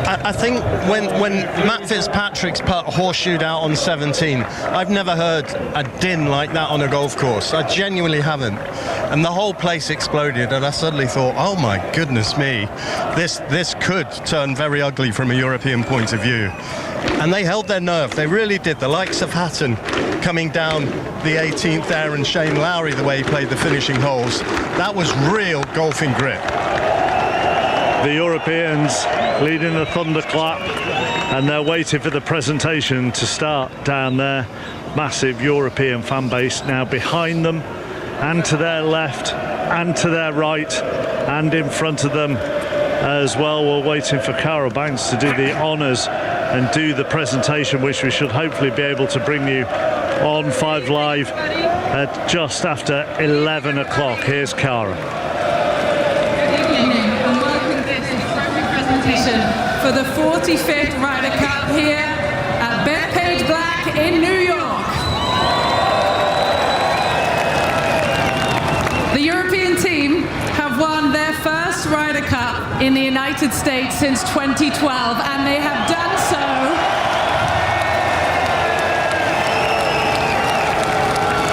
I think when Matt Fitzpatrick's putt horseshoed out on 17, I've never heard a din like that on a golf course. I genuinely haven't. And the whole place exploded, and I suddenly thought, oh my goodness me, this could turn very ugly from a European point of view. And they held their nerve, they really did. The likes of Hatton coming down the 18th there, and Shane Lowry, the way he played the finishing holes, that was real golfing grit. The Europeans leading the thunderclap, and they're waiting for the presentation to start down there. Massive European fan base now behind them, and to their left, and to their right, and in front of them as well. We're waiting for Carol Banks to do the honours and do the presentation, which we should hopefully be able to bring you on 5 Live at just after 11 o'clock. Here's Cara. For the 45th Ryder Cup here at Bethpage Black in New York. The European team have won their first Ryder Cup in the United States since 2012, and they have done so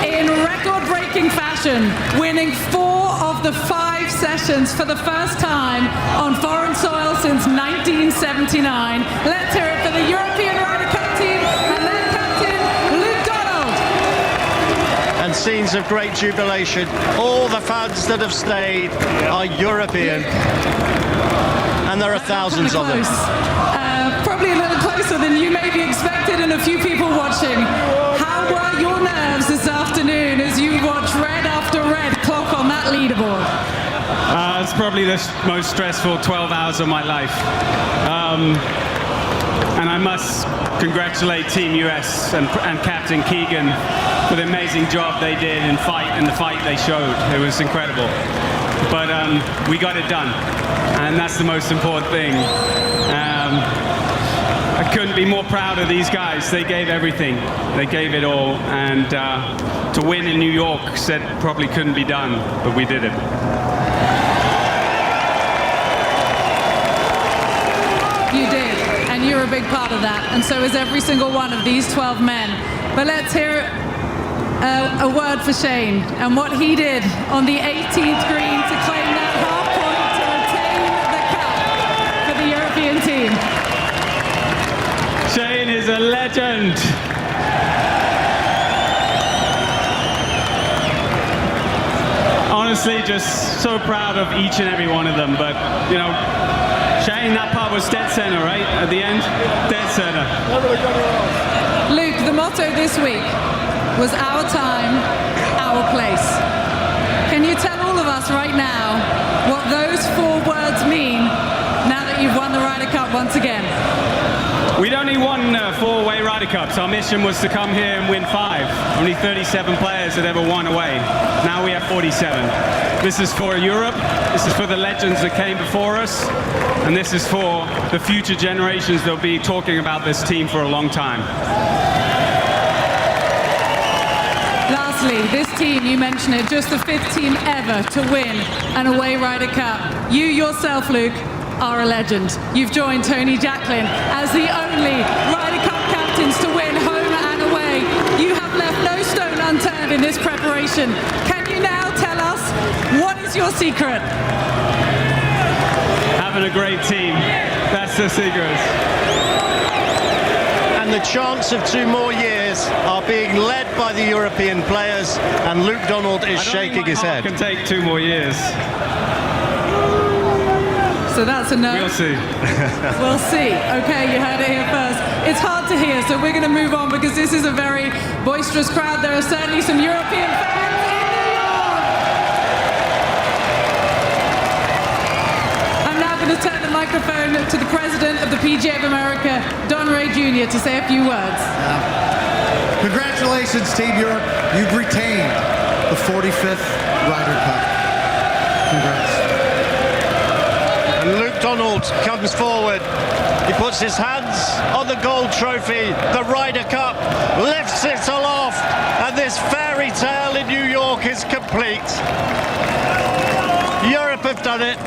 in record-breaking fashion, winning 4 of the 5 sessions for the first time on foreign soil since 1979. Let's hear it for the European Ryder Cup team and their captain, Luke Donald. And scenes of great jubilation. All the fans that have stayed are European, and there are thousands of them. Probably a little closer than you maybe expected, and a few people watching. How were your nerves this afternoon as you watch red after red clock on that leaderboard? It's probably the most stressful 12 hours of my life. And I must congratulate Team US and Captain Keegan for the amazing job they did in the fight they showed. It was incredible. But we got it done, and that's the most important thing. I couldn't be more proud of these guys. They gave everything. They gave it all. And to win in New York said probably couldn't be done, but we did it. You did, and you're a big part of that, and so is every single one of these 12 men. But let's hear a word for Shane and what he did on the 18th green to claim that half point to retain the cup for the European team. Shane is a legend. Honestly, just so proud of each and every one of them. But, you know, Shane, that part was dead center, right? At the end, dead center. Luke, the motto this week was our time, our place. Can you tell all of us right now what those 4 words mean now that you've won the Ryder Cup once again? We'd only won 4 away Ryder Cups. Our mission was to come here and win 5. Only 37 players had ever won away. Now we have 47. This is for Europe. This is for the legends that came before us. And this is for the future generations that will be talking about this team for a long time. Lastly, this team, you mentioned it, just the 5th team ever to win an away Ryder Cup. You yourself, Luke, are a legend. You've joined Tony Jacklin as the only Ryder Cup captains to win home and away. You have left no stone unturned in this preparation. Can you now tell us what is your secret? Having a great team. That's the secret. And the chance of 2 more years are being led by the European players, and Luke Donald is shaking his head. It can take 2 more years. So that's a no. We'll see. We'll see. Okay, you heard it here first. It's hard to hear, so we're going to move on because this is a very boisterous crowd. There are certainly some European fans in New York. I'm now going to turn the microphone to the president of the PGA of America, Don Ray Jr., to say a few words. Congratulations, Team Europe. You've retained the 45th Ryder Cup. Congrats. And Luke Donald comes forward. He puts his hands on the gold trophy. The Ryder Cup lifts it aloft, and this fairy tale in New York is complete. Europe have done it.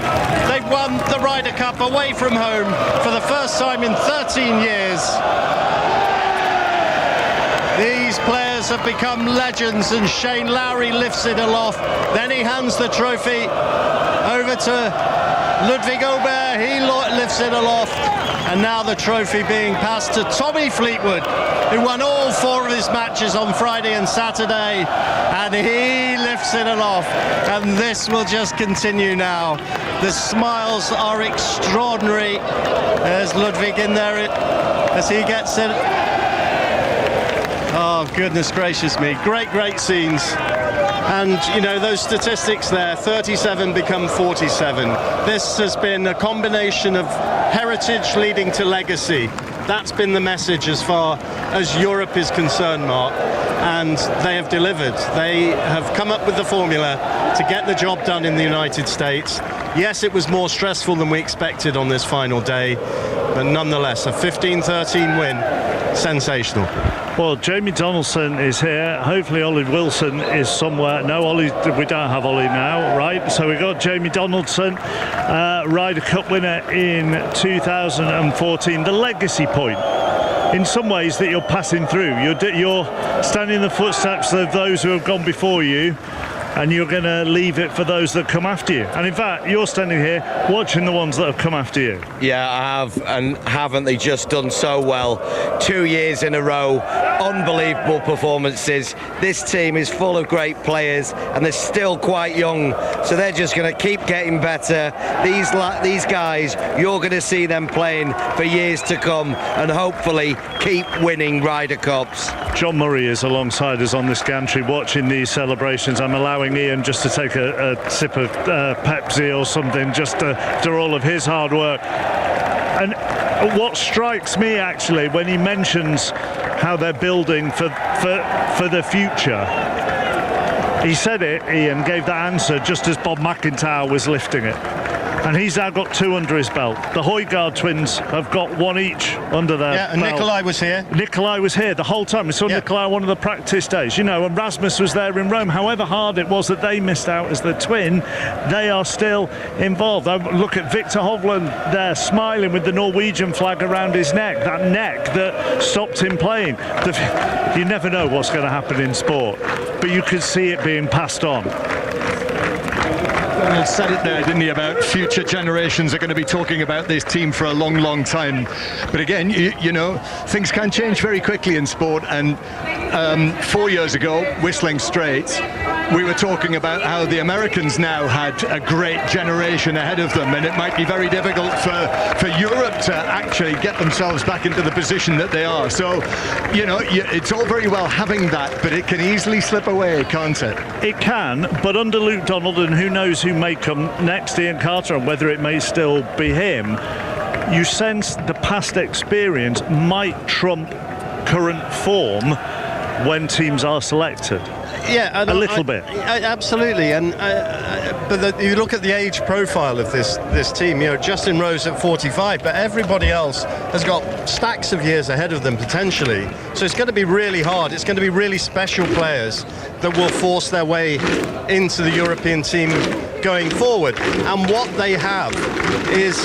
They've won the Ryder Cup away from home for the first time in 13 years. These players have become legends, and Shane Lowry lifts it aloft. Then he hands the trophy over to Ludwig Aubert. He lifts it aloft. And now the trophy being passed to Tommy Fleetwood, who won all 4 of his matches on Friday and Saturday. And he lifts it aloft. And this will just continue now. The smiles are extraordinary. There's Ludwig in there as he gets it. Oh, goodness gracious me. Great, great scenes. And, you know, those statistics there, 37 become 47. This has been a combination of heritage leading to legacy. That's been the message as far as Europe is concerned, Mark. And they have delivered. They have come up with the formula to get the job done in the United States. Yes, it was more stressful than we expected on this final day, but nonetheless, a 15-13 win. Sensational. Well, Jamie Donaldson is here. Hopefully Ollie Wilson is somewhere. No, Ollie, we don't have Ollie now, right? So we've got Jamie Donaldson, Ryder Cup winner in 2014. The legacy point, in some ways, that you're passing through. You're standing in the footsteps of those who have gone before you, and you're going to leave it for those that come after you. And in fact, you're standing here watching the ones that have come after you. Yeah, I have, and haven't they just done so well? 2 years in a row, unbelievable performances. This team is full of great players, and they're still quite young, so they're just going to keep getting better. These guys, you're going to see them playing for years to come, and hopefully keep winning Ryder Cups. John Murray is alongside us on this gantry watching these celebrations. I'm allowing Ian just to take a sip of Pepsi or something, just after all of his hard work. And what strikes me actually when he mentions how they're building for the future, he said it, Ian gave that answer just as Bob McIntyre was lifting it. And he's now got 2 under his belt. The Højgaard twins have got 1 each under their Yeah, and belt. Nikolai was here. Nikolai was here the whole time. We saw Nikolai on one of the practice days. You know, and Rasmus was there in Rome. However hard it was that they missed out as the twin, they are still involved. Look at Victor Hovland there, smiling with the Norwegian flag around his neck. That neck that stopped him playing. You never know what's going to happen in sport, but you could see it being passed on. He said it there, didn't he, about future generations are going to be talking about this team for a long, long time. But again, you know, things can change very quickly in sport. And 4 years ago, Whistling Straits, we were talking about how the Americans now had a great generation ahead of them, and it might be very difficult for Europe to actually get themselves back into the position that they are. So, you know, it's all very well having that, but it can easily slip away, can't it? It can, but under Luke Donald, and who knows who may come next, Ian Carter, and whether it may still be him, you sense the past experience might trump current form when teams are selected. Yeah, a little bit. Absolutely, and but you look at the age profile of this team. You know, Justin Rose at 45, but everybody else has got stacks of years ahead of them potentially. So it's going to be really hard. It's going to be really special players that will force their way into the European team going forward. And what they have is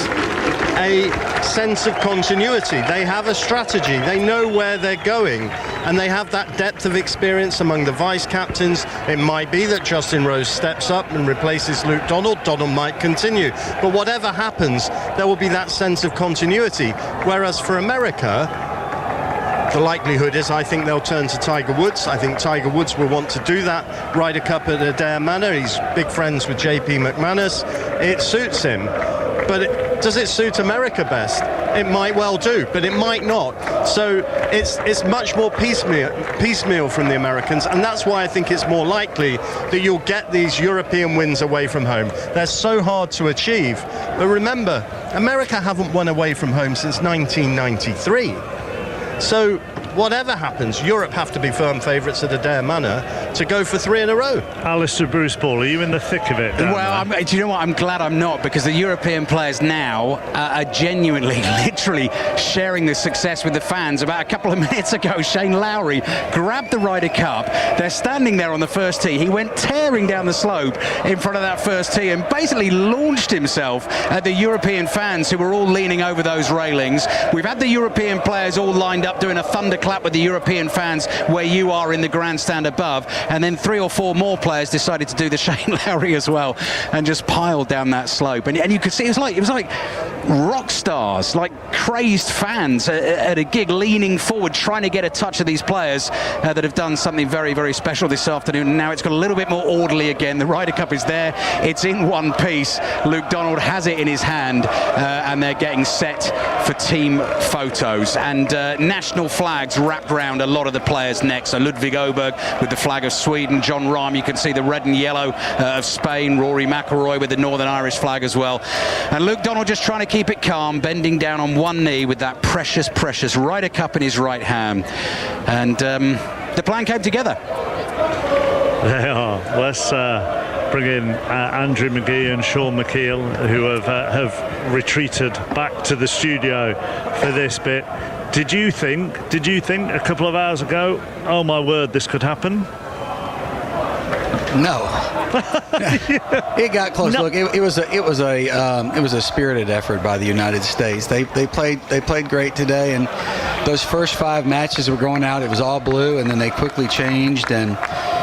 a sense of continuity. They have a strategy. They know where they're going, and they have that depth of experience among the vice captains. It might be that Justin Rose steps up and replaces Luke Donald. Donald might continue, but whatever happens, there will be that sense of continuity. Whereas for America, the likelihood is I think they'll turn to Tiger Woods. I think Tiger Woods will want to do that Ryder Cup at Adair Manor. He's big friends with JP McManus. It suits him, but does it suit America best? It might well do, but it might not. So it's much more piecemeal from the Americans, and that's why I think it's more likely that you'll get these European wins away from home. They're so hard to achieve. But remember, America haven't won away from home since 1993. So whatever happens, Europe have to be firm favourites at Adair Manor to go for 3 in a row. Alistair Bruce Ball, are you in the thick of it? Well, do you know what? I'm glad I'm not, because the European players now are genuinely, literally sharing the success with the fans. About a couple of minutes ago, Shane Lowry grabbed the Ryder Cup. They're standing there on the first tee. He went tearing down the slope in front of that first tee and basically launched himself at the European fans who were all leaning over those railings. We've had the European players all lined up doing a thunderclap with the European fans where you are in the grandstand above, and then 3 or 4 more players decided to do the Shane Lowry as well and just piled down that slope, and you could see it was like rock stars, like crazed fans at a gig, leaning forward trying to get a touch of these players that have done something very, very special this afternoon. Now it's got a little bit more orderly again. The Ryder Cup is there, it's in one piece. Luke Donald has it in his hand, and they're getting set for team photos, and national flags wrapped around a lot of the players' necks. So Ludwig Åberg with the flag of Sweden, John Rahm, you can see the red and yellow of Spain, Rory McIlroy with the Northern Irish flag as well, and Luke Donald just trying to keep it calm, bending down on one knee with that precious Ryder Cup in his right hand, and the plan came together. They are. Let's bring in Andrew McGee and Sean McKeel, who have retreated back to the studio for this bit. Did you think a couple of hours ago, oh my word, this could happen? No. It got close. No. Look, it was a spirited effort by the United States. They played great today, and those first 5 matches were going out. It was all blue, and then they quickly changed, and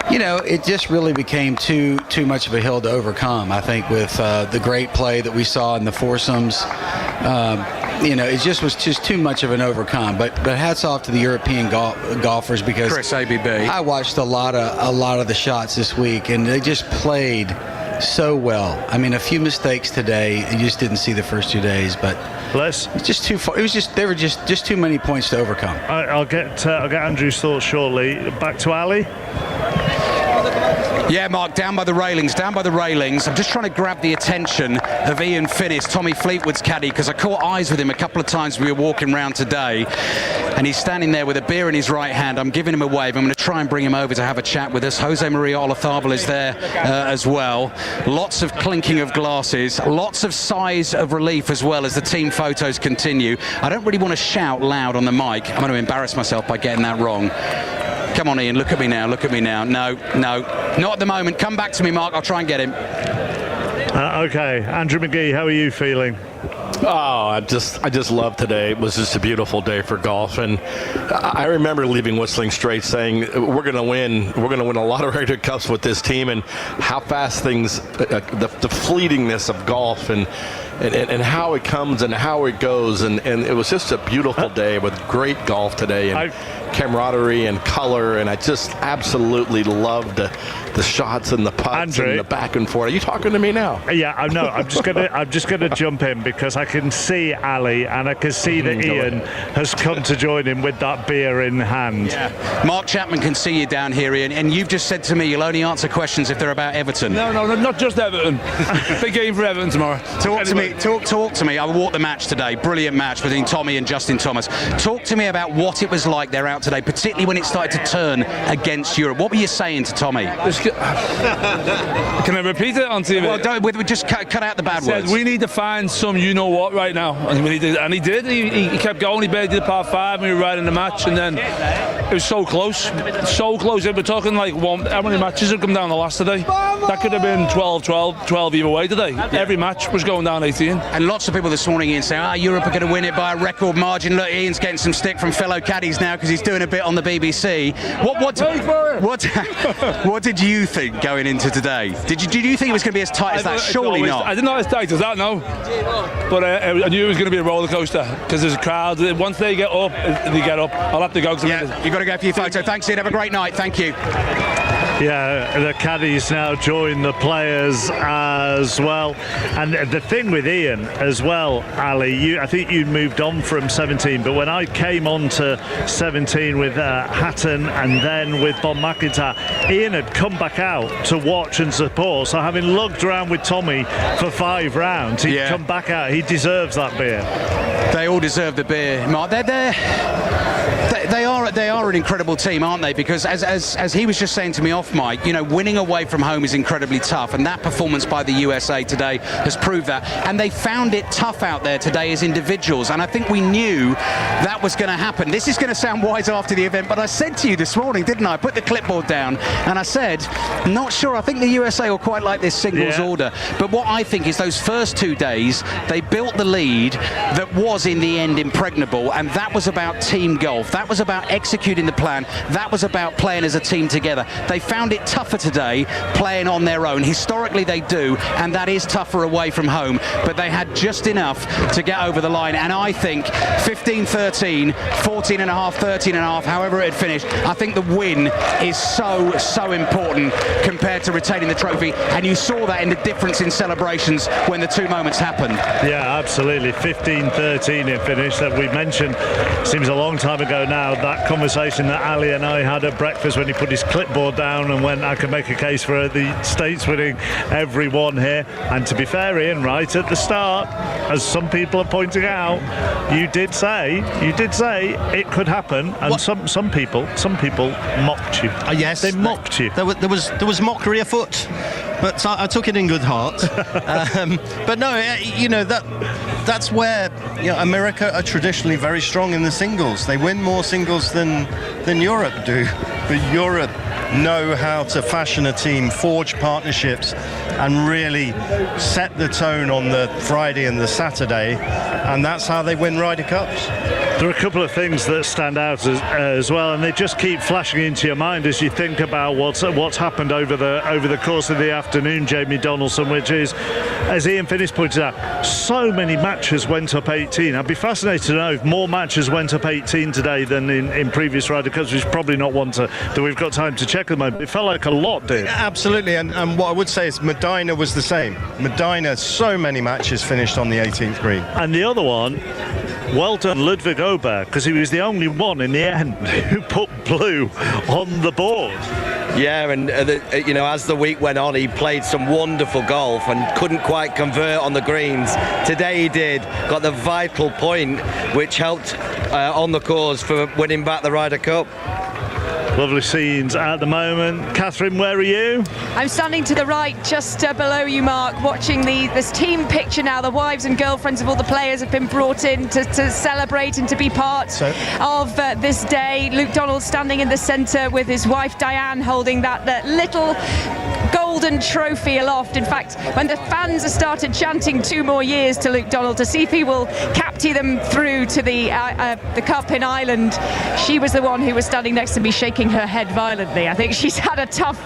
you know, it just really became too much of a hill to overcome. I think with the great play that we saw in the foursomes. You know, it just was too much of an overcome. But hats off to the European golfers, because Chris ABB. I watched a lot of the shots this week, and they just played so well. I mean, a few mistakes today. You just didn't see the first 2 days, but it's just too far. It was just there were just too many points to overcome. I'll get Andrew's thoughts shortly. Back to Ali. Yeah, Mark, down by the railings. I'm just trying to grab the attention of Ian Finnis, Tommy Fleetwood's caddy, because I caught eyes with him a couple of times we were walking around today, and he's standing there with a beer in his right hand. I'm giving him a wave. I'm going to try and bring him over to have a chat with us. Jose Maria Olazabal is there as well. Lots of clinking of glasses, lots of sighs of relief as well as the team photos continue. I don't really want to shout loud on the mic. I'm going to embarrass myself by getting that wrong. Come on, Ian, look at me now. No, not at the moment. Come back to me, Mark. I'll try and get him. Okay, Andrew McGee, how are you feeling? Oh, I just love today. It was just a beautiful day for golf, and I remember leaving Whistling Straits saying we're going to win a lot of Ryder Cups with this team, and how fast things, the fleetingness of golf, and how it comes and how it goes, and it was just a beautiful day with great golf today, and camaraderie and color, and I just absolutely loved the shots and the putts and the back and forth. Are you talking to me now? Yeah, I know. I'm just gonna jump in because I can see Ali and I can see that Ian has come to join him with that beer in hand. Yeah. Mark Chapman can see you down here, Ian, and you've just said to me you'll only answer questions if they're about Everton. No, not just Everton. Big game for Everton tomorrow. Talk to me. I walked the match today. Brilliant match between Tommy and Justin Thomas. Talk to me about what it was like there out today, particularly when it started to turn against Europe. What were you saying to Tommy? Can I repeat it on TV? Well, we just cut out the bad words. We need to find some you-know-what right now. And he did. He kept going. He birdied the par 5 and we were riding the match. And then it was so close. So close. We're talking like how many matches have come down the last today? That could have been 12 either way today. Yeah. Every match was going down 18. And lots of people this morning, Ian, saying, Europe are going to win it by a record margin. Look, Ian's getting some stick from fellow caddies now because he's doing a bit on the BBC. What did you think going into today? Did you think it was going to be as tight as that? Surely not. I didn't know as tight as that, no. But I knew it was going to be a roller coaster because there's a crowd. Once they get up, I'll have to go. Yeah, you've got to go for your photo. Thanks, Ian. Have a great night. Thank you. Yeah, the caddies now join the players as well. And the thing with Ian as well, Ali, I think you moved on from 17, but when I came on to 17 with Hatton and then with Bob McIntyre, Ian had come back out to watch and support. So having lugged around with Tommy for 5 rounds, he'd come back out. He deserves that beer. They all deserve the beer, Mark. They are an incredible team, aren't they? Because as he was just saying to me off mic, winning away from home is incredibly tough, and that performance by the USA today has proved that. And they found it tough out there today as individuals, and I think we knew that was going to happen. This is going to sound wise after the event, but I said to you this morning, didn't I? I put the clipboard down and I said, not sure. I think the USA will quite like this singles order. But what I think is those first 2 days, they built the lead that was in the end impregnable, and that was about team golf. That was about executing the plan. That was about playing as a team together. They found it tougher today playing on their own. Historically they do, and that is tougher away from home, but they had just enough to get over the line. And I think 15-13, 14.5, 13.5, however it had finished, I think the win is so important compared to retaining the trophy, and you saw that in the difference in celebrations when the 2 moments happened. Yeah, absolutely. 15-13 it finished, that we mentioned, seems a long time ago now, that conversation that Ali and I had at breakfast when he put his clipboard down and went, I can make a case for the States winning every one here. And to be fair, Ian, right at the start, as some people are pointing out, you did say it could happen, and some people mocked you. Yes, they mocked you. There was mockery afoot, but I took it in good heart. But no, that's where America are traditionally very strong in the singles. They win more singles than Europe do, but Europe know how to fashion a team, forge partnerships, and really set the tone on the Friday and the Saturday, and that's how they win Ryder Cups. There are a couple of things that stand out as well, and they just keep flashing into your mind as you think about what's happened over the course of the afternoon, Jamie Donaldson, which is, as Ian Finnis pointed out, so many matches went up 18. I'd be fascinated to know if more matches went up 18 today than in previous Ryder Cups, which is probably not one that we've got time to check at the moment. It felt like a lot did. Absolutely, and what I would say is Medina was the same. Medina, so many matches finished on the 18th green. And the other one, well done Ludwig Oberg, because he was the only one in the end who put blue on the board. Yeah, and as the week went on, he played some wonderful golf and couldn't quite convert on the greens. Today he did, got the vital point, which helped on the cause for winning back the Ryder Cup. Lovely scenes at the moment. Catherine, where are you? I'm standing to the right, just below you, Mark, watching this team picture now. The wives and girlfriends of all the players have been brought in to celebrate and to be part of this day. Luke Donald standing in the centre with his wife Diane holding that little golden trophy aloft. In fact, when the fans have started chanting 2 more years to Luke Donald to see if he will captain them through to the Cup in Ireland, she was the one who was standing next to me shaking her head violently. I think she's had a tough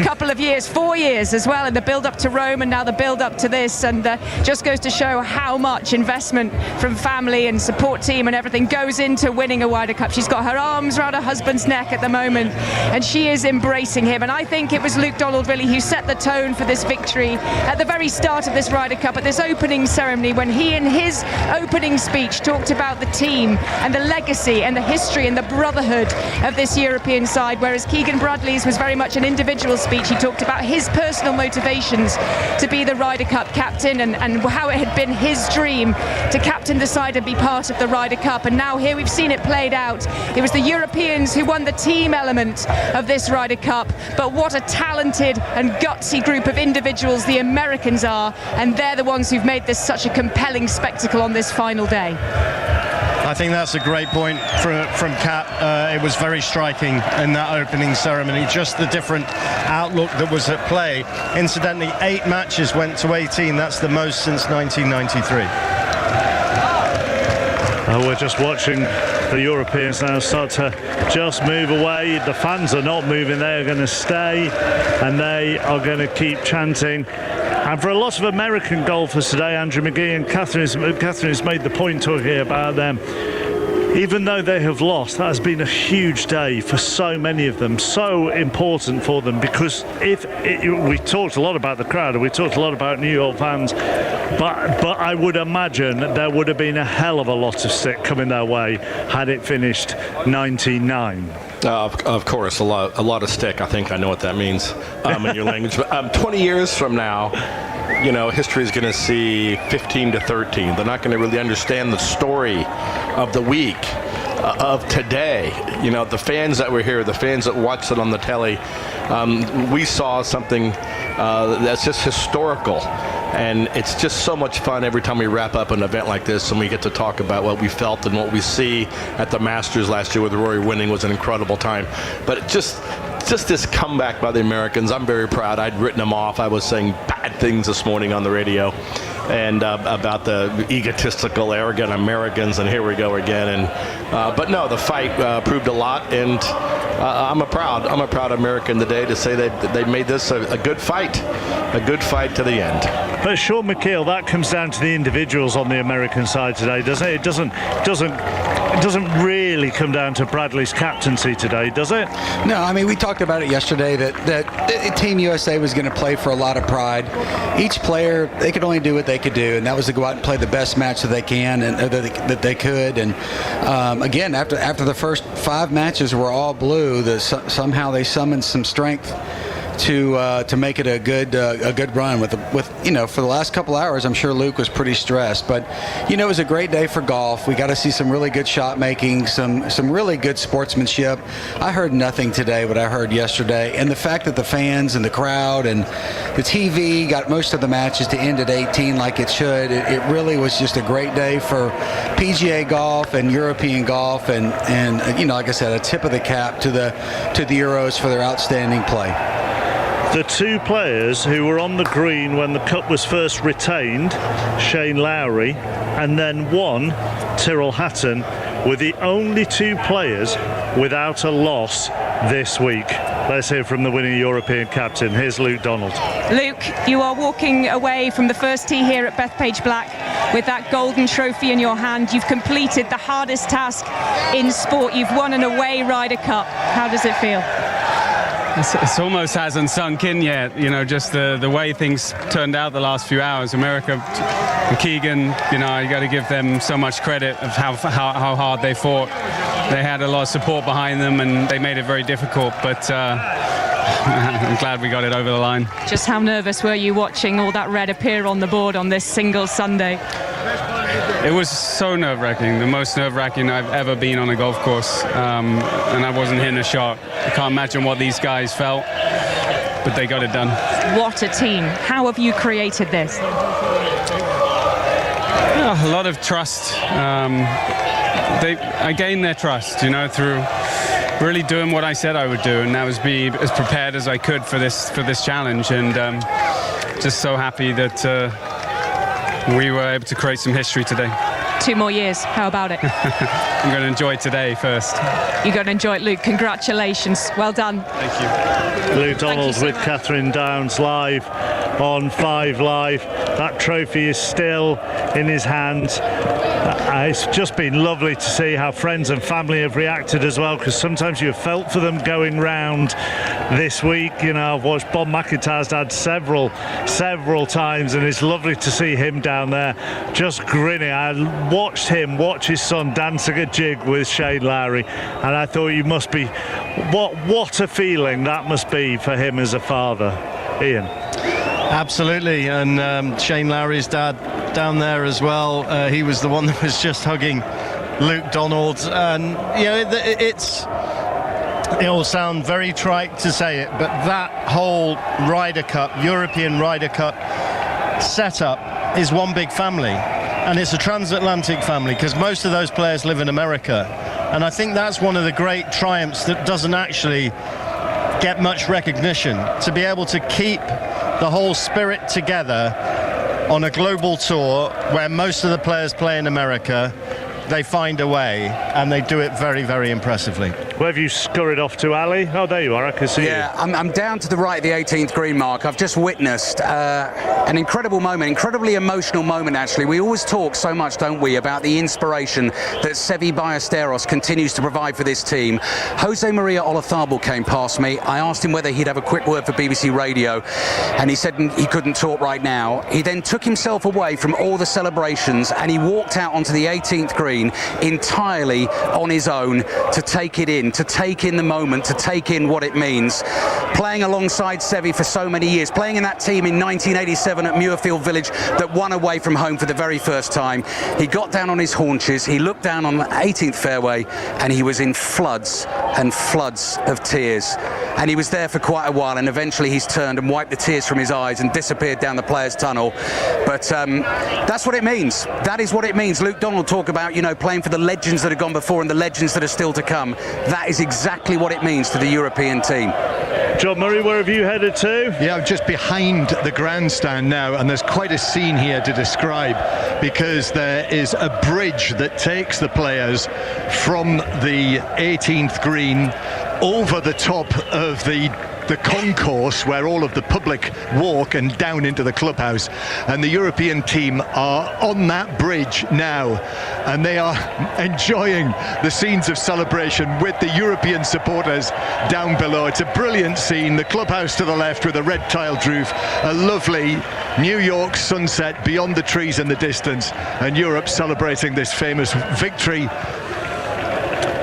couple of years, 4 years as well, in the build up to Rome and now the build up to this, and just goes to show how much investment from family and support team and everything goes into winning a Ryder Cup. She's got her arms around her husband's neck at the moment and she is embracing him, and I think it was Luke Donald really who set the tone for this victory at the very start of this Ryder Cup, at this opening ceremony, when he in his opening speech talked about the team and the legacy and the history and the brotherhood of this European side, whereas Keegan Bradley's was very much an individual speech. He talked about his personal motivations to be the Ryder Cup captain and how it had been his dream to captain the side and be part of the Ryder Cup, and now here we've seen it played out. It was the Europeans who won the team element of this Ryder Cup, but what a talented and gutsy group of individuals the Americans are, and they're the ones who've made this such a compelling spectacle on this final day. I think that's a great point from Kat. It was very striking in that opening ceremony, just the different outlook that was at play. Incidentally, 8 matches went to 18. That's the most since 1993. We're just watching the Europeans now start to just move away. The fans are not moving. They are going to stay and they are going to keep chanting. And for a lot of American golfers today, Andrew McGee and Catherine has made the point talking about them. Even though they have lost, that has been a huge day for so many of them, so important for them, because we talked a lot about the crowd and we talked a lot about New York fans, but I would imagine there would have been a hell of a lot of stick coming their way had it finished 19-9. Of course, a lot of stick. I think I know what that means in your language. But 20 years from now, history is going to see 15-13. They're not going to really understand the story of the week, of today. The fans that were here, the fans that watched it on the telly, we saw something that's just historical. And it's just so much fun every time we wrap up an event like this and we get to talk about what we felt and what we see at the Masters last year with Rory winning was an incredible time. But just this comeback by the Americans, I'm very proud. I'd written them off. I was saying bad things this morning on the radio and about the egotistical, arrogant Americans, and here we go again. But no, the fight proved a lot, and I'm a proud American today to say they made this a good fight to the end. But Sean McKeel, that comes down to the individuals on the American side today, doesn't it? It doesn't really come down to Bradley's captaincy today, does it? No, I mean, we talked about it yesterday that Team USA was going to play for a lot of pride. Each player, they could only do what they could do, and that was to go out and play the best match that they can and that they could. And again, after the first 5 matches were all blue, somehow they summoned some strength to make it a good run with for the last couple hours. I'm sure Luke was pretty stressed, but it was a great day for golf. We got to see some really good shot making, some really good sportsmanship. I heard nothing today what I heard yesterday, and the fact that the fans and the crowd and the TV got most of the matches to end at 18 like it should. It really was just a great day for PGA golf and European golf, and like I said, a tip of the cap to the Euros for their outstanding play. The 2 players who were on the green when the cup was first retained, Shane Lowry and then Tyrrell Hatton, were the only 2 players without a loss this week. Let's hear from the winning European captain. Here's Luke Donald. Luke, you are walking away from the first tee here at Bethpage Black with that golden trophy in your hand. You've completed the hardest task in sport. You've won an away Ryder Cup. How does it feel? It almost hasn't sunk in yet, just the way things turned out the last few hours. America and Keegan, you got to give them so much credit of how hard they fought. They had a lot of support behind them and they made it very difficult, but I'm glad we got it over the line. Just how nervous were you watching all that red appear on the board on this singles Sunday? It was so nerve-wracking, the most nerve-wracking I've ever been on a golf course, and I wasn't hitting a shot. I can't imagine what these guys felt, but they got it done. What a team. How have you created this? A lot of trust. I gained their trust, through really doing what I said I would do, and that was be as prepared as I could for this challenge, and just so happy that we were able to create some history today. 2 more years, how about it? I'm going to enjoy today first. You're going to enjoy it, Luke. Congratulations. Well done. Thank you. Luke Donald with Catherine Downs live on 5 Live. That trophy is still in his hands. It's just been lovely to see how friends and family have reacted as well, because sometimes you have felt for them going round this week. I've watched Bob McIntyre's dad several times, and it's lovely to see him down there just grinning. I watched him watch his son dancing a jig with Shane Lowry, and I thought you must be, what a feeling that must be for him as a father. Ian. Absolutely, and Shane Lowry's dad down there as well. He was the one that was just hugging Luke Donald, and it'll sound very trite to say it, but that whole Ryder Cup, European Ryder Cup setup is one big family, and it's a transatlantic family, because most of those players live in America, and I think that's one of the great triumphs that doesn't actually get much recognition, to be able to keep the whole spirit together on a global tour where most of the players play in America. They find a way, and they do it very, very impressively. Where have you scurried off to, Ali? Oh, there you are, I can see you. Yeah, I'm down to the right of the 18th green mark. I've just witnessed an incredible moment, incredibly emotional moment, actually. We always talk so much, don't we, about the inspiration that Seve Ballesteros continues to provide for this team. Jose Maria Olazabal came past me. I asked him whether he'd have a quick word for BBC Radio, and he said he couldn't talk right now. He then took himself away from all the celebrations, and he walked out onto the 18th green entirely on his own to take it in, to take in the moment, to take in what it means. Playing alongside Seve for so many years, playing in that team in 1987 at Muirfield Village that won away from home for the very first time. He got down on his haunches, he looked down on the 18th fairway, and he was in floods and floods of tears. And he was there for quite a while, and eventually he's turned and wiped the tears from his eyes and disappeared down the players' tunnel. But that's what it means. That is what it means. Luke Donald talk about, playing for the legends that have gone before and the legends that are still to come. That is exactly what it means to the European team. John Murray, where have you headed to? Yeah, I'm just behind the grandstand now, and there's quite a scene here to describe, because there is a bridge that takes the players from the 18th green over the top of the concourse where all of the public walk and down into the clubhouse, and the European team are on that bridge now, and they are enjoying the scenes of celebration with the European supporters down below. It's a brilliant scene. The clubhouse to the left with a red tiled roof, a lovely New York sunset beyond the trees in the distance, and Europe celebrating this famous victory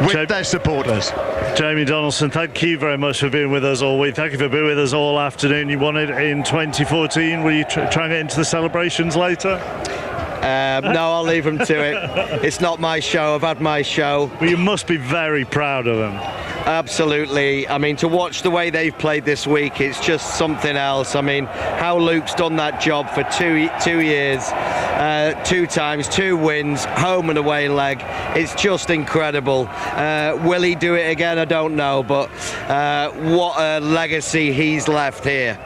with their supporters. Jamie Donaldson, thank you very much for being with us all week. Thank you for being with us all afternoon. You won it in 2014. Will you try and get into the celebrations later? No, I'll leave them to it. It's not my show. I've had my show. But you must be very proud of them. Absolutely. I mean, to watch the way they've played this week, it's just something else. I mean, how Luke's done that job for two years, 2 times, 2 wins, home and away leg. It's just incredible. Will he do it again? I don't know, but what a legacy he's left here.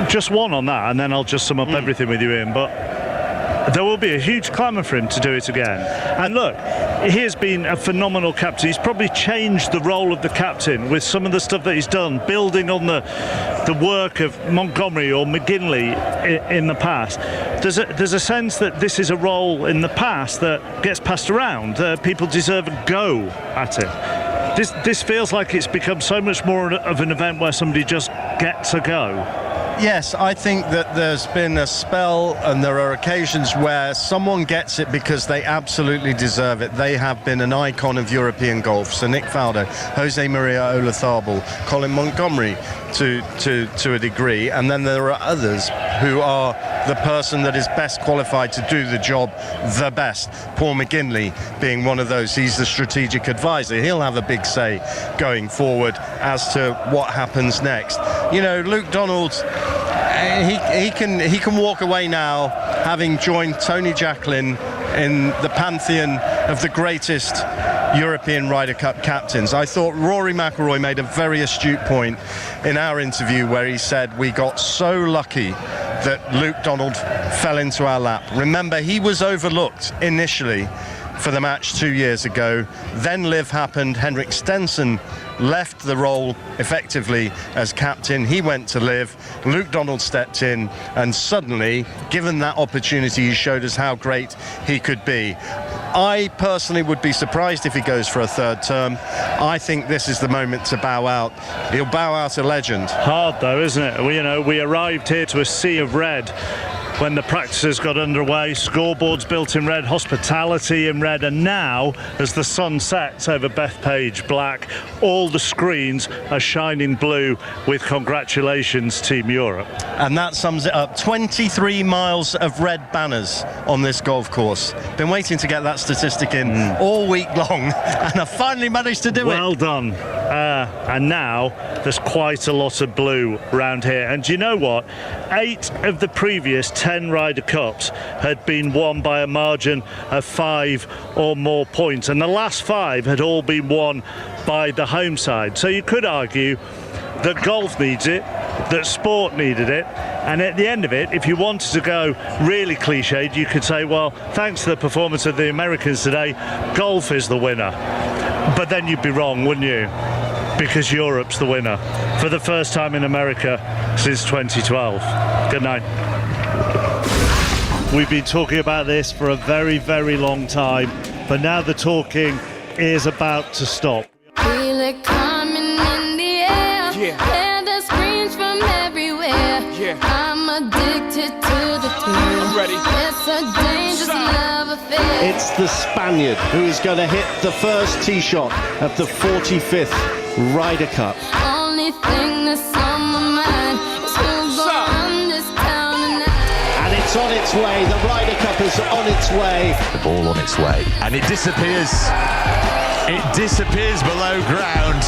Just one on that, and then I'll just sum up everything with you, Ian. But there will be a huge clamour for him to do it again. And look, he has been a phenomenal captain. He's probably changed the role of the captain with some of the stuff that he's done, building on the work of Montgomery or McGinley in the past. There's a sense that this is a role in the past that gets passed around. People deserve a go at it. This feels like it's become so much more of an event where somebody just gets a go. Yes, I think that there's been a spell and there are occasions where someone gets it because they absolutely deserve it. They have been an icon of European golf. So Nick Faldo, Jose Maria Olazabal, Colin Montgomery to a degree. And then there are others who are the person that is best qualified to do the job the best. Paul McGinley being one of those. He's the strategic advisor. He'll have a big say going forward as to what happens next. You know, Luke Donald, he can walk away now having joined Tony Jacklin in the pantheon of the greatest European Ryder Cup captains. I thought Rory McIlroy made a very astute point in our interview where he said we got so lucky that Luke Donald fell into our lap. Remember, he was overlooked initially for the match 2 years ago. Then Liv happened. Henrik Stenson left the role effectively as captain. He went to Liv. Luke Donald stepped in, and suddenly, given that opportunity, he showed us how great he could be. I personally would be surprised if he goes for a third term. I think this is the moment to bow out. He'll bow out a legend. Hard though, isn't it? We arrived here to a sea of red when the practices got underway. Scoreboards built in red, hospitality in red, and now as the sun sets over Bethpage black, all the screens are shining blue with congratulations Team Europe. And that sums it up. 23 miles of red banners on this golf course. Been waiting to get that statistic in all week long, and I finally managed to do it. Well done. And now there's quite a lot of blue around here. And do you know what? 8 of the previous 10 Ryder Cups had been won by a margin of 5 or more points, and the last 5 had all been won by the home side. So you could argue that golf needs it, that sport needed it, and at the end of it, if you wanted to go really cliched, you could say, well, thanks to the performance of the Americans today, golf is the winner. But then you'd be wrong, wouldn't you? Because Europe's the winner for the first time in America since 2012. Good night. We've been talking about this for a very, very long time, but now the talking is about to stop. Feel it coming in the air. Hear the screams from everywhere. I'm addicted to the thrill. I'm ready. It's a dangerous love affair. It's the Spaniard who is going to hit the first tee shot of the 45th Ryder Cup. Only thing that's on my mind is who's gonna run this town tonight. And it's on its way. The Ryder Cup is on its way. The ball on its way. And it disappears. It disappears below ground.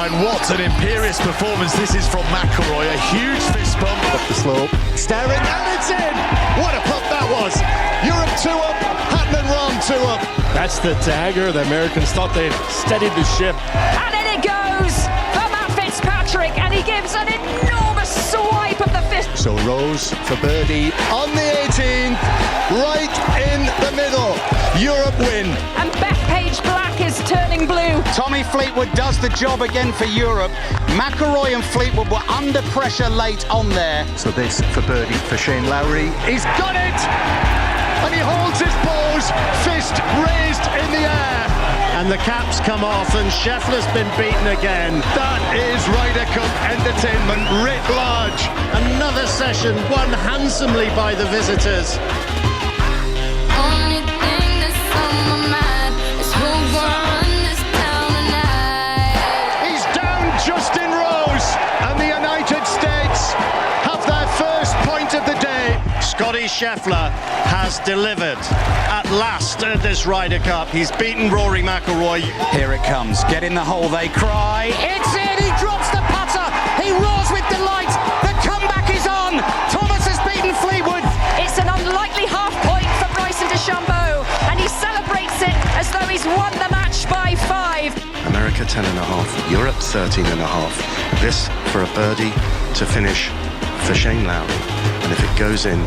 And what an imperious performance this is from McIlroy. A huge fist bump. Up the slope. Staring, and it's in! What a pump that was! Europe 2 up, Hatton and Rahm 2 up. That's the dagger. The Americans thought they'd steadied the ship. And in it goes for Matt Fitzpatrick, and he gives an enormous swipe of the fist. So Rose for birdie on the 18th, right in the middle. Europe win. And Bethpage Black is turning blue. Tommy Fleetwood does the job again for Europe. McIlroy and Fleetwood were under pressure late on there. So this for birdie for Shane Lowry. He's got it! And he holds his pose, fist raised in the air. And the caps come off, and Scheffler's been beaten again. That is Ryder Cup entertainment writ large. Another session won handsomely by the visitors. Only thing that's on my mind is who's gonna run this town tonight. He's down Justin Rose, and the United States have their first point of the day. Scotty Scheffler has delivered at last at this Ryder Cup. He's beaten Rory McIlroy. Here it comes. Get in the hole, they cry. It's in. He drops the putter. He roars with delight. The comeback is on. Thomas has beaten Fleetwood. It's an unlikely half point for Bryson DeChambeau, and he celebrates it as though he's won the match by 5. America 10.5, Europe 13.5. This for a birdie to finish for Shane Lowry. And if it goes in,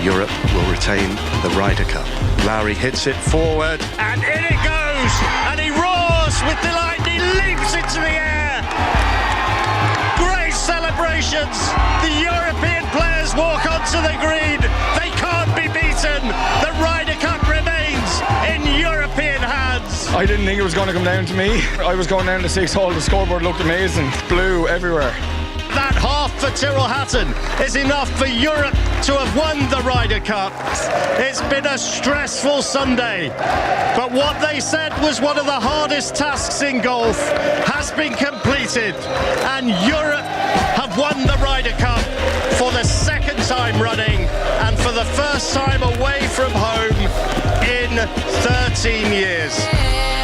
Europe will retain the Ryder Cup. Lowry hits it forward, And in it goes! And he roars with delight, and he leaps into the air! Great celebrations! The European players walk onto the green. They can't be beaten. The Ryder Cup remains in European hands. I didn't think it was going to come down to me. I was going down the 6th hole. The scoreboard looked amazing. Blue everywhere. That half for Tyrrell Hatton is enough for Europe to have won the Ryder Cup. It's been a stressful Sunday, but what they said was one of the hardest tasks in golf has been completed, and Europe have won the Ryder Cup for the second time running and for the first time away from home in 13 years.